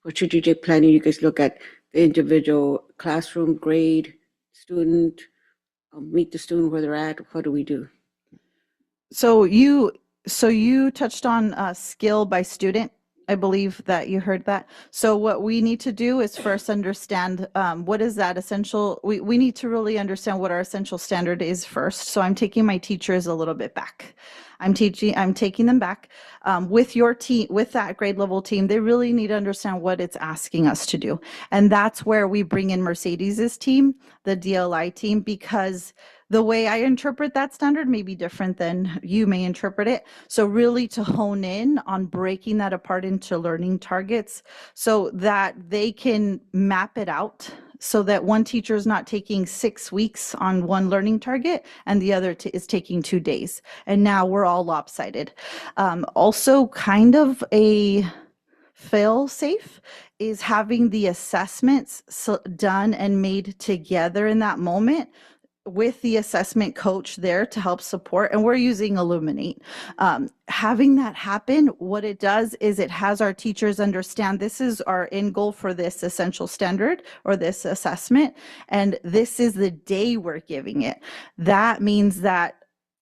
strategic planning, you guys look at the individual classroom, grade, student, meet the student where they're at. What do we do? So you touched on skill by student. I believe that you heard that. So what we need to do is first understand what is that essential. We need to really understand what our essential standard is first. So I'm taking my teachers a little bit back. I'm taking them back with your team, with that grade level team. They really need to understand what it's asking us to do. And that's where we bring in Mercedes's team, the DLI team, because the way I interpret that standard may be different than you may interpret it. So really to hone in on breaking that apart into learning targets so that they can map it out so that one teacher is not taking 6 weeks on one learning target and the other is taking 2 days. And now we're all lopsided. Also kind of a fail safe is having the assessments done and made together in that moment with the assessment coach there to help support, and we're using Illuminate. Having that happen, what it does is it has our teachers understand this is our end goal for this essential standard or this assessment, and this is the day we're giving it. That means that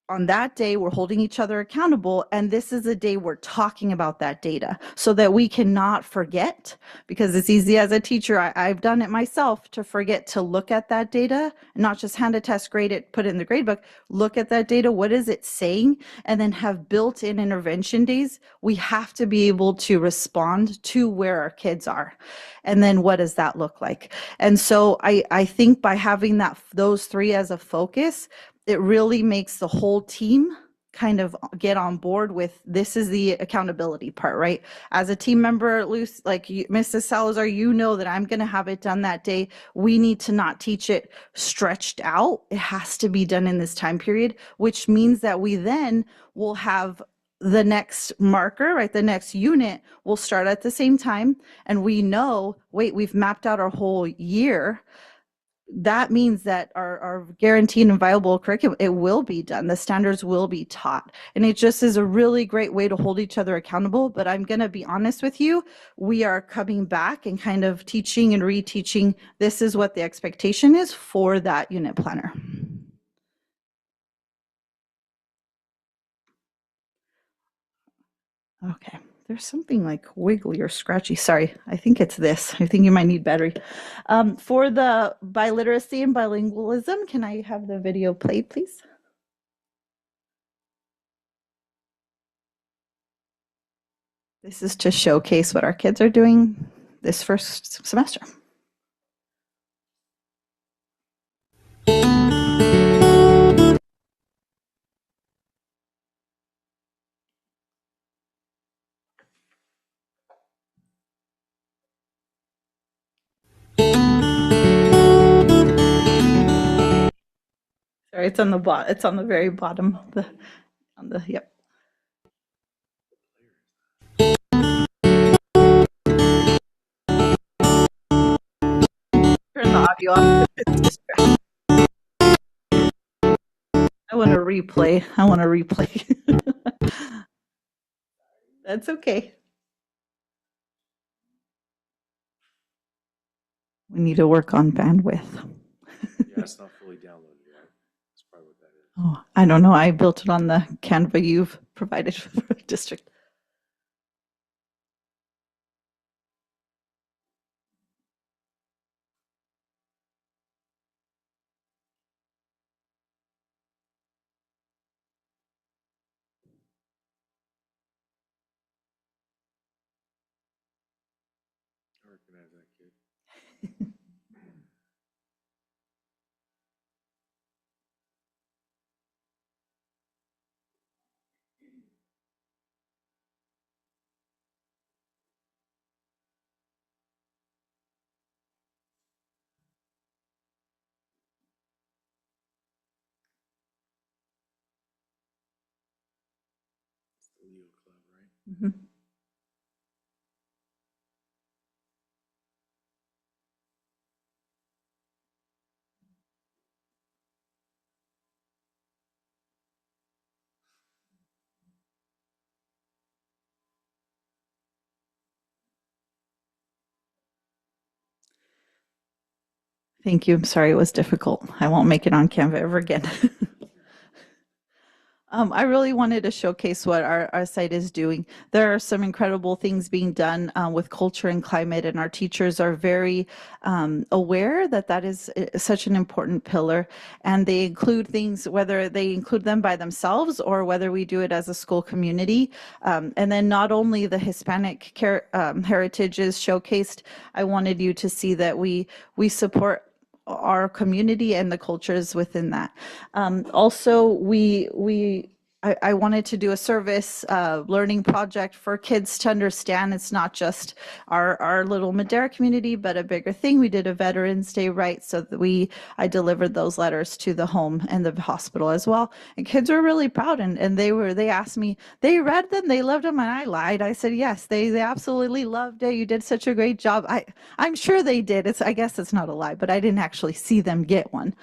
on that day, we're holding each other accountable, and this is the day we're talking about that data so that we cannot forget, because it's easy as a teacher, I've done it myself, to forget to look at that data, not just hand a test, grade it, put it in the grade book, look at that data, what is it saying, and then have built-in intervention days. We have to be able to respond to where our kids are. And then what does that look like? And so I think by having those three as a focus, it really makes the whole team kind of get on board with this is the accountability part, right? As a team member, Luce, like you, Mrs. Salazar, you know that I'm going to have it done that day. We need to not teach it stretched out. It has to be done in this time period, which means that we then will have the next marker, right? The next unit will start at the same time. And we know, wait, we've mapped out our whole year. That means that our guaranteed and viable curriculum, it will be done. The standards will be taught. And it just is a really great way to hold each other accountable. But I'm going to be honest with you, we are coming back and kind of teaching and reteaching. This is what the expectation is for that unit planner. Okay. There's something like wiggly or scratchy. Sorry, I think it's this. I think you might need battery. For the biliteracy and bilingualism, can I have the video played, please? This is to showcase what our kids are doing this first semester. Sorry, it's on the bottom. It's on the very bottom. Yep. Turn the audio off. I want to replay. That's okay. We need to work on bandwidth. Yeah, it's not fully downloaded yet. That's probably what that is. Oh, I don't know. I built it on the Canva you've provided for the district. I recognize that kid. It's the Leo Club, right? Mm-hmm. Thank you. I'm sorry it was difficult. I won't make it on Canva ever again. I really wanted to showcase what our site is doing. There are some incredible things being done with culture and climate, and our teachers are very aware that that is such an important pillar. And they include things, whether they include them by themselves or whether we do it as a school community. And then not only the Hispanic heritage is showcased, I wanted you to see that we support our community and the cultures within that. Also, I wanted to do a service learning project for kids to understand it's not just our little Madera community, but a bigger thing. We did a Veterans Day right, so that I delivered those letters to the home and the hospital as well. And kids were really proud, and they asked me, they read them, they loved them, and I lied. I said, yes, they absolutely loved it. You did such a great job. I'm sure they did. I guess it's not a lie, but I didn't actually see them get one.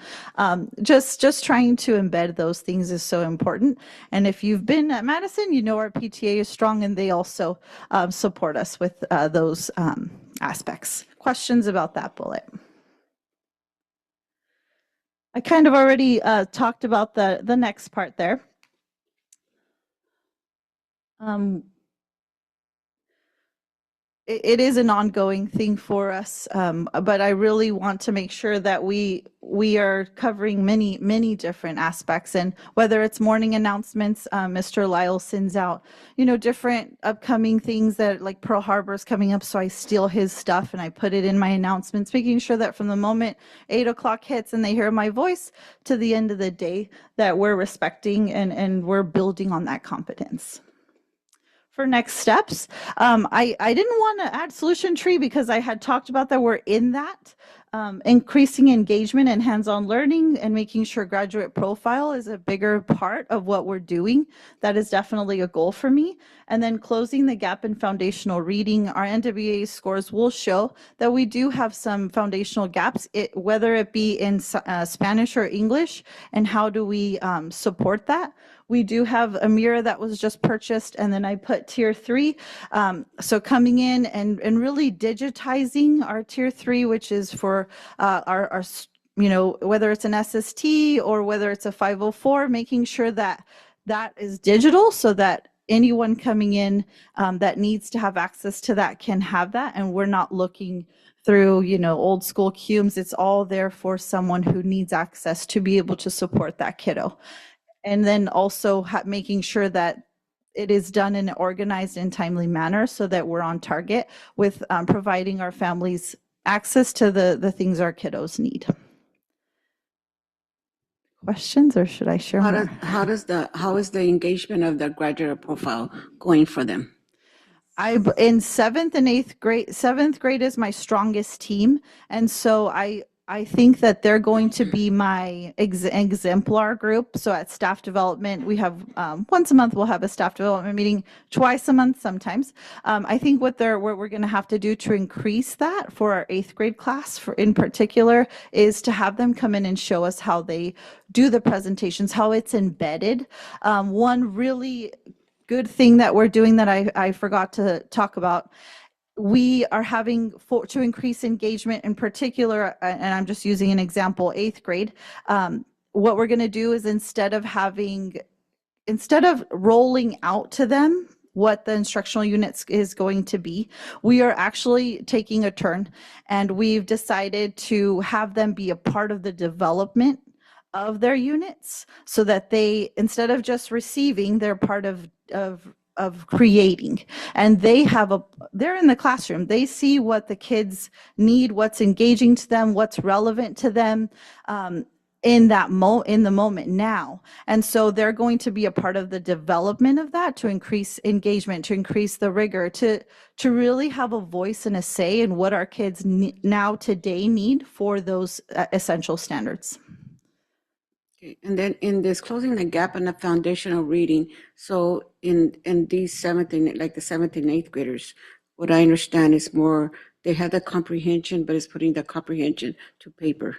Just trying to embed those things is so important. And if you've been at Madison, you know our PTA is strong, and they also support us with those aspects. Questions about that bullet? I kind of already talked about the next part there. It is an ongoing thing for us, but I really want to make sure that we are covering many different aspects. And whether it's morning announcements, Mr. Lyle sends out, different upcoming things that like Pearl Harbor is coming up, so I steal his stuff and I put it in my announcements, making sure that from the moment 8 o'clock hits and they hear my voice to the end of the day, that we're respecting and we're building on that competence. For next steps, I didn't want to add solution tree because I had talked about that we're in that. Increasing engagement and hands-on learning and making sure graduate profile is a bigger part of what we're doing. That is definitely a goal for me. And then closing the gap in foundational reading. Our NWEA scores will show that we do have some foundational gaps, whether it be in Spanish or English, and how do we support that. We do have a mirror that was just purchased, and then I put tier 3. So coming in and really digitizing our tier 3, which is for our whether it's an SST or whether it's a 504, making sure that that is digital so that anyone coming in that needs to have access to that can have that, and we're not looking through old school cumes. It's all there for someone who needs access to be able to support that kiddo. And then also making sure that it is done in an organized and timely manner so that we're on target with providing our families access to the things our kiddos need. Questions, or should I share more? How is the engagement of the graduate profile going for them? In 7th and 8th grade, 7th grade is my strongest team. And so I think that they're going to be my exemplar group. So at staff development, we have once a month, we'll have a staff development meeting, twice a month sometimes. I think what we're going to have to do to increase that for our 8th grade class in particular is to have them come in and show us how they do the presentations, how it's embedded. One really good thing that we're doing that I forgot to talk about, we are having to increase engagement in particular, and I'm just using an example, 8th grade. What we're going to do is instead of rolling out to them what the instructional units is going to be, we are actually taking a turn, and we've decided to have them be a part of the development of their units so that they, instead of just receiving, they're part of creating, and they're in the classroom. They see what the kids need, what's engaging to them, what's relevant to them in the moment now. And so they're going to be a part of the development of that to increase engagement, to increase the rigor, to really have a voice and a say in what our kids now today need for those essential standards. And then in this closing the gap in the foundational reading, so in these the 7th and 8th graders, what I understand is more, they have the comprehension, but it's putting the comprehension to paper.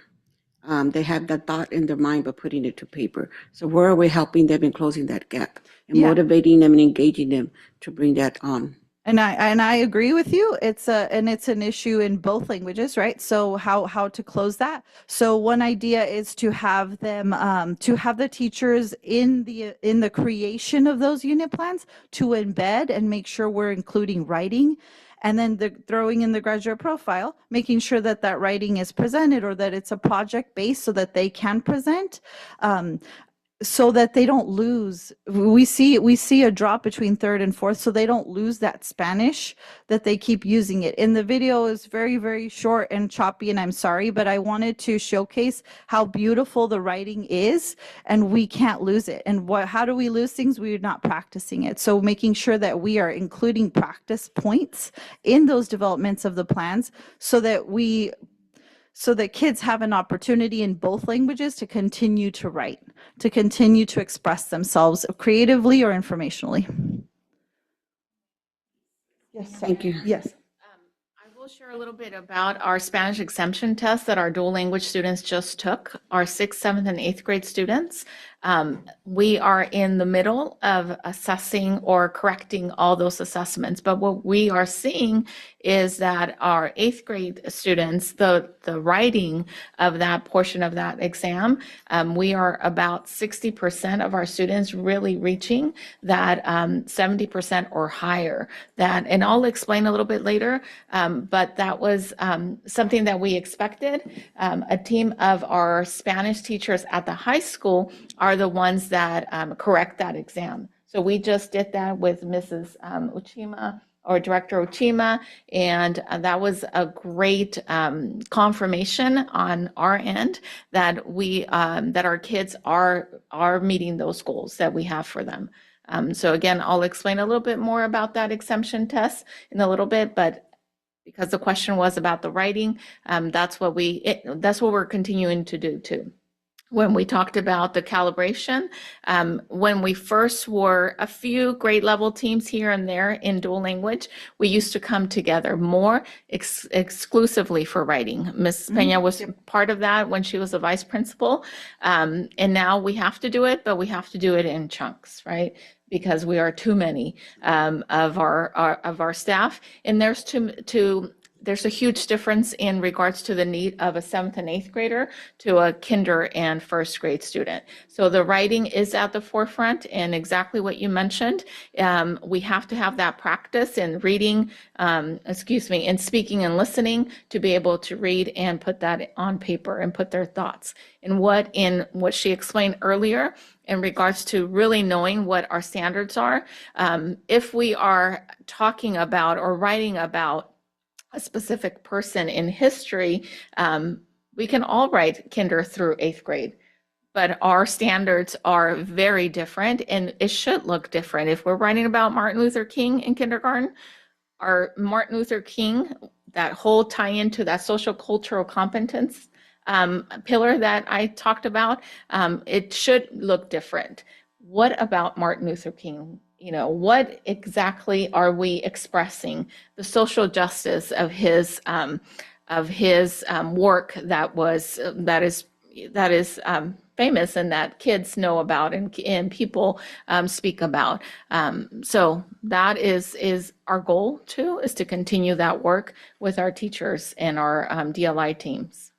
They have the thought in their mind, but putting it to paper. So where are we helping them in closing that gap and motivating them and engaging them to bring that on? And I agree with you. It's an issue in both languages, right? So how to close that? So one idea is to have them to have the teachers in the creation of those unit plans to embed and make sure we're including writing, and then throwing in the graduate profile, making sure that that writing is presented or that it's a project based so that they can present. So that they don't lose, we see a drop between third and fourth, so they don't lose that Spanish, that they keep using it. And the video is very, very short and choppy, and I'm sorry, but I wanted to showcase how beautiful the writing is, and we can't lose it. And how do we lose things? We're not practicing it. So making sure that we are including practice points in those developments of the plans so that kids have an opportunity in both languages to continue to write, to continue to express themselves creatively or informationally. Yes. Thank you. Yes. I will share a little bit about our Spanish exemption test that our dual language students just took, our 6th, 7th, and 8th grade students. We are in the middle of assessing or correcting all those assessments. But what we are seeing is that our 8th grade students, the writing of that portion of that exam, we are about 60% of our students really reaching that 70% or higher. And I'll explain a little bit later, but that was something that we expected. A team of our Spanish teachers at the high school are the ones that correct that exam. So we just did that with Mrs. Uchima, or Director Ochima, and that was a great confirmation on our end that that our kids are meeting those goals that we have for them. So again, I'll explain a little bit more about that exemption test in a little bit, but because the question was about the writing, that's what we're continuing to do too. When we talked about the calibration, when we first were a few grade level teams here and there in dual language, we used to come together more exclusively for writing. Mrs. Peña was part of that when she was a vice principal. And now we have to do it, but we have to do it in chunks, right? Because we are too many of our staff. And there's a huge difference in regards to the need of a 7th and 8th grader to a kinder and 1st grade student. So the writing is at the forefront, and exactly what you mentioned. We have to have that practice in reading, in speaking and listening to be able to read and put that on paper and put their thoughts. And what she explained earlier in regards to really knowing what our standards are, if we are talking about or writing about a specific person in history, we can all write kinder through 8th grade, but our standards are very different, and it should look different. If we're writing about Martin Luther King in kindergarten, our Martin Luther King, that whole tie into that social cultural competence pillar that I talked about, it should look different. What about Martin Luther King? What exactly are we expressing? The social justice of his work that is famous and that kids know about and people speak about. So that is our goal too, is to continue that work with our teachers and our DLI teams.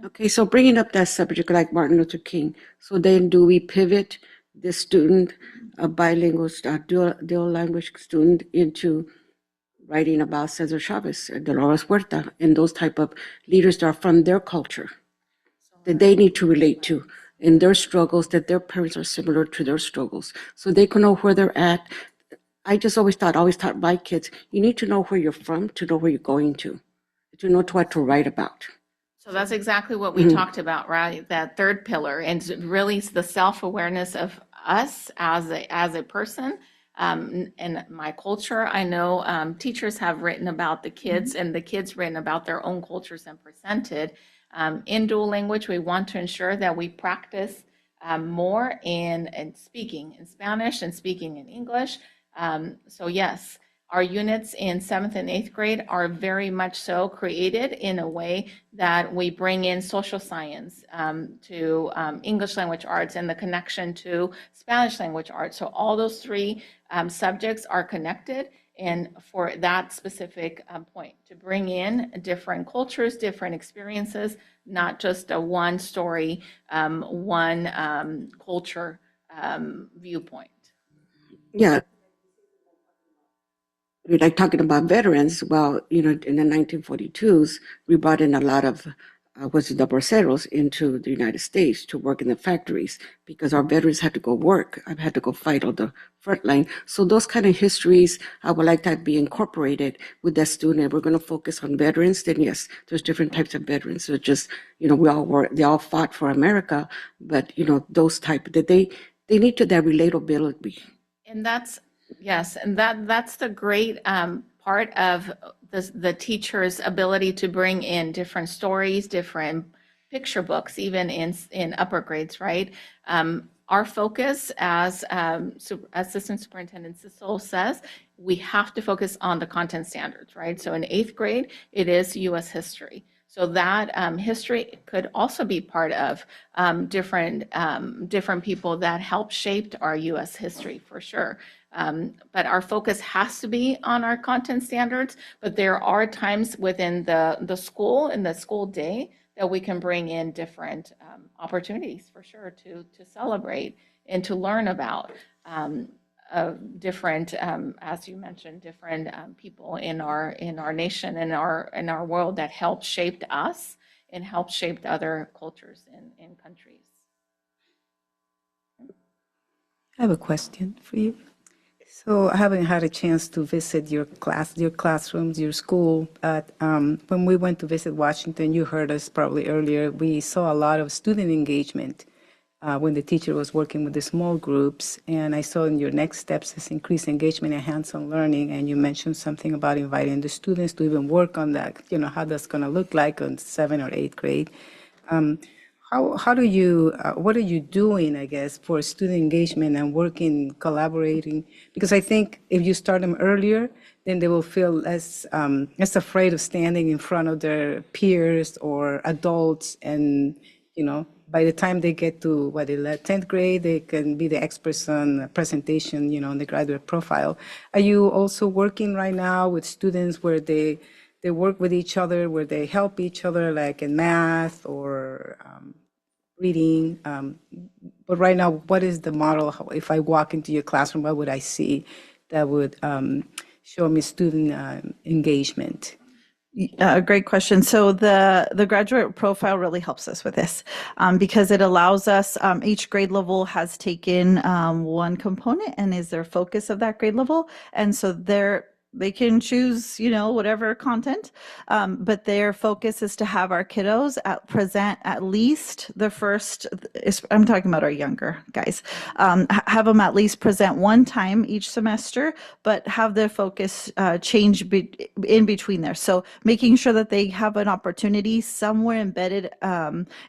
Okay, so bringing up that subject like Martin Luther King, so then do we pivot this student, a bilingual, dual language student, into writing about Cesar Chavez, Dolores Huerta, and those type of leaders that are from their culture that they need to relate to in their struggles, that their parents are similar to their struggles, so they can know where they're at. I just always taught my kids, you need to know where you're from to know where you're going to know what to write about. So that's exactly what we talked about, right? That third pillar, and really the self-awareness of us as a person. In my culture, I know teachers have written about the kids, and the kids written about their own cultures and presented. In dual language, we want to ensure that we practice more in speaking in Spanish and speaking in English. So yes, our units in 7th and 8th grade are very much so created in a way that we bring in social science to English language arts and the connection to Spanish language arts. So all those three subjects are connected, and for that specific point, to bring in different cultures, different experiences, not just a one story, one culture viewpoint. Yeah. Like talking about veterans, well, in the 1942s, we brought in a lot of the braceros into the United States to work in the factories because our veterans had to go work. I had to go fight on the front line. So those kind of histories, I would like that to be incorporated with that student. If we're going to focus on veterans, then yes, there's different types of veterans. So just, they all fought for America, but, those type, that they need to that relatability. And that's, yes, and that's the great part of the teacher's ability to bring in different stories, different picture books, even in upper grades, right? Our focus, as Assistant Superintendent Sissel says, we have to focus on the content standards, right? So in 8th grade, it is U.S. history. So that history could also be part of different people that helped shape our U.S. history, for sure. But our focus has to be on our content standards, but there are times within the school, in the school day, that we can bring in different opportunities, for sure, to celebrate and to learn about different, as you mentioned, different people in our nation and in our world that helped shape us and helped shape other cultures and countries. I have a question for you. So I haven't had a chance to visit your classrooms, your school. But when we went to visit Washington, you heard us probably earlier, we saw a lot of student engagement when the teacher was working with the small groups. And I saw in your next steps is increased engagement and hands-on learning. And you mentioned something about inviting the students to even work on that, how that's going to look like on 7th or 8th grade. How do you, what are you doing, I guess, for student engagement and working, collaborating? Because I think if you start them earlier, then they will feel less afraid of standing in front of their peers or adults. And, by the time they get to 10th grade, they can be the experts on presentation, on the graduate profile. Are you also working right now with students where they work with each other, where they help each other, like in math or reading? But right now, what is the model? If I walk into your classroom, what would I see that would show me student engagement? Great question. So the graduate profile really helps us with this because it allows us, each grade level has taken one component and is their focus of that grade level. And so they can choose, whatever content, but their focus is to have our kiddos present at least the first, I'm talking about our younger guys, have them at least present one time each semester, but have their focus change in between there. So making sure that they have an opportunity somewhere embedded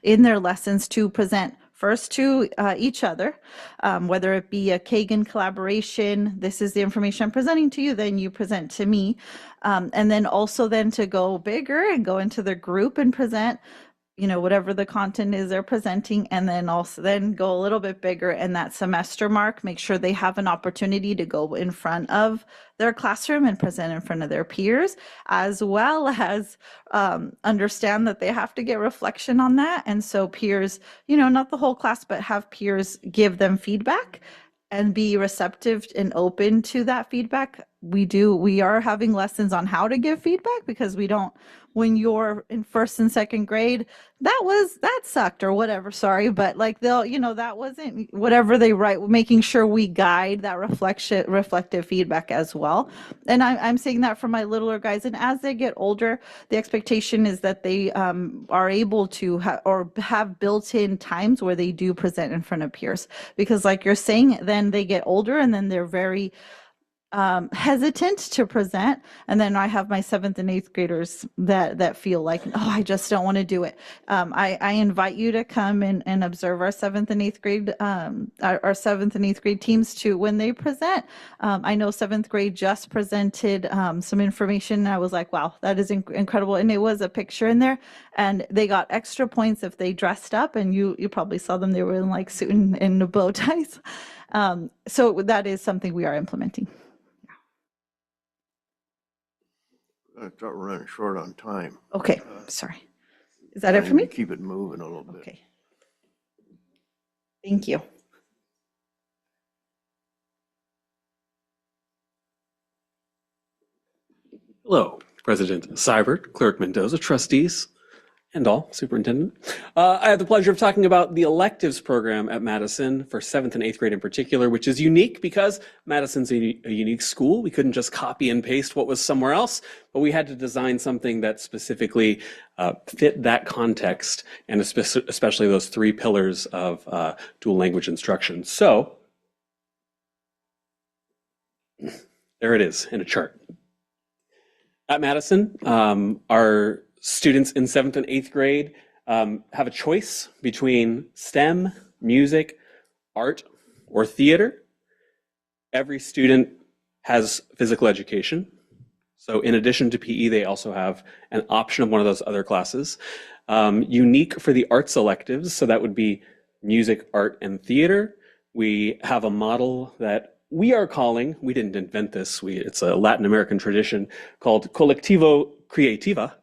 in their lessons to present first to each other, whether it be a Kagan collaboration, this is the information I'm presenting to you, then you present to me. And then also then to go bigger and go into the group and present, whatever the content is they're presenting, and then also then go a little bit bigger in that semester mark, make sure they have an opportunity to go in front of their classroom and present in front of their peers, as well as understand that they have to get reflection on that. And so peers, not the whole class, but have peers give them feedback and be receptive and open to that feedback. We are having lessons on how to give feedback because when you're in 1st and 2nd grade, that sucked or whatever, sorry, but like that wasn't whatever they write, making sure we guide that reflective feedback as well. And I'm saying that for my littler guys, and as they get older, the expectation is that they are able to have built-in times where they do present in front of peers, because like you're saying, then they get older and then they're very hesitant to present. And then I have my 7th and 8th graders that feel like, I just don't want to do it. I invite you to come and observe our 7th and 8th grade, our 7th and 8th grade teams too, when they present. I know 7th grade just presented some information. And I was like, wow, that is incredible. And it was a picture in there, and they got extra points if they dressed up, and you probably saw them. They were in like suit and bow ties. So that is something we are implementing. I thought we're running short on time. Okay, sorry. Is that it for Trying to me? Keep it moving a little bit. Okay. Thank you. Hello, President Seibert, Clerk Mendoza, trustees, and all, Superintendent. I have the pleasure of talking about the electives program at Madison for 7th and 8th grade in particular, which is unique because Madison's a unique school. We couldn't just copy and paste what was somewhere else, but we had to design something that specifically fit that context, and especially those 3 pillars of dual language instruction. So, there it is in a chart. At Madison, our students in 7th and 8th grade have a choice between STEM, music, art, or theater. Every student has physical education. So in addition to PE, they also have an option of one of those other classes. Unique for the arts electives, so that would be music, art, and theater. We have a model that we are calling, we didn't invent this, it's a Latin American tradition called Colectivo Creativa,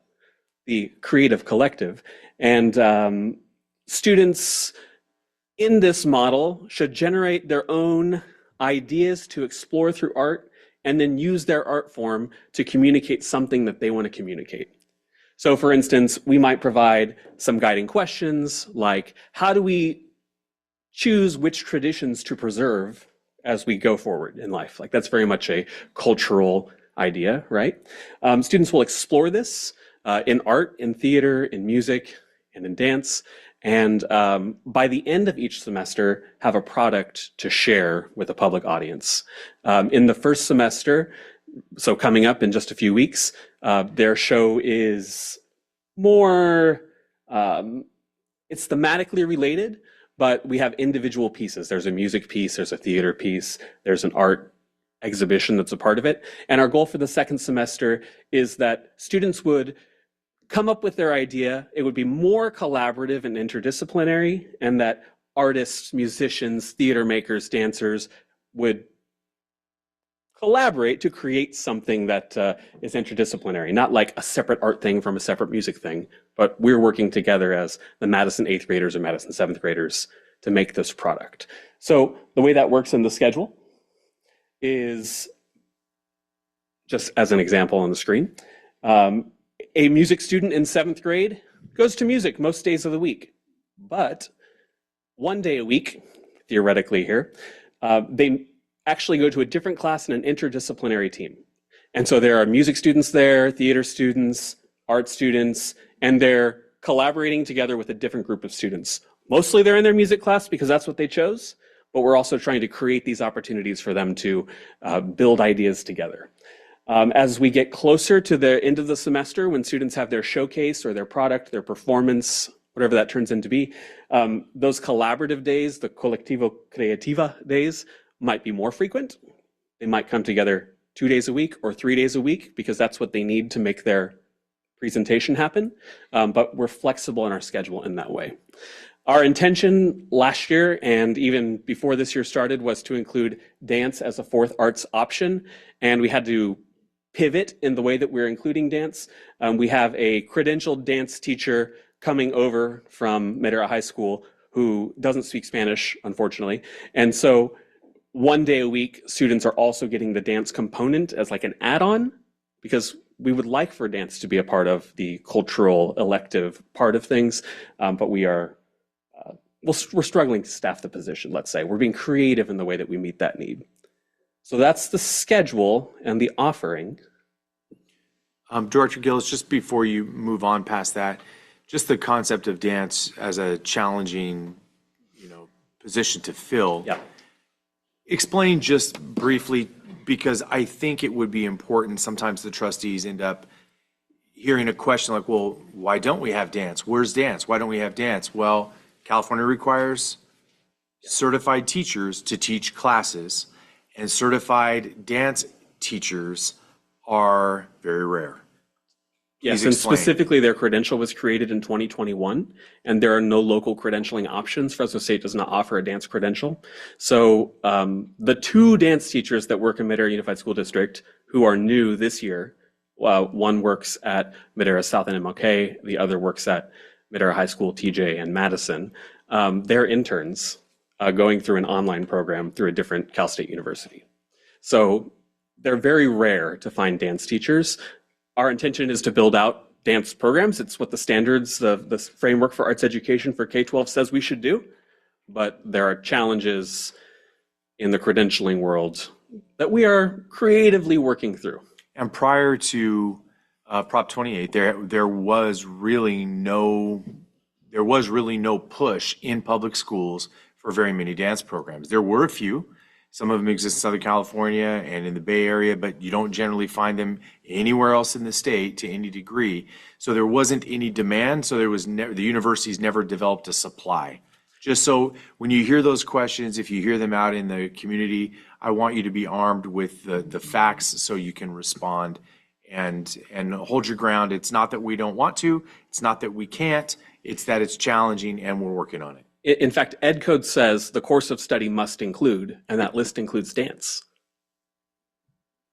the creative collective. And students in this model should generate their own ideas to explore through art and then use their art form to communicate something that they want to communicate. So for instance, we might provide some guiding questions like, how do we choose which traditions to preserve as we go forward in life? Like, that's very much a cultural idea, right? Students will explore this in art, in theater, in music, and in dance. And by the end of each semester, have a product to share with a public audience. In the first semester, so coming up in just a few weeks, their show is more, it's thematically related, but we have individual pieces. There's a music piece, there's a theater piece, there's an art exhibition that's a part of it. And our goal for the second semester is that students would come up with their idea. It would be more collaborative and interdisciplinary, and that artists, musicians, theater makers, dancers would collaborate to create something that is interdisciplinary, not like a separate art thing from a separate music thing, but we're working together as the Madison 8th graders or Madison 7th graders to make this product. So the way that works in the schedule is, just as an example on the screen, a music student in 7th grade goes to music most days of the week, but one day a week, theoretically here, they actually go to a different class in an interdisciplinary team. And so there are music students there, theater students, art students, and they're collaborating together with a different group of students. Mostly they're in their music class because that's what they chose, but we're also trying to create these opportunities for them to build ideas together. As we get closer to the end of the semester, when students have their showcase or their product, their performance, whatever that turns into be, those collaborative days, the Colectivo Creativa days, might be more frequent. They might come together 2 days a week or 3 days a week because that's what they need to make their presentation happen. But we're flexible in our schedule in that way. Our intention last year and even before this year started was to include dance as a 4th arts option, and we had to pivot in the way that we're including dance. We have a credentialed dance teacher coming over from Madera High School who doesn't speak Spanish, unfortunately. And so 1 day a week, students are also getting the dance component as like an add-on, because we would like for dance to be a part of the cultural elective part of things, but we're struggling to staff the position, let's say. We're being creative in the way that we meet that need. So that's the schedule and the offering. Director Gillis, just before you move on past that, just the concept of dance as a challenging, position to fill. Yeah. Explain just briefly, because I think it would be important. Sometimes the trustees end up hearing a question like, well, why don't we have dance? Where's dance? Why don't we have dance? Well, California requires certified teachers to teach classes, and certified dance teachers are very rare. Yes, Please and explain. specifically their credential was created in 2021, and there are no local credentialing options. Fresno State does not offer a dance credential. So the 2 dance teachers that work in Madera Unified School District who are new this year, One works at Madera South and MLK, the other works at Madera High School, TJ, and Madison. They're interns going through an online program through a different Cal State university. So they're very rare to find dance teachers. Our intention is to build out dance programs. It's what the standards, the framework for arts education for K-12 says we should do. But there are challenges in the credentialing world that we are creatively working through. And prior to Prop 28, there was really no push in public schools for very many dance programs. There were a few. Some of them exist in Southern California and in the Bay Area, but you don't generally find them anywhere else in the state to any degree. So there wasn't any demand. So the universities never developed a supply. Just so when you hear those questions, if you hear them out in the community, I want you to be armed with the facts so you can respond and hold your ground. It's not that we don't want to, it's not that we can't, it's that it's challenging and we're working on it. In fact, Ed Code says the course of study must include, and that list includes dance.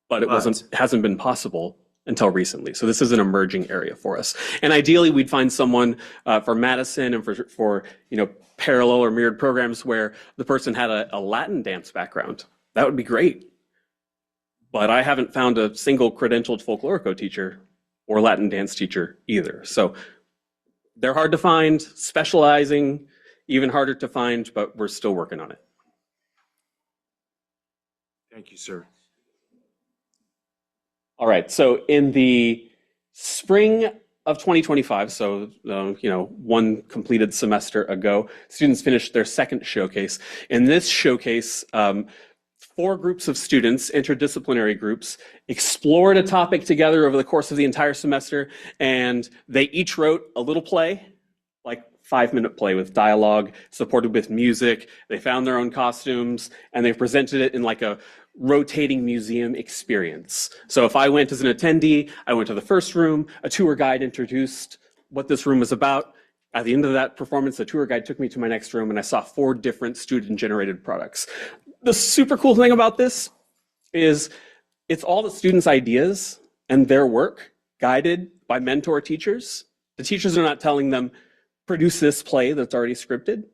But hasn't been possible until recently. So this is an emerging area for us. And ideally, we'd find someone for Madison and for parallel or mirrored programs where the person had a Latin dance background. That would be great. But I haven't found a single credentialed folklorico teacher or Latin dance teacher either. So they're hard to find, specializing, even harder to find, but we're still working on it. Thank you, sir. All right, so in the spring of 2025, so one completed semester ago, students finished their second showcase. In this showcase, 4 groups of students, interdisciplinary groups, explored a topic together over the course of the entire semester, and they each wrote a little play, like 5-minute play with dialogue, supported with music. They found their own costumes, and they presented it in like a rotating museum experience. So if I went as an attendee, I went to the first room, a tour guide introduced what this room was about. At the end of that performance, the tour guide took me to my next room and I saw 4 different student-generated products. The super cool thing about this is it's all the students' ideas and their work guided by mentor teachers. The teachers are not telling them, produce this play that's already scripted.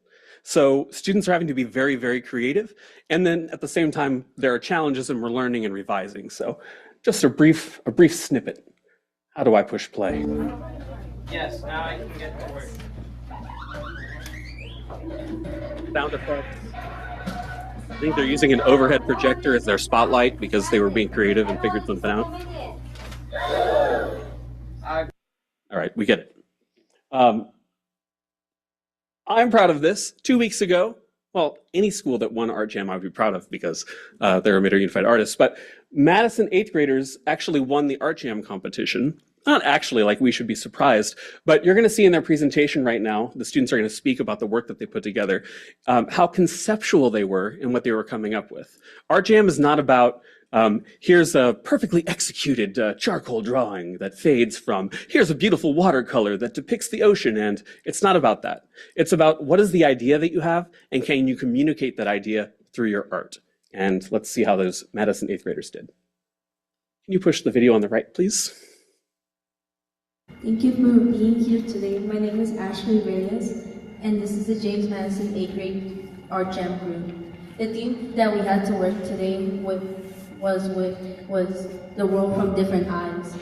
So students are having to be very, very creative. And then at the same time, there are challenges and we're learning and revising. So just a brief snippet. How do I push play? Yes, now I can get to work. Sound effects. I think they're using an overhead projector as their spotlight because they were being creative and figured something out. All right, we get it. I'm proud of this. 2 weeks ago, well, any school that won Art Jam I would be proud of because they're Midway Unified artists, but Madison 8th graders actually won the Art Jam competition. Not actually, like we should be surprised, but you're going to see in their presentation right now, the students are going to speak about the work that they put together, how conceptual they were and what they were coming up with. Art Jam is not about here's a perfectly executed charcoal drawing that fades from, here's a beautiful watercolor that depicts the ocean, and it's not about that. It's about what is the idea that you have, and can you communicate that idea through your art? And let's see how those Madison 8th graders did. Can you push the video on the right, please? Thank you for being here today. My name is Ashley Reyes, and this is the James Madison 8th grade Art Jam group. The theme that we had to work today was the world from different eyes.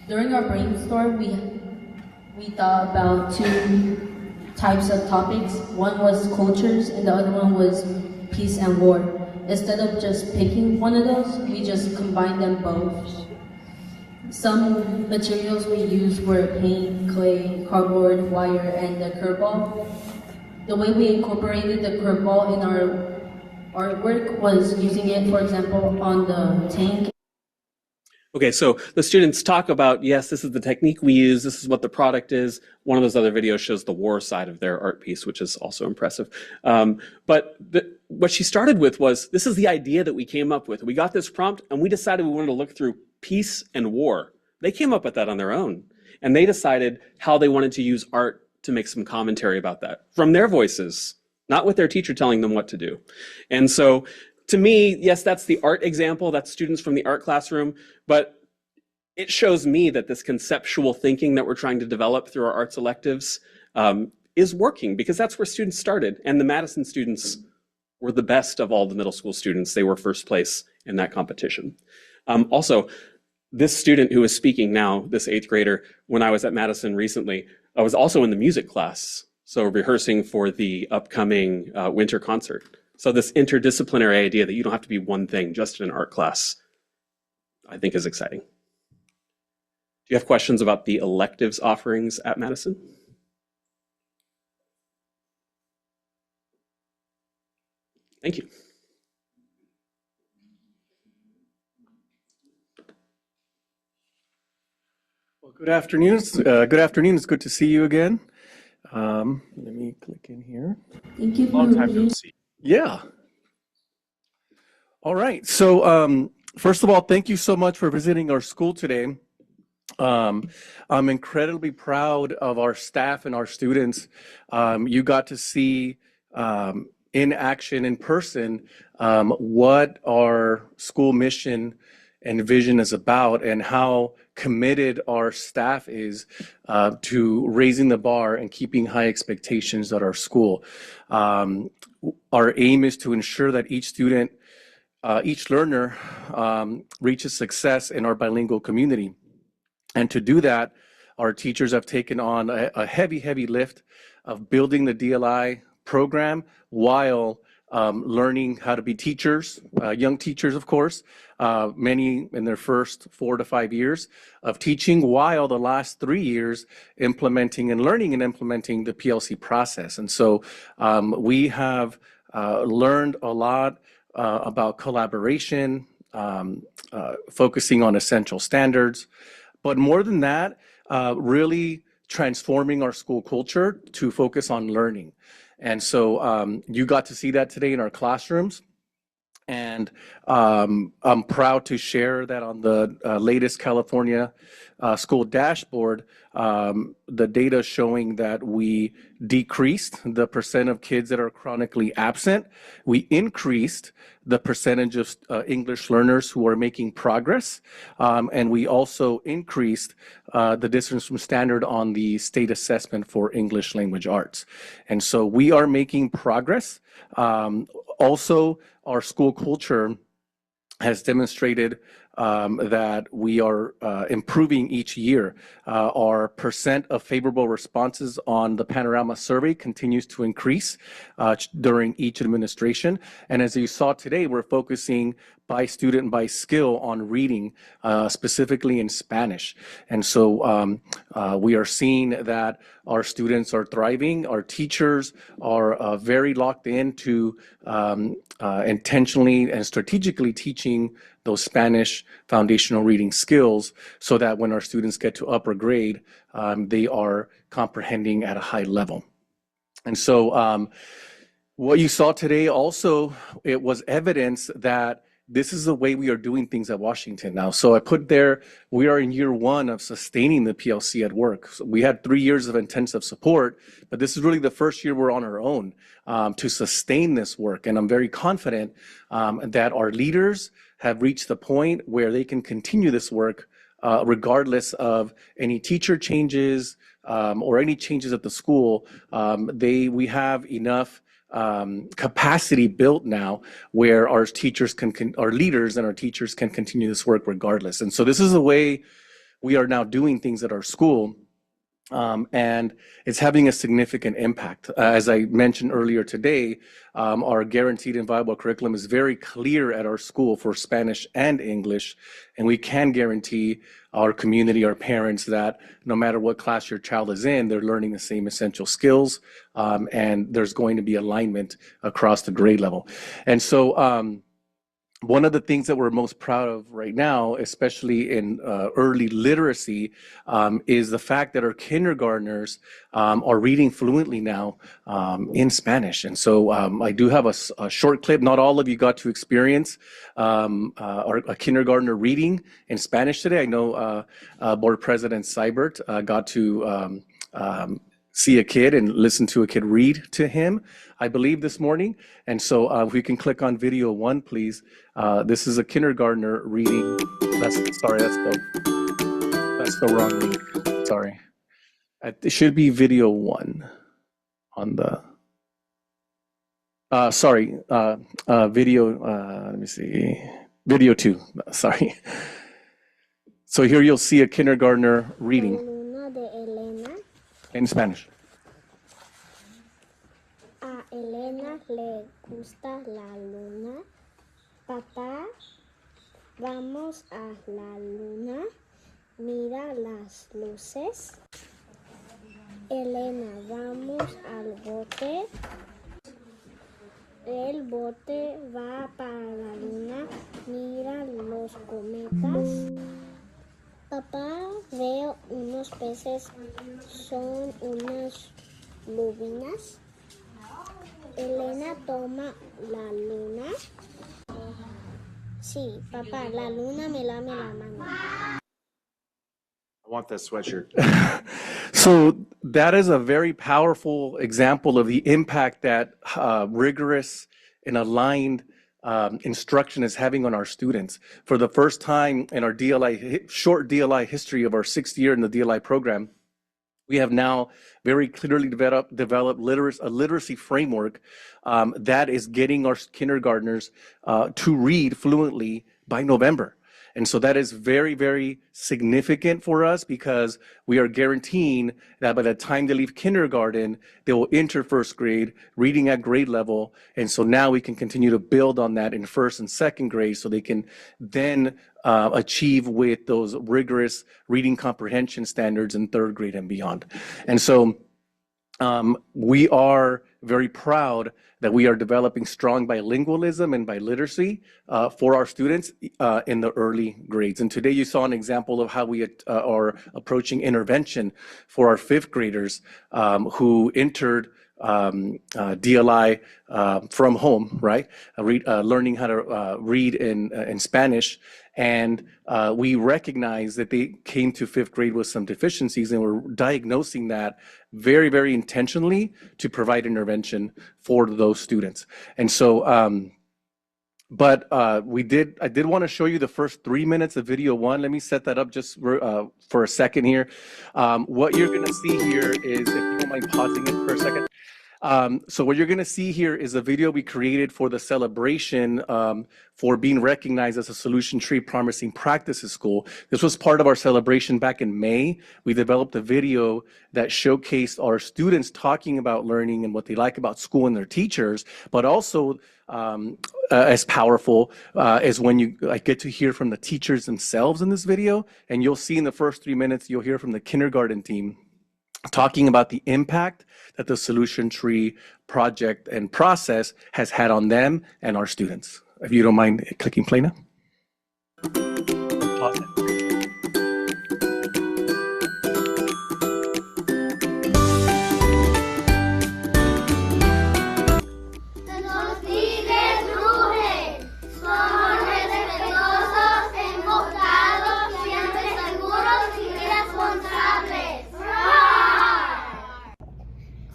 During our brainstorm, we thought about 2 types of topics. One was cultures, and the other one was peace and war. Instead of just picking one of those, we just combined them both. Some materials we used were paint, clay, cardboard, wire, and the curveball. The way we incorporated the curveball in our artwork was using it, for example, on the tank. Okay, so the students talk about, yes, this is the technique we use, this is what the product is. One of those other videos shows the war side of their art piece, which is also impressive. But what she started with was, this is the idea that we came up with. We got this prompt and we decided we wanted to look through peace and war. They came up with that on their own. And they decided how they wanted to use art to make some commentary about that from their voices, not with their teacher telling them what to do. And so to me, yes, that's the art example. That's students from the art classroom. But it shows me that this conceptual thinking that we're trying to develop through our arts electives is working, because that's where students started. And the Madison students were the best of all the middle school students. They were first place in that competition. Also, this student who is speaking now, this 8th grader, when I was at Madison recently, I was also in the music class, so rehearsing for the upcoming winter concert. So this interdisciplinary idea that you don't have to be one thing just in an art class, I think is exciting. Do you have questions about the electives offerings at Madison? Thank you. Well, good afternoon. Good afternoon. It's good to see you again. Let me click in here. Thank you. Long time no see. Yeah. All right. So first of all, thank you so much for visiting our school today. I'm incredibly proud of our staff and our students. You got to see in action, in person, what our school mission and vision is about, and how committed our staff is to raising the bar and keeping high expectations at our school. Our aim is to ensure that each student, each learner reaches success in our bilingual community. And to do that, our teachers have taken on a heavy lift of building the DLI program while learning how to be teachers, young teachers, of course, many in their first 4 to 5 years of teaching, while the last 3 years implementing and learning and implementing the PLC process. And so we have learned a lot about collaboration, focusing on essential standards, but more than that, really transforming our school culture to focus on learning. And so you got to see that today in our classrooms. And I'm proud to share that on the latest California school dashboard, the data showing that we decreased the percent of kids that are chronically absent. We increased the percentage of English learners who are making progress. And we also increased the distance from standard on the state assessment for English language arts. And so we are making progress. Also, our school culture has demonstrated that we are improving each year. Our percent of favorable responses on the Panorama survey continues to increase during each administration. And as you saw today, we're focusing by student, by skill on reading, specifically in Spanish. And so we are seeing that our students are thriving. Our teachers are very locked into intentionally and strategically teaching those Spanish foundational reading skills, so that when our students get to upper grade, they are comprehending at a high level. And so what you saw today also, it was evidence that this is the way we are doing things at Washington now. So I put there, we are in year 1 of sustaining the PLC at work. So we had 3 years of intensive support, but this is really the first year we're on our own to sustain this work. And I'm very confident that our leaders have reached the point where they can continue this work regardless of any teacher changes or any changes at the school. We have enough capacity built now where our teachers our leaders and our teachers can continue this work regardless. And so this is the way we are now doing things at our school. And it's having a significant impact. As I mentioned earlier today, our guaranteed and viable curriculum is very clear at our school for Spanish and English, and we can guarantee our community, our parents, that no matter what class your child is in, they're learning the same essential skills, and there's going to be alignment across the grade level. And so one of the things that we're most proud of right now, especially in early literacy, is the fact that our kindergartners are reading fluently now in Spanish. And so I do have a short clip. Not all of you got to experience a kindergartner reading in Spanish today. I know Board President Seibert got to see a kid and listen to a kid read to him, I believe, this morning. And so if we can click on video 1, please. This is a kindergartner reading. That's the wrong link. Sorry. It should be video 1 on the, let me see, video 2, sorry. So here you'll see a kindergartner reading in Spanish. A Elena le gusta la luna. Papá, vamos a la luna. Mira las luces. Elena, vamos al bote. El bote va para la luna. Mira los cometas. Papá, veo unos peces. Son unas lubinas. Elena toma la luna. Sí, papá, la luna me lame la mano. I want that sweatshirt. So that is a very powerful example of the impact that rigorous and aligned instruction is having on our students. For the first time in our DLI, short DLI history of our 6th year in the DLI program, we have now very clearly developed a literacy framework that is getting our kindergartners to read fluently by November. And so that is very, very significant for us because we are guaranteeing that by the time they leave kindergarten, they will enter 1st grade, reading at grade level. And so now we can continue to build on that in 1st and 2nd grade so they can then achieve with those rigorous reading comprehension standards in 3rd grade and beyond. And so we are very proud that we are developing strong bilingualism and biliteracy for our students in the early grades. And today you saw an example of how we are approaching intervention for our 5th graders who entered DLI from home, right? Learning how to read in Spanish. And we recognize that they came to 5th grade with some deficiencies, and we're diagnosing that very, very intentionally to provide intervention for those students. And so, I did want to show you the first 3 minutes of video 1. Let me set that up just for a second here. What you're going to see here is, if you don't mind pausing it for a second. So what you're going to see here is a video we created for the celebration for being recognized as a Solution Tree Promising Practices School. This was part of our celebration back in May. We developed a video that showcased our students talking about learning and what they like about school and their teachers, but also as powerful as when you get to hear from the teachers themselves in this video. And you'll see in the first 3 minutes, you'll hear from the kindergarten team talking about the impact that the Solution Tree project and process has had on them and our students. If you don't mind clicking play now. Pause it.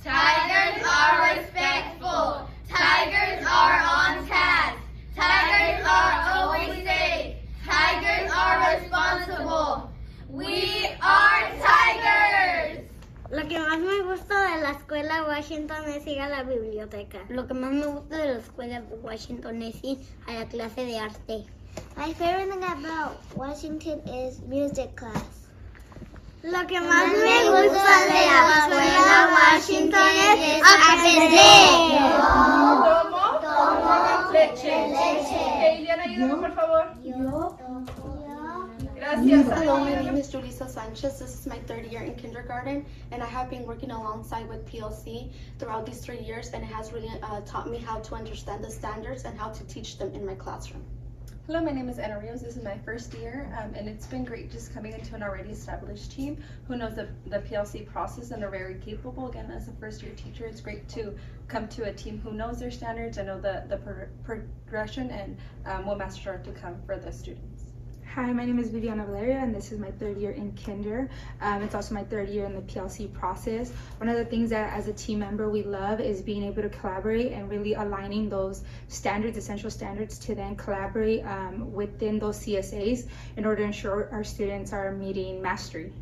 Tigers are respectful. Tigers are on task. Tigers are always safe. Tigers are responsible. We are tigers. Lo que más me gusta de la escuela Washington es ir a la biblioteca. Lo que más me gusta de la escuela Washington es ir a la clase de arte. My favorite thing about Washington is music class. Lo que más me gusta de la escuela Washington es aprender. Tomo leche. Eliana, ayúdame por favor. Yo. Gracias. Hello, my name is Julissa Sanchez. This is my 3rd year in kindergarten, and I have been working alongside with PLC throughout these 3 years, and it has really taught me how to understand the standards and how to teach them in my classroom. Hello, my name is Anna Rios. This is my 1st year, and it's been great just coming into an already established team who knows the PLC process and are very capable. Again, as a 1st year teacher, it's great to come to a team who knows their standards and know the progression and what masters are to come for the students. Hi, my name is Viviana Valeria, and this is my third year in Kinder. It's also my third year in the PLC process. One of the things that as a team member we love is being able to collaborate and really aligning those standards, essential standards, to then collaborate within those CSAs in order to ensure our students are meeting mastery.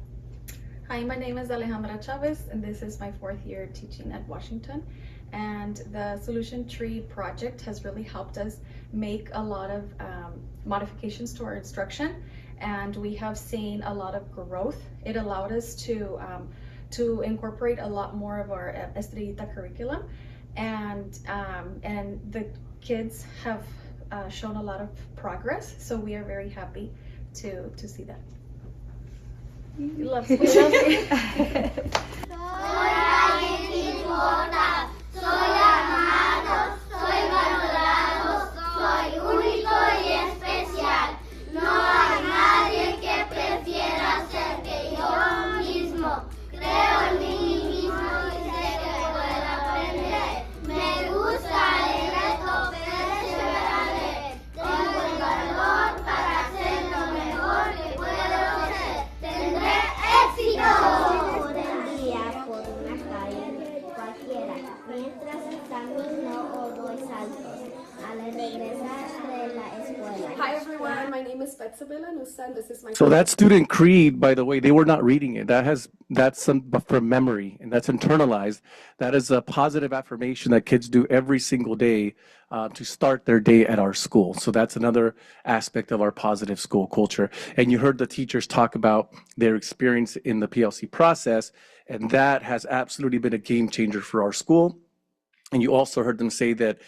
Hi, my name is Alejandra Chavez, and this is my fourth year teaching at Washington. And the Solution Tree project has really helped us make a lot of modifications to our instruction, and we have seen a lot of growth. It allowed us to incorporate a lot more of our Estrellita curriculum, and the kids have shown a lot of progress. So we are very happy to see that. We love you. Soy amado, soy valorado, soy único y especial. No hay nadie que prefiera ser que yo mismo. Creo en mí mismo y sé que puedo aprender. Me gusta el reto, perseveraré. Tengo el valor para ser lo mejor que puedo ser. Tendré éxito. Por el día, por una calle cualquiera. Mientras camino o doy saltos, al regresar de la escuela. Hi everyone, my name is Betsabela Nusa, and this is my So that student creed, by the way, they were not reading it. That's from memory, and that's internalized. That is a positive affirmation that kids do every single day to start their day at our school. So that's another aspect of our positive school culture. And you heard the teachers talk about their experience in the PLC process, and that has absolutely been a game changer for our school. And you also heard them say that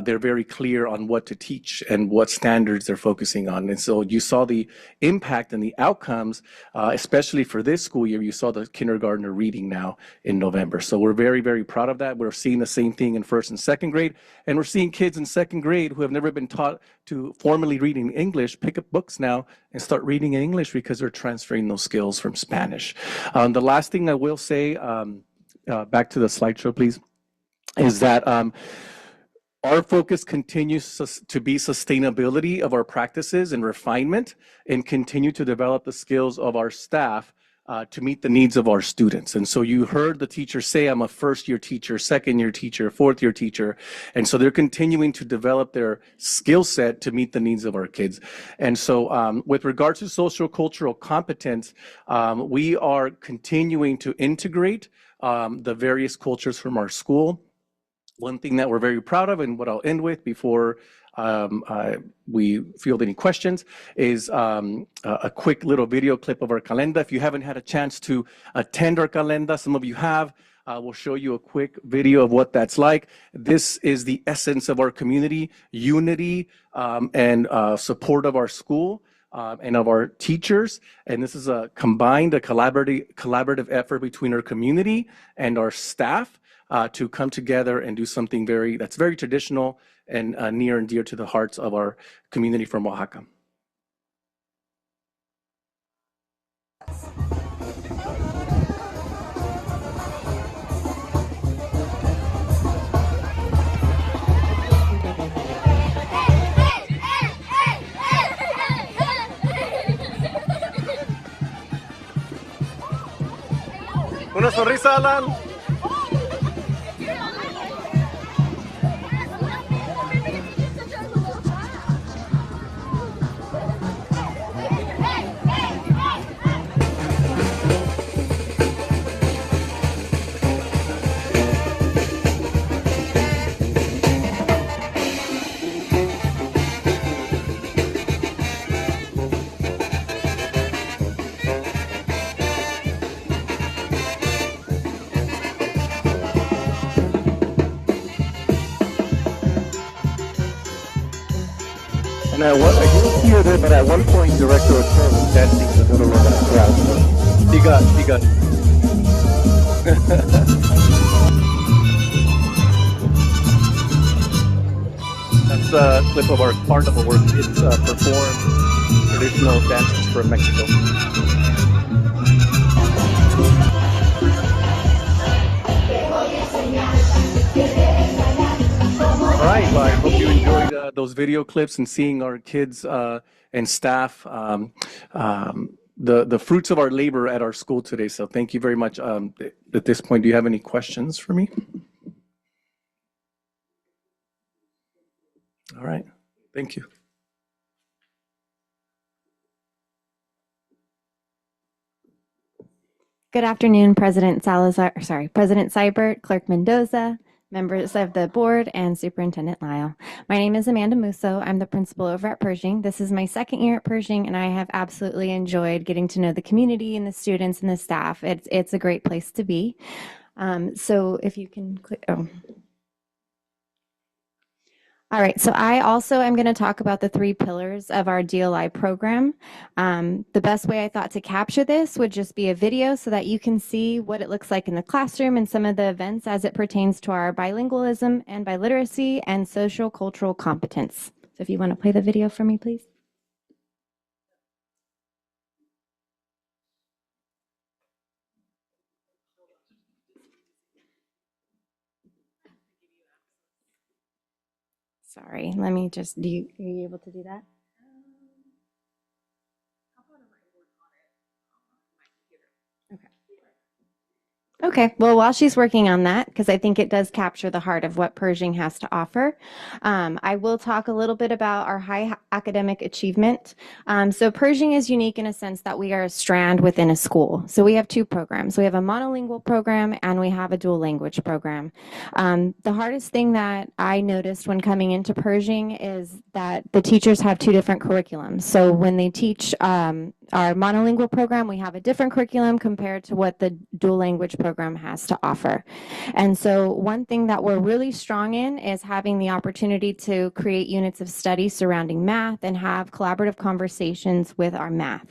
they're very clear on what to teach and what standards they're focusing on. And so you saw the impact and the outcomes, especially for this school year. You saw the kindergartner reading now in November. So we're very, very proud of that. We're seeing the same thing in first and second grade. And we're seeing kids in second grade who have never been taught to formally read in English pick up books now and start reading in English because they're transferring those skills from Spanish. The last thing I will say, back to the slideshow, please, is that our focus continues to be sustainability of our practices and refinement, and continue to develop the skills of our staff to meet the needs of our students. And so you heard the teacher say, I'm a first-year teacher, second-year teacher, fourth-year teacher. And so they're continuing to develop their skill set to meet the needs of our kids. And so with regards to social cultural competence, we are continuing to integrate the various cultures from our school. One thing that we're very proud of, and what I'll end with before we field any questions, is a quick little video clip of our calenda. If you haven't had a chance to attend our calenda, some of you have, we'll show you a quick video of what that's like. This is the essence of our community, unity and support of our school and of our teachers. And this is a collaborative effort between our community and our staff to come together and do something that's very traditional and near and dear to the hearts of our community from Oaxaca. Una sonrisa, Alan. And I didn't see her there, but at one point, Director Ochoa was dancing in the middle of that crowd. So she got That's a clip of our carnival where kids perform traditional dances from Mexico. All right, well, I hope you enjoyed those video clips and seeing our kids and staff the fruits of our labor at our school today. So thank you very much. At this point, do you have any questions for me? All right. Thank you. Good afternoon, President Seibert, Clerk Mendoza, members of the board, and Superintendent Lyle. My name is Amanda Musso. I'm the principal over at Pershing. This is my second year at Pershing, and I have absolutely enjoyed getting to know the community and the students and the staff. It's a great place to be. So if you can click, All right, so I also am going to talk about the 3 pillars of our DLI program. The best way I thought to capture this would just be a video so that you can see what it looks like in the classroom and some of the events as it pertains to our bilingualism and biliteracy and social cultural competence. So if you want to play the video for me, please. Sorry, let me just, are you able to do that? Okay, well, while she's working on that, because I think it does capture the heart of what Pershing has to offer, I will talk a little bit about our high academic achievement. So Pershing is unique in a sense that we are a strand within a school. So we have 2 programs. We have a monolingual program and we have a dual language program. The hardest thing that I noticed when coming into Pershing is that the teachers have 2 different curriculums. So when they teach our monolingual program, we have a different curriculum compared to what the dual language program has to offer. And so one thing that we're really strong in is having the opportunity to create units of study surrounding math and have collaborative conversations with our math.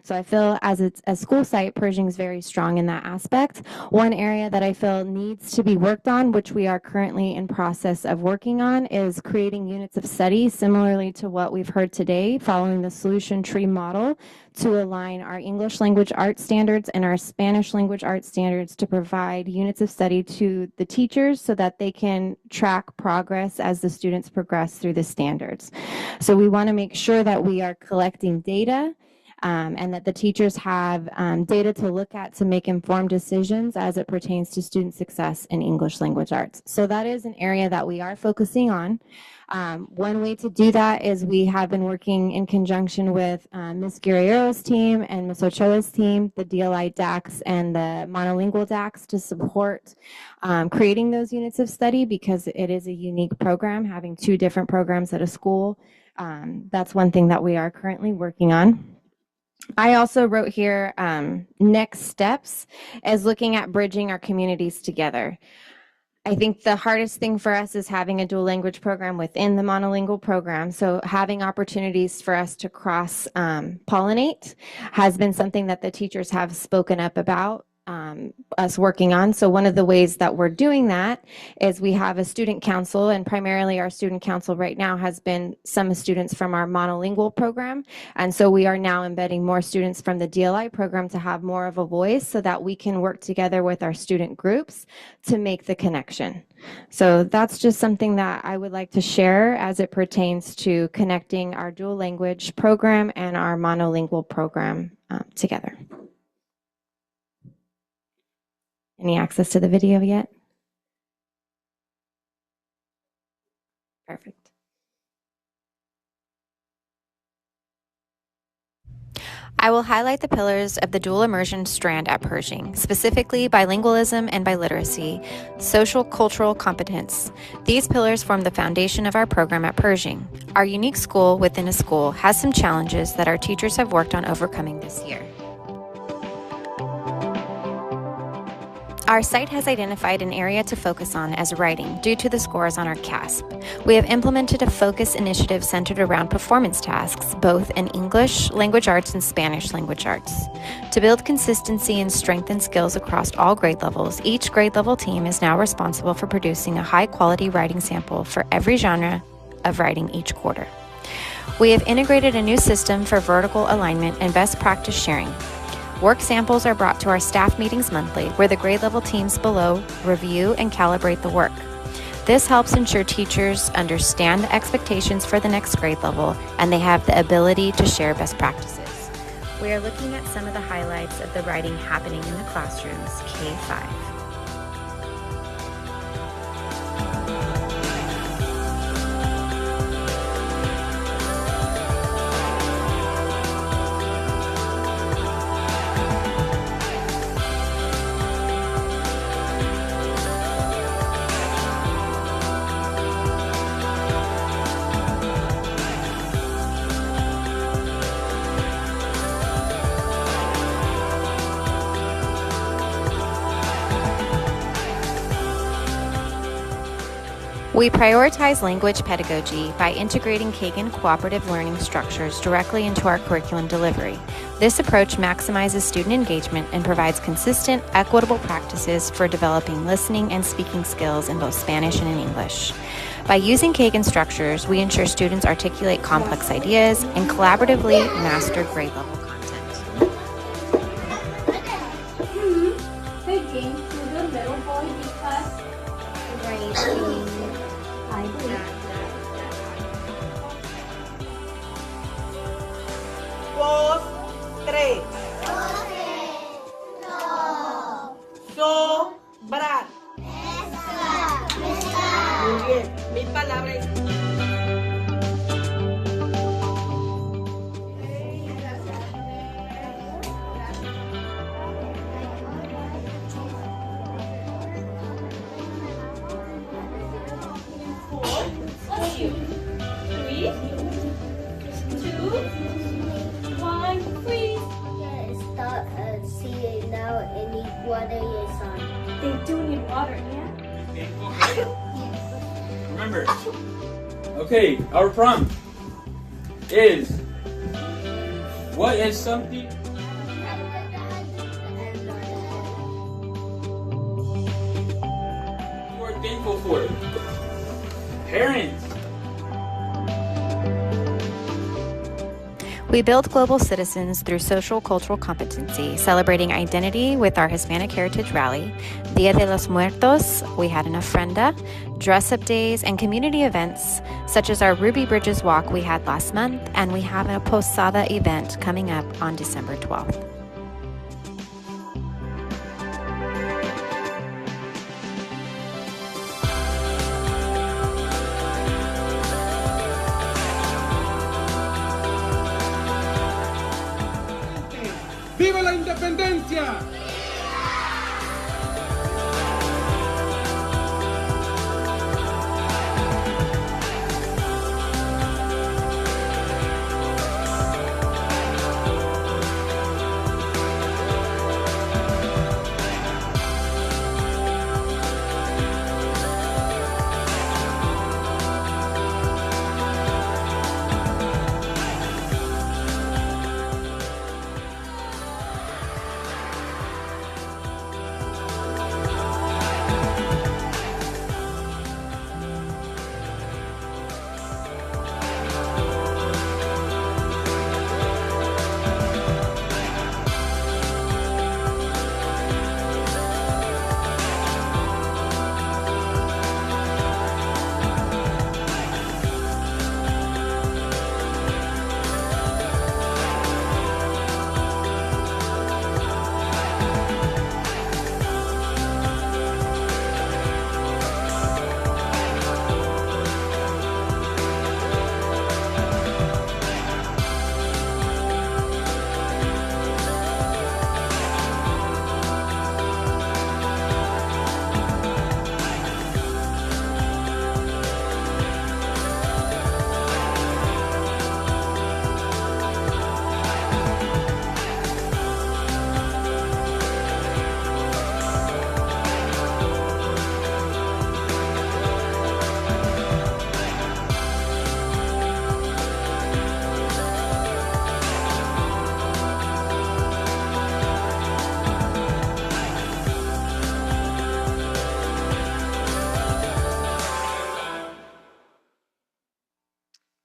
So I feel as a school site, Pershing is very strong in that aspect. One area that I feel needs to be worked on, which we are currently in process of working on, is creating units of study similarly to what we've heard today, following the solution tree model, to align our English language arts standards and our Spanish language arts standards to provide units of study to the teachers so that they can track progress as the students progress through the standards. So we want to make sure that we are collecting data and that the teachers have data to look at to make informed decisions as it pertains to student success in English language arts. So that is an area that we are focusing on. One way to do that is we have been working in conjunction with Ms. Guerrero's team and Ms. Ochoa's team, the DLI DACs and the monolingual DACs, to support creating those units of study because it is a unique program, having 2 different programs at a school. That's one thing that we are currently working on. I also wrote here next steps as looking at bridging our communities together. I think the hardest thing for us is having a dual language program within the monolingual program. So having opportunities for us to cross pollinate has been something that the teachers have spoken up about. Us working on. So one of the ways that we're doing that is we have a student council, and primarily our student council right now has been some students from our monolingual program. And so we are now embedding more students from the DLI program to have more of a voice so that we can work together with our student groups to make the connection. So that's just something that I would like to share as it pertains to connecting our dual language program and our monolingual program together. Any access to the video yet? Perfect. I will highlight the pillars of the dual immersion strand at Pershing, specifically bilingualism and biliteracy, social cultural competence. These pillars form the foundation of our program at Pershing. Our unique school within a school has some challenges that our teachers have worked on overcoming this year. Our site has identified an area to focus on as writing due to the scores on our CASP. We have implemented a focus initiative centered around performance tasks, both in English language arts and Spanish language arts. To build consistency and strengthen skills across all grade levels, each grade level team is now responsible for producing a high-quality writing sample for every genre of writing each quarter. We have integrated a new system for vertical alignment and best practice sharing. Work samples are brought to our staff meetings monthly, where the grade level teams below review and calibrate the work. This helps ensure teachers understand the expectations for the next grade level and they have the ability to share best practices. We are looking at some of the highlights of the writing happening in the classrooms K-5. We prioritize language pedagogy by integrating Kagan cooperative learning structures directly into our curriculum delivery. This approach maximizes student engagement and provides consistent, equitable practices for developing listening and speaking skills in both Spanish and in English. By using Kagan structures, we ensure students articulate complex ideas and collaboratively master grade level content. Taking to the middle boy because Postre. Sobrar. Muy bien. Mi palabra es. Stop seeing now and need water is on. They do need water, yeah? Remember. Okay, our prompt is, what is something you are thankful for? Parents. We build global citizens through social cultural competency, celebrating identity with our Hispanic Heritage Rally, Dia de los Muertos, we had an ofrenda, dress-up days, and community events such as our Ruby Bridges Walk we had last month, and we have a Posada event coming up on December 12th. ¡Viva la independencia!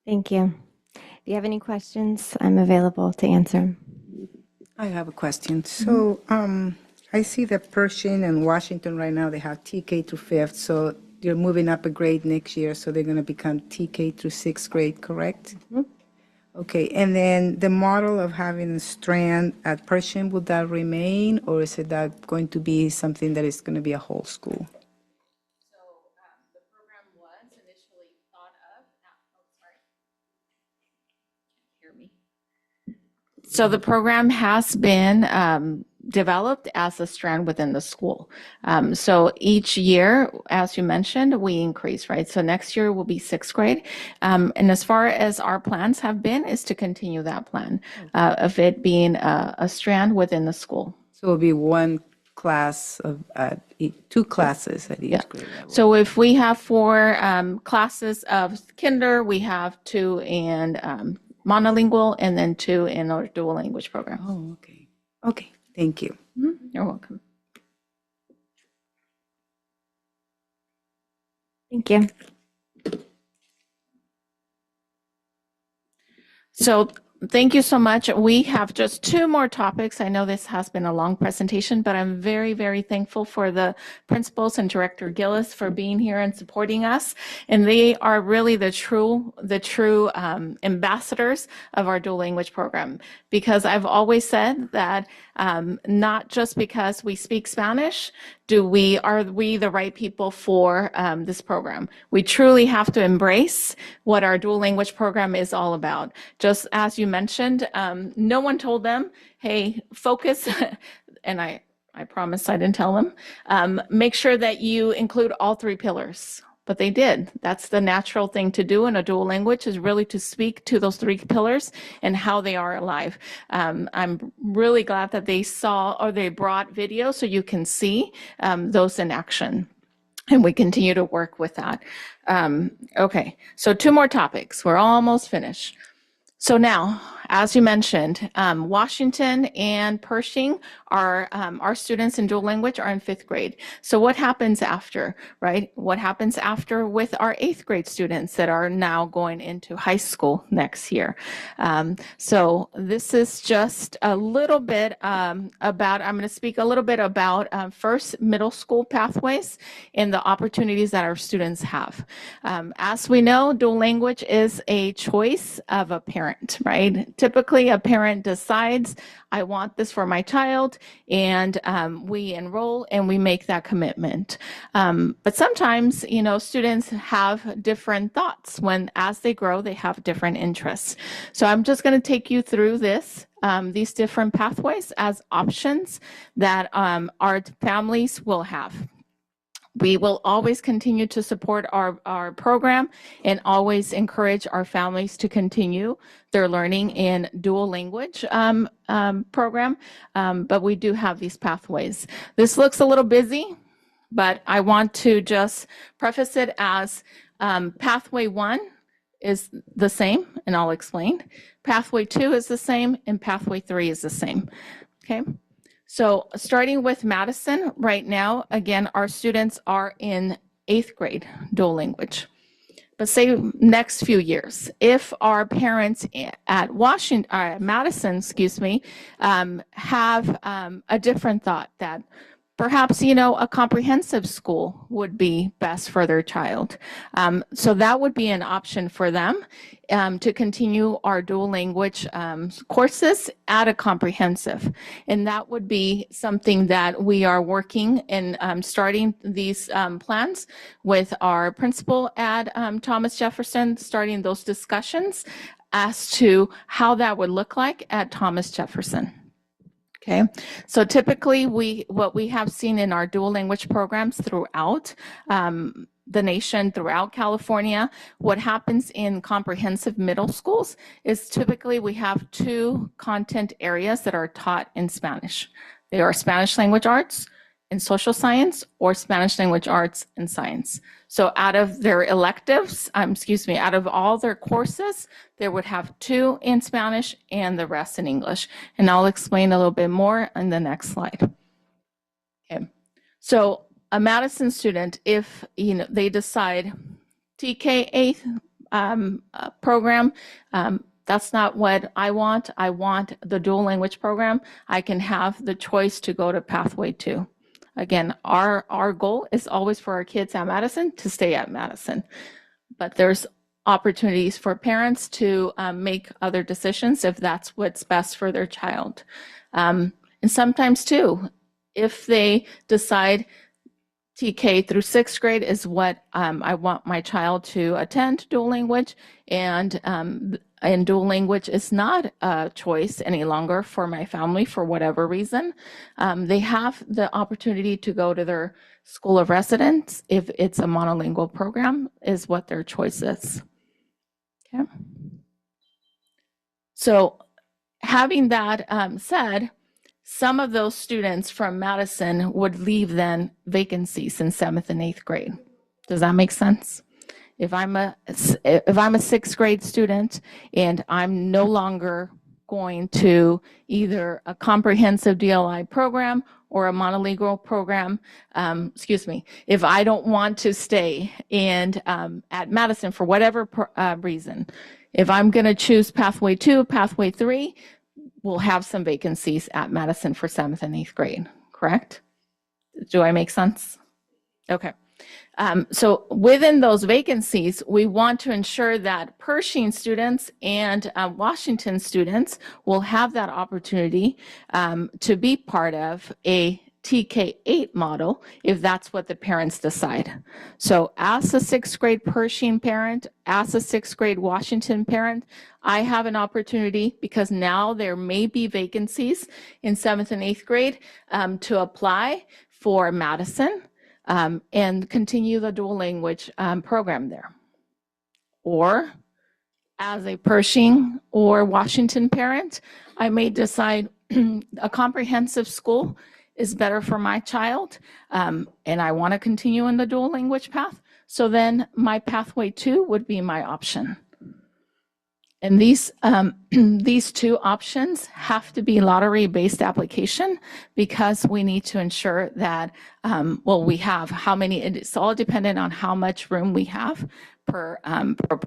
Thank you. If you have any questions, I'm available to answer. I have a question. So I see that Pershing and Washington right now, they have TK to 5th. So they're moving up a grade next year, so they're going to become TK through sixth grade, correct? Okay, and then the model of having a strand at Pershing, will that remain, or is it that going to be something that is going to be a whole school? So the program has been developed as a strand within the school. So each year, as you mentioned, we increase, right? So next year will be sixth grade. And as far as our plans have been, is to continue that plan of it being a strand within the school. So it'll be one class two classes at each grade level. So if we have 4 classes of kinder, we have 2 in monolingual and then 2 in our dual language program. Oh, okay. Okay, thank you. You're welcome. Thank you. So thank you so much. We have just 2 more topics. I know this has been a long presentation, but I'm very, very thankful for the principals and Director Gillis for being here and supporting us. And they are really the true ambassadors of our dual language program. Because I've always said that not just because we speak Spanish are we the right people for this program. We truly have to embrace what our dual language program is all about. Just as you mentioned, no one told them, hey, focus, and I promise I didn't tell them, make sure that you include all 3 pillars. But they did. That's the natural thing to do in a dual language, is really to speak to those 3 pillars and how they are alive. I'm really glad that they brought video so you can see those in action. And we continue to work with that. Okay, so 2 more topics. We're almost finished. So now, as you mentioned, Washington and Pershing are our students in dual language are in 5th grade. So what happens after, right? What happens after with our 8th grade students that are now going into high school next year? So this is just a little bit I'm going to speak a little bit about first middle school pathways and the opportunities that our students have. As we know, dual language is a choice of a parent, right? Typically, a parent decides, I want this for my child, and we enroll and we make that commitment. But sometimes, students have different thoughts as they grow, they have different interests. So I'm just going to take you through these different pathways as options that our families will have. We will always continue to support our program and always encourage our families to continue their learning in dual language program, but we do have these pathways. This looks a little busy, but I want to just preface it as pathway 1 is the same, and I'll explain. Pathway 2 is the same, and pathway 3 is the same, okay? So starting with Madison, right now, again, our students are in 8th grade dual language. But say next few years, if our parents at Madison, have a different thought that perhaps, a comprehensive school would be best for their child. So that would be an option for them to continue our dual language courses at a comprehensive. And that would be something that we are working and starting these plans with our principal at Thomas Jefferson, starting those discussions as to how that would look like at Thomas Jefferson. Okay, so typically what we have seen in our dual language programs throughout the nation, throughout California, what happens in comprehensive middle schools is typically we have 2 content areas that are taught in Spanish. They are Spanish language arts and social science, or Spanish language arts and science. So out of their electives, out of all their courses, they would have 2 in Spanish and the rest in English. And I'll explain a little bit more in the next slide. Okay. So a Madison student, if they decide TK 8th program, that's not what I want. I want the dual language program. I can have the choice to go to pathway 2. Again, our goal is always for our kids at Madison to stay at Madison. But there's opportunities for parents to make other decisions if that's what's best for their child. And sometimes too, if they decide TK through sixth grade is what I want my child to attend dual language, and dual language is not a choice any longer for my family for whatever reason, they have the opportunity to go to their school of residence if it's a monolingual program is what their choice is. Okay. So having that said, some of those students from Madison would leave then vacancies in 7th and 8th grade. Does that make sense? If I'm a 6th grade student and I'm no longer going to either a comprehensive DLI program or a monolingual program, if I don't want to stay and at Madison for whatever reason, if I'm going to choose pathway 2, pathway 3, we'll have some vacancies at Madison for 7th and 8th grade, correct? Do I make sense? Okay. So within those vacancies, we want to ensure that Pershing students and Washington students will have that opportunity to be part of a TK8 model if that's what the parents decide. So as a 6th grade Pershing parent, as a 6th grade Washington parent, I have an opportunity because now there may be vacancies in 7th and 8th grade to apply for Madison and continue the dual language program there. Or as a Pershing or Washington parent, I may decide a comprehensive school is better for my child, and I want to continue in the dual language path. So then my pathway 2 would be my option. And these two options have to be lottery-based application because we need to ensure that, we have how many, it's all dependent on how much room we have per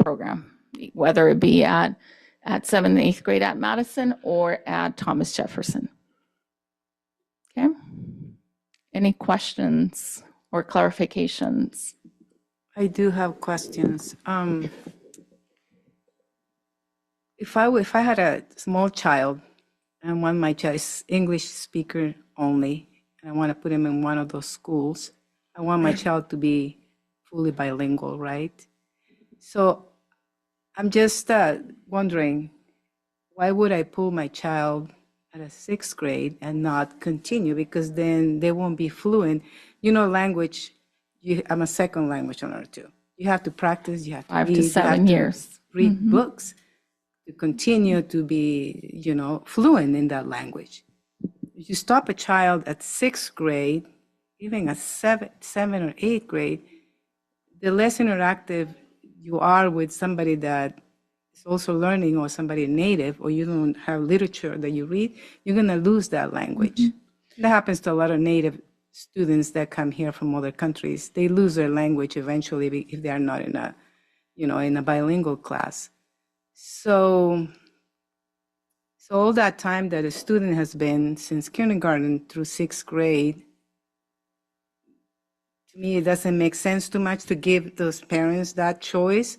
program, whether it be at 7th and 8th grade at Madison or at Thomas Jefferson. Okay. Any questions or clarifications? I do have questions. If I had a small child and want my child is English speaker only, and I want to put him in one of those schools, I want my child to be fully bilingual, right? So I'm just wondering, why would I pull my child at a 6th grade and not continue? Because then they won't be fluent. You know, language, I'm a second language learner too. You have to practice, you have to 5 read, to 7 years. Read books to continue to be, fluent in that language. If you stop a child at 6th grade, even at 7th or 8th grade, the less interactive you are with somebody that is also learning or somebody native, or you don't have literature that you read, you're going to lose that language. That happens to a lot of native students that come here from other countries. They lose their language eventually if they are not in a bilingual class. So all that time that a student has been since kindergarten through 6th grade, to me, it doesn't make sense too much to give those parents that choice.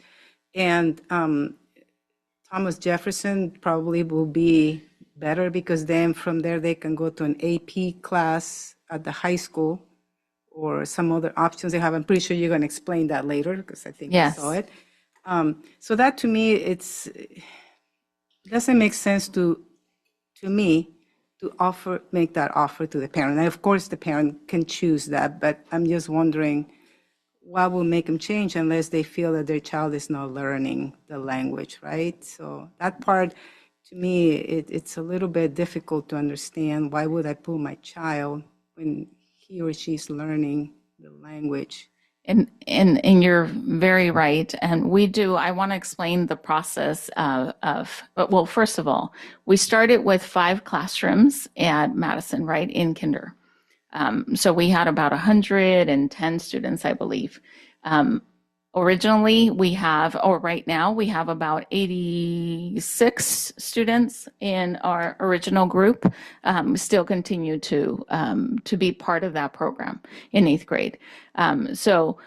And Thomas Jefferson probably will be better because then from there they can go to an AP class at the high school or some other options they have. I'm pretty sure you're going to explain that later because I think I saw it. So that to me, it doesn't make sense to me to make that offer to the parent. And of course, the parent can choose that, but I'm just wondering what will make them change unless they feel that their child is not learning the language, right? So that part, to me, it's a little bit difficult to understand. Why would I pull my child when he or she's learning the language? And you're very right. And I want to explain the process well, first of all, we started with 5 classrooms at Madison, right, in kinder. So we had about 110 students, I believe. Originally, we have, or right now, we have about 86 students in our original group. Still continue to be part of that program in 8th grade. So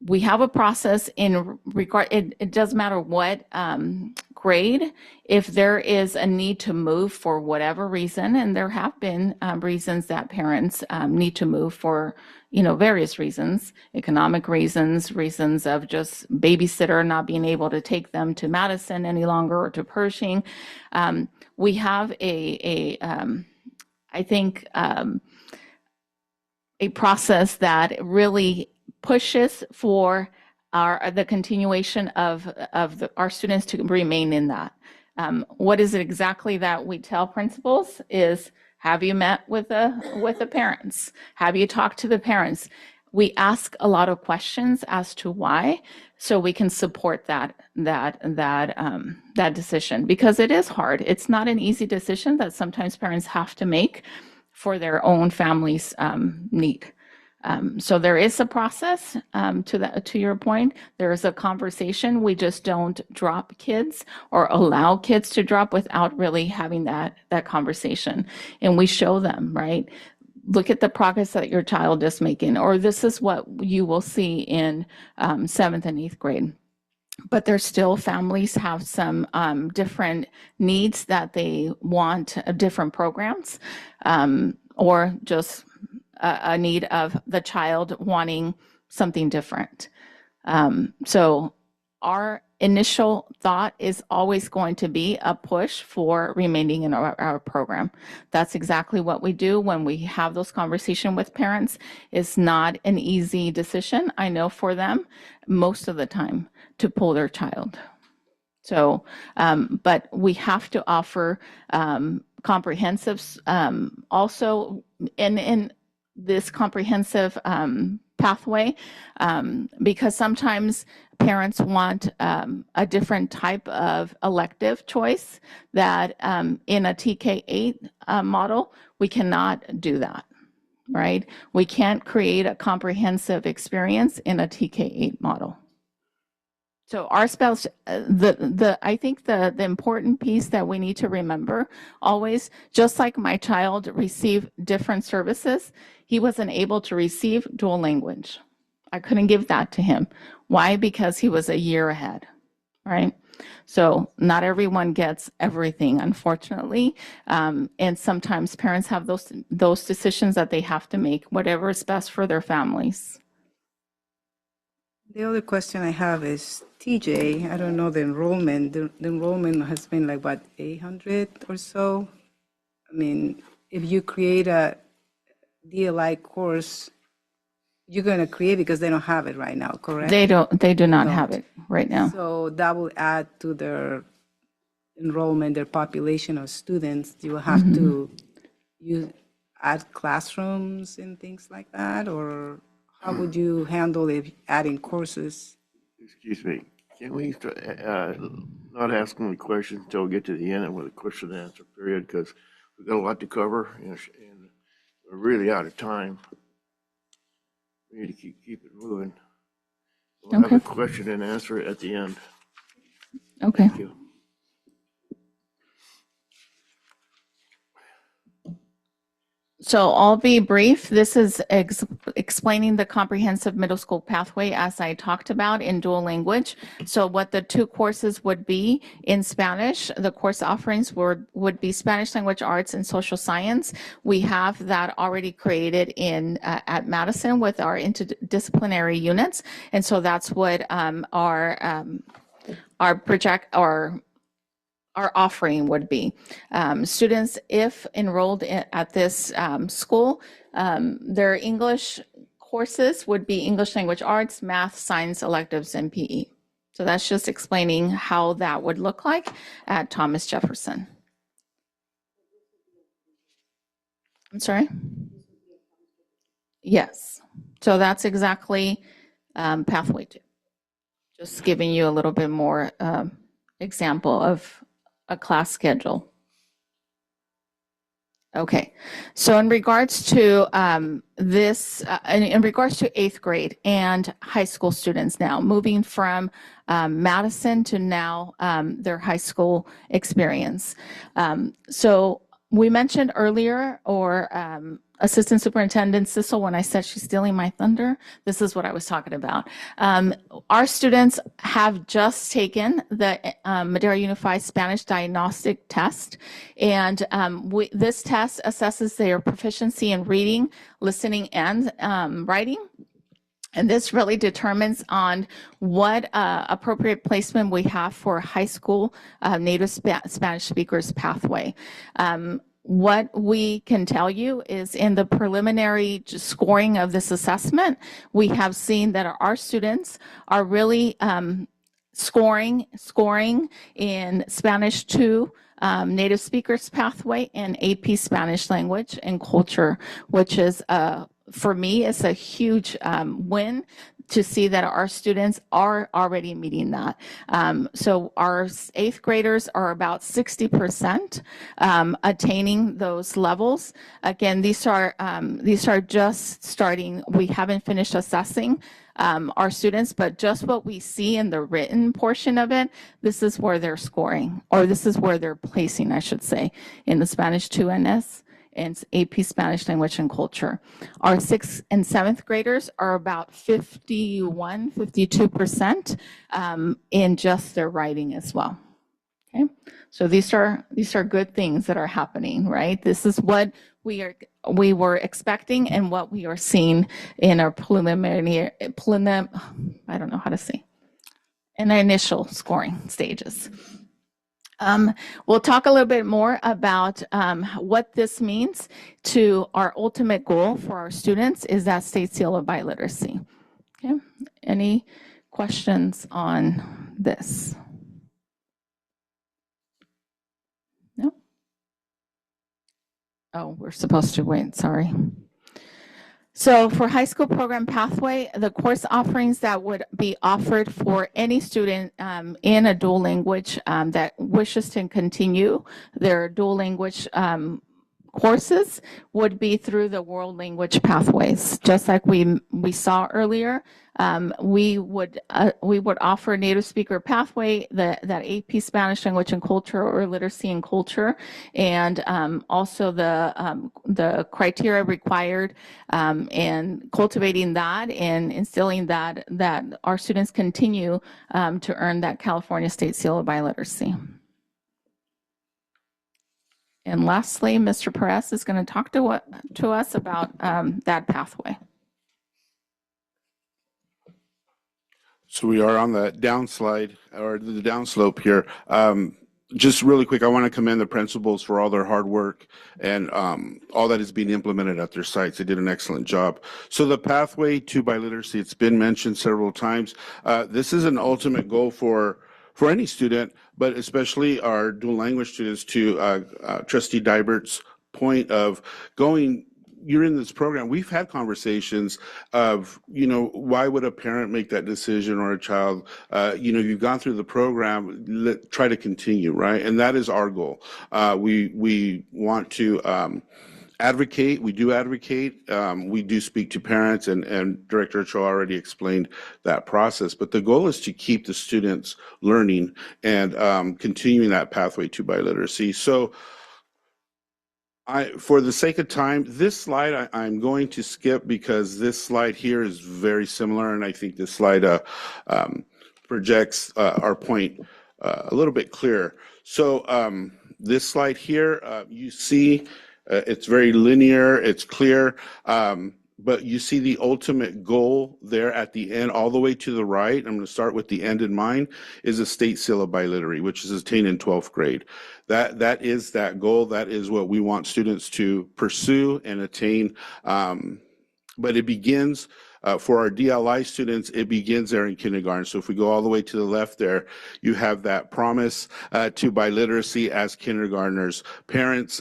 we have a process in regard, it doesn't matter what grade, if there is a need to move for whatever reason, and there have been reasons that parents need to move for, various reasons, economic reasons, reasons of just babysitter not being able to take them to Madison any longer or to Pershing. We have a process that really pushes for the continuation of our students to remain in that. What is it exactly that we tell principals is, have you met with the parents? Have you talked to the parents? We ask a lot of questions as to why, so we can support that decision, because it is hard. It's not an easy decision that sometimes parents have to make for their own family's need. So there is a process to your point. There is a conversation. We just don't drop kids or allow kids to drop without really having that conversation. And we show them, right? Look at the progress that your child is making, or this is what you will see in 7th and 8th grade. But there's still, families have some different needs that they want, different programs, or just a need of the child wanting something different. So our initial thought is always going to be a push for remaining in our program. That's exactly what we do when we have those conversations with parents. It's not an easy decision, I know, for them most of the time to pull their child. So, but we have to offer comprehensive, also in this comprehensive pathway, because sometimes parents want a different type of elective choice that in a TK8 model, we cannot do that, right? We can't create a comprehensive experience in a TK8 model. So our spouse, I think the important piece that we need to remember always, just like my child received different services, he wasn't able to receive dual language. I couldn't give that to him. Why? Because he was a year ahead, right? So not everyone gets everything, unfortunately. And sometimes parents have those decisions that they have to make, whatever is best for their families. The other question I have is, TJ, I don't know the enrollment. The enrollment has been like, what, 800 or so? I mean, if you create a DLI course, you're going to create it because they don't have it right now, correct? They do not have it right now. So that will add to their enrollment, their population of students. You will have to add classrooms and things like that, or how would you handle if adding courses? Excuse me, can we not ask them the questions until we get to the end with a question and answer period, because we've got a lot to cover and we're really out of time. We need to keep it moving. We'll have a question and answer at the end. Okay. Thank you. So I'll be brief. This is explaining the comprehensive middle school pathway as I talked about in dual language. So what the two courses would be in Spanish, the course offerings would be Spanish language arts and social science. We have that already created in at Madison with our interdisciplinary units. And so that's what our offering would be. Students, if enrolled at this school, their English courses would be English language arts, math, science, electives, and PE. So that's just explaining how that would look like at Thomas Jefferson. I'm sorry? Yes. So that's exactly pathway 2. Just giving you a little bit more example of a class schedule. Okay, so in regards to in regards to 8th grade and high school students now, moving from Madison to now their high school experience. So we mentioned earlier, or Assistant Superintendent Sissel, when I said she's stealing my thunder, this is what I was talking about. Our students have just taken the Madera Unified Spanish Diagnostic Test, and this test assesses their proficiency in reading, listening, and writing. And this really determines on what appropriate placement we have for high school native Spanish speakers pathway. What we can tell you is in the preliminary scoring of this assessment, we have seen that our students are really scoring in Spanish 2, native speakers pathway, and AP Spanish language and culture, which is for me, it's a huge win to see that our students are already meeting that. So our 8th graders are about 60% attaining those levels. Again, these are just starting. We haven't finished assessing our students, but just what we see in the written portion of it, this is where they're scoring, or this is where they're placing, I should say, in the Spanish 2 NS and AP Spanish language and culture. Our 6th and 7th graders are about 52% in just their writing as well. Okay, so these are good things that are happening, right? This is what we were expecting and what we are seeing in our in our initial scoring stages. We'll talk a little bit more about what this means to our ultimate goal for our students is that state seal of biliteracy. Okay, any questions on this? No? Oh, we're supposed to wait, sorry. So for high school program pathway, the course offerings that would be offered for any student in a dual language that wishes to continue their dual language courses would be through the world language pathways. Just like we saw earlier, we would offer native speaker pathway, that AP Spanish language and culture, or literacy and culture, and also the criteria required and cultivating that and instilling that our students continue to earn that California State Seal of Biliteracy. And lastly, Mr. Perez is going to talk to us about that pathway. So we are on the downslide, or the downslope here. Just really quick, I want to commend the principals for all their hard work and all that is being implemented at their sites. They did an excellent job. So the pathway to biliteracy, it's been mentioned several times. This is an ultimate goal for any student, but especially our dual language students, to Trustee Dybert's point of going, you're in this program. We've had conversations of, why would a parent make that decision, or a child, you've gone through the program, try to continue, right? And that is our goal. We want to advocate. We do advocate. We do speak to parents, and Director Cho already explained that process. But the goal is to keep the students learning and continuing that pathway to biliteracy. So for the sake of time, this slide I'm going to skip, because this slide here is very similar, and I think this slide projects our point a little bit clearer. So this slide here, you see, it's very linear, it's clear, but you see the ultimate goal there at the end, all the way to the right. I'm going to start with the end in mind, is a state seal of biliterary, which is attained in 12th grade. That is that goal. That is what we want students to pursue and attain. But it begins, for our DLI students, it begins there in kindergarten. So if we go all the way to the left there, you have that promise to biliteracy as kindergartners. Parents,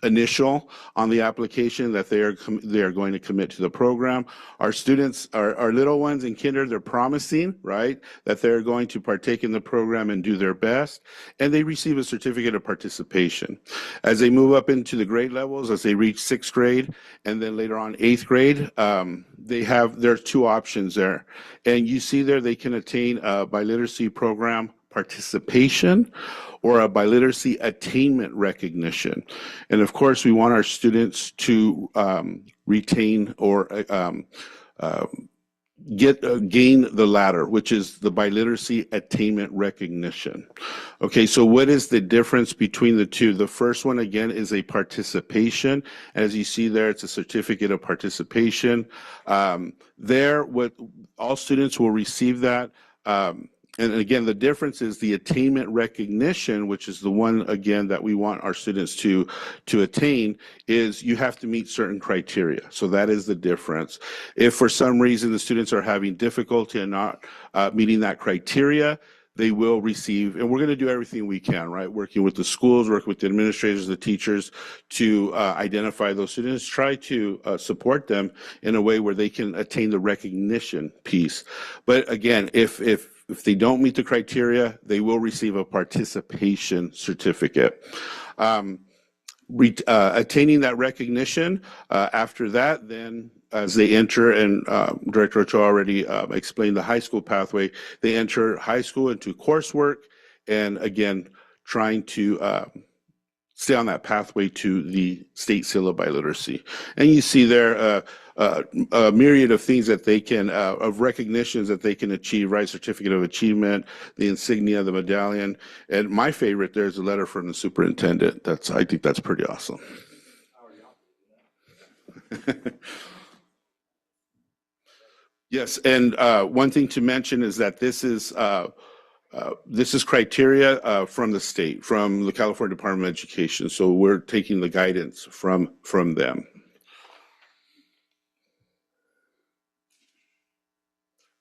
initial on the application that they are going to commit to the program. Our students, our little ones in kinder, they're promising, right, that they're going to partake in the program and do their best, and they receive a certificate of participation. As they move up into the grade levels, as they reach 6th grade, and then later on 8th grade, there's 2 options there. And you see there they can attain a biliteracy program participation or a biliteracy attainment recognition. And of course, we want our students to retain or gain the latter, which is the biliteracy attainment recognition. Okay, so what is the difference between the two? The first one, again, is a participation. As you see there, it's a certificate of participation. All students will receive that. And again, the difference is the attainment recognition, which is the one, again, that we want our students to attain, is you have to meet certain criteria. So that is the difference. If for some reason the students are having difficulty and not meeting that criteria, they will receive, and we're going to do everything we can, right? Working with the schools, working with the administrators, the teachers to identify those students, try to support them in a way where they can attain the recognition piece. But again, if they don't meet the criteria, they will receive a participation certificate. Attaining that recognition, after that, then as they enter, and Director Ochoa already explained the high school pathway, they enter high school into coursework, and again, trying to stay on that pathway to the state seal of biliteracy. And you see there a myriad of things that they can, of recognitions that they can achieve, right? Certificate of achievement, the insignia, the medallion. And my favorite, there's a letter from the superintendent. I think that's pretty awesome. Yes, and one thing to mention is that this is criteria from the state, from the California Department of Education. So we're taking the guidance from them.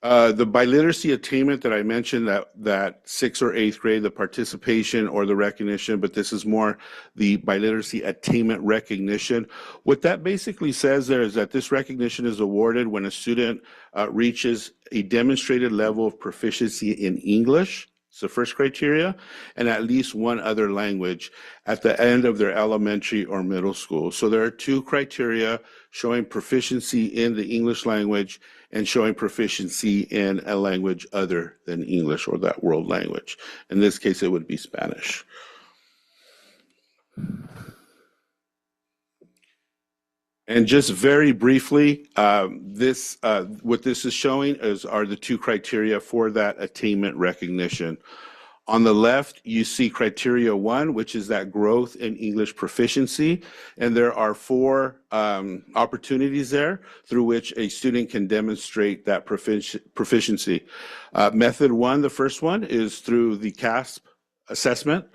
The biliteracy attainment that I mentioned, that 6th or 8th grade, the participation or the recognition, but this is more the biliteracy attainment recognition. What that basically says there is that this recognition is awarded when a student reaches a demonstrated level of proficiency in English. It's the first criteria, and at least one other language at the end of their elementary or middle school. So there are 2 criteria showing proficiency in the English language and showing proficiency in a language other than English or that world language. In this case, it would be Spanish. And just very briefly, what this is showing are the 2 criteria for that attainment recognition. On the left, you see criteria 1, which is that growth in English proficiency. And there are 4 opportunities there through which a student can demonstrate that proficiency. Method 1, the first one, is through the CASP assessment.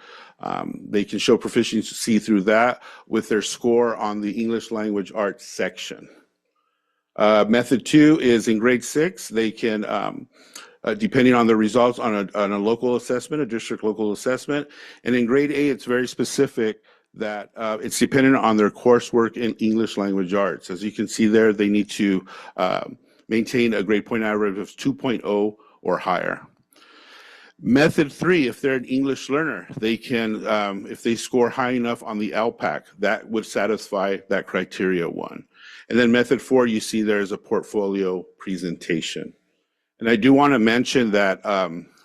They can show proficiency through that with their score on the English language arts section. Method 2 is in grade 6. They can, depending on the results, on a local assessment, a district local assessment. And in grade 8, it's very specific that it's dependent on their coursework in English language arts. As you can see there, they need to maintain a grade point average of 2.0 or higher. Method 3, if they're an English learner, they can, if they score high enough on the LPAC, that would satisfy that criteria 1. And then method 4, you see there is a portfolio presentation. And I do want to mention that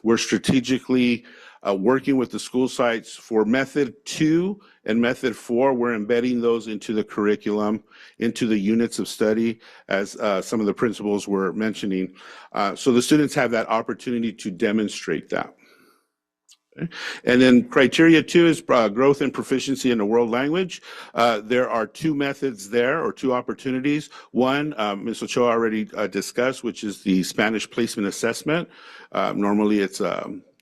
we're strategically working with the school sites for method 2 and method 4. We're embedding those into the curriculum, into the units of study, as some of the principals were mentioning. So the students have that opportunity to demonstrate that. Okay. And then criteria 2 is growth and proficiency in the world language. There are 2 methods there, or 2 opportunities. One, Ms. Ochoa already discussed, which is the Spanish placement assessment. Normally it's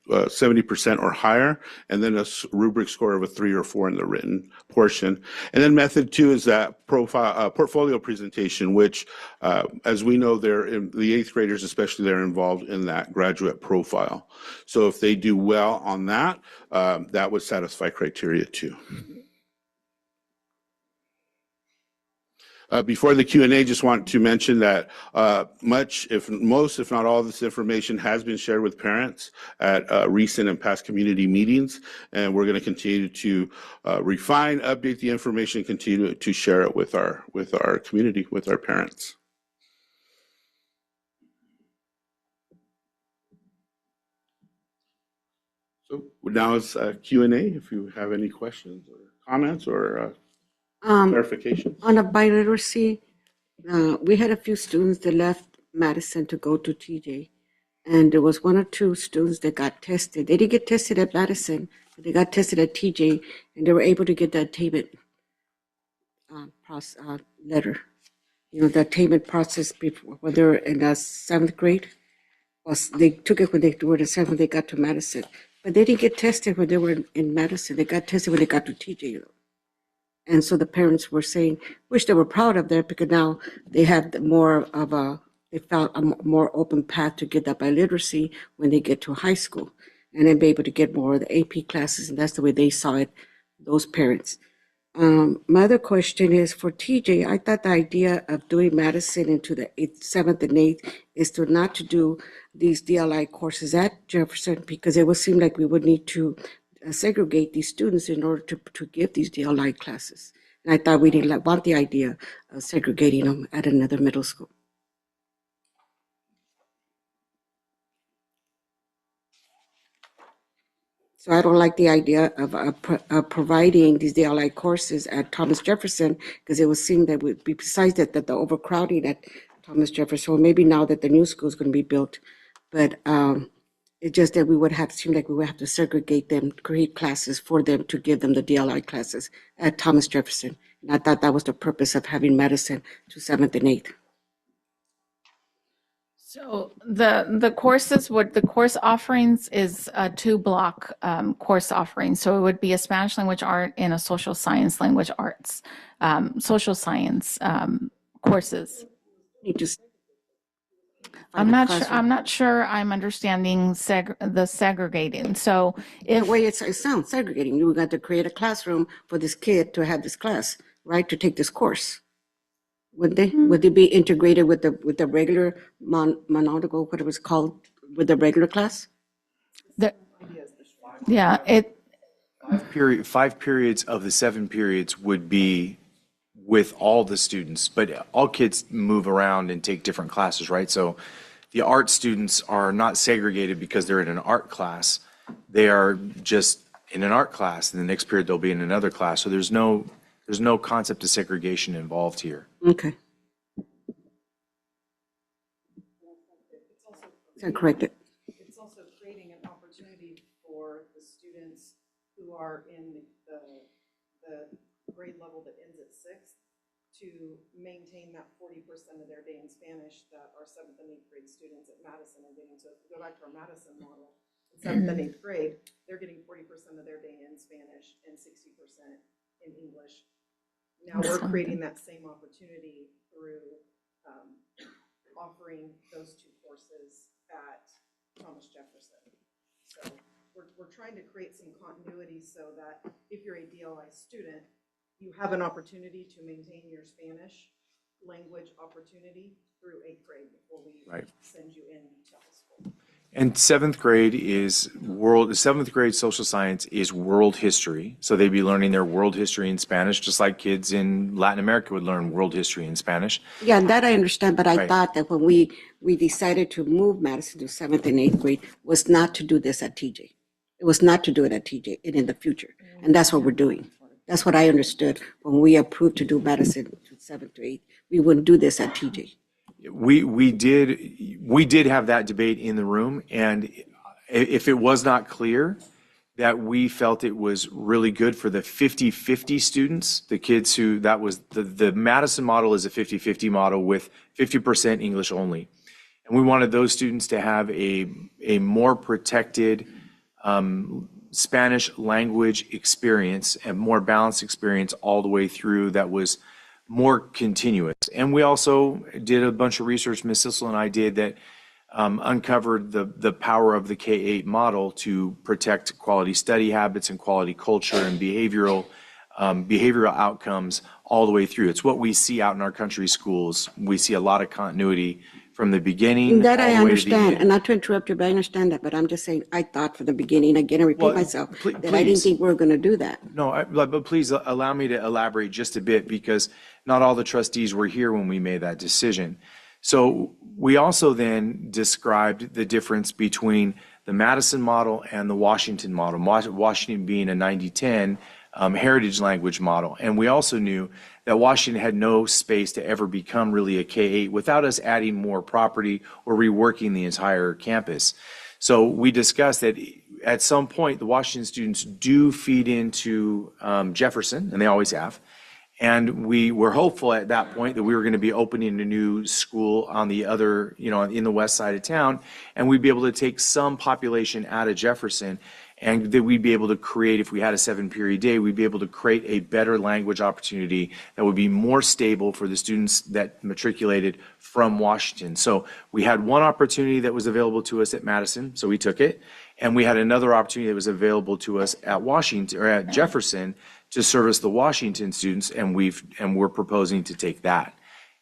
70% or higher, and then a rubric score of a 3 or 4 in the written portion. And then method 2 is that portfolio presentation, which, as we know, the 8th graders especially, they're involved in that graduate profile. So if they do well on that, that would satisfy criteria 2. Before the Q&A, just want to mention that most, if not all of this information has been shared with parents at recent and past community meetings. And we're going to continue to refine, update the information, continue to share it with our community, with our parents. So now it's Q&A, if you have any questions or comments or clarification. On a biliteracy, we had a few students that left Madison to go to TJ. And there was one or two students that got tested. They didn't get tested at Madison, but they got tested at TJ, and they were able to get the attainment letter. You know, the attainment process before, when they were in the 7th grade. They took it when they were in the 7th, they got to Madison. But they didn't get tested when they were in Madison. They got tested when they got to TJ. And so the parents were saying, wish they were proud of that, because now they have more of they felt a more open path to get that biliteracy when they get to high school, and then be able to get more of the AP classes. And that's the way they saw it, those parents. My other question is for TJ. I thought the idea of doing Madison into the 7th and 8th is to not to do these DLI courses at Jefferson, because it would seem like we would need to segregate these students in order to give these DLI classes. And I thought we didn't want the idea of segregating them at another middle school. So I don't like the idea of providing these DLI courses at Thomas Jefferson, because it would seem that would be, besides that the overcrowding at Thomas Jefferson, well, maybe now that the new school is going to be built, but it's just that we would have, seem like we would have to segregate them, create classes for them to give them the DLI classes at Thomas Jefferson. And I thought that was the purpose of having Madison to 7th and 8th. So the courses the course offerings is a 2-block course offering. So it would be a Spanish language art and a social science language arts, social science courses. I'm not sure I'm understanding the segregating. So the way it sounds segregating, you got to create a classroom for this kid to have this class, right, to take this course. Would they? Would they be integrated with the regular monodical, what it was called, with the regular class? Yeah, it. 5 periods of the 7 periods would be with all the students, but all kids move around and take different classes, right? So the art students are not segregated because they're in an art class. They are just in an art class, and the next period they'll be in another class. So there's no concept of segregation involved here. Okay. Is that correct? It's also creating an opportunity for the students who are in the grade level that ends at 6th to maintain that 40% of their day in Spanish that our 7th and 8th grade students at Madison are getting. So if we go back to our Madison model, in 7th and 8th grade, they're getting 40% of their day in Spanish and 60% in English. Now we're creating that same opportunity through offering those 2 courses at Thomas Jefferson. So we're trying to create some continuity so that if you're a DLI student, you have an opportunity to maintain your Spanish language opportunity through 8th grade before we send you into high school. And 7th grade social science is world history. So they'd be learning their world history in Spanish, just like kids in Latin America would learn world history in Spanish. Yeah, that I understand, but I thought that when we decided to move Madison to 7th and 8th grade was not to do this at TJ. It was not to do it at TJ and in the future. And that's what we're doing. That's what I understood when we approved to do Madison to 7th to 8th. We wouldn't do this at TJ. We did have that debate in the room, and if it was not clear that we felt it was really good for the 50-50 students, the kids who, that was the Madison model is a 50-50 model with 50% English only. And we wanted those students to have a more protected Spanish language experience and more balanced experience all the way through that was more continuous. And we also did a bunch of research, Ms. Sissel and I did, that uncovered the power of the K-8 model to protect quality study habits and quality culture and behavioral outcomes all the way through. It's what we see out in our country schools. We see a lot of continuity from the beginning That all I the way to the understand, end. and not to interrupt you, but I understand that, but I'm just saying, I thought from the beginning, again, I repeat Well, myself, pl- that I didn't please. think we were gonna do that. No, but please allow me to elaborate just a bit because not all the trustees were here when we made that decision. So we also then described the difference between the Madison model and the Washington model, Washington being a 90-10 heritage language model. And we also knew that Washington had no space to ever become really a K-8 without us adding more property or reworking the entire campus. So we discussed that at some point, the Washington students do feed into Jefferson, and they always have. And we were hopeful at that point that we were going to be opening a new school on the other, in the west side of town, and we'd be able to take some population out of Jefferson, and that we'd be able to create, if we had a 7-period day, we'd be able to create a better language opportunity that would be more stable for the students that matriculated from Washington. So we had one opportunity that was available to us at Madison, so we took it. And we had another opportunity that was available to us at Washington or at Jefferson to service the Washington students, and we're proposing to take that.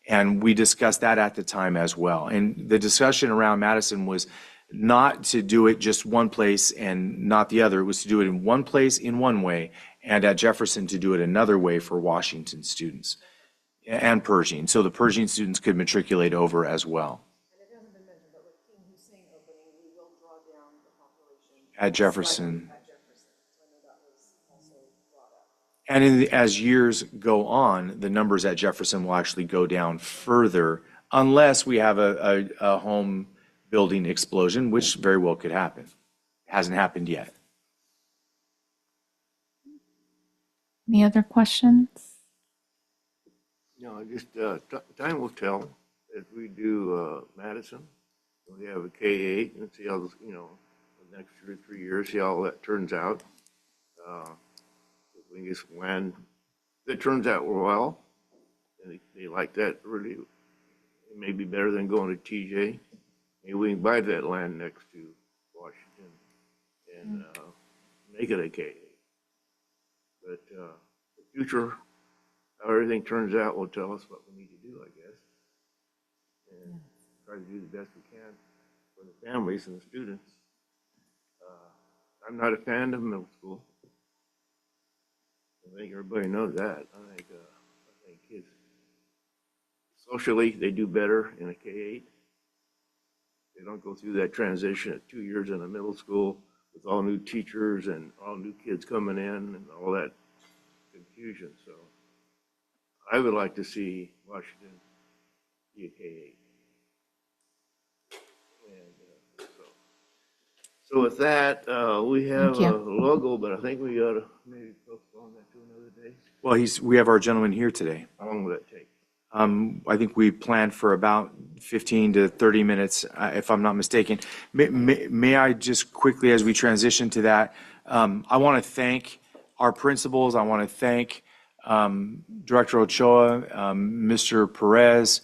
And we discussed that at the time as well. And the discussion around Madison was not to do it just one place and not the other. It was to do it in one place in one way, and at Jefferson to do it another way for Washington students and Pershing. So the Pershing students could matriculate over as well. At Jefferson. And as years go on, the numbers at Jefferson will actually go down further unless we have a home building explosion, which very well could happen. Hasn't happened yet. Any other questions? No, just time will tell. If we do Madison, we have a K-8 and see how the next 2 or 3 years, see how that turns out. If we can get some land that turns out well, and they like that really, it may be better than going to TJ. Maybe we can buy that land next to Washington and make it a K-8. But the future, how everything turns out, will tell us what we need to do, I guess. And try to do the best we can for the families and the students. I'm not a fan of middle school. I think everybody knows that. I think kids, socially, they do better in a K-8. They don't go through that transition at 2 years in a middle school with all new teachers and all new kids coming in and all that confusion. So I would like to see Washington be a K-8. So with that, we have a logo, but I think we ought to maybe postpone that to another day. Well, we have our gentleman here today. How long will that take? I think we planned for about 15 to 30 minutes, if I'm not mistaken. May I just quickly, as we transition to that, I want to thank our principals. I want to thank Director Ochoa, Mr. Perez,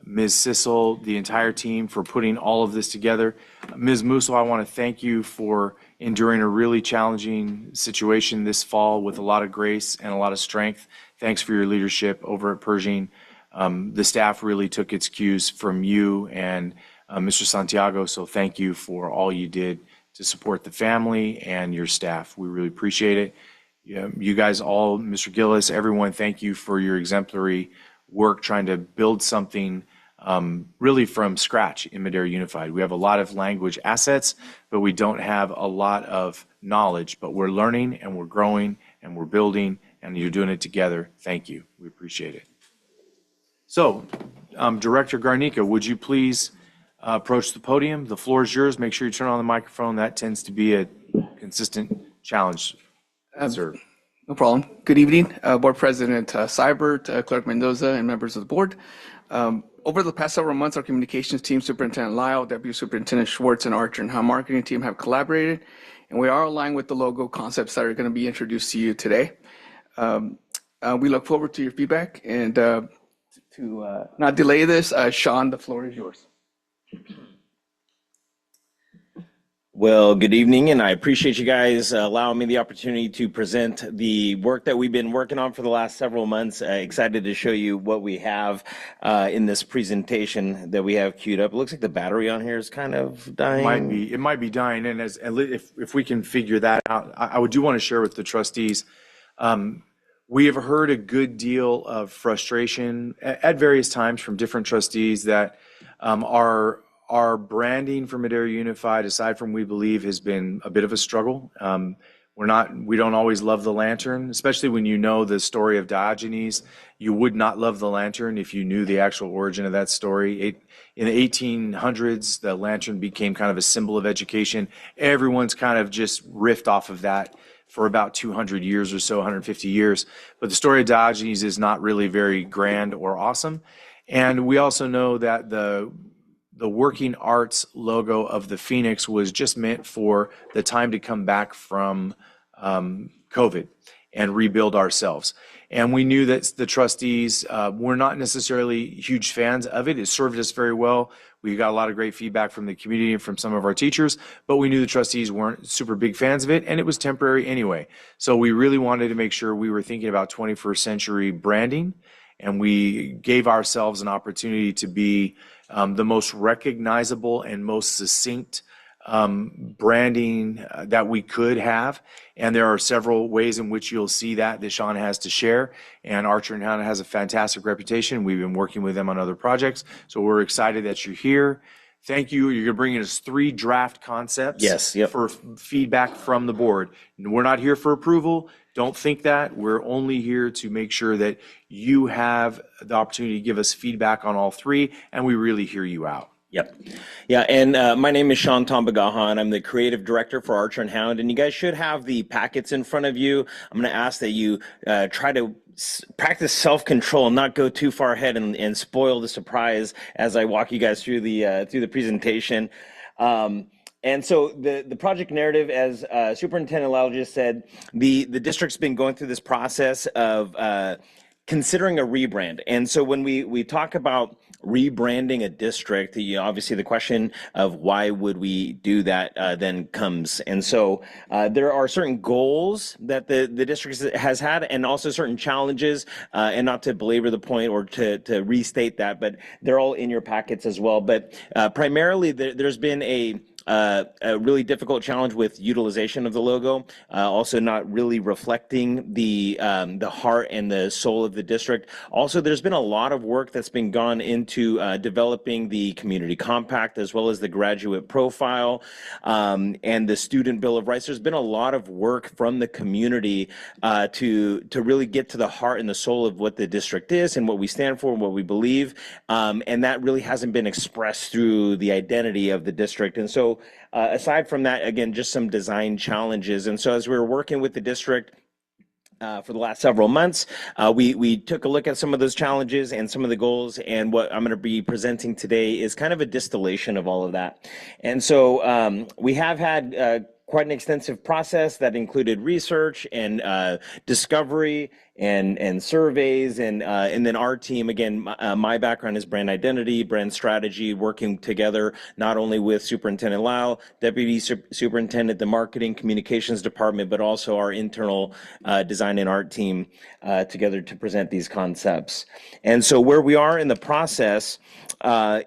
Ms. Sissel, the entire team for putting all of this together. Ms. Musso, I want to thank you for enduring a really challenging situation this fall with a lot of grace and a lot of strength. Thanks for your leadership over at Pershing. The staff really took its cues from you and Mr. Santiago, so thank you for all you did to support the family and your staff. We really appreciate it. You guys all, Mr. Gillis, everyone, thank you for your exemplary work trying to build something really from scratch in Madera Unified. We have a lot of language assets, but we don't have a lot of knowledge, but we're learning and we're growing and we're building and you're doing it together. Thank you. We appreciate it. So, Director Garnica, would you please approach the podium? The floor is yours. Make sure you turn on the microphone. That tends to be a consistent challenge. Sir. No problem. Good evening, Board President Seibert, Clerk Mendoza, and members of the board. Over the past several months, our communications team, Superintendent Lyle, Deputy Superintendent Schwartz, and Archer and our marketing team have collaborated, and we are aligned with the logo concepts that are going to be introduced to you today. We look forward to your feedback, and to not delay this, Sean, the floor is yours. Well, good evening, and I appreciate you guys allowing me the opportunity to present the work that we've been working on for the last several months. Excited to show you what we have in this presentation that we have queued up. It looks like the battery on here is kind of dying. It might be dying, and if we can figure that out, I do want to share with the trustees. We have heard a good deal of frustration at various times from different trustees that our branding for Madera Unified, aside from we believe, has been a bit of a struggle. We don't always love the lantern, especially when you know the story of Diogenes. You would not love the lantern if you knew the actual origin of that story. In the 1800s, the lantern became kind of a symbol of education. Everyone's kind of just riffed off of that for about 200 years or so, 150 years. But the story of Diogenes is not really very grand or awesome. And we also know that the working arts logo of the Phoenix was just meant for the time to come back from COVID and rebuild ourselves. And we knew that the trustees were not necessarily huge fans of it. It served us very well. We got a lot of great feedback from the community and from some of our teachers, but we knew the trustees weren't super big fans of it, and it was temporary anyway. So we really wanted to make sure we were thinking about 21st century branding, and we gave ourselves an opportunity to be the most recognizable and most succinct branding that we could have. And there are several ways in which you'll see that Sean has to share. And Archer and Hanna has a fantastic reputation. We've been working with them on other projects. So we're excited that you're here. Thank you. You're going to bring us 3 draft concepts for feedback from the board. We're not here for approval. Don't think that. We're only here to make sure that you have the opportunity to give us feedback on all 3, and we really hear you out. Yep. Yeah, and my name is Sean Tambagaha, and I'm the creative director for Archer and Hound, and you guys should have the packets in front of you. I'm going to ask that you try to practice self-control and not go too far ahead and spoil the surprise as I walk you guys through the presentation. And so the project narrative, as Superintendent Lyle just said, the district's been going through this process of considering a rebrand. And so when we talk about rebranding a district, obviously the question of why would we do that then comes. And so there are certain goals that the district has had, and also certain challenges, and not to belabor the point or to restate that, but they're all in your packets as well. But primarily there's been a really difficult challenge with utilization of the logo, also not really reflecting the heart and the soul of the district. Also, there's been a lot of work that's been gone into developing the community compact as well as the graduate profile and the student bill of rights. There's been a lot of work from the community to really get to the heart and the soul of what the district is and what we stand for and what we believe, and that really hasn't been expressed through the identity of the district. And so aside from that, again, just some design challenges. And so as we were working with the district for the last several months, we took a look at some of those challenges and some of the goals, and what I'm going to be presenting today is kind of a distillation of all of that. And so we have had quite an extensive process that included research and discovery and surveys, and then our team, again, my background is brand identity, brand strategy, working together not only with Superintendent Lau, Deputy Superintendent, the marketing communications department, but also our internal design and art team together to present these concepts. And so where we are in the process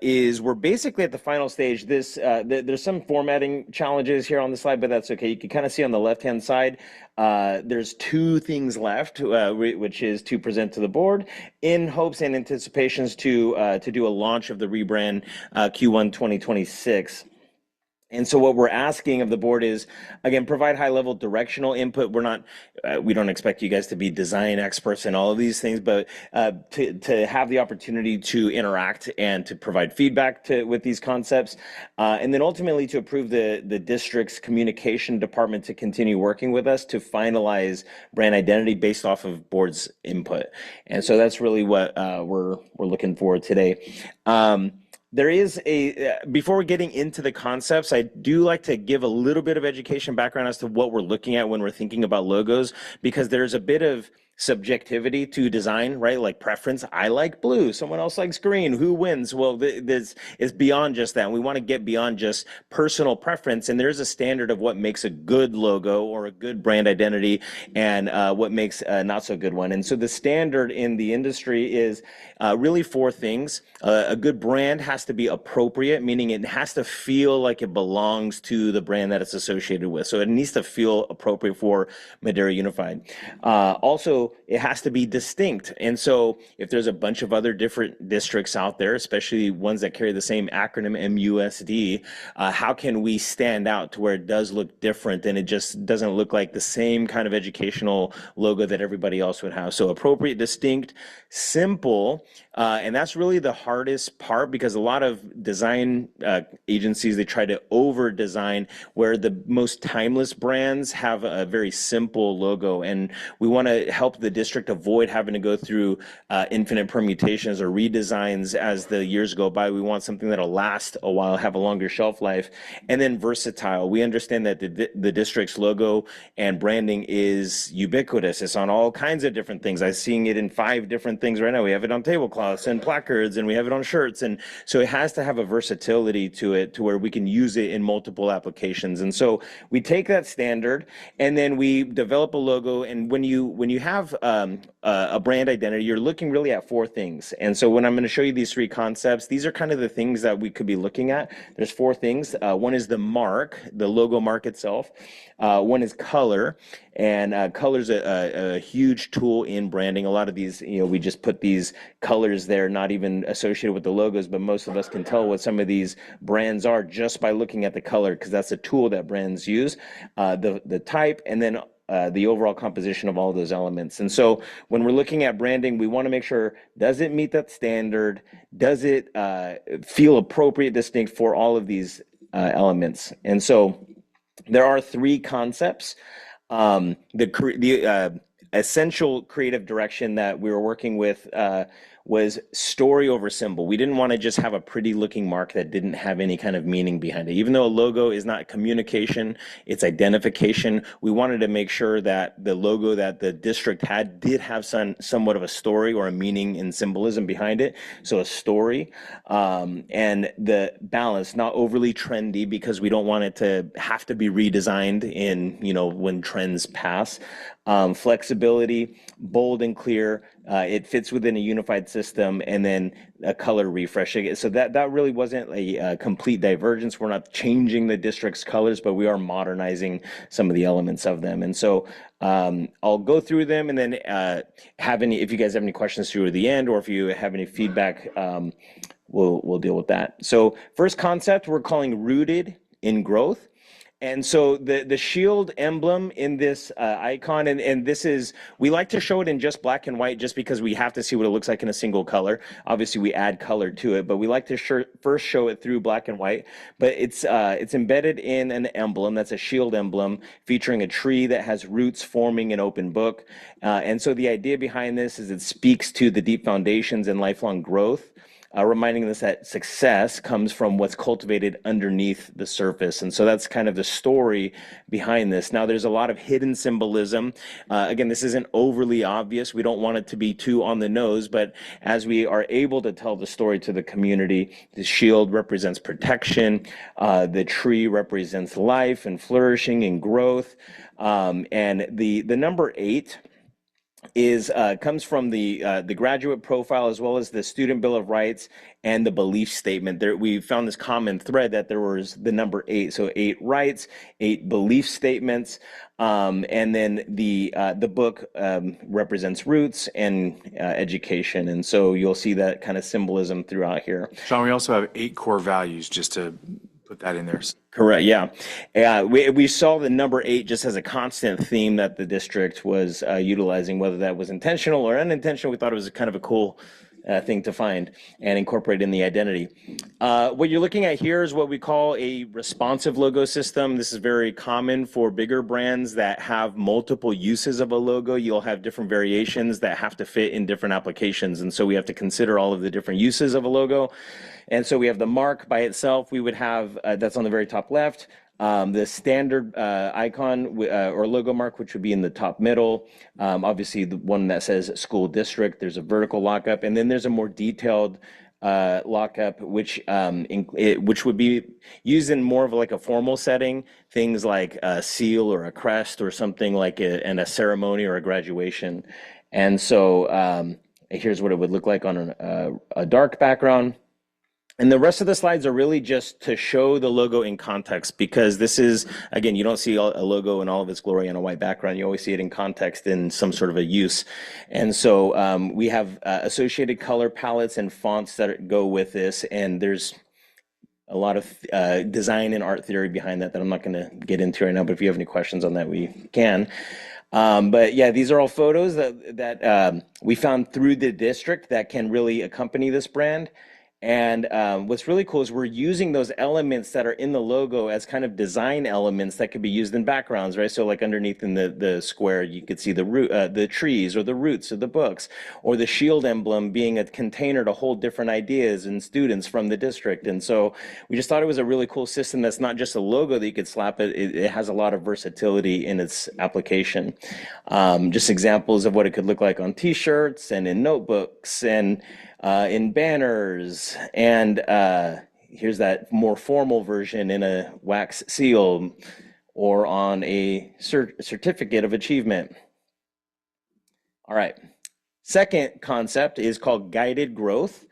is we're basically at the final stage. There's some formatting challenges here on the slide, but that's okay. You can kind of see on the left-hand side, there's 2 things left, which is to present to the board in hopes and anticipations to do a launch of the rebrand Q1 2026. And so what we're asking of the board is, again, provide high-level directional input. We don't expect you guys to be design experts in all of these things, but to have the opportunity to interact and to provide feedback with these concepts, and then ultimately to approve the district's communication department to continue working with us to finalize brand identity based off of board's input. And so that's really what we're looking for today. There is before we're getting into the concepts, I do like to give a little bit of education background as to what we're looking at when we're thinking about logos, because there's a bit of subjectivity to design, right? Like preference. I like blue. Someone else likes green. Who wins? Well, this is beyond just that. We want to get beyond just personal preference. And there's a standard of what makes a good logo or a good brand identity and what makes a not so good one. And so the standard in the industry is really four things. A good brand has to be appropriate, meaning it has to feel like it belongs to the brand that it's associated with. So it needs to feel appropriate for Madera Unified. Also, it has to be distinct. And so if there's a bunch of other different districts out there, especially ones that carry the same acronym MUSD, how can we stand out to where it does look different and it just doesn't look like the same kind of educational logo that everybody else would have? So appropriate, distinct, simple, and that's really the hardest part because a lot of design agencies, they try to over design where the most timeless brands have a very simple logo, and we want to help the district avoid having to go through infinite permutations or redesigns as the years go by. We want something that'll last a while, have a longer shelf life, and then versatile. We understand that the district's logo and branding is ubiquitous. It's on all kinds of different things. I'm seeing it in 5 different things right now. We have it on tablecloths and placards, and we have it on shirts, and so it has to have a versatility to it to where we can use it in multiple applications. And so we take that standard and then we develop a logo. And when you have a brand identity, you're looking really at 4 things. And so when I'm going to show you these 3 concepts, these are kind of the things that we could be looking at. There's 4 things. One is the mark, the logo mark itself. One is color, and color is a huge tool in branding. A lot of these, we just put these colors there, not even associated with the logos, but most of us can tell what some of these brands are just by looking at the color, because that's a tool that brands use. The type, and then the overall composition of all those elements. And so when we're looking at branding, we want to make sure, does it meet that standard? Does it feel appropriate, distinct for all of these elements? And so there are 3 concepts. The essential creative direction that we were working with was story over symbol. We didn't want to just have a pretty looking mark that didn't have any kind of meaning behind it. Even though a logo is not communication, it's identification, we wanted to make sure that the logo that the district had did have somewhat of a story or a meaning and symbolism behind it. So a story, and the balance, not overly trendy because we don't want it to have to be redesigned in, when trends pass. Flexibility, bold and clear, it fits within a unified system, and then a color refreshing. So that really wasn't a complete divergence. We're not changing the district's colors, but we are modernizing some of the elements of them. And so I'll go through them, and then if you guys have any questions through the end, or if you have any feedback, we'll deal with that. So first concept we're calling rooted in growth. And so the shield emblem in this icon, and this is, we like to show it in just black and white just because we have to see what it looks like in a single color. Obviously we add color to it, but we like to first show it through black and white. But it's embedded in an emblem that's a shield emblem featuring a tree that has roots forming an open book. And so the idea behind this is it speaks to the deep foundations and lifelong growth. Reminding us that success comes from what's cultivated underneath the surface. And so that's kind of the story behind this. Now, there's a lot of hidden symbolism. Again, this isn't overly obvious. We don't want it to be too on the nose, but as we are able to tell the story to the community, the shield represents protection. The tree represents life and flourishing and growth. And the number 8 comes from the graduate profile, as well as the student bill of rights and the belief statement. There, we found this common thread that there was the number 8, so 8 rights, 8 belief statements, and then the book represents roots and education, and so you'll see that kind of symbolism throughout here. Sean, we also have 8 core values, just to put that in there. Correct, yeah. We saw the number 8 just as a constant theme that the district was utilizing, whether that was intentional or unintentional. We thought it was kind of a cool thing to find and incorporate in the identity. What you're looking at here is what we call a responsive logo system. This is very common for bigger brands that have multiple uses of a logo. You'll have different variations that have to fit in different applications, and so we have to consider all of the different uses of a logo. And so we have the mark by itself. We would have, that's on the very top left, the standard icon or logo mark, which would be in the top middle. Obviously, the one that says school district, there's a vertical lockup, and then there's a more detailed lockup, which would be used in more of like a formal setting, things like a seal or a crest or something like in a ceremony or a graduation. And so here's what it would look like on a dark background. And the rest of the slides are really just to show the logo in context, because this is, again, you don't see a logo in all of its glory on a white background. You always see it in context in some sort of a use. And so we have associated color palettes and fonts that go with this. And there's a lot of design and art theory behind that I'm not going to get into right now. But if you have any questions on that, we can. But yeah, these are all photos that we found through the district that can really accompany this brand. And what's really cool is we're using those elements that are in the logo as kind of design elements that could be used in backgrounds, right? So like underneath in the square, you could see the trees or the roots of the books, or the shield emblem being a container to hold different ideas and students from the district. And so we just thought it was a really cool system that's not just a logo that you could slap it. It has a lot of versatility in its application. Just examples of what it could look like on t-shirts and in notebooks and in banners, and here's that more formal version in a wax seal or on a certificate of achievement. All right, second concept is called guided growth.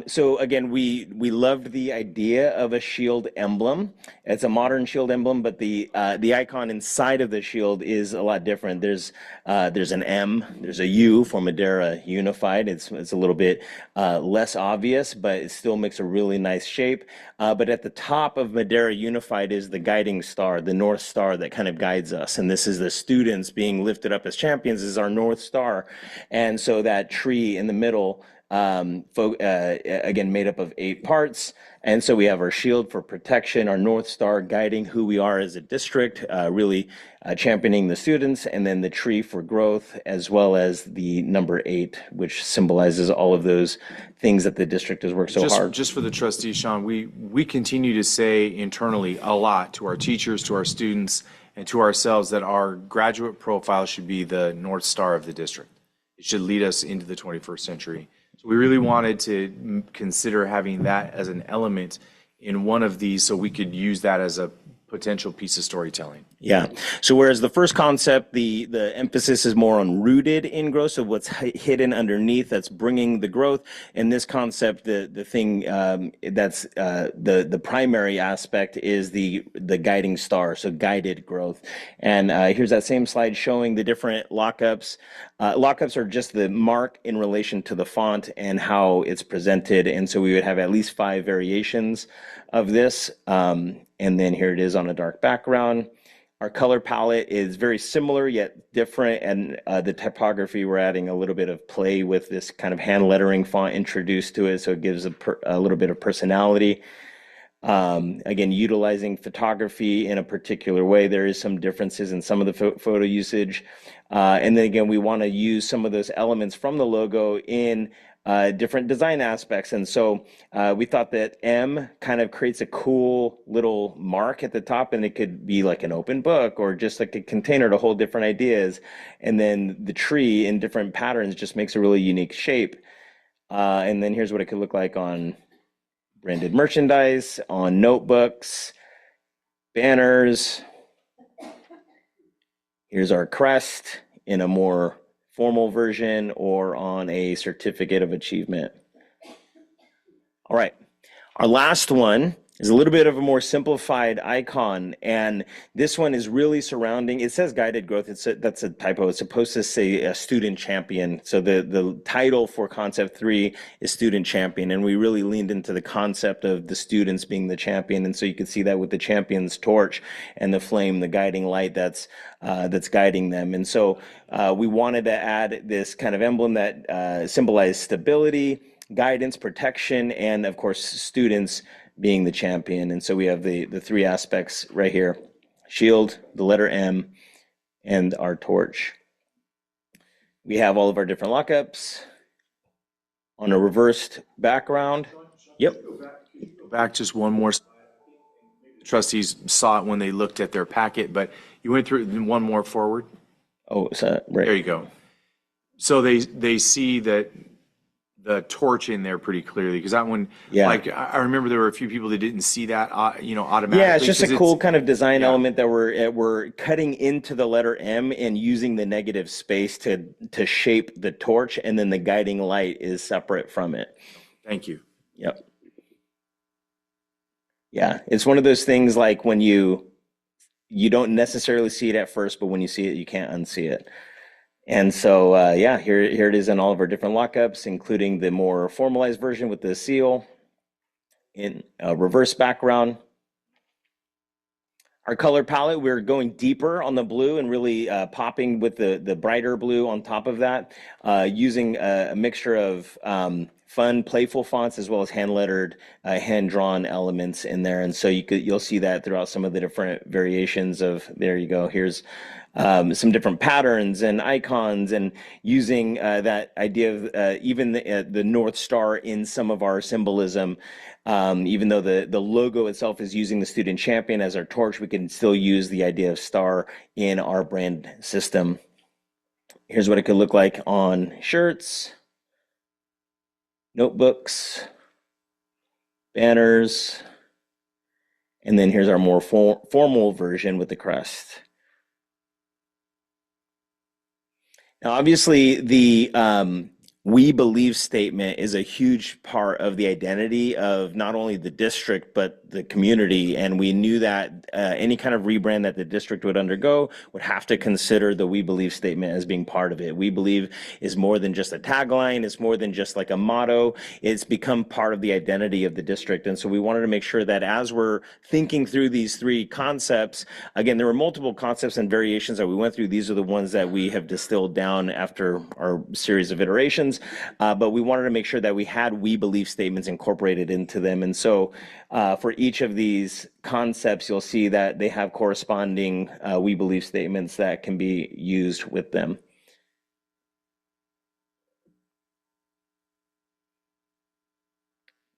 So again, we loved the idea of a shield emblem. It's a modern shield emblem, but the icon inside of the shield is a lot different. There's an M, there's a U for Madera Unified. It's a little bit less obvious, but it still makes a really nice shape. But at the top of Madera Unified is the guiding star, the North Star that kind of guides us. And this is the students being lifted up as champions is our North Star. And so that tree in the middle, again, made up of 8 parts. And so we have our shield for protection, our North Star guiding who we are as a district, really championing the students, and then the tree for growth, as well as the number 8, which symbolizes all of those things that the district has worked so hard. Just for the trustees, Sean, we continue to say internally a lot to our teachers, to our students, and to ourselves that our graduate profile should be the North Star of the district. It should lead us into the 21st century. So we really wanted to consider having that as an element in one of these so we could use that as a potential piece of storytelling. Yeah. So whereas the first concept, the emphasis is more on rooted in growth, so what's hidden underneath that's bringing the growth. In this concept, the thing that's the primary aspect is the guiding star, so guided growth. And here's that same slide showing the different lockups. Lockups are just the mark in relation to the font and how it's presented. And so we would have at least 5 variations of this. And then here it is on a dark background. Our color palette is very similar yet different, and the typography, we're adding a little bit of play with this kind of hand lettering font introduced to it, so it gives a little bit of personality. Again, utilizing photography in a particular way. There is some differences in some of the photo usage. And then again, we want to use some of those elements from the logo in different design aspects. And so we thought that M kind of creates a cool little mark at the top, and it could be like an open book or just like a container to hold different ideas. And then the tree in different patterns just makes a really unique shape. And then here's what it could look like on branded merchandise, on notebooks, banners. Here's our crest in a more formal version or on a certificate of achievement. All right, our last one is a little bit of a more simplified icon, and this one is really surrounding, it says guided growth, that's a typo, it's supposed to say a student champion. So the title for concept 3 is student champion, and we really leaned into the concept of the students being the champion. And so you can see that with the champion's torch and the flame, the guiding light that's guiding them. And so we wanted to add this kind of emblem that symbolized stability, guidance, protection, and of course students being the champion. And so we have the 3 aspects right here: shield, the letter M, and our torch. We have all of our different lockups on a reversed background. Yep. Go back just one more slide. trustees saw it when they looked at their packet, but you went through it one more forward. Oh, so, right. There you go. So they see that the torch in there pretty clearly, because that one, Yeah. like I remember there were a few people that didn't see that, automatically. Yeah, it's just a 'cause cool kind of design yeah. element that we're cutting into the letter M and using the negative space to shape the torch, and then the guiding light is separate from it. Thank you. Yep. Yeah, it's one of those things like when you don't necessarily see it at first, but when you see it, you can't unsee it. And so, yeah, here it is in all of our different lockups, including the more formalized version with the seal in a reverse background. Our color palette, we're going deeper on the blue and really popping with the brighter blue on top of that, using a mixture of fun, playful fonts as well as hand-lettered, hand-drawn elements in there. And so you'll see that throughout some of the different variations of, there you go, here's some different patterns and icons, and using that idea of even the North Star in some of our symbolism. Even though the logo itself is using the student champion as our torch, we can still use the idea of star in our brand system. Here's what it could look like on shirts, notebooks, banners, and then here's our more formal version with the crest. Now, obviously, the we believe statement is a huge part of the identity of not only the district, but the community. And we knew that any kind of rebrand that the district would undergo would have to consider the we believe statement as being part of it. We believe is more than just a tagline. It's more than just like a motto. It's become part of the identity of the district. And so we wanted to make sure that as we're thinking through these three concepts, again, there were multiple concepts and variations that we went through. These are the ones that we have distilled down after our series of iterations. But we wanted to make sure that we had we believe statements incorporated into them. And so for each of these concepts, you'll see that they have corresponding we believe statements that can be used with them.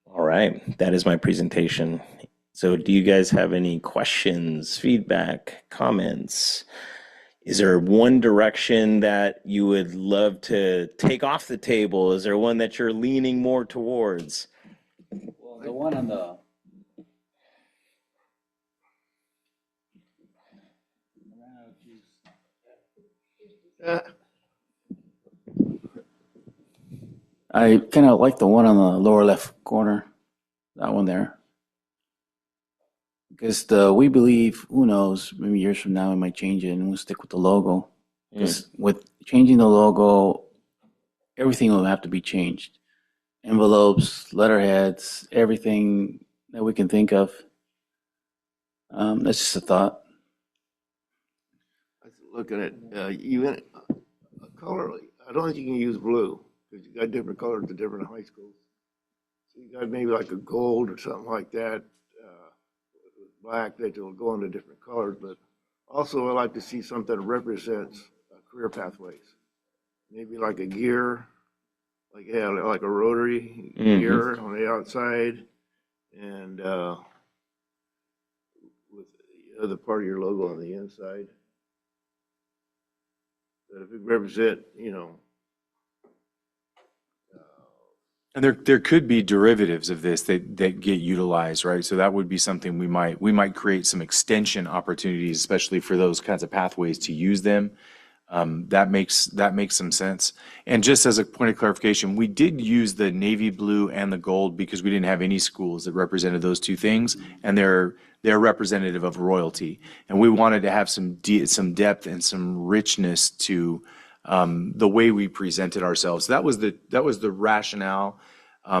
All right, that is my presentation. So do you guys have any questions, feedback, comments? Is there one direction that you would love to take off the table? Is there one that you're leaning more towards? Well, the one on the I kind of like the one on the lower left corner, that one there. Because the we believe, who knows, maybe years from now we might change it and we'll stick with the logo. Because with changing the logo, everything will have to be changed. Envelopes, letterheads, everything that we can think of. That's just a thought. Looking at even a color, I don't think you can use blue because you got different colors at different high schools. So you got maybe like a gold or something like that, black that will go into different colors. But also, I like to see something that represents career pathways. Maybe like a gear, like like a rotary gear on the outside, and with the other part of your logo on the inside. But if it represent, And there could be derivatives of this that get utilized, right? So that would be something we might create some extension opportunities, especially for those kinds of pathways to use them. That makes some sense. And just as a point of clarification, we did use the navy blue and the gold because we didn't have any schools that represented those two things, and they're representative of royalty. And we wanted to have some depth and some richness to the way we presented ourselves. That was the rationale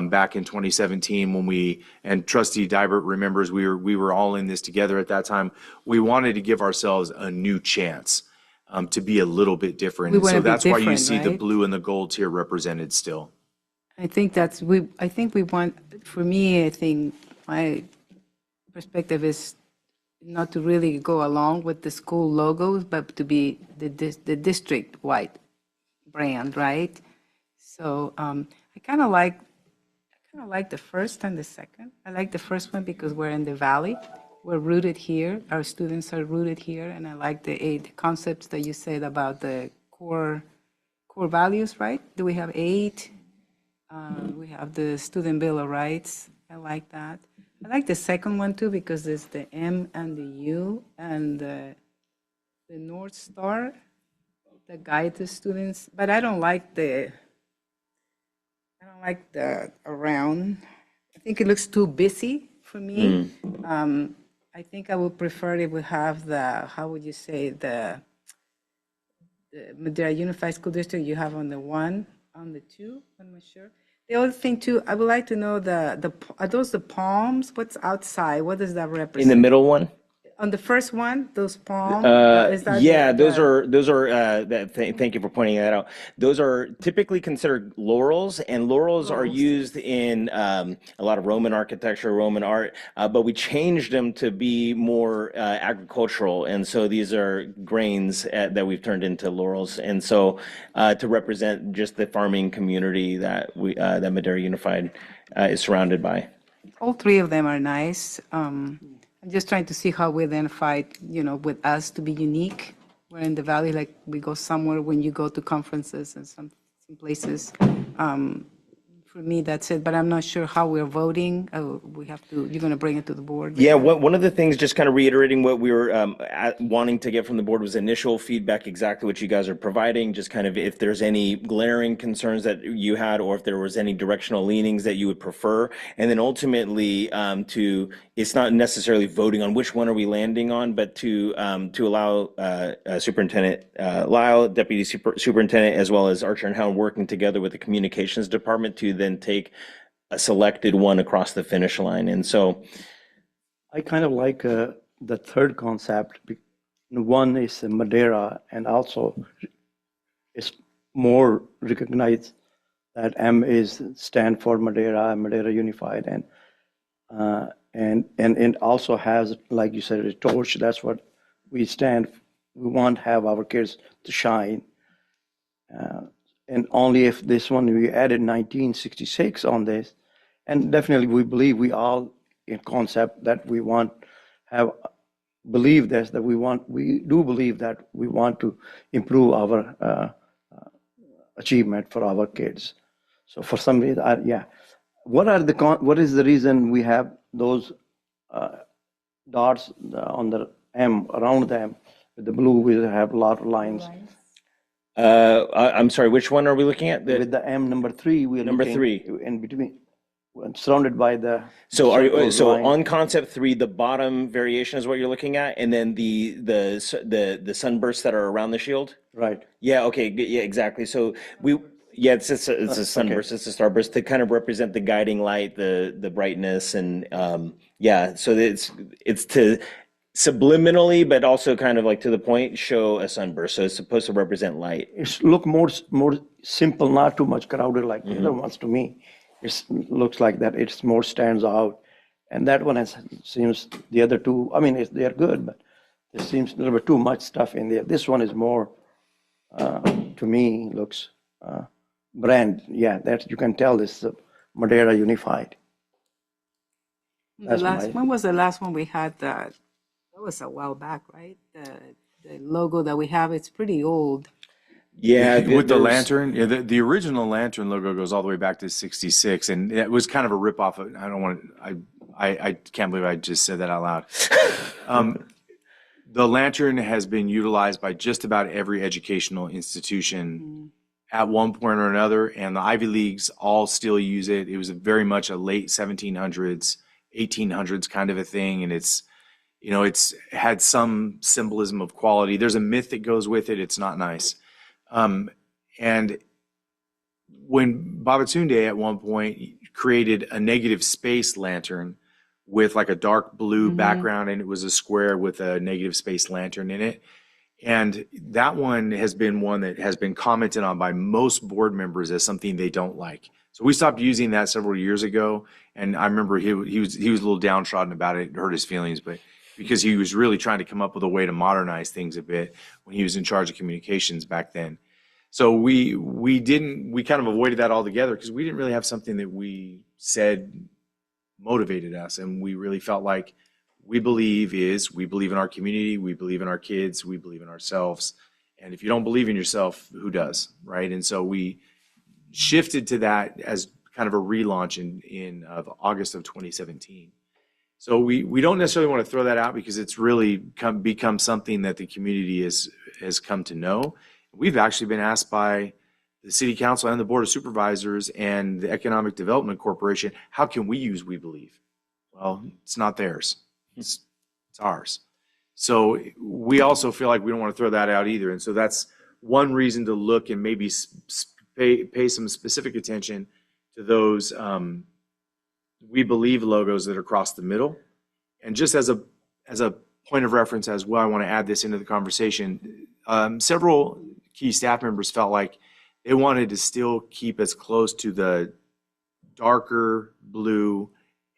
back in 2017 when and Trustee Dibert remembers we were all in this together at that time. We wanted to give ourselves a new chance to be a little bit different. And so that's why you see the blue and the gold here represented still. I think we want, for me, I think my perspective is not to really go along with the school logos, but to be the district-wide brand, right? So I kind of like the first and the second. I like the first one because we're in the valley, we're rooted here. Our students are rooted here, and I like the eight concepts that you said about the core values, right? Do we have eight? We have the Student Bill of Rights. I like that. I like the second one too because there's the M and the U and the North Star that guide the students. But I don't like the around. I think it looks too busy for me. I think I would prefer if we have the, how would you say, the Madera Unified School District you have on the one, on the two, I'm not sure. The other thing too, I would like to know are those the palms? What's outside? What does that represent? In the middle one? On the first one, those palms? Yeah, those are thank you for pointing that out. Those are typically considered laurels, and laurels are used in a lot of Roman architecture, Roman art, but we changed them to be more agricultural, and so these are grains that we've turned into laurels, and so to represent just the farming community that that Madera Unified is surrounded by. All three of them are nice. I'm just trying to see how we identify, with us to be unique. We're in the Valley, like we go somewhere when you go to conferences and some places. For me, that's it, but I'm not sure how we're voting. You're going to bring it to the board? Yeah, one of the things, just kind of reiterating what we were wanting to get from the board was initial feedback, exactly what you guys are providing, just kind of if there's any glaring concerns that you had, or if there was any directional leanings that you would prefer. And then ultimately, it's not necessarily voting on which one are we landing on, but to allow Superintendent Lyle, Deputy Superintendent, as well as Archer and Hound working together with the communications department to then take a selected one across the finish line. And so I kind of like the third concept. One is Madera, and also it's more recognized that M is stand for Madera, Madera Unified, and it also has, like you said, a torch. That's what we stand. We want to have our kids to shine. And only if this one, we added 1966 on this. And definitely we believe we all in concept that we want believe this, that we do believe that we want to improve our achievement for our kids. So for some reason, what is the reason we have those dots on the M, around them, with the blue, we have a lot of lines. I'm sorry, which one are we looking at? With the M number 3, we are number looking 3 in between, surrounded by the. So line. On concept 3, the bottom variation is what you're looking at, and then the sunbursts that are around the shield. Right. Yeah. Okay. Yeah. Exactly. So it's a sunburst. Okay. It's a starburst to kind of represent the guiding light, the brightness, and So it's to subliminally, but also kind of like to the point, show a sunburst. So it's supposed to represent light. It's look more simple, not too much crowded like the other ones to me. It looks like that it's more stands out. And that one seems, the other two, I mean, they're good, but there seems a little bit too much stuff in there. This one is more, to me, looks brand. Yeah, that you can tell this is Madera Unified. When was the last one we had that? That was a while back, right? The logo that we have, it's pretty old. Yeah, with the lantern. Yeah, the original lantern logo goes all the way back to '66, and it was kind of a ripoff of. I can't believe I just said that out loud. The lantern has been utilized by just about every educational institution at one point or another, and the Ivy Leagues all still use it. It was very much a late 1700s, 1800s kind of a thing, and it's had some symbolism of quality. There's a myth that goes with it. It's not nice. And when Babatunde at one point created a negative space lantern with like a dark blue background, and it was a square with a negative space lantern in it. And that one has been one that has been commented on by most board members as something they don't like. So we stopped using that several years ago. And I remember he was a little downtrodden about it. It hurt his feelings, but because he was really trying to come up with a way to modernize things a bit when he was in charge of communications back then. So we kind of avoided that altogether because we didn't really have something that we said motivated us, and we really felt like we believe is we believe in our community, we believe in our kids, we believe in ourselves. And if you don't believe in yourself, who does, right? And so we shifted to that as kind of a relaunch in August of 2017. So we don't necessarily want to throw that out because it's really become something that the community has come to know. We've actually been asked by the City Council and the Board of Supervisors and the Economic Development Corporation, how can we use We Believe? Well, it's not theirs. It's ours. So we also feel like we don't want to throw that out either. And so that's one reason to look and maybe pay some specific attention to those We Believe logos that are across the middle. And just as a point of reference as well, I want to add this into the conversation. Several key staff members felt like they wanted to still keep as close to the darker blue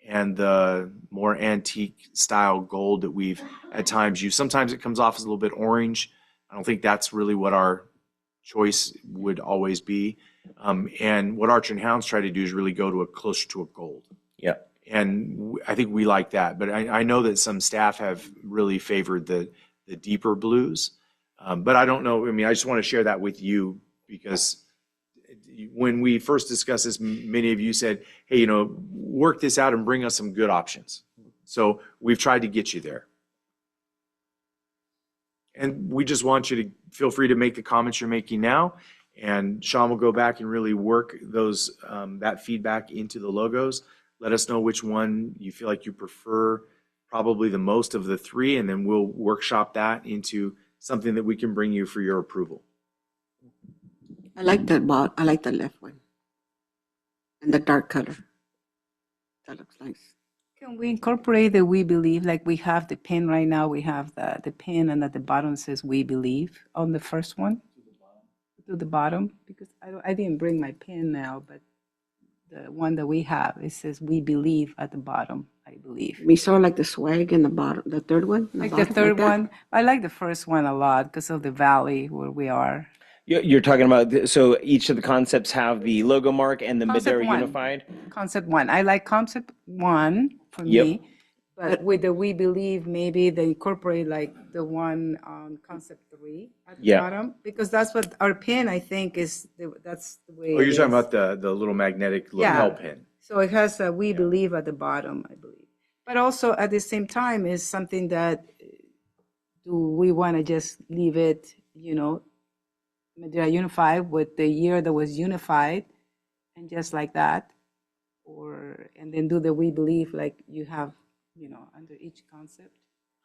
and the more antique style gold that we've at times used. Sometimes it comes off as a little bit orange. I don't think that's really what our choice would always be. And what Archer and Hounds try to do is really go to closer to a gold. Yeah. And I think we like that. But I know that some staff have really favored the deeper blues. But I don't know. I mean, I just want to share that with you because when we first discussed this, many of you said, hey, work this out and bring us some good options. So we've tried to get you there. And we just want you to feel free to make the comments you're making now. And Sean will go back and really work those that feedback into the logos. Let us know which one you feel like you prefer probably the most of the three, and then we'll workshop that into something that we can bring you for your approval. I like I like the left one. And the dark color. That looks nice. Can we incorporate the We Believe, like we have the pin right now, we have the pin and at the bottom says We Believe on the first one? To the bottom, because I didn't bring my pin now, but the one that we have, it says We Believe at the bottom, I believe. We saw like the swag in the bottom, the third one? Like the third one, I like the first one a lot because of the valley where we are. You're talking about, so each of the concepts have the logo mark and the they're unified? Concept one. I like concept one for me, but with the We Believe, maybe they incorporate like the one on concept 3 at the bottom, because that's what our pin, I think, that's the way. Oh, you're talking about the little magnetic lapel pin. So it has a We Believe at the bottom, I believe. But also at the same time is something that, do we want to just leave it, Madeira Unified with the year that was unified and just like that, and then do the We Believe like you have, under each concept?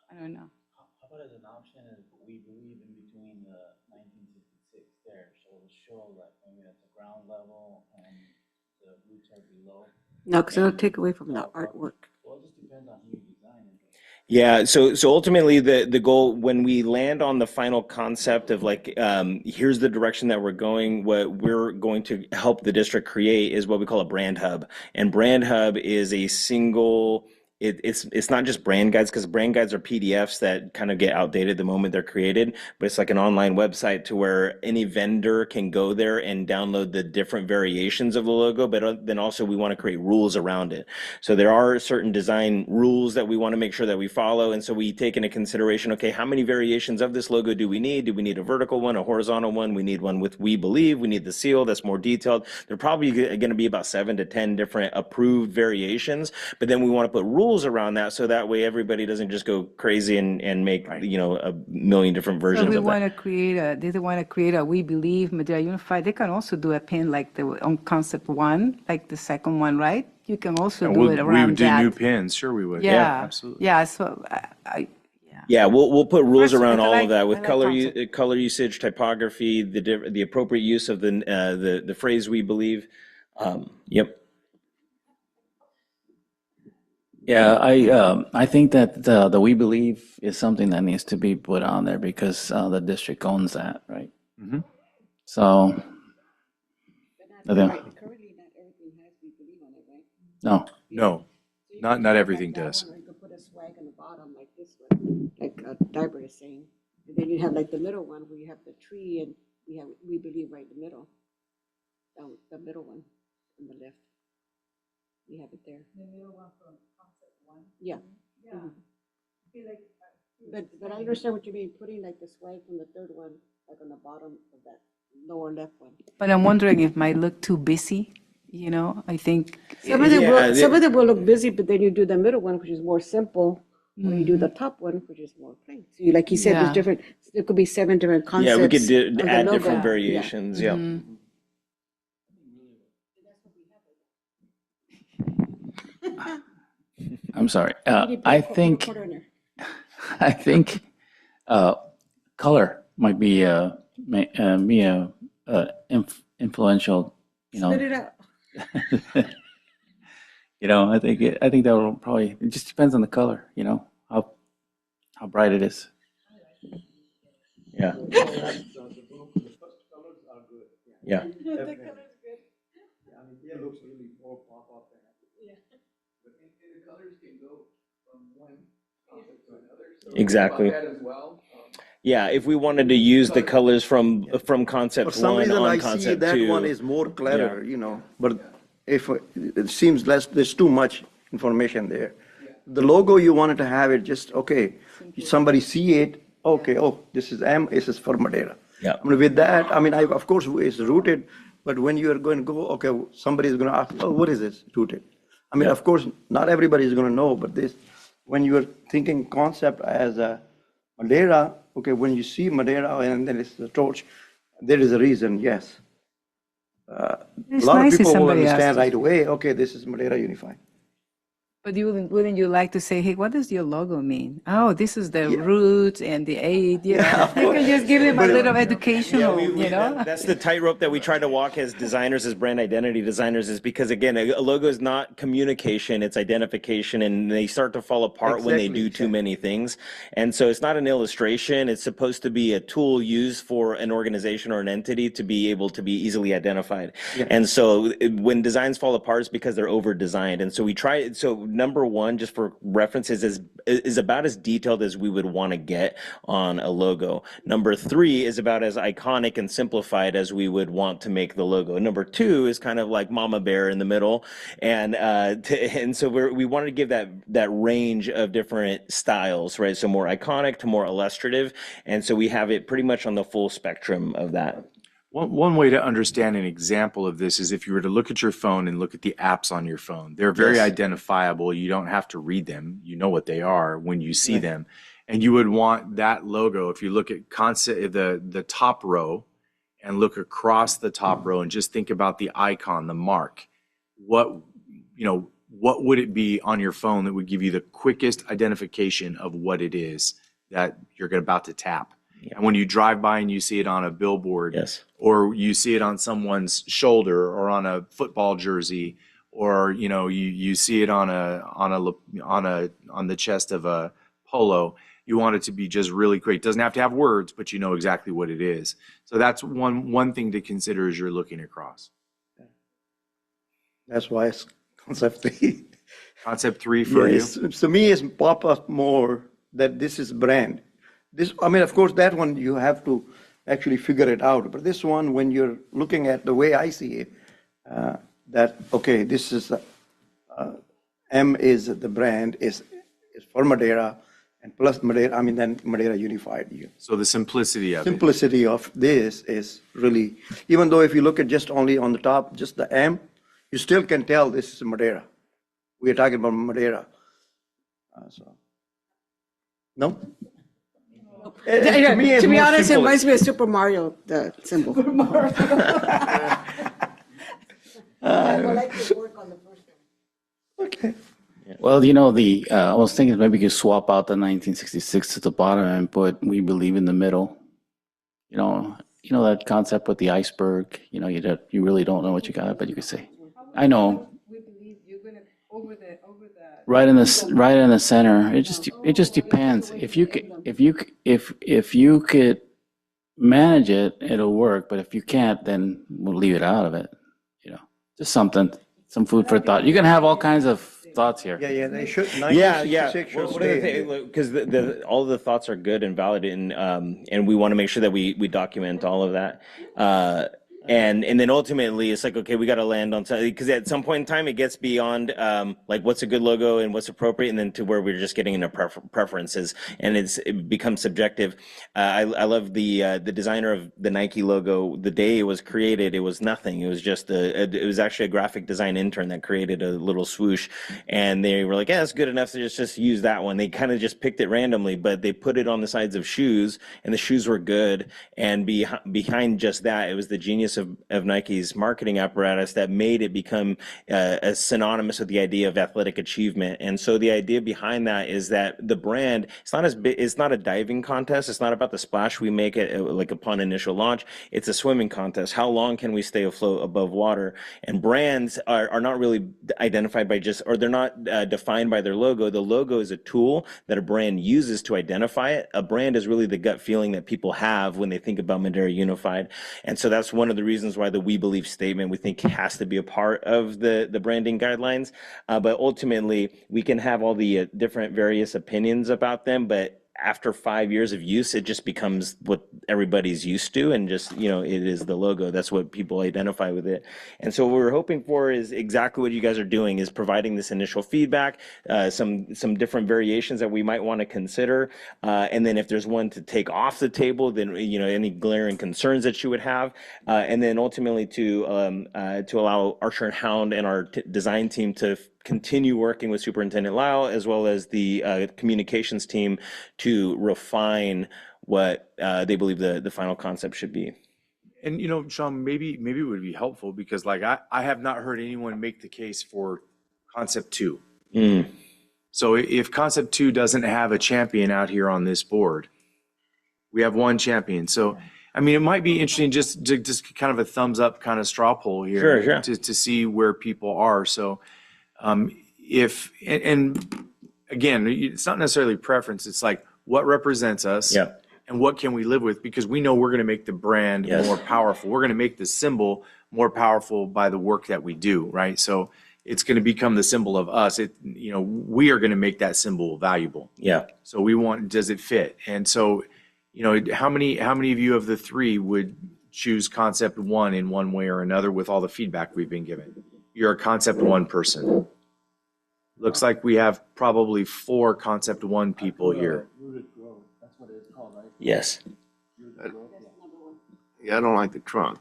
I don't know. How about as an option is We Believe in between the 1966 there, so it'll show that maybe at the ground level and the roots are below. No, because it'll take away from the artwork. Well, it just depends on who you design it. Yeah, so ultimately the goal when we land on the final concept of like here's the direction that we're going, what we're going to help the district create is what we call a brand hub. And brand hub is a single it's not just brand guides, because brand guides are PDFs that kind of get outdated the moment they're created, but it's like an online website to where any vendor can go there and download the different variations of the logo, but then also we want to create rules around it. So there are certain design rules that we want to make sure that we follow, and so we take into consideration, okay, how many variations of this logo do we need? Do we need a vertical one, a horizontal one? We need one with We Believe, we need the seal that's more detailed. There are probably going to be about 7 to 10 different approved variations, but then we want to put rules around that so that way everybody doesn't just go crazy and make a million different versions So of want to create they want to create a We Believe Madeira Unified. They can also do a pin like on concept 1, like the second one, right? You can also do it around we would do that. new pins, sure we would. Yeah, absolutely. Yeah, so we'll put rules First, around I all like- of that with I like color usage, typography, the appropriate use of the phrase We Believe. Yep. Yeah, I think that the We Believe is something that needs to be put on there because the district owns that, right? Mhm. So, I think- Currently, not everything has We Believe on it, right? no, No, not everything That does. one, or you could put a swag on the bottom like this one, like Dybert is saying. And then you have like the middle one where you have the tree and we have We Believe right in the middle. The middle one on the left. We have it there. The middle one from concept 1. Yeah. Yeah. Mhm. But I understand what you mean, putting like the swag from the third one, like on the bottom of that lower left one. But I'm wondering if it might look too busy, you know, I think. Some of them will look busy, but then you do the middle one, which is more simple, or you do the top one, which is more plain. So you, like you said, Yeah. there's different, there could be 7 different concepts. Yeah, we could of the add logo. different variations. Yeah. I'm sorry. I think color might be influential. You know, Spit it out. you know. I think that will probably. It just depends on the color. You know how bright it is. Yeah. Yeah. Exactly. Yeah, if we wanted to use the colors from For concept some one reason, on I see concept that two. one is more clearer, you know, but if it seems less, there's too much information there. The logo, you wanted to have it just, okay, somebody see it, okay, oh, this is M, this is for Madeira. Yeah. I mean, with that, I mean, of course, it's rooted, but when you are going to go, okay, somebody's going to ask, oh, what is this rooted? I mean, of course, not everybody is going to know, but this, when you are thinking concept as a Madeira, okay, when you see Madeira and then it's the torch, there is a reason, yes. A It's lot of nice if people will somebody understand asks. right away, okay, this is Madeira Unified. But wouldn't you like to say, hey, what does your logo mean? Oh, this is the root and the aid, you know? You can just give them a little educational, you know? That's the tightrope that we try to walk as designers, as brand identity designers, is because again, a logo is not communication, it's identification, and they start to fall apart when they do too many things. And so it's not an illustration, it's supposed to be a tool used for an organization or an entity to be able to be easily identified. And so when designs fall apart, it's because they're over designed. And so we try, so number one, just for references, is about as detailed as we would want to get on a logo. Number three is about as iconic and simplified as we would want to make the logo. Number two is kind of like Mama Bear in the middle, and so we wanted to give that range of different styles, right? So more iconic to more illustrative, and so we have it pretty much on the full spectrum of that. One way to understand an example of this is if you were to look at your phone and look at the apps on your phone. They're very identifiable. You don't have to read them. You know what they are when you see them. And you would want that logo, if you look at the top row and look across the top row and just think about the icon, the mark, what would it be on your phone that would give you the quickest identification of what it is that you're about to tap? And when you drive by and you see it on a billboard, or you see it on someone's shoulder or on a football jersey, or you see it on the chest of a polo, you want it to be just really quick. It doesn't have to have words, but you know exactly what it is. So that's one thing to consider as you're looking across. That's why it's concept 3. Concept 3 for you? To me, it's pop up more that this is brand. This, I mean, of course, that one you have to actually figure it out. But this one, when you're looking at the way I see it, that, okay, this is, M is the brand, is for Madeira, and plus Madeira, I mean, then Madeira Unified. So the simplicity of Simplicity of this is really, even though if you look at just only on the top, just the M, you still can tell this is Madeira. We are talking about Madeira. No? To it's be more honest, it simple. reminds me of Super Mario, the symbol. I would like to work on the first one. Okay. Well, I was thinking maybe you could swap out the 1966 to the bottom and put "We Believe" in the middle. You know that concept with the iceberg. You really don't know what you got, but you could say, "I know." We believe you're gonna over the. Right in the center. It just depends. If you could manage it, it'll work. But if you can't, then we'll leave it out of it. Just some food for thought. You can have all kinds of thoughts here. Yeah, they should. Yeah. 1966 should stay. Because all of the thoughts are good and valid, and we want to make sure that we document all of that. And then ultimately it's like, okay, we got to land on something, because at some point in time it gets beyond like what's a good logo and what's appropriate, and then to where we're just getting into preferences, and it becomes subjective. I love the designer of the Nike logo. The day it was created, it was nothing. It was just it was actually a graphic design intern that created a little swoosh, and they were like, yeah, that's good enough, so just use that one. They kind of just picked it randomly, but they put it on the sides of shoes, and the shoes were good. And behind just that, it was the genius of Nike's marketing apparatus that made it become as synonymous with the idea of athletic achievement. And so the idea behind that is that the brand, it's not a diving contest. It's not about the splash we make it like upon initial launch. It's a swimming contest. How long can we stay afloat above water? And brands are not really identified by or they're not defined by their logo. The logo is a tool that a brand uses to identify it. A brand is really the gut feeling that people have when they think about Madera Unified. And so that's one of the reasons why the We Believe statement, we think, has to be a part of the branding guidelines. But ultimately, we can have all the different various opinions about them, but after 5 years of use, it just becomes what everybody's used to, and just, it is the logo. That's what people identify with it. And so what we're hoping for is exactly what you guys are doing, is providing this initial feedback, some different variations that we might want to consider. And then if there's one to take off the table, then, any glaring concerns that you would have. And then ultimately to allow Archer and Hound and our design team to continue working with Superintendent Lyle, as well as the communications team, to refine what they believe the final concept should be. And, Sean, maybe it would be helpful, because like I have not heard anyone make the case for concept 2. So if concept 2 doesn't have a champion out here on this board, we have one champion. So, I mean, it might be interesting just kind of a thumbs up kind of straw poll here. Sure. To see where people are. So and again, it's not necessarily preference. It's like, what represents us, and what can we live with? Because we know we're going to make the brand more powerful. We're going to make the symbol more powerful by the work that we do, right? So it's going to become the symbol of us. We are going to make that symbol valuable. Yeah. So does it fit? And so, how many of you of the 3 would choose concept 1 in one way or another with all the feedback we've been given? You're a concept 1 person. Looks like we have probably 4 concept 1 people here. That's what it's called, right? Yes. Yeah, I don't like the trunk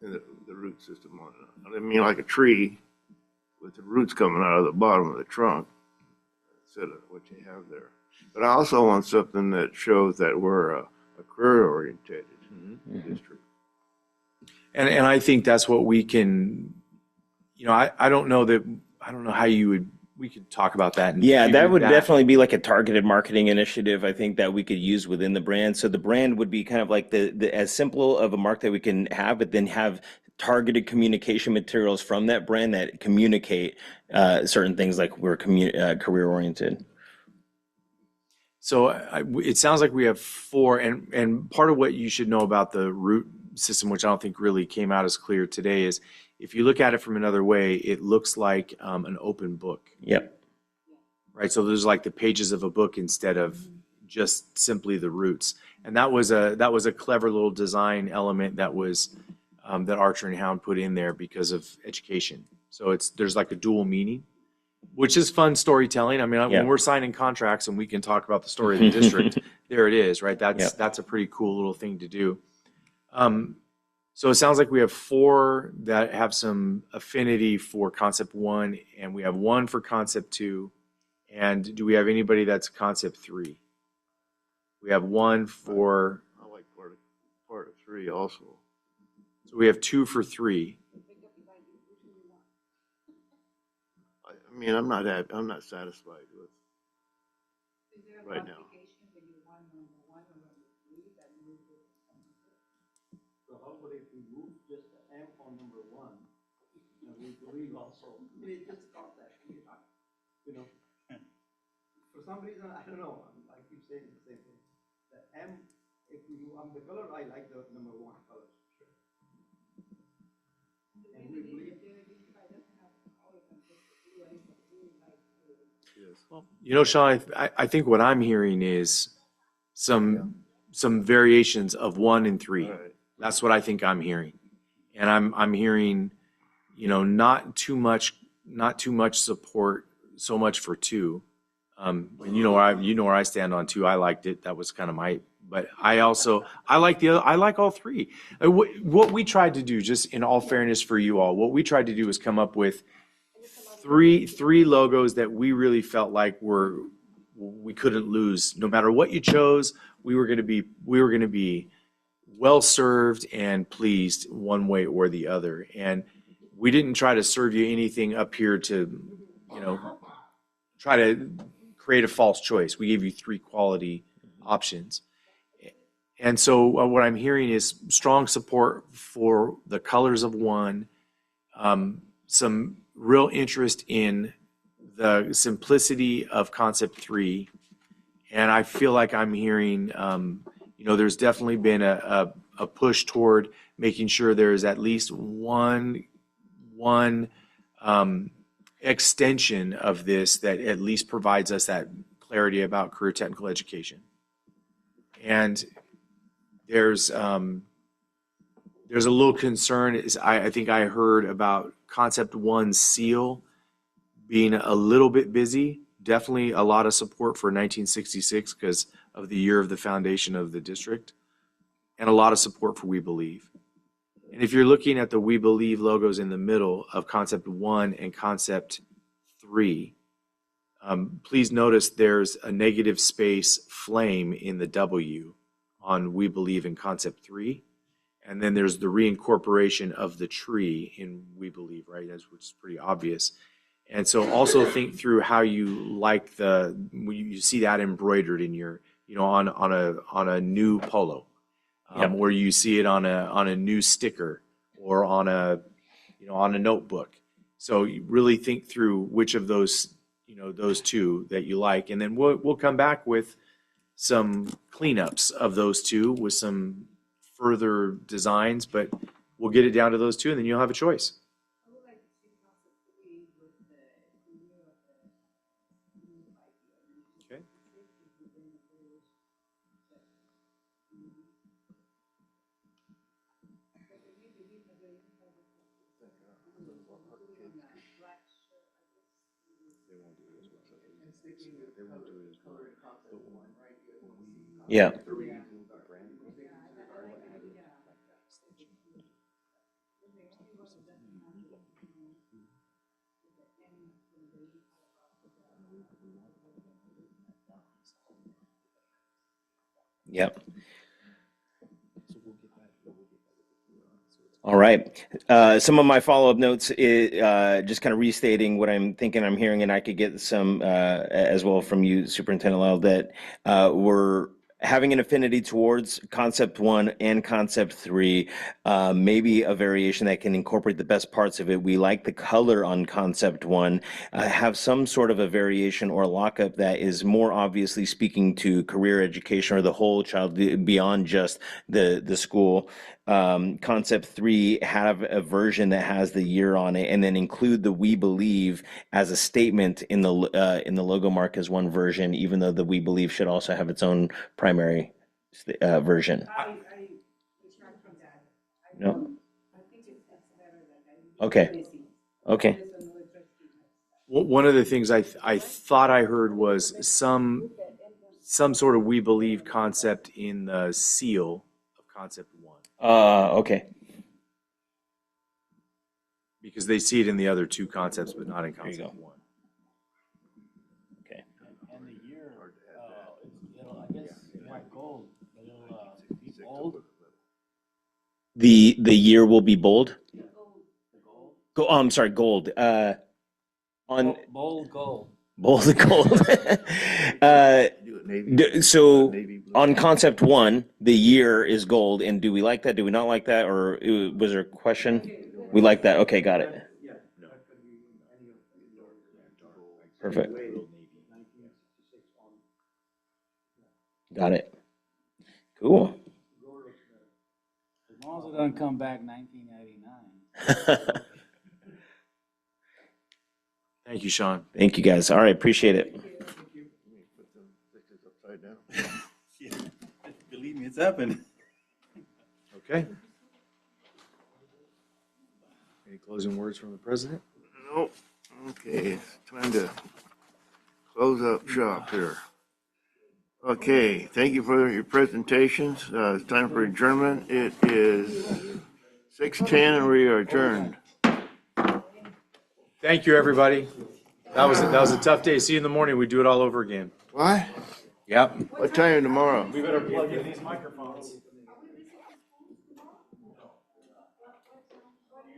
and the root system on it. I didn't mean like a tree with the roots coming out of the bottom of the trunk instead of what you have there. But I also want something that shows that we're a career-oriented district. And I think that's what we can, I don't know how we could talk about that. And that would definitely be like a targeted marketing initiative, I think, that we could use within the brand. So the brand would be kind of like the as simple of a mark that we can have, but then have targeted communication materials from that brand that communicate certain things, like we're career-oriented. So it sounds like we have 4, and part of what you should know about the root system, which I don't think really came out as clear today, is if you look at it from another way, it looks like an open book. Yep. Right. So there's like the pages of a book instead of just simply the roots. And that was a clever little design element that was that Archer and Hound put in there because of education. So there's like a dual meaning, which is fun storytelling. I mean, when we're signing contracts and we can talk about the story of the district, there it is, right? That's a pretty cool little thing to do. So it sounds like we have 4 that have some affinity for concept 1, and we have 1 for concept 2. And do we have anybody that's concept 3? We have 1 for. I like part of 3 also. So we have 2 for 3. I mean, I'm not satisfied with right now. So how about if we move just the M on number 1, and we believe also, it just stop that, for some reason, I don't know, I keep saying the same thing. The M, if we move, the color, I like the number 1 color. And we believe. Well, Sean, I think what I'm hearing is some variations of 1 and 3. Right. That's what I think I'm hearing. And I'm hearing, not too much support so much for 2. And where I stand on 2. I liked it. That was kind of but I like all 3. What we tried to do, just in all fairness for you all, what we tried to do was come up with three logos that we really felt like we couldn't lose. No matter what you chose, we were going to be well served and pleased one way or the other. And we didn't try to serve you anything up here to, try to create a false choice. We gave you 3 quality options. And so what I'm hearing is strong support for the colors of 1, some real interest in the simplicity of concept 3. And I feel like I'm hearing, there's definitely been a push toward making sure there's at least one extension of this that at least provides us that clarity about career technical education. And there's a little concern. I think I heard about concept 1 seal being a little bit busy. Definitely a lot of support for 1966 because of the year of the foundation of the district, and a lot of support for We Believe. And if you're looking at the We Believe logos in the middle of concept 1 and concept 3, please notice there's a negative space flame in the W on We Believe in concept 3. And then there's the reincorporation of the tree in We Believe, right? Which is pretty obvious. And so also think through how you like you see that embroidered in your, on a new polo, where you see it on a new sticker or on a notebook. So you really think through which of those, those 2 that you like. And then we'll come back with some cleanups of those 2 with some further designs, but we'll get it down to those 2 and then you'll have a choice. Okay. Yeah. Yep. All right. Some of my follow-up notes is just kind of restating what I'm thinking I'm hearing, and I could get some as well from you, Superintendent Lyle, that we're having an affinity towards concept 1 and concept 3, maybe a variation that can incorporate the best parts of it. We like the color on concept 1, have some sort of a variation or lockup that is more obviously speaking to career education or the whole child beyond just the school. Concept 3, have a version that has the year on it, and then include the We Believe as a statement in the logo mark as one version, even though the We Believe should also have its own primary version. No. Okay. Okay. One of the things I thought I heard was some sort of We Believe concept in the seal of concept 1. Okay. Because they see it in the other 2 concepts, but not in concept 1. Okay. And the year, I guess white gold, it'll be bold. The year will be bold. I'm sorry, gold. Bold gold. Bold gold. So on concept 1, the year is gold, and do we like that? Do we not like that? Or was there a question? We like that. Okay, got it. Perfect. Got it. Cool. As long as it doesn't come back 1989. Thank you, Sean. Thank you, guys. All right, appreciate it. Yeah, believe me, it's happened. Okay. Any closing words from the president? Nope. Okay, it's time to close up shop here. Okay, thank you for your presentations. It's time for adjournment. It is 6:10 and we are adjourned. Thank you, everybody. That was a tough day. See you in the morning. We do it all over again. What? Yep. What time tomorrow? We better plug in these microphones.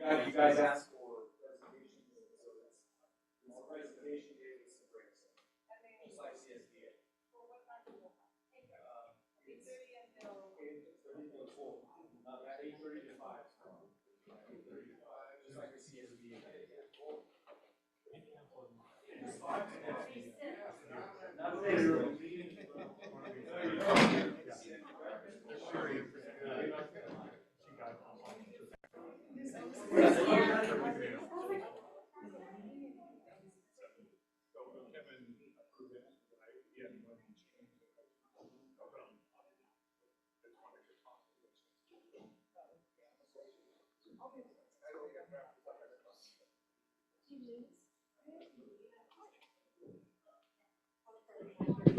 You guys asked for presentations, so it's presentation day with some breaks. Just like CSBA. 8:30 to 5. Just like the CSBA. It's 5 to